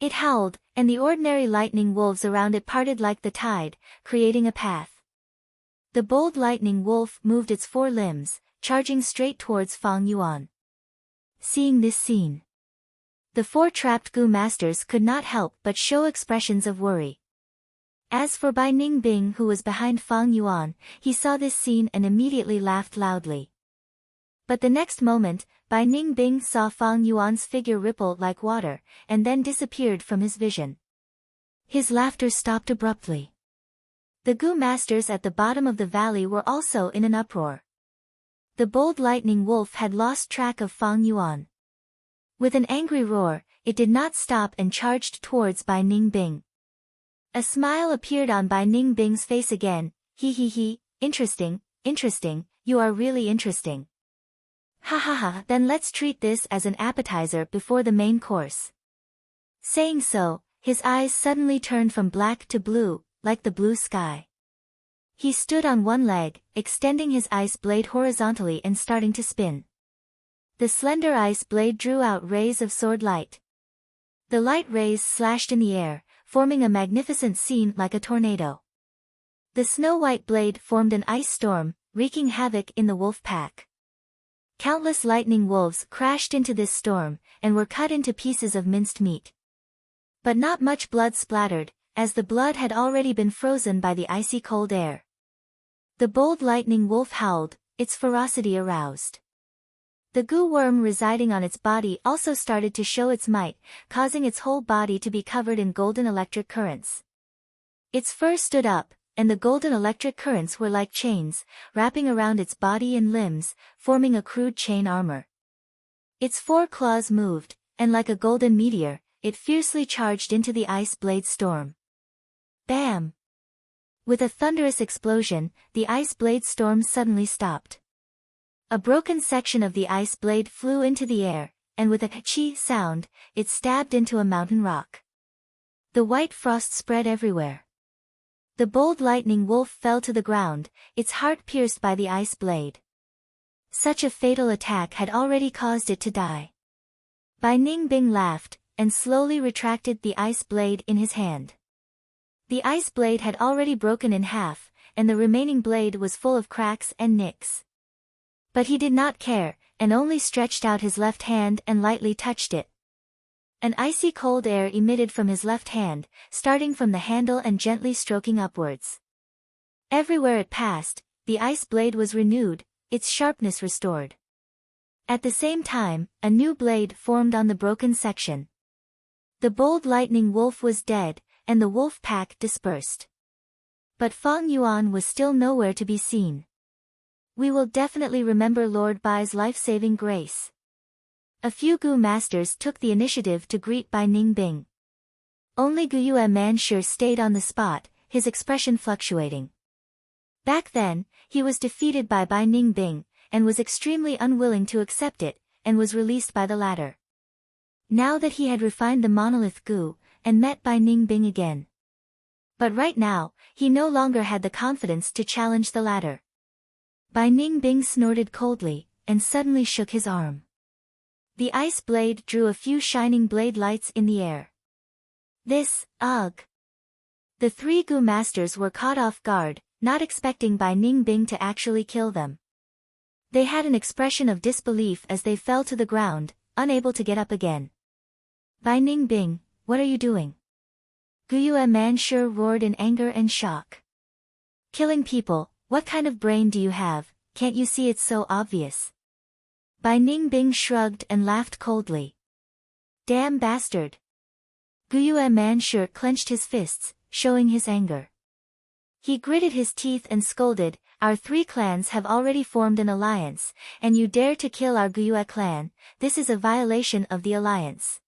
[SPEAKER 1] It howled, and the ordinary lightning wolves around it parted like the tide, creating a path. The bold lightning wolf moved its 4 limbs, charging straight towards Fang Yuan. Seeing this scene, the 4 trapped Gu masters could not help but show expressions of worry. As for Bai Ningbing, who was behind Fang Yuan, he saw this scene and immediately laughed loudly. But the next moment, Bai Ningbing saw Fang Yuan's figure ripple like water, and then disappeared from his vision. His laughter stopped abruptly. The Gu masters at the bottom of the valley were also in an uproar. The bold lightning wolf had lost track of Fang Yuan. With an angry roar, it did not stop and charged towards Bai Ningbing. A smile appeared on Bai Ningbing's face again. He, interesting, you are really interesting. Ha ha ha, then let's treat this as an appetizer before the main course. Saying so, his eyes suddenly turned from black to blue, like the blue sky. He stood on one leg, extending his ice blade horizontally and starting to spin. The slender ice blade drew out rays of sword light. The light rays slashed in the air, forming a magnificent scene like a tornado. The snow-white blade formed an ice storm, wreaking havoc in the wolf pack. Countless lightning wolves crashed into this storm, and were cut into pieces of minced meat. But not much blood splattered, as the blood had already been frozen by the icy cold air. The bold lightning wolf howled, its ferocity aroused. The goo worm residing on its body also started to show its might, causing its whole body to be covered in golden electric currents. Its fur stood up, and the golden electric currents were like chains, wrapping around its body and limbs, forming a crude chain armor. Its 4 claws moved, and like a golden meteor, it fiercely charged into the ice blade storm. Bam! With a thunderous explosion, the ice blade storm suddenly stopped. A broken section of the ice blade flew into the air, and with a chi sound, it stabbed into a mountain rock. The white frost spread everywhere. The bold lightning wolf fell to the ground, its heart pierced by the ice blade. Such a fatal attack had already caused it to die. Bai Ningbing laughed, and slowly retracted the ice blade in his hand. The ice blade had already broken in half, and the remaining blade was full of cracks and nicks. But he did not care, and only stretched out his left hand and lightly touched it. An icy cold air emitted from his left hand, starting from the handle and gently stroking upwards. Everywhere it passed, the ice blade was renewed, its sharpness restored. At the same time, a new blade formed on the broken section. The bold lightning wolf was dead, and the wolf pack dispersed. But Fang Yuan was still nowhere to be seen. We will definitely remember Lord Bai's life-saving grace. A few Gu masters took the initiative to greet Bai Ningbing. Only Guyue Manshur stayed on the spot, his expression fluctuating. Back then, he was defeated by Bai Ningbing, and was extremely unwilling to accept it, and was released by the latter. Now that he had refined the monolith Gu, and met Bai Ningbing again. But right now, he no longer had the confidence to challenge the latter. Bai Ningbing snorted coldly, and suddenly shook his arm. The ice blade drew a few shining blade lights in the air. Ugh! The three Gu masters were caught off guard, not expecting Bai Ningbing to actually kill them. They had an expression of disbelief as they fell to the ground, unable to get up again. Bai Ningbing, what are you doing? Guyue Manshur roared in anger and shock. Killing people, what kind of brain do you have, can't you see it's so obvious? Bai Ningbing shrugged and laughed coldly. Damn bastard! Guyue Manshur clenched his fists, showing his anger. He gritted his teeth and scolded, our three clans have already formed an alliance, and you dare to kill our Guyue clan, this is a violation of the alliance.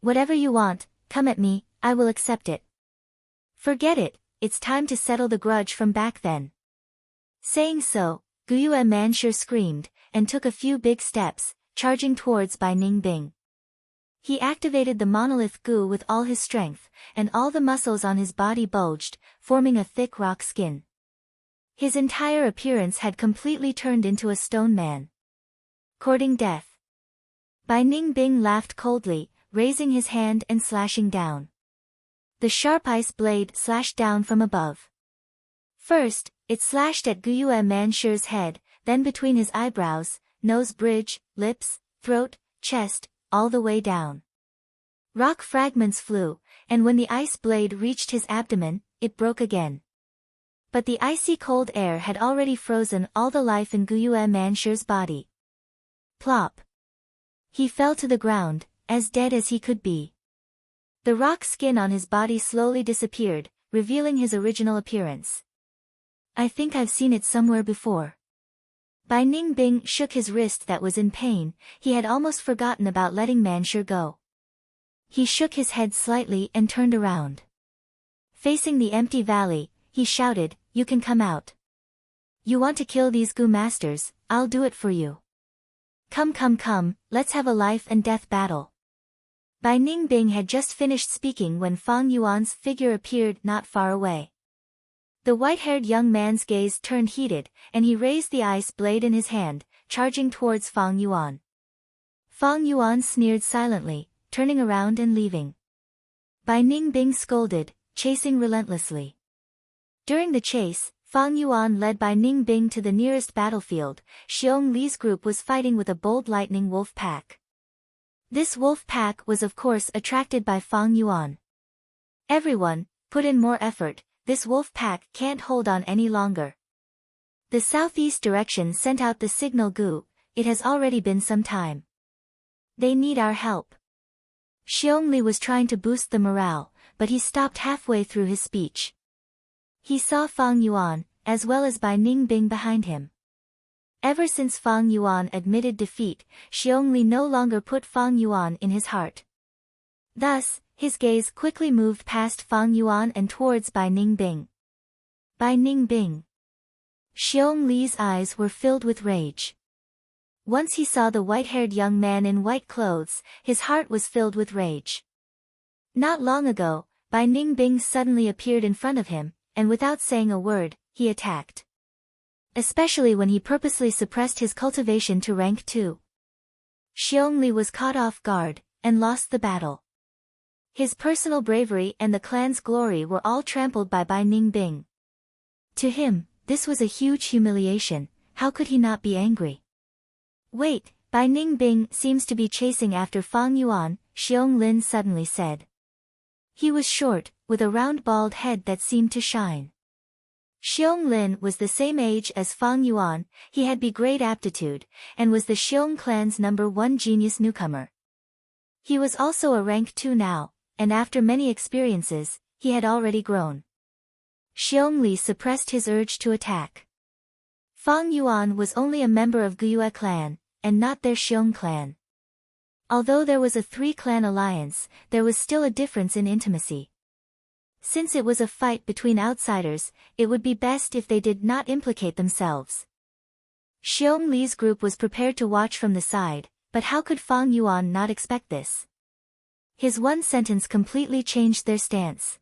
[SPEAKER 1] Whatever you want, come at me, I will accept it. Forget it, it's time to settle the grudge from back then. Saying so, Guyue Manshur screamed, and took a few big steps, charging towards Bai Ningbing. He activated the monolith Gu with all his strength, and all the muscles on his body bulged, forming a thick rock skin. His entire appearance had completely turned into a stone man. Courting death. Bai Ningbing laughed coldly, raising his hand and slashing down. The sharp ice blade slashed down from above. First, it slashed at Guyue Manshur's head, then between his eyebrows, nose bridge, lips, throat, chest, all the way down. Rock fragments flew, and when the ice blade reached his abdomen, it broke again. But the icy cold air had already frozen all the life in Guyue Manshur's body. Plop! He fell to the ground, as dead as he could be. The rock skin on his body slowly disappeared, revealing his original appearance. I think I've seen it somewhere before. Bai Ningbing shook his wrist that was in pain, he had almost forgotten about letting Manshur go. He shook his head slightly and turned around. Facing the empty valley, he shouted, you can come out. You want to kill these Gu masters, I'll do it for you. Come, let's have a life and death battle. Bai Ningbing had just finished speaking when Fang Yuan's figure appeared not far away. The white-haired young man's gaze turned heated, and he raised the ice blade in his hand, charging towards Fang Yuan. Fang Yuan sneered silently, turning around and leaving. Bai Ningbing scolded, chasing relentlessly. During the chase, Fang Yuan led Bai Ningbing to the nearest battlefield. Xiong Li's group was fighting with a bold lightning wolf pack. This wolf pack was of course attracted by Fang Yuan. Everyone, put in more effort, this wolf pack can't hold on any longer. The southeast direction sent out the signal Gu, it has already been some time. They need our help. Xiong Li was trying to boost the morale, but he stopped halfway through his speech. He saw Fang Yuan, as well as Bai Ningbing behind him. Ever since Fang Yuan admitted defeat, Xiong Li no longer put Fang Yuan in his heart. Thus, his gaze quickly moved past Fang Yuan and towards Bai Ningbing. Bai Ningbing. Xiong Li's eyes were filled with rage. Once he saw the white-haired young man in white clothes, his heart was filled with rage. Not long ago, Bai Ningbing suddenly appeared in front of him, and without saying a word, he attacked. Especially when he purposely suppressed his cultivation to rank 2. Xiong Li was caught off guard, and lost the battle. His personal bravery and the clan's glory were all trampled by Bai Ningbing. To him, this was a huge humiliation, how could he not be angry? Wait, Bai Ningbing seems to be chasing after Fang Yuan, Xiong Lin suddenly said. He was short, with a round bald head that seemed to shine. Xiong Lin was the same age as Fang Yuan, he had great aptitude, and was the Xiong clan's #1 genius newcomer. He was also a rank 2 now, and after many experiences, he had already grown. Xiong Li suppressed his urge to attack. Fang Yuan was only a member of Guyue clan, and not their Xiong clan. Although there was a 3-clan alliance, there was still a difference in intimacy. Since it was a fight between outsiders, it would be best if they did not implicate themselves. Xiong Li's group was prepared to watch from the side, but how could Fang Yuan not expect this? His one sentence completely changed their stance.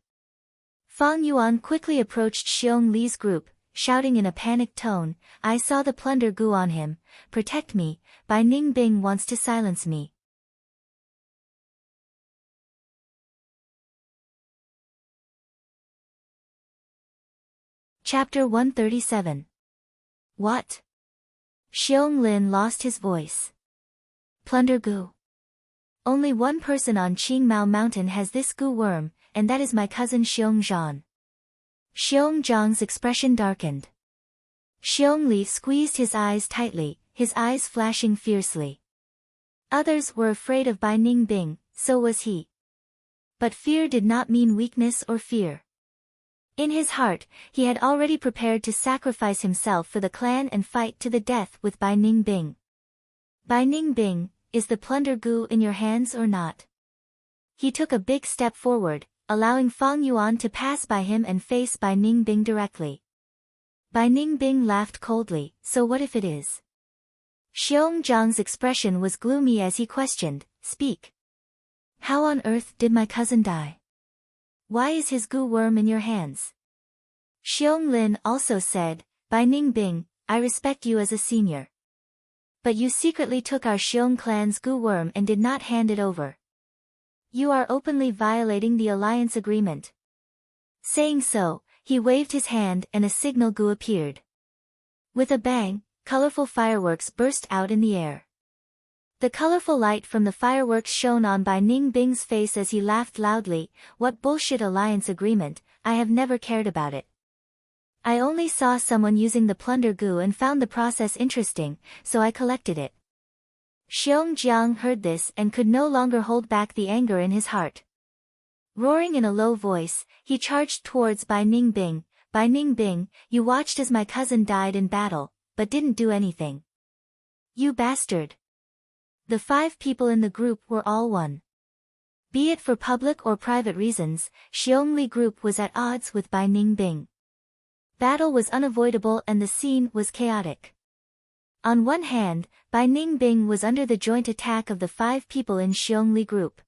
[SPEAKER 1] Fang Yuan quickly approached Xiong Li's group, shouting in a panicked tone, "I saw the plunder goo on him, protect me, Bai Ningbing wants to silence me." Chapter 137. What? Xiong Lin lost his voice. Plunder goo. Only one person on Qingmao Mountain has this goo worm, and that is my cousin Xiong Zhan. Xiong Zhang's expression darkened. Xiong Li squeezed his eyes tightly, his eyes flashing fiercely. Others were afraid of Bai Ningbing, so was he. But fear did not mean weakness or fear. In his heart, he had already prepared to sacrifice himself for the clan and fight to the death with Bai Ningbing. Bai Ningbing, is the plunder goo in your hands or not? He took a big step forward, allowing Fang Yuan to pass by him and face Bai Ningbing directly. Bai Ningbing laughed coldly, so what if it is? Xiong Zhang's expression was gloomy as he questioned, "Speak. How on earth did my cousin die? Why is his goo worm in your hands?" Xiong Lin also said, "Bai Ningbing, I respect you as a senior. But you secretly took our Xiong clan's goo worm and did not hand it over. You are openly violating the alliance agreement." Saying so, he waved his hand and a signal goo appeared. With a bang, colorful fireworks burst out in the air. The colorful light from the fireworks shone on Bai Ningbing's face as he laughed loudly. "What bullshit alliance agreement, I have never cared about it. I only saw someone using the plunder goo and found the process interesting, so I collected it." Xiong Jiang heard this and could no longer hold back the anger in his heart. Roaring in a low voice, he charged towards Bai Ningbing. "Bai Ningbing, you watched as my cousin died in battle, but didn't do anything. You bastard." The 5 people in the group were all one. Be it for public or private reasons, Xiong Li group was at odds with Bai Ningbing. Battle was unavoidable and the scene was chaotic. On one hand, Bai Ningbing was under the joint attack of the 5 people in Xiong Li group.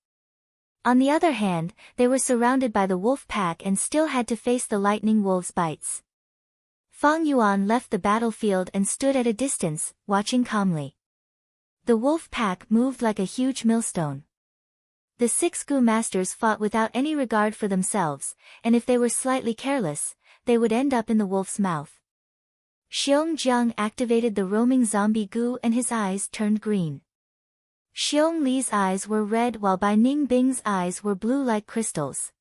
[SPEAKER 1] On the other hand, they were surrounded by the wolf pack and still had to face the lightning wolf's bites. Fang Yuan left the battlefield and stood at a distance, watching calmly. The wolf pack moved like a huge millstone. The 6 goo masters fought without any regard for themselves, and if they were slightly careless, they would end up in the wolf's mouth. Xiong Jiang activated the roaming zombie goo and his eyes turned green. Xiong Li's eyes were red while Bai Ningbing's eyes were blue like crystals.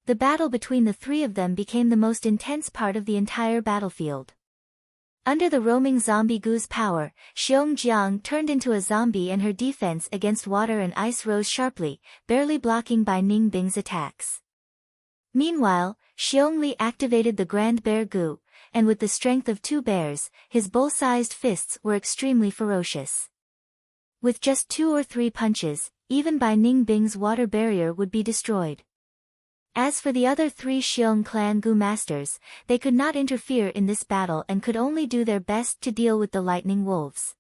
[SPEAKER 1] The battle between the 3 of them became the most intense part of the entire battlefield. Under the roaming zombie goo's power, Xiong Jiang turned into a zombie and her defense against water and ice rose sharply, barely blocking Bai Ningbing's attacks. Meanwhile, Xiong Li activated the Grand Bear Goo, and with the strength of 2 bears, his bull-sized fists were extremely ferocious. With just 2 or 3 punches, even Bai Ningbing's water barrier would be destroyed. As for the other 3 Xiong clan goo masters, they could not interfere in this battle and could only do their best to deal with the lightning wolves.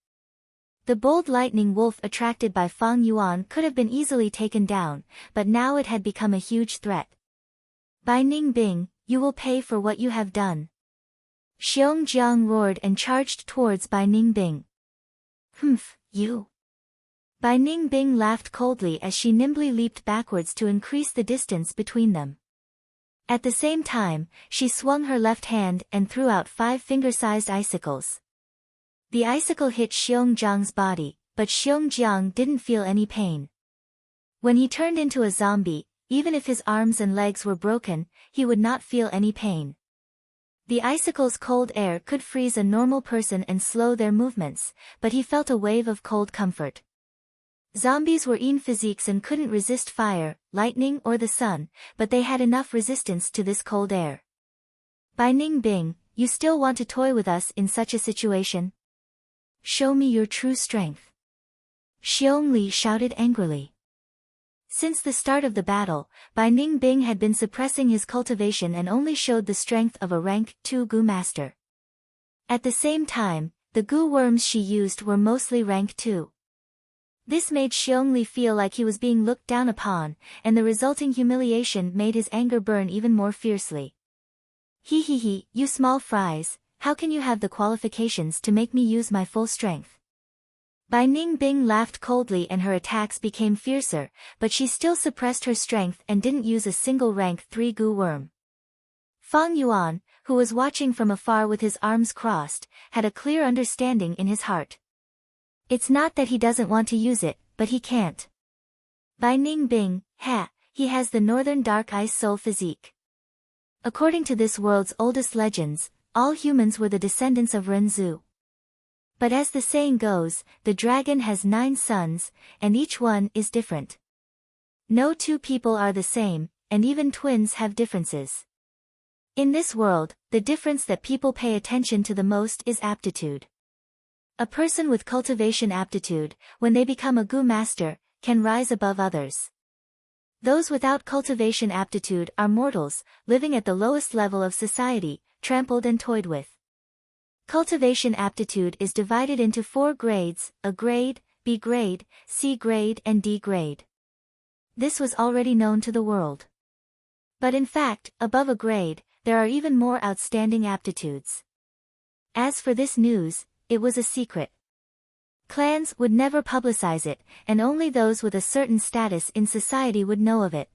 [SPEAKER 1] The bold lightning wolf attracted by Fang Yuan could have been easily taken down, but now it had become a huge threat. "Bai Ningbing, you will pay for what you have done." Xiong Jiang roared and charged towards Bai Ningbing. "Humph, you." Bai Ningbing laughed coldly as she nimbly leaped backwards to increase the distance between them. At the same time, she swung her left hand and threw out 5 finger-sized icicles. The icicle hit Xiong Jiang's body, but Xiong Jiang didn't feel any pain. When he turned into a zombie, even if his arms and legs were broken, he would not feel any pain. The icicle's cold air could freeze a normal person and slow their movements, but he felt a wave of cold comfort. Zombies were physiques and couldn't resist fire, lightning or the sun, but they had enough resistance to this cold air. "Bai Ningbing, you still want to toy with us in such a situation? Show me your true strength." Xiong Li shouted angrily. Since the start of the battle, Bai Ningbing had been suppressing his cultivation and only showed the strength of a rank 2 Gu master. At the same time, the Gu worms she used were mostly rank 2. This made Xiongli feel like he was being looked down upon, and the resulting humiliation made his anger burn even more fiercely. He, you small fries, how can you have the qualifications to make me use my full strength? Bai Ningbing laughed coldly and her attacks became fiercer, but she still suppressed her strength and didn't use a single rank 3 Gu worm. Fang Yuan, who was watching from afar with his arms crossed, had a clear understanding in his heart. It's not that he doesn't want to use it, but he can't. Bai Ningbing, he has the Northern Dark Ice Soul physique. According to this world's oldest legends, all humans were the descendants of Renzu. But as the saying goes, the dragon has 9 sons, and each one is different. No two people are the same, and even twins have differences. In this world, the difference that people pay attention to the most is aptitude. A person with cultivation aptitude, when they become a Gu master, can rise above others. Those without cultivation aptitude are mortals, living at the lowest level of society, trampled and toyed with. Cultivation aptitude is divided into 4 grades, A grade, B grade, C grade and D grade. This was already known to the world. But in fact, above a grade, there are even more outstanding aptitudes. As for this news, it was a secret. Clans would never publicize it, and only those with a certain status in society would know of it.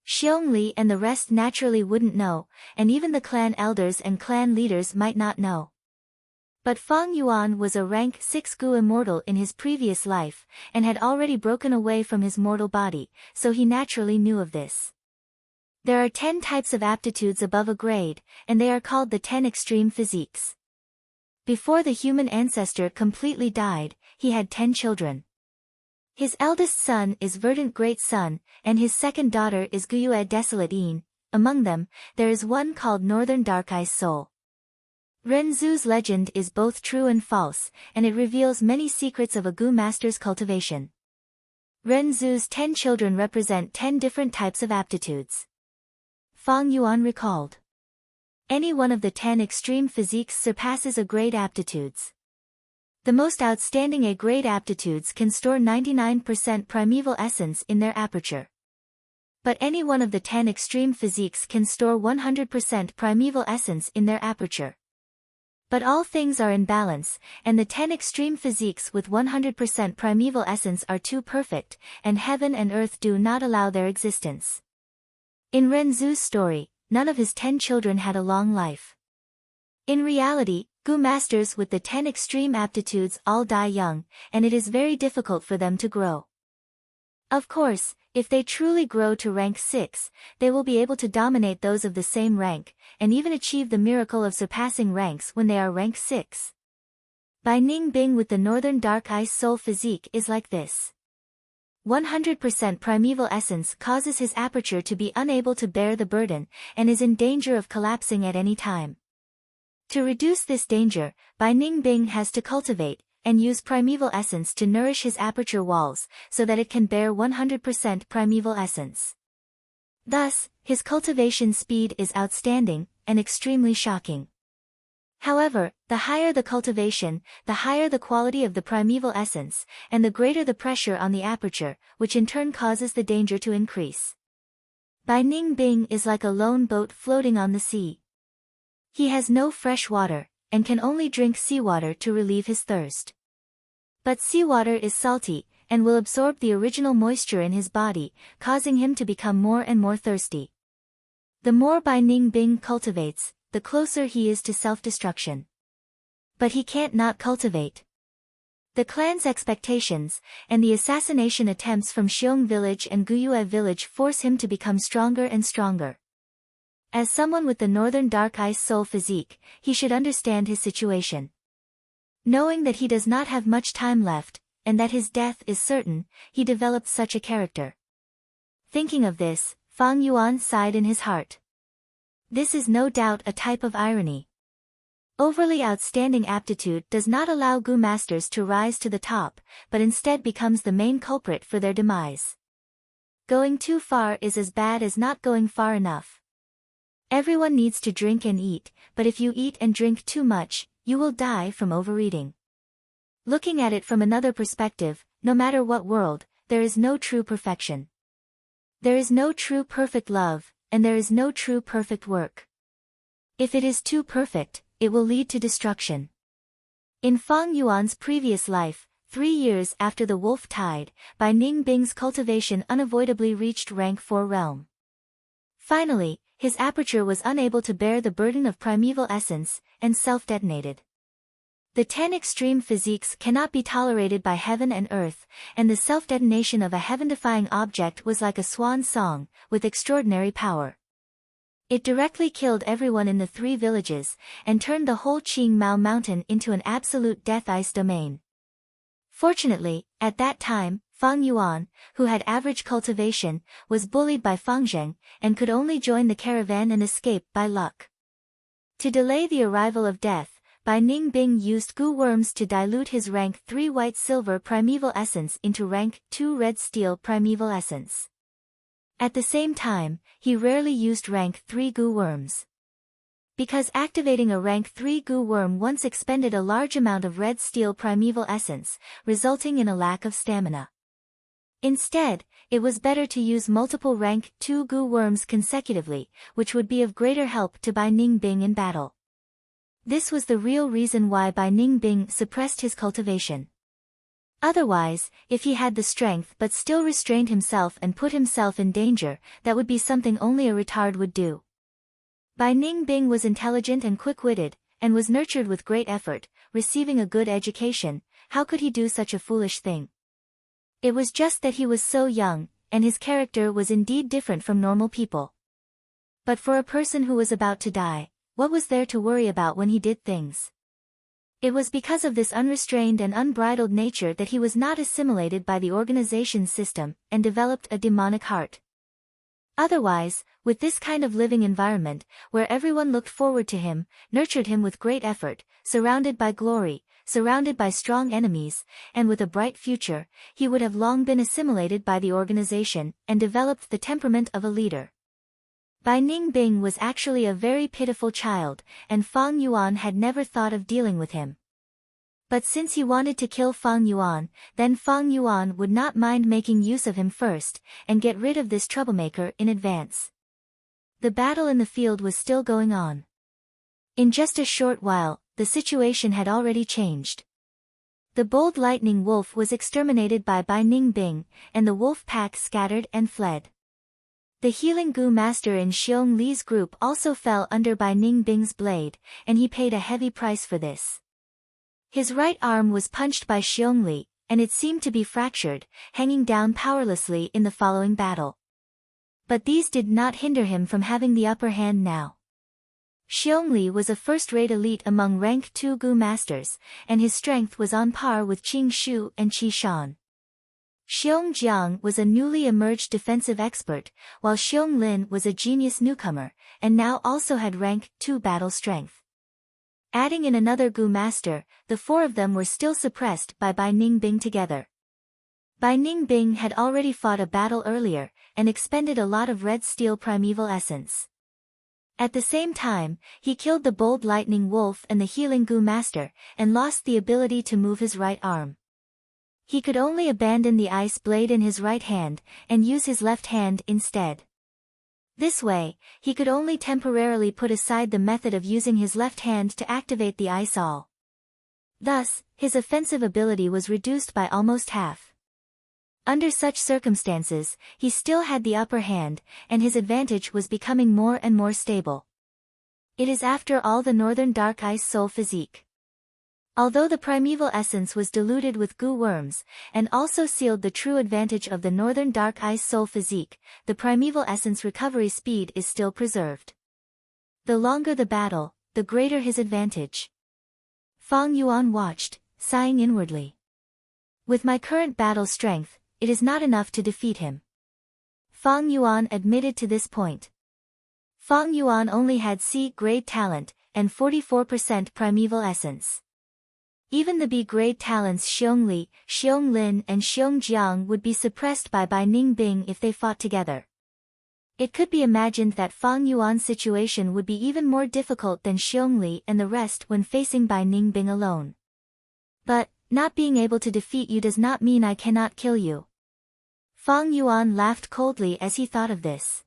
[SPEAKER 1] Xiongli and the rest naturally wouldn't know, and even the clan elders and clan leaders might not know. But Fang Yuan was a rank 6 Gu immortal in his previous life, and had already broken away from his mortal body, so he naturally knew of this. There are 10 types of aptitudes above a grade, and they are called the 10 extreme physiques. Before the human ancestor completely died, he had 10 children. His eldest son is Verdant Great Sun, and his second daughter is Guyue Desolate Een. Among them, there is one called Northern Dark Ice Soul. Renzu's legend is both true and false, and it reveals many secrets of a Gu master's cultivation. Renzu's 10 children represent 10 different types of aptitudes. Fang Yuan recalled. Any one of the 10 extreme physiques surpasses A-grade aptitudes. The most outstanding A-grade aptitudes can store 99% primeval essence in their aperture. But any one of the 10 extreme physiques can store 100% primeval essence in their aperture. But all things are in balance, and the 10 extreme physiques with 100% primeval essence are too perfect, and heaven and earth do not allow their existence. In Renzu's story, none of his 10 children had a long life. In reality, Gu masters with the 10 extreme aptitudes all die young, and it is very difficult for them to grow. Of course, if they truly grow to rank 6, they will be able to dominate those of the same rank, and even achieve the miracle of surpassing ranks when they are rank 6. Bai Ningbing with the Northern Dark Ice Soul physique is like this. 100% primeval essence causes his aperture to be unable to bear the burden, and is in danger of collapsing at any time. To reduce this danger, Bai Ningbing has to cultivate, and use primeval essence to nourish his aperture walls, so that it can bear 100% primeval essence. Thus, his cultivation speed is outstanding, and extremely shocking. However, the higher the cultivation, the higher the quality of the primeval essence, and the greater the pressure on the aperture, which in turn causes the danger to increase. Bai Ningbing is like a lone boat floating on the sea. He has no fresh water, and can only drink seawater to relieve his thirst. But seawater is salty, and will absorb the original moisture in his body, causing him to become more and more thirsty. The more Bai Ningbing cultivates, the closer he is to self-destruction. But he can't not cultivate. The clan's expectations, and the assassination attempts from Xiong village and Guyue village force him to become stronger and stronger. As someone with the Northern Dark Ice Soul physique, he should understand his situation. Knowing that he does not have much time left, and that his death is certain, he developed such a character. Thinking of this, Fang Yuan sighed in his heart. This is no doubt a type of irony. Overly outstanding aptitude does not allow Gu masters to rise to the top, but instead becomes the main culprit for their demise. Going too far is as bad as not going far enough. Everyone needs to drink and eat, but if you eat and drink too much, you will die from overeating. Looking at it from another perspective, no matter what world, there is no true perfection. There is no true perfect love, and there is no true perfect work. If it is too perfect, it will lead to destruction. In Fang Yuan's previous life, 3 years after the wolf tide, Bai Ningbing's cultivation unavoidably reached rank 4 realm. Finally, his aperture was unable to bear the burden of primeval essence, and self-detonated. The 10 extreme physiques cannot be tolerated by heaven and earth, and the self-detonation of a heaven-defying object was like a swan song, with extraordinary power. It directly killed everyone in the 3 villages, and turned the whole Qing Mao mountain into an absolute death ice domain. Fortunately, at that time, Fang Yuan, who had average cultivation, was bullied by Fang Zheng, and could only join the caravan and escape by luck. To delay the arrival of death, Bai Ningbing used goo worms to dilute his rank 3 white silver primeval essence into rank 2 red steel primeval essence. At the same time, he rarely used rank 3 goo worms. Because activating a rank 3 goo worm once expended a large amount of red steel primeval essence, resulting in a lack of stamina. Instead, it was better to use multiple rank 2 goo worms consecutively, which would be of greater help to Bai Ningbing in battle. This was the real reason why Bai Ningbing suppressed his cultivation. Otherwise, if he had the strength but still restrained himself and put himself in danger, that would be something only a retard would do. Bai Ningbing was intelligent and quick-witted, and was nurtured with great effort, receiving a good education. How could he do such a foolish thing? It was just that he was so young, and his character was indeed different from normal people. But for a person who was about to die, what was there to worry about when he did things? It was because of this unrestrained and unbridled nature that he was not assimilated by the organization system, and developed a demonic heart. Otherwise, with this kind of living environment, where everyone looked forward to him, nurtured him with great effort, surrounded by glory, surrounded by strong enemies, and with a bright future, he would have long been assimilated by the organization, and developed the temperament of a leader. Bai Ningbing was actually a very pitiful child, and Fang Yuan had never thought of dealing with him. But since he wanted to kill Fang Yuan, then Fang Yuan would not mind making use of him first, and get rid of this troublemaker in advance. The battle in the field was still going on. In just a short while, the situation had already changed. The bold lightning wolf was exterminated by Bai Ningbing, and the wolf pack scattered and fled. The healing Gu master in Xiong Li's group also fell under Bai Ningbing's blade, and he paid a heavy price for this. His right arm was punched by Xiong Li, and it seemed to be fractured, hanging down powerlessly in the following battle. But these did not hinder him from having the upper hand now. Xiong Li was a first-rate elite among rank 2 Gu masters, and his strength was on par with Qing Shu and Qi Shan. Xiong Jiang was a newly emerged defensive expert, while Xiong Lin was a genius newcomer, and now also had rank 2 battle strength. Adding in another Gu master, the 4 of them were still suppressed by Bai Ningbing together. Bai Ningbing had already fought a battle earlier, and expended a lot of red steel primeval essence. At the same time, he killed the bold lightning wolf and the healing Gu master, and lost the ability to move his right arm. He could only abandon the ice blade in his right hand, and use his left hand instead. This way, he could only temporarily put aside the method of using his left hand to activate the ice all. Thus, his offensive ability was reduced by almost half. Under such circumstances, he still had the upper hand, and his advantage was becoming more and more stable. It is after all the northern dark ice soul physique. Although the primeval essence was diluted with Gu worms, and also sealed the true advantage of the northern dark ice soul physique, the primeval essence recovery speed is still preserved. The longer the battle, the greater his advantage. Fang Yuan watched, sighing inwardly. With my current battle strength, it is not enough to defeat him. Fang Yuan admitted to this point. Fang Yuan only had C-grade talent, and 44% primeval essence. Even the B-grade talents Xiong Li, Xiong Lin and Xiong Jiang would be suppressed by Bai Ningbing if they fought together. It could be imagined that Fang Yuan's situation would be even more difficult than Xiong Li and the rest when facing Bai Ningbing alone. But, not being able to defeat you does not mean I cannot kill you. Fang Yuan laughed coldly as he thought of this.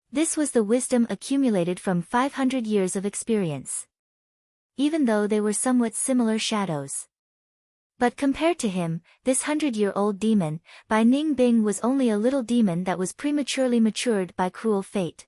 [SPEAKER 1] This was the wisdom accumulated from 500 years of experience. Even though they were somewhat similar shadows. But compared to him, this 100-year-old demon, Bai Ningbing was only a little demon that was prematurely matured by cruel fate.